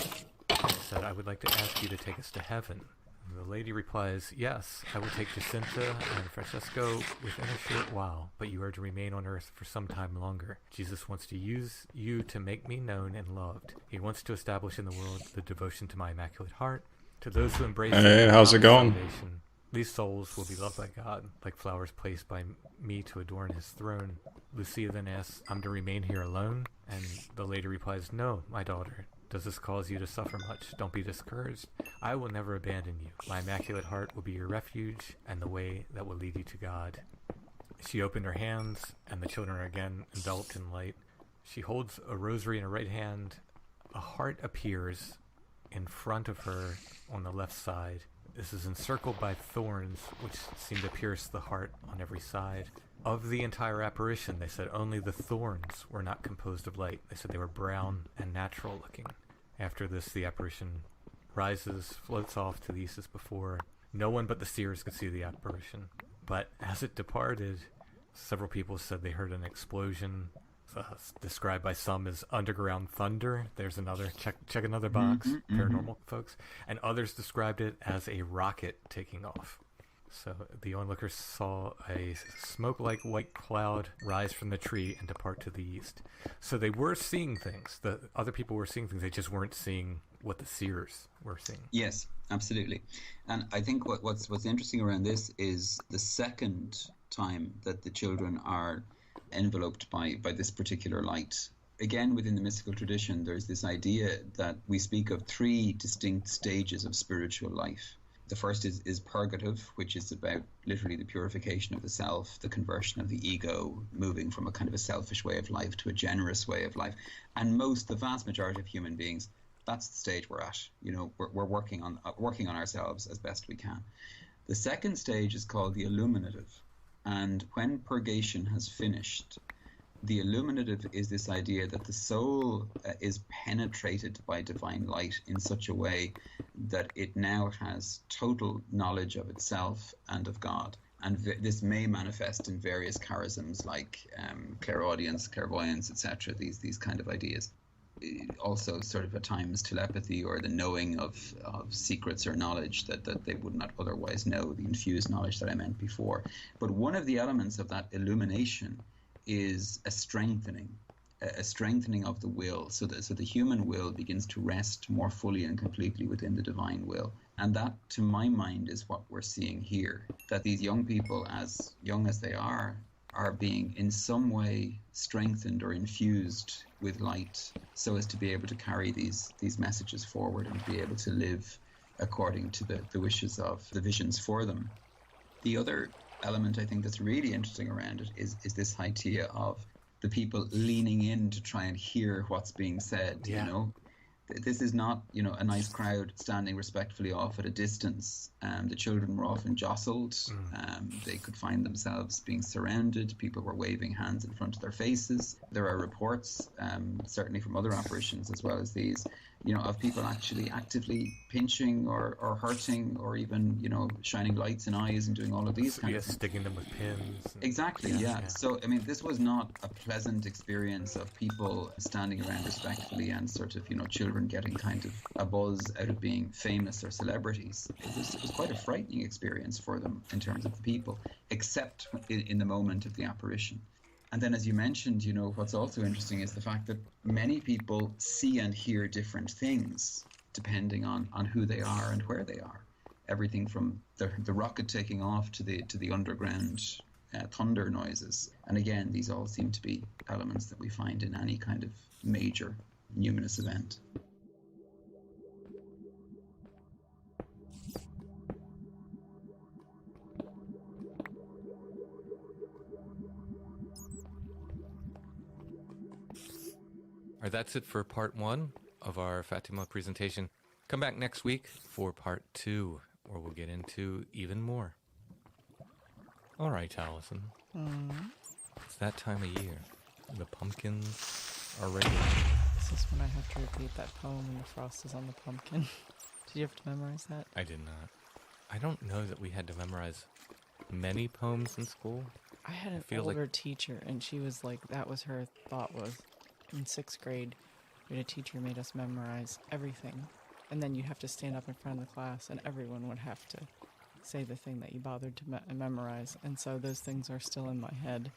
said, "I would like to ask you to take us to heaven." And the lady replies, "Yes, I will take Jacinta and Francesco within a short while, but you are to remain on earth for some time longer. Jesus wants to use you to make me known and loved. He wants to establish in the world the devotion to my Immaculate Heart. To those who embrace how's it going? salvation, these souls will be loved by God, like flowers placed by me to adorn his throne." Lucia then asks, "I'm to remain here alone?" And the lady replies, "No, my daughter. Does this cause you to suffer much? Don't be discouraged. I will never abandon you. My Immaculate Heart will be your refuge and the way that will lead you to God." She opened her hands, and the children are again enveloped in light. She holds a rosary in her right hand. A heart appears in front of her on the left side. This is encircled by thorns, which seem to pierce the heart on every side. Of the entire apparition, they said only the thorns were not composed of light. They said they were brown and natural looking. After this, the apparition rises, floats off to the east as before. No one but the seers could see the apparition. But as it departed, several people said they heard an explosion, described by some as underground thunder. There's another, check another box, paranormal folks. And others described it as a rocket taking off. So the onlookers saw a smoke-like white cloud rise from the tree and depart to the east. So they were seeing things. The other people were seeing things. They just weren't seeing what the seers were seeing. Yes, absolutely. And I think what's interesting around this is the second time that the children are enveloped by this particular light. Again, within the mystical tradition, there's this idea that we speak of three distinct stages of spiritual life. The first is purgative, which is about literally the purification of the self, the conversion of the ego, moving from a kind of a selfish way of life to a generous way of life. And the vast majority of human beings, that's the stage we're at. We're working on ourselves as best we can. The second stage is called the illuminative. And when purgation has finished, the illuminative is this idea that the soul is penetrated by divine light in such a way that it now has total knowledge of itself and of God. And this may manifest in various charisms like clairaudience, clairvoyance, etc., these kind of ideas. Also sort of at times telepathy, or the knowing of secrets or knowledge that they would not otherwise know, the infused knowledge that I meant before. But one of the elements of that illumination is a strengthening of the will, so the human will begins to rest more fully and completely within the divine will. And that, to my mind, is what we're seeing here, that these young people, as young as they are being in some way strengthened or infused with light, so as to be able to carry these messages forward and be able to live according to the wishes of the visions for them. The other element I think that's really interesting around it is this idea of the people leaning in to try and hear what's being said. This is not a nice crowd standing respectfully off at a distance. The children were often jostled. They could find themselves being surrounded. People were waving hands in front of their faces. There are reports, certainly from other apparitions as well as these, of people actually actively pinching or hurting, or even shining lights in eyes and doing all of these kinds of things. Sticking them with pins. Exactly, yeah. So this was not a pleasant experience of people standing around respectfully and sort of children getting kind of a buzz out of being famous or celebrities. It was quite a frightening experience for them in terms of the people, except in the moment of the apparition. And then, as you mentioned, what's also interesting is the fact that many people see and hear different things depending on who they are and where they are. Everything from the rocket taking off to the underground thunder noises. And again, these all seem to be elements that we find in any kind of major numinous event. All right, that's it for part 1 of our Fatima presentation. Come back next week for part 2, where we'll get into even more. All right, Allison. It's that time of year. The pumpkins are ready. This is when I have to repeat that poem and the frost is on the pumpkin. Did you have to memorize that? I did not. I don't know that we had to memorize many poems in school. I had an older teacher, and she was like, that was her thought was, in 6th grade, we had a teacher who made us memorize everything. And then you'd have to stand up in front of the class, and everyone would have to say the thing that you bothered to memorize. And so those things are still in my head.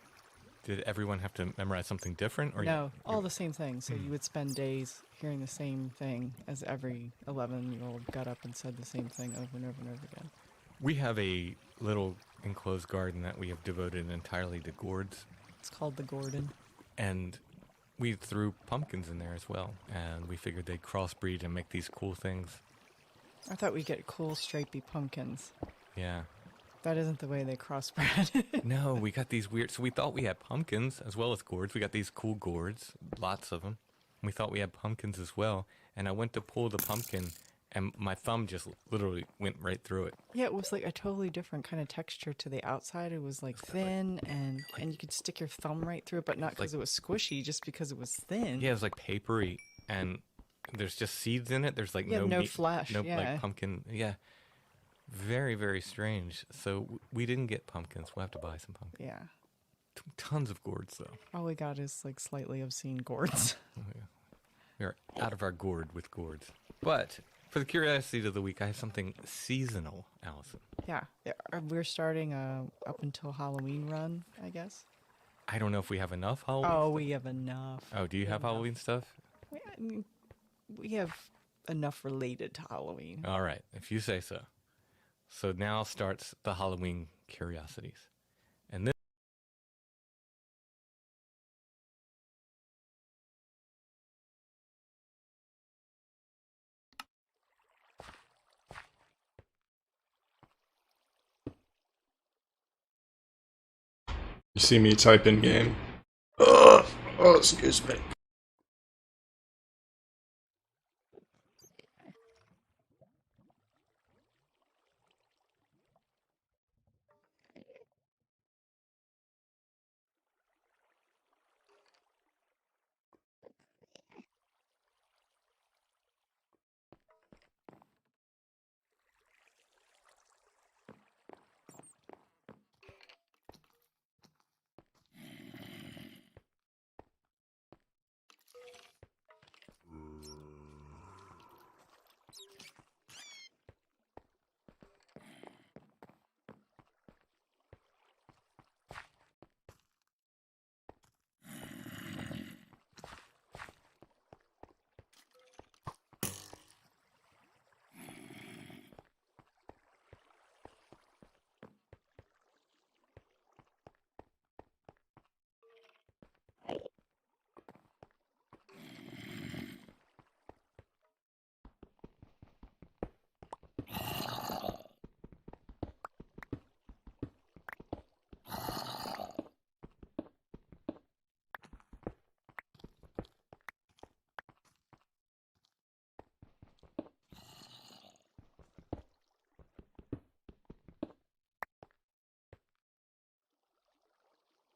Did everyone have to memorize something different? Or no, all the same thing. So you would spend days hearing the same thing as every 11-year-old got up and said the same thing over and over and over again. We have a little enclosed garden that we have devoted entirely to gourds. It's called the Gordon. And we threw pumpkins in there as well, and we figured they'd crossbreed and make these cool things. I thought we'd get cool, stripey pumpkins. Yeah. That isn't the way they crossbred. No, we got these weird... So we thought we had pumpkins as well as gourds. We got these cool gourds, lots of them. We thought we had pumpkins as well, and I went to pull the pumpkin, and my thumb just literally went right through it. Yeah, it was like a totally different kind of texture to the outside. It was like thin, and you could stick your thumb right through it, but not because it was squishy, just because it was thin. Yeah, it was like papery, and there's just seeds in it. There's like no meat, flesh. no yeah. like pumpkin. Yeah, very, very strange. So we didn't get pumpkins. We'll have to buy some pumpkins. Yeah. Tons of gourds, though. All we got is like slightly obscene gourds. Oh, yeah. We're out of our gourd with gourds. But for the curiosity of the week, I have something seasonal, Allison. Yeah. We're starting up until Halloween run, I guess. I don't know if we have enough Halloween stuff. stuff. We have enough. Oh, do you have Halloween stuff? We have enough related to Halloween. All right, if you say so. So now starts the Halloween curiosities. And this You see me type in game. Oh, excuse me.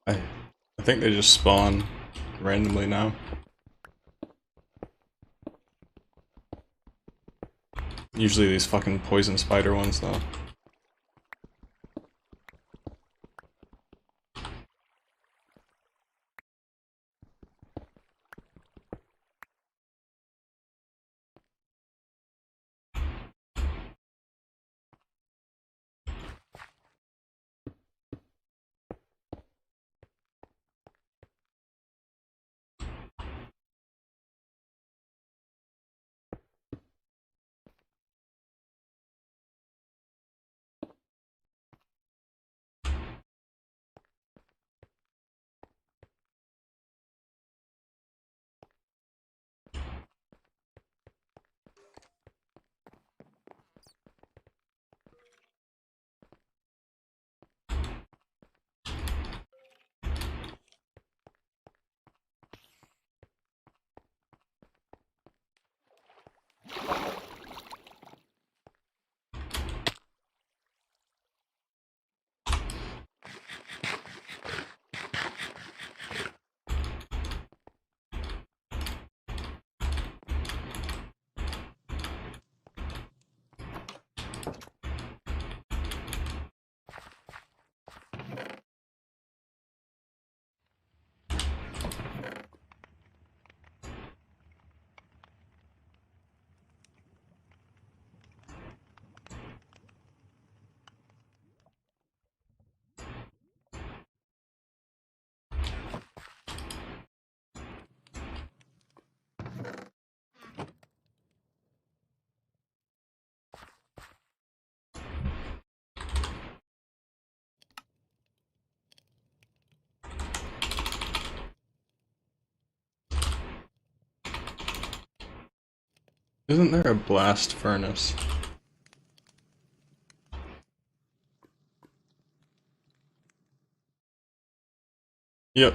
I think they just spawn randomly now. Usually these fucking poison spider ones though. Isn't there a blast furnace? Yep.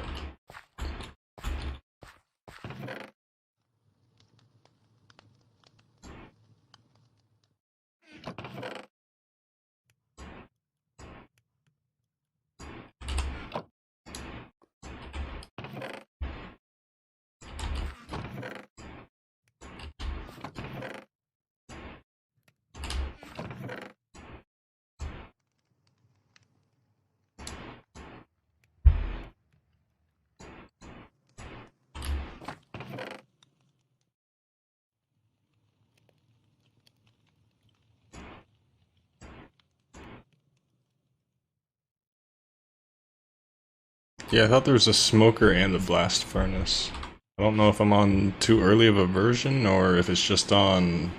Yeah, I thought there was a smoker and a blast furnace. I don't know if I'm on too early of a version or if it's just on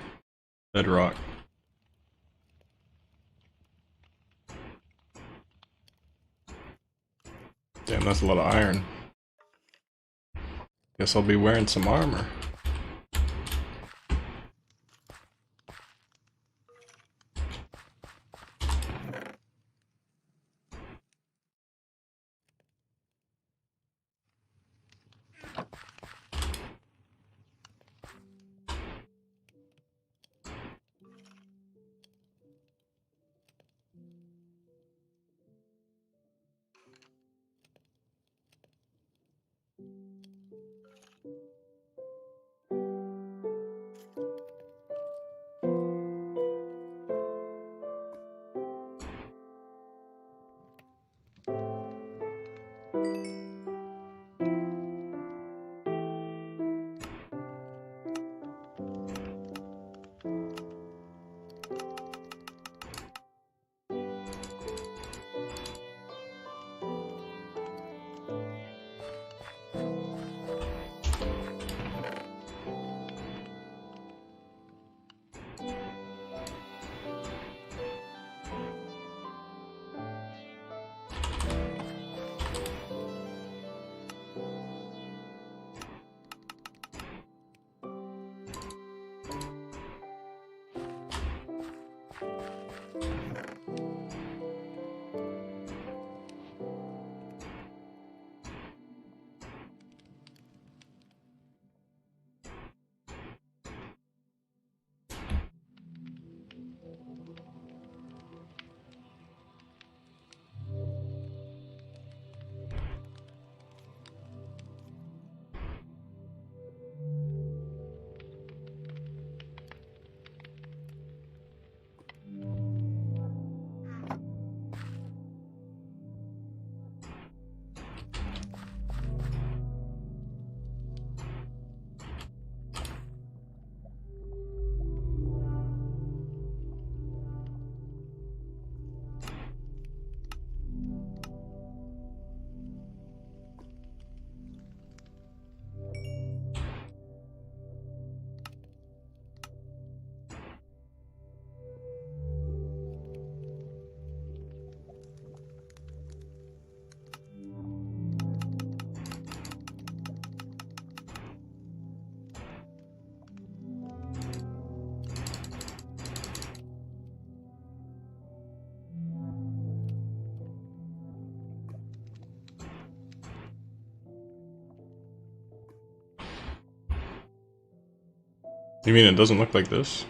Bedrock. Damn, that's a lot of iron. Guess I'll be wearing some armor. You mean it doesn't look like this?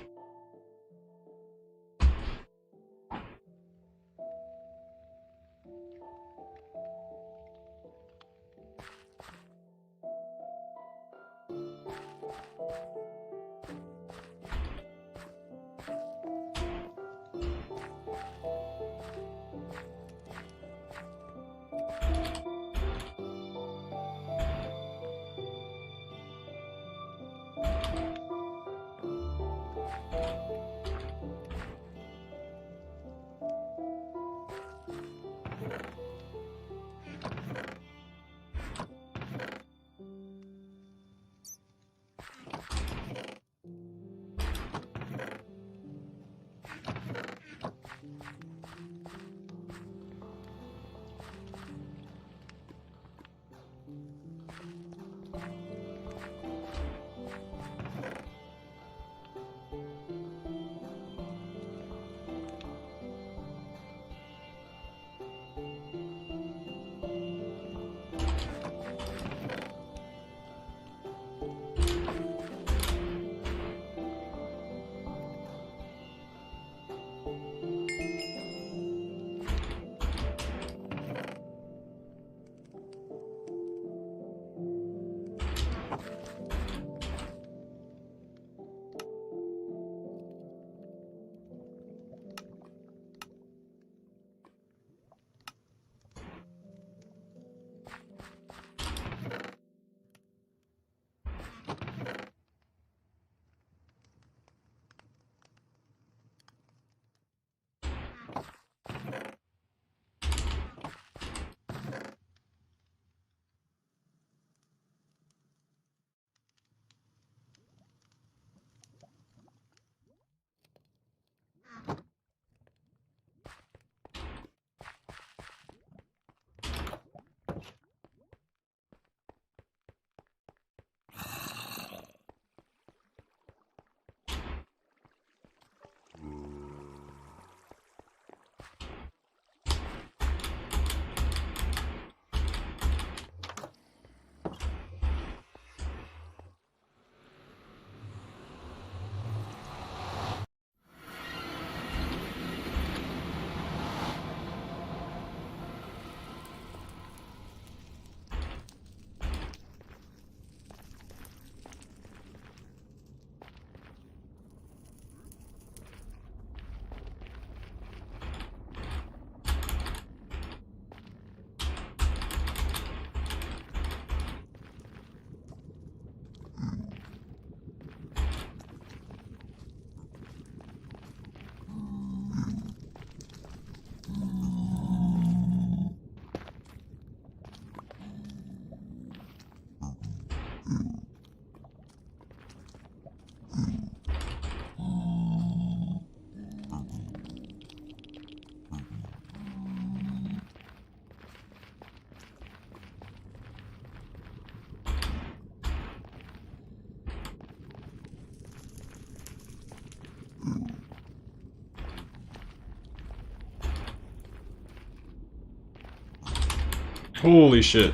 Holy shit.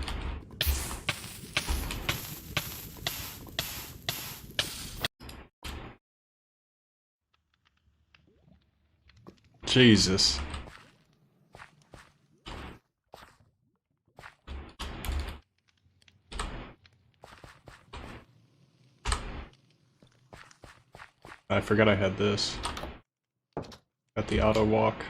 Jesus. I forgot I had this. Got the auto walk.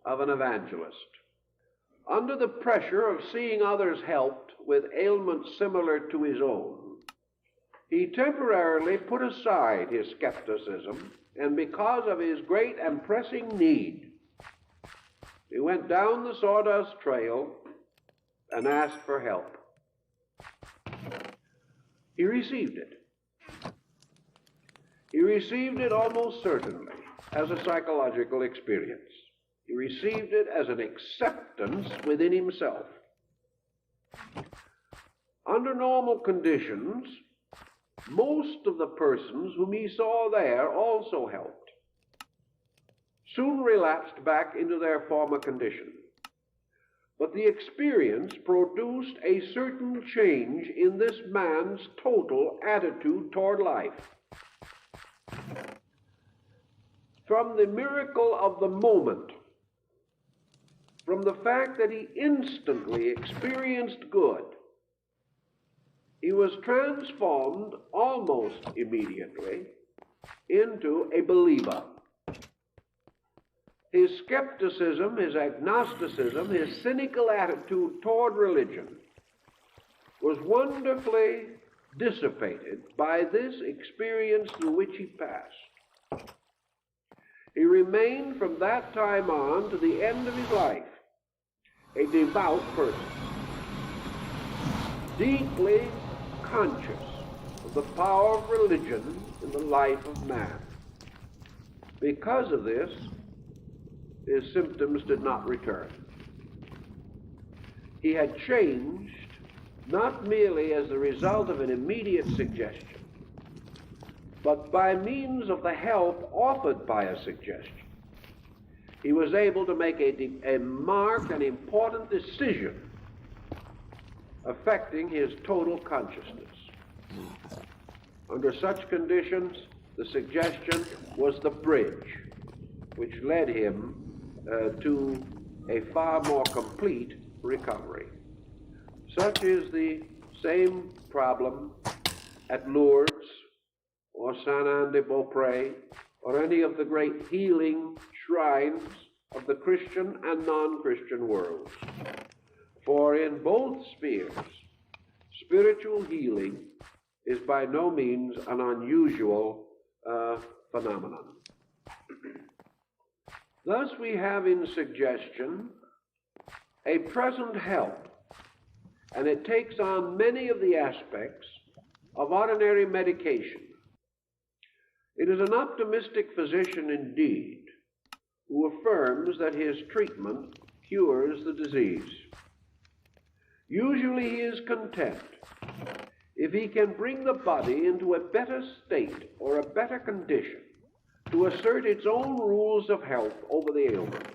of an evangelist. Under the pressure of seeing others helped with ailments similar to his own, he temporarily put aside his skepticism, and because of his great and pressing need, he went down the sawdust trail and asked for help. He received it. He received it almost certainly as a psychological experience. He received it as an acceptance within himself. Under normal conditions, most of the persons whom he saw there also helped, soon relapsed back into their former condition. But the experience produced a certain change in this man's total attitude toward life. From the miracle of the moment, from the fact that he instantly experienced good, he was transformed almost immediately into a believer. His skepticism, his agnosticism, his cynical attitude toward religion was wonderfully dissipated by this experience through which he passed. He remained from that time on to the end of his life a devout person, deeply conscious of the power of religion in the life of man. Because of this, his symptoms did not return. He had changed not merely as the result of an immediate suggestion, but by means of the help offered by a suggestion. He was able to make a marked and important decision affecting his total consciousness. Under such conditions, the suggestion was the bridge which led him to a far more complete recovery. Such is the same problem at Lourdes or Saint-Anne-de-Beaupré or any of the great healing shrines of the Christian and non-Christian worlds. For in both spheres, spiritual healing is by no means an unusual phenomenon. Thus we have in suggestion a present help, and it takes on many of the aspects of ordinary medication. It is an optimistic physician indeed who affirms that his treatment cures the disease. Usually he is content if he can bring the body into a better state or a better condition to assert its own rules of health over the ailment.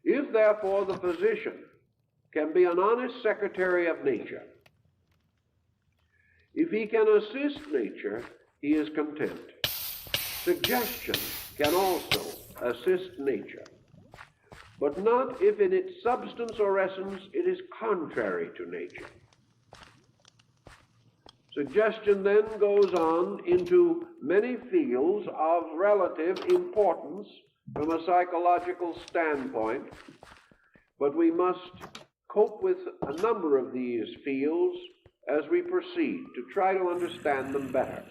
If, therefore, the physician can be an honest secretary of nature, if he can assist nature, he is content. Suggestion can also assist nature, but not if in its substance or essence it is contrary to nature. Suggestion then goes on into many fields of relative importance from a psychological standpoint, but we must cope with a number of these fields as we proceed to try to understand them better.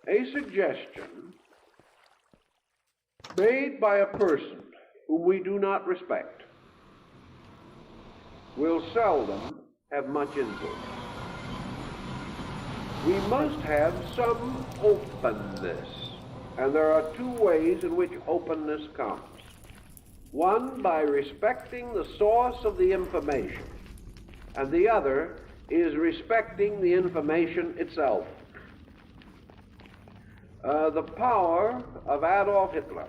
A suggestion made by a person whom we do not respect will seldom have much influence. We must have some openness, and there are two ways in which openness comes. One, by respecting the source of the information, and the other is respecting the information itself. The power of Adolf Hitler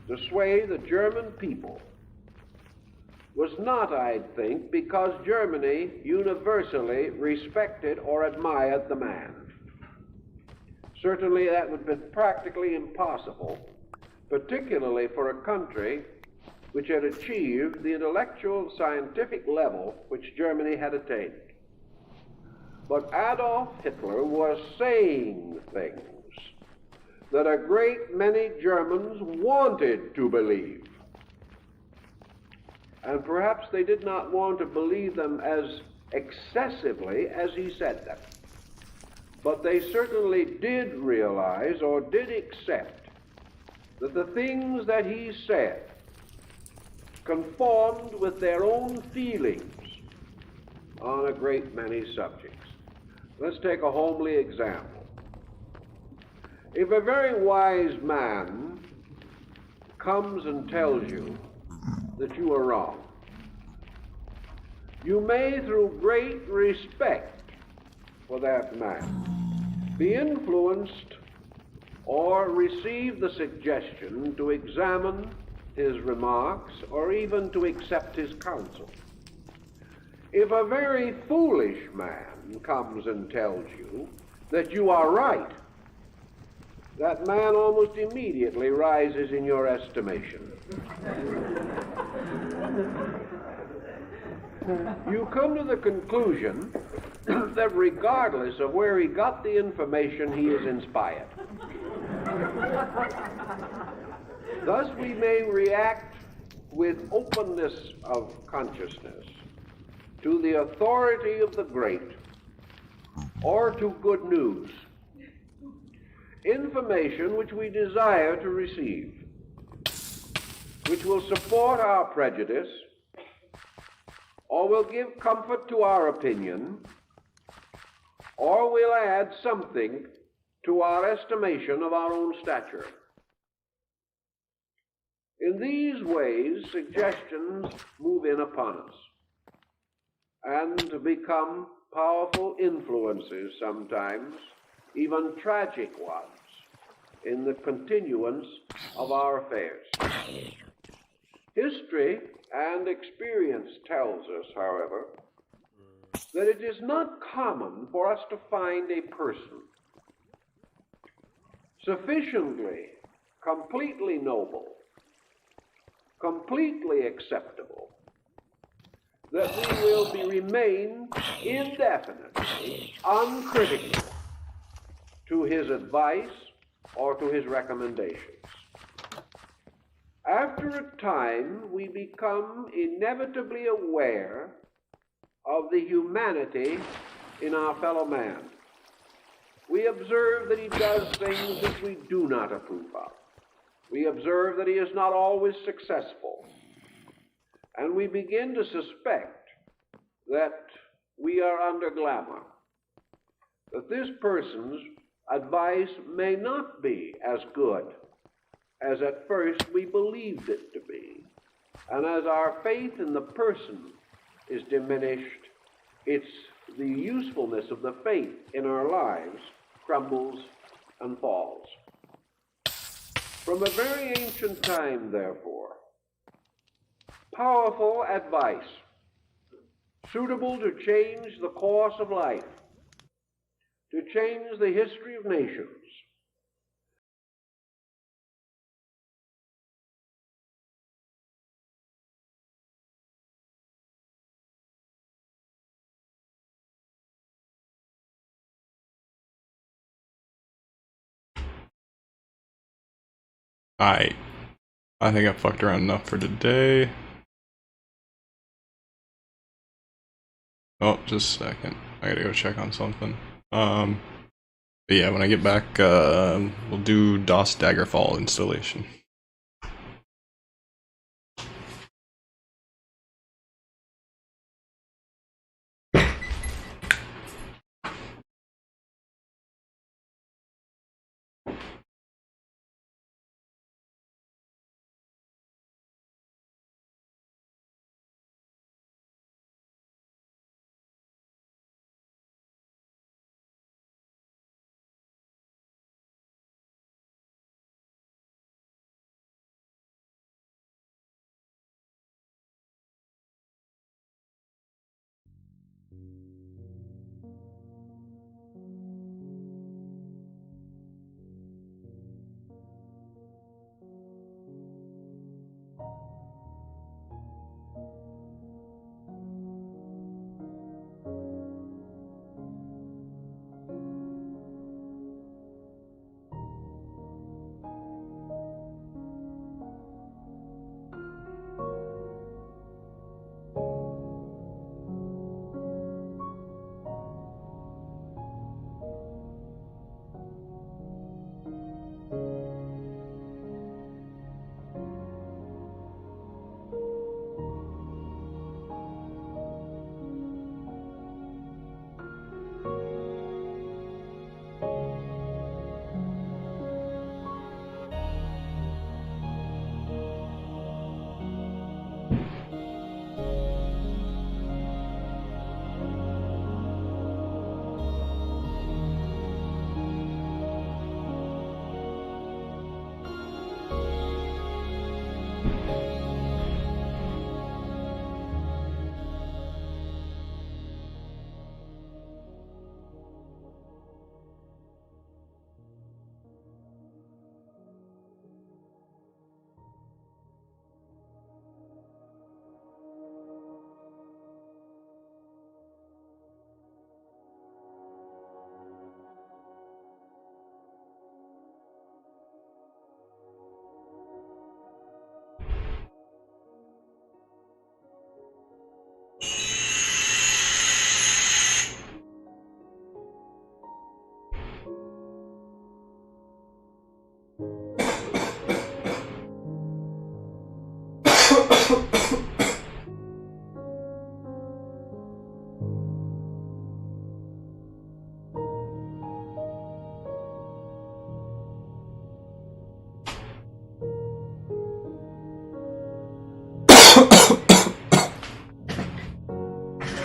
to sway the German people was not, I think, because Germany universally respected or admired the man. Certainly that would have been practically impossible, particularly for a country which had achieved the intellectual scientific level which Germany had attained. But Adolf Hitler was saying things that a great many Germans wanted to believe. And perhaps they did not want to believe them as excessively as he said them. But they certainly did realize or did accept that the things that he said conformed with their own feelings on a great many subjects. Let's take a homely example. If a very wise man comes and tells you that you are wrong, you may, through great respect for that man, be influenced or receive the suggestion to examine his remarks or even to accept his counsel. If a very foolish man comes and tells you that you are right, that man almost immediately rises in your estimation. You come to the conclusion that regardless of where he got the information, he is inspired. Thus we may react with openness of consciousness to the authority of the great or to good news, information which we desire to receive, which will support our prejudice or will give comfort to our opinion or will add something to our estimation of our own stature. In these ways, suggestions move in upon us and become powerful influences, sometimes even tragic ones, in the continuance of our affairs. History and experience tells us, however, that it is not common for us to find a person sufficiently, completely noble, completely acceptable, that we will remain indefinitely uncritical to his advice or to his recommendations. After a time, we become inevitably aware of the humanity in our fellow man. We observe that he does things which we do not approve of. We observe that he is not always successful. And we begin to suspect that we are under glamour, that this person's advice may not be as good as at first we believed it to be. And as our faith in the person is diminished, the usefulness of the faith in our lives crumbles and falls. From a very ancient time, therefore, powerful advice, suitable to change the course of life, to change the history of nations, I think I fucked around enough for today. Oh, just a second. I gotta go check on something. But yeah, when I get back, we'll do DOS Daggerfall installation.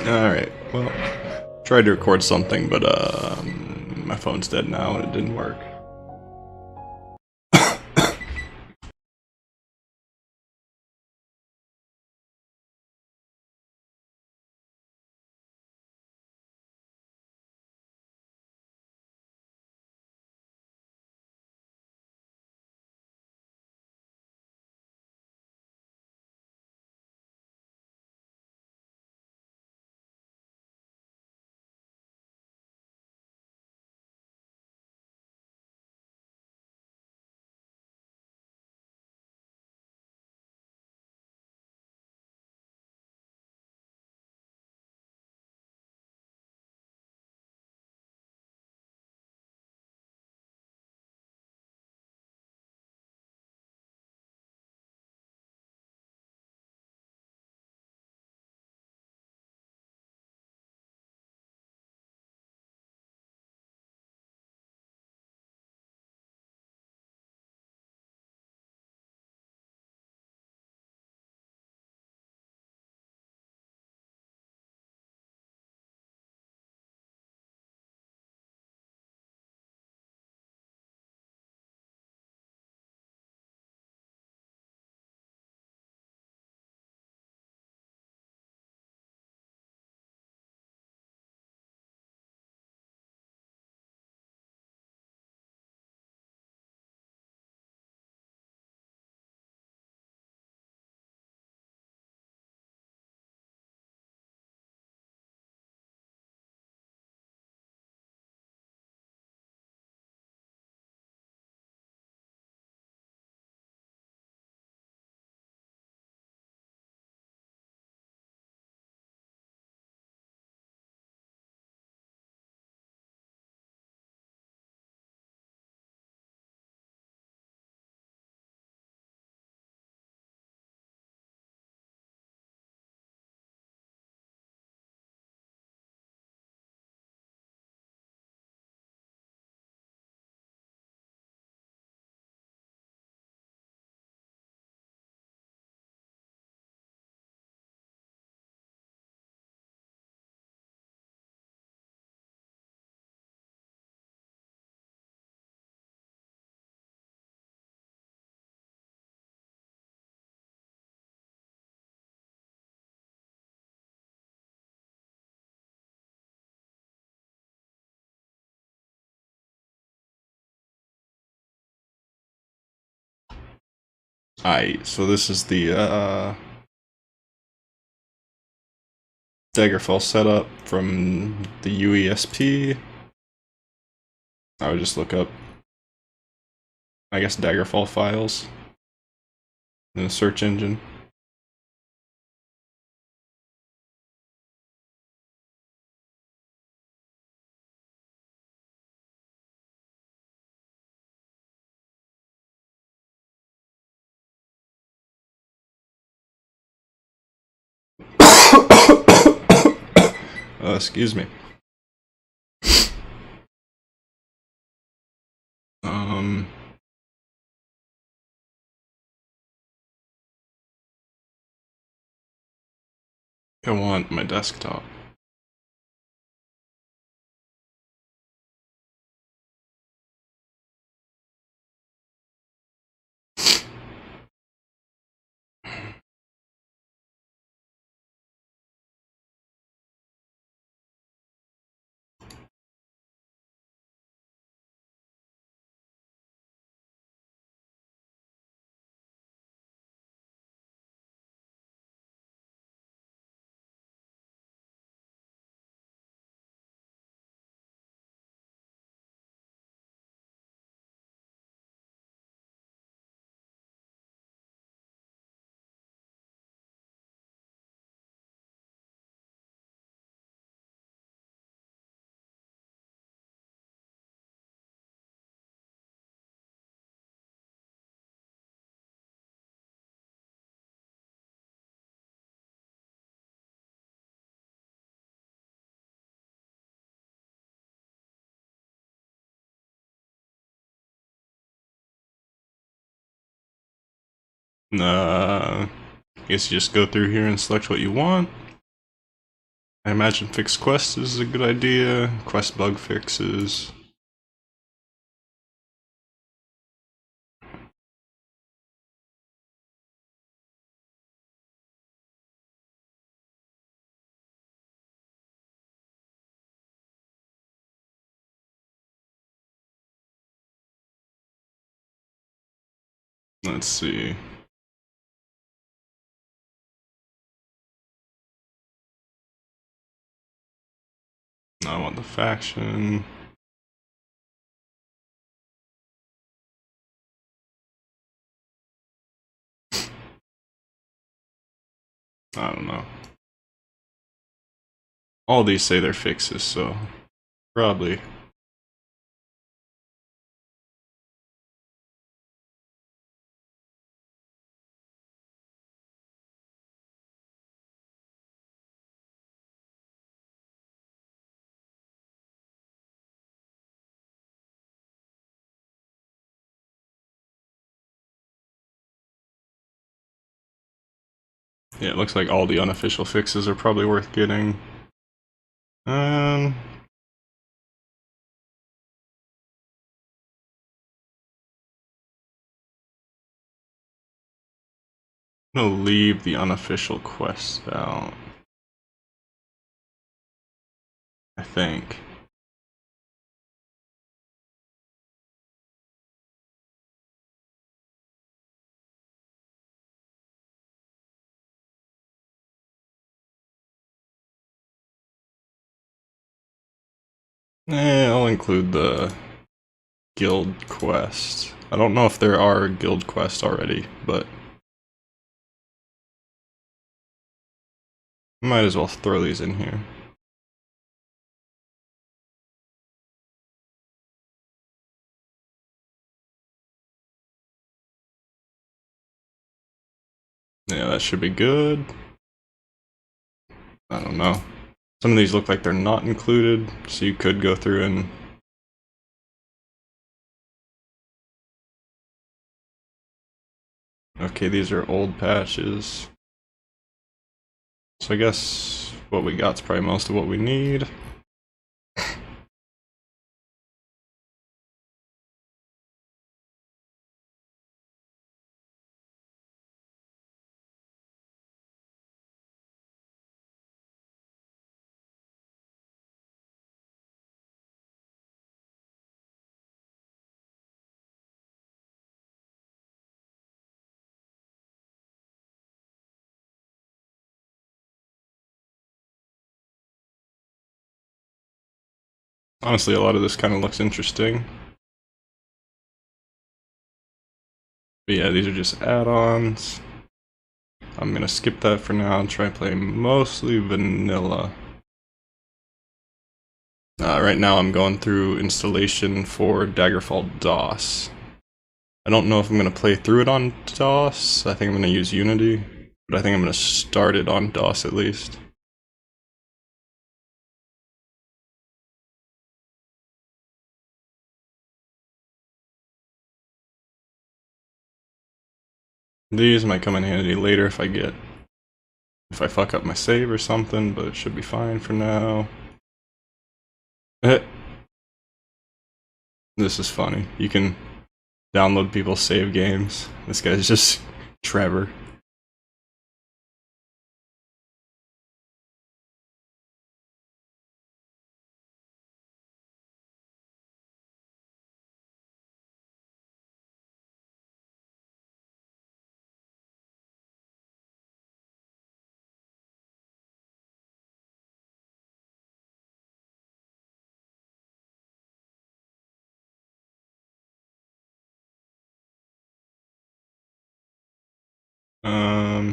Alright, well, tried to record something, but my phone's dead now and it didn't work. So this is the Daggerfall setup from the UESP. I would just look up, I guess, Daggerfall files in the search engine. Excuse me. I want my desktop. I guess you just go through here and select what you want. I imagine fixed quests is a good idea. Quest bug fixes. Let's see. I want the faction. I don't know. All these say they're fixes, so probably. Yeah, it looks like all the unofficial fixes are probably worth getting. I'm gonna leave the unofficial quests out, I think. I'll include the guild quest. I don't know if there are guild quests already, but might as well throw these in here. Yeah, that should be good. I don't know. Some of these look like they're not included, so you could go through and... Okay, these are old patches. So I guess what we got's probably most of what we need. Honestly, a lot of this kind of looks interesting. But yeah, these are just add-ons. I'm gonna skip that for now and try and play mostly vanilla. Right now I'm going through installation for Daggerfall DOS. I don't know if I'm gonna play through it on DOS. I think I'm gonna use Unity, but I think I'm gonna start it on DOS at least. These might come in handy later if I fuck up my save or something, but it should be fine for now. This is funny. You can download people's save games. This guy's just Trevor.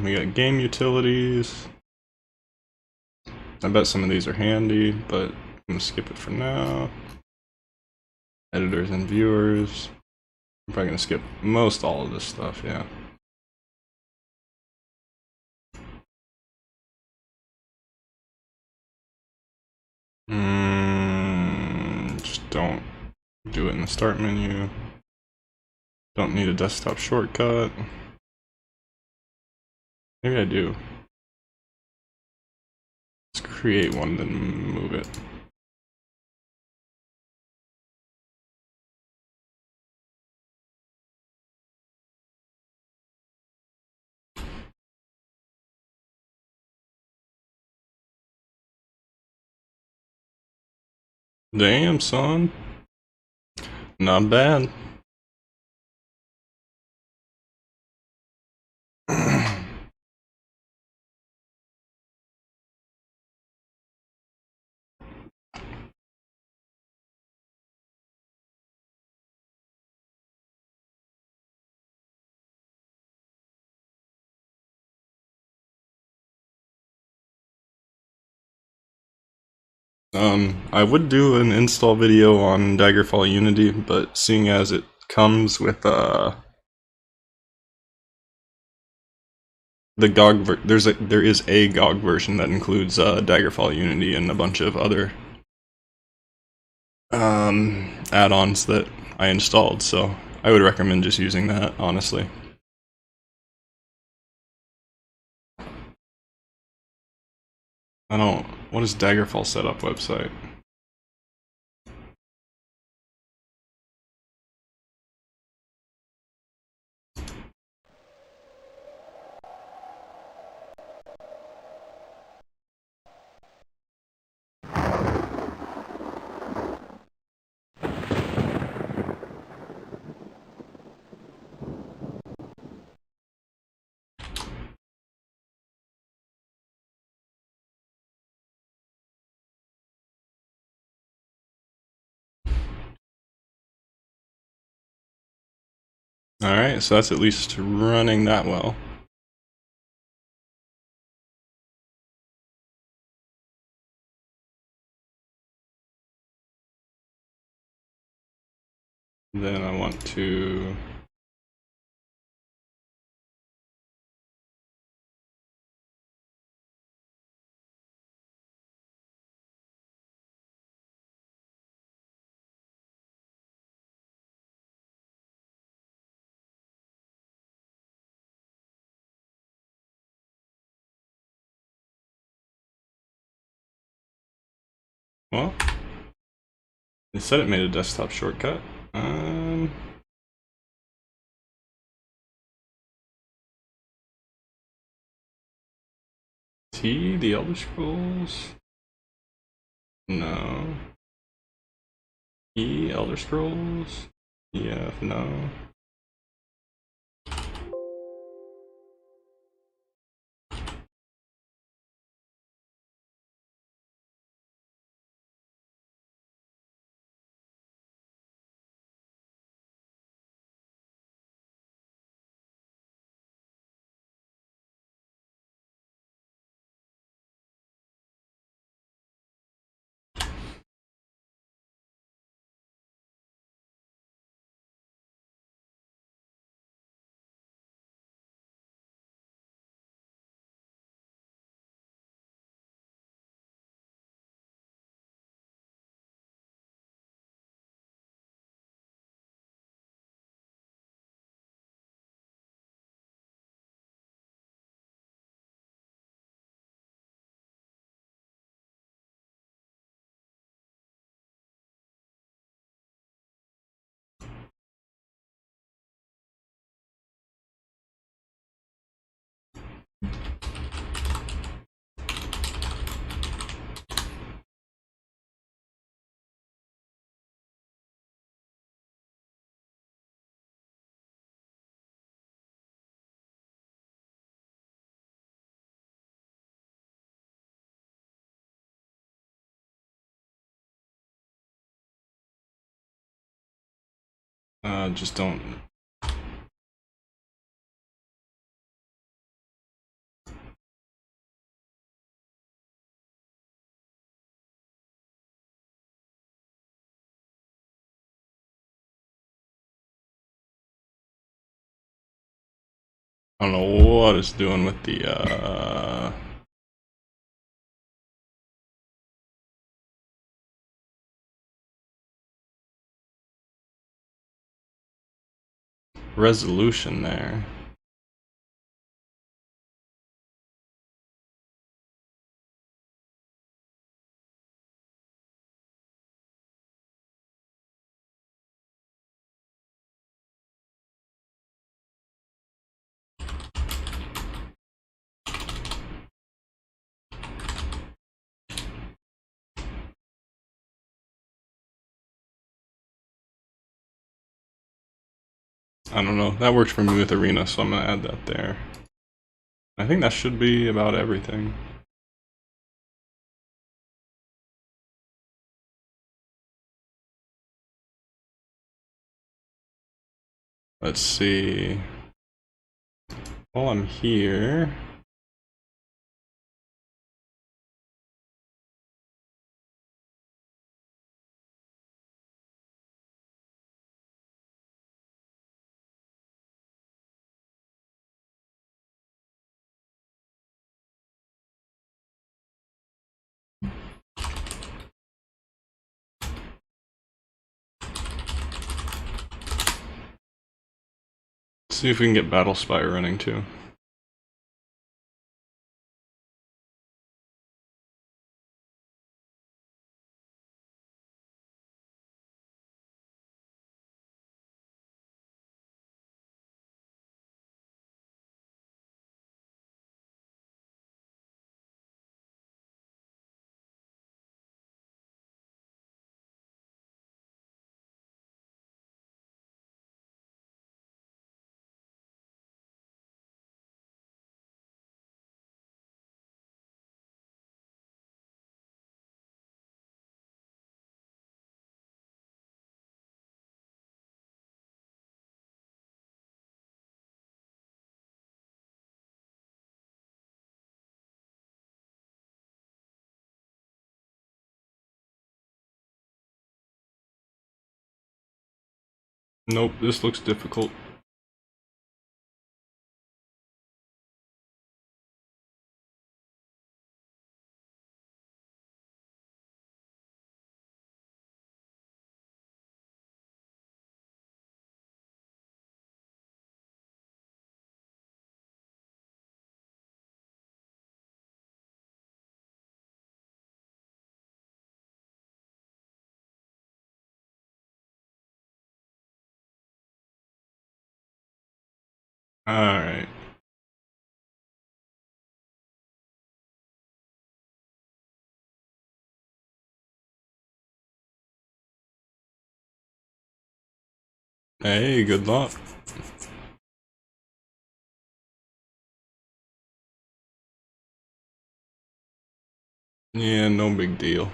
We got game utilities. I bet some of these are handy, but I'm gonna skip it for now. Editors and viewers. I'm probably gonna skip most all of this stuff, yeah. Just don't do it in the start menu. Don't need a desktop shortcut. Maybe I do. Let's create one, then move it. Damn, son. Not bad. I would do an install video on Daggerfall Unity, but seeing as it comes with the GOG there is a GOG version that includes Daggerfall Unity and a bunch of other add-ons that I installed, so I would recommend just using that, honestly. What is Daggerfall setup website? Alright, so that's at least running that well. Then I want to well, it said it made a desktop shortcut. T, the Elder Scrolls? No. E, Elder Scrolls? Yeah, no. Just don't. I don't know what it's doing with the resolution there. I don't know. That worked for me with Arena, so I'm gonna add that there. I think that should be about everything. Let's see. While I'm here... see if we can get Battle Spy running too. Nope, this looks difficult. Alright. Hey, good luck. Yeah, no big deal.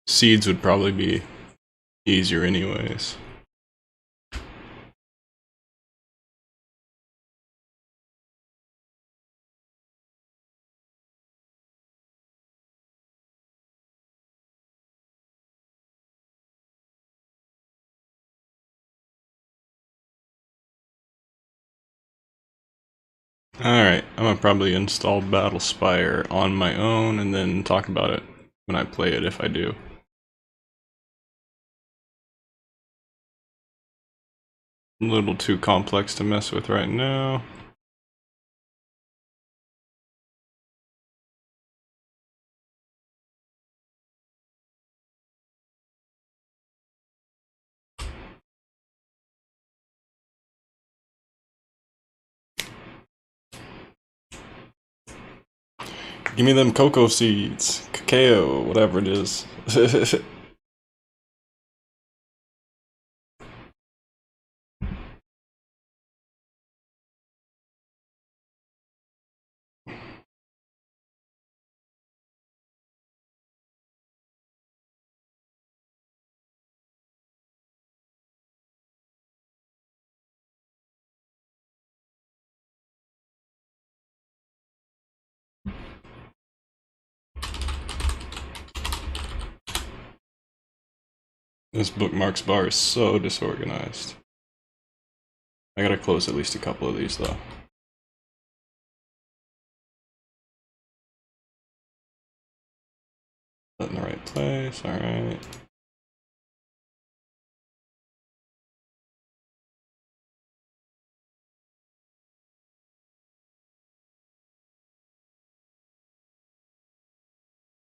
Seeds would probably be easier anyways. Alright, I'm gonna probably install Battle Spire on my own and then talk about it when I play it if I do. A little too complex to mess with right now. Give me them cocoa seeds, cacao, whatever it is. This bookmarks bar is so disorganized. I gotta close at least a couple of these though. Put in the right place, alright.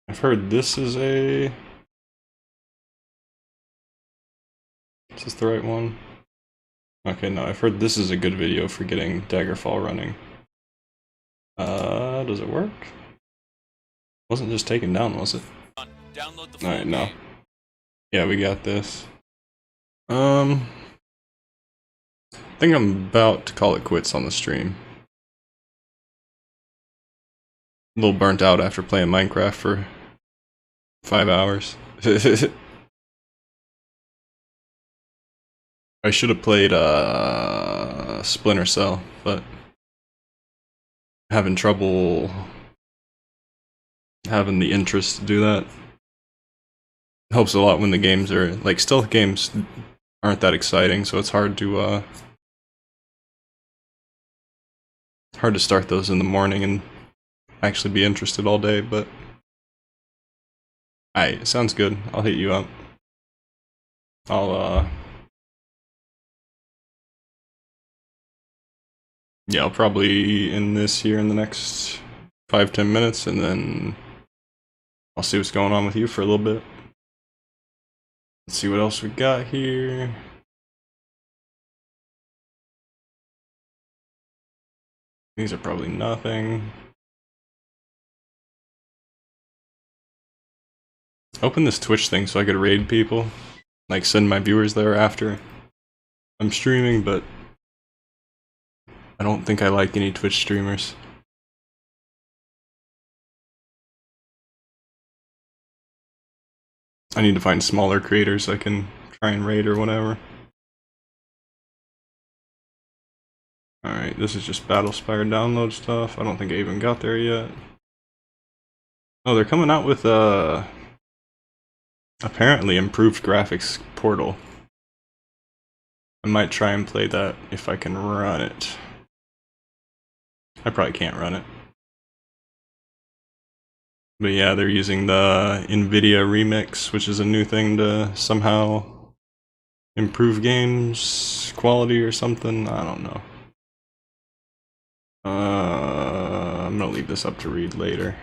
I've heard this is a... Is this the right one? Okay, no, I've heard this is a good video for getting Daggerfall running. Does it work? Wasn't just taken down, was it? Alright, no. Yeah, we got this. I think I'm about to call it quits on the stream. A little burnt out after playing Minecraft for 5 hours. I should have played Splinter Cell, but having trouble having the interest to do that. Helps a lot when the games are like stealth games aren't that exciting, so it's hard to start those in the morning and actually be interested all day. But alright, sounds good. I'll hit you up. Yeah, I'll probably end this here in the next 5-10 minutes, and then I'll see what's going on with you for a little bit. Let's see what else we got here. These are probably nothing. Open this Twitch thing so I could raid people. Like send my viewers there after I'm streaming, but I don't think I like any Twitch streamers. I need to find smaller creators I can try and raid or whatever. Alright, this is just Battlespire download stuff. I don't think I even got there yet. Oh, they're coming out with apparently improved graphics Portal. I might try and play that if I can run it. I probably can't run it. But yeah, they're using the NVIDIA Remix, which is a new thing to somehow improve games quality or something. I don't know. I'm gonna leave this up to read later.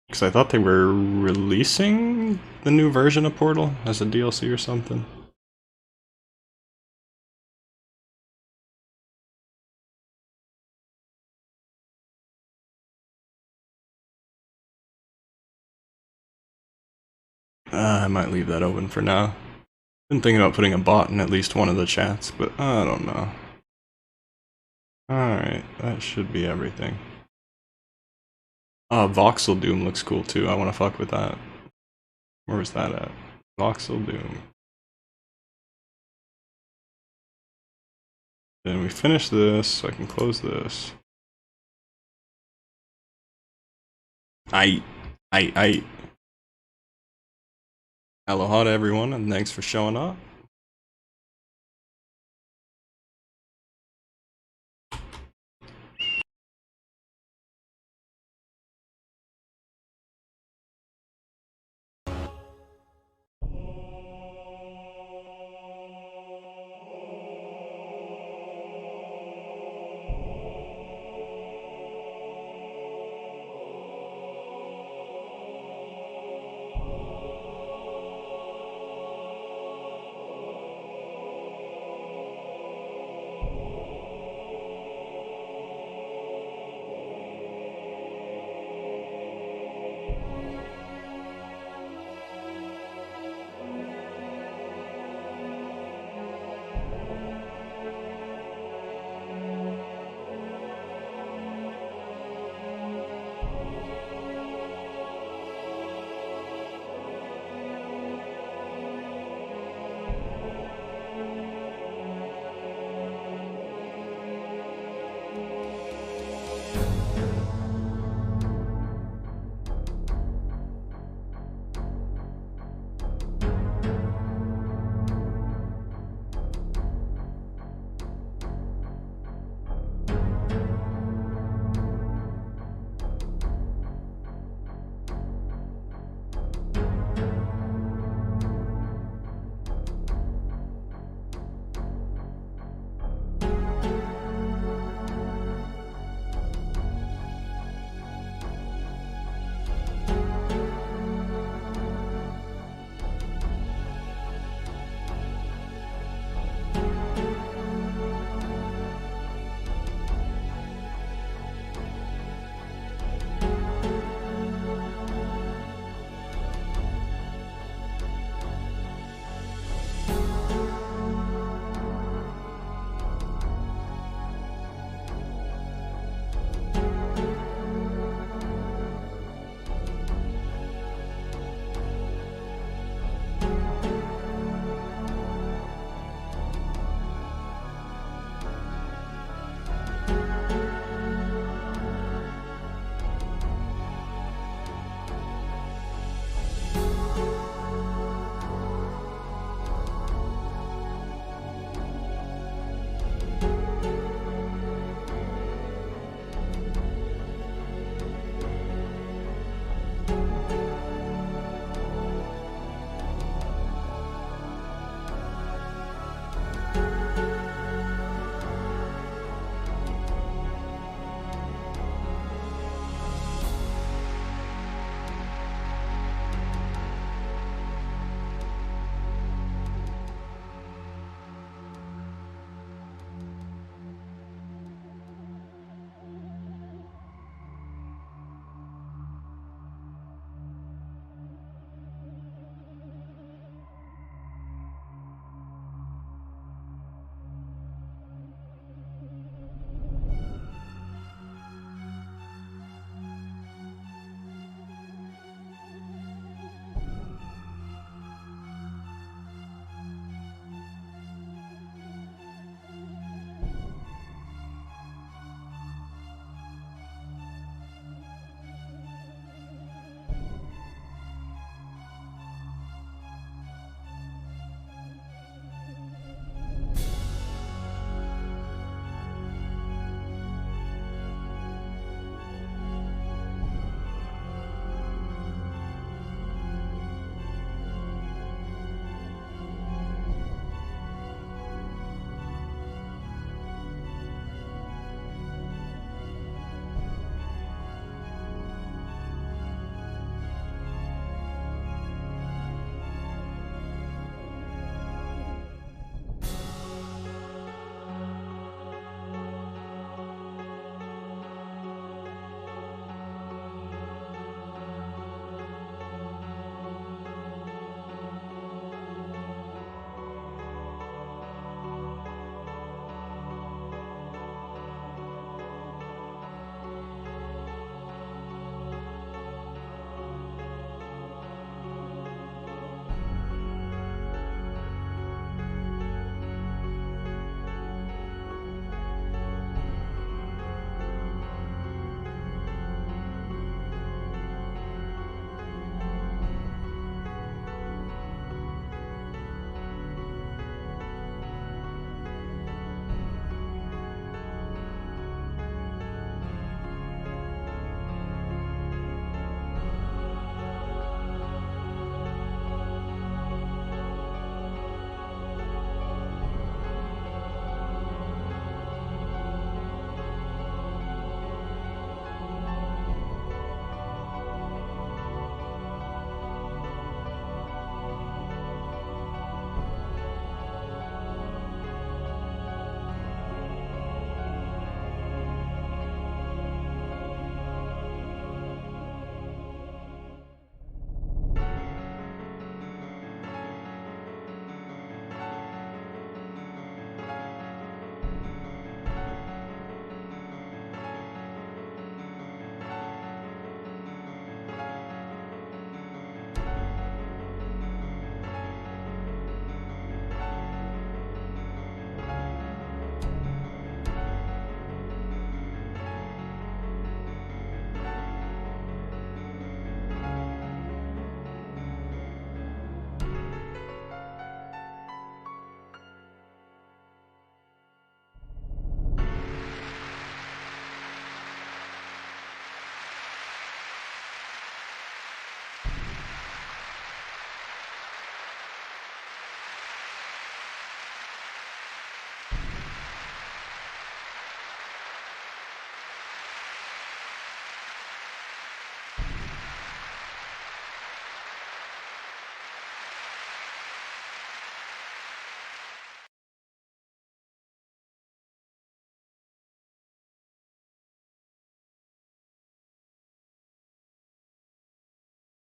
Because I thought they were releasing the new version of Portal as a DLC or something. I might leave that open for now. Been thinking about putting a bot in at least one of the chats, but I don't know. Alright, that should be everything. Voxel Doom looks cool too. I want to fuck with that. Where was that at? Voxel Doom. Then we finish this, so I can close this. Aloha to everyone, and thanks for showing up.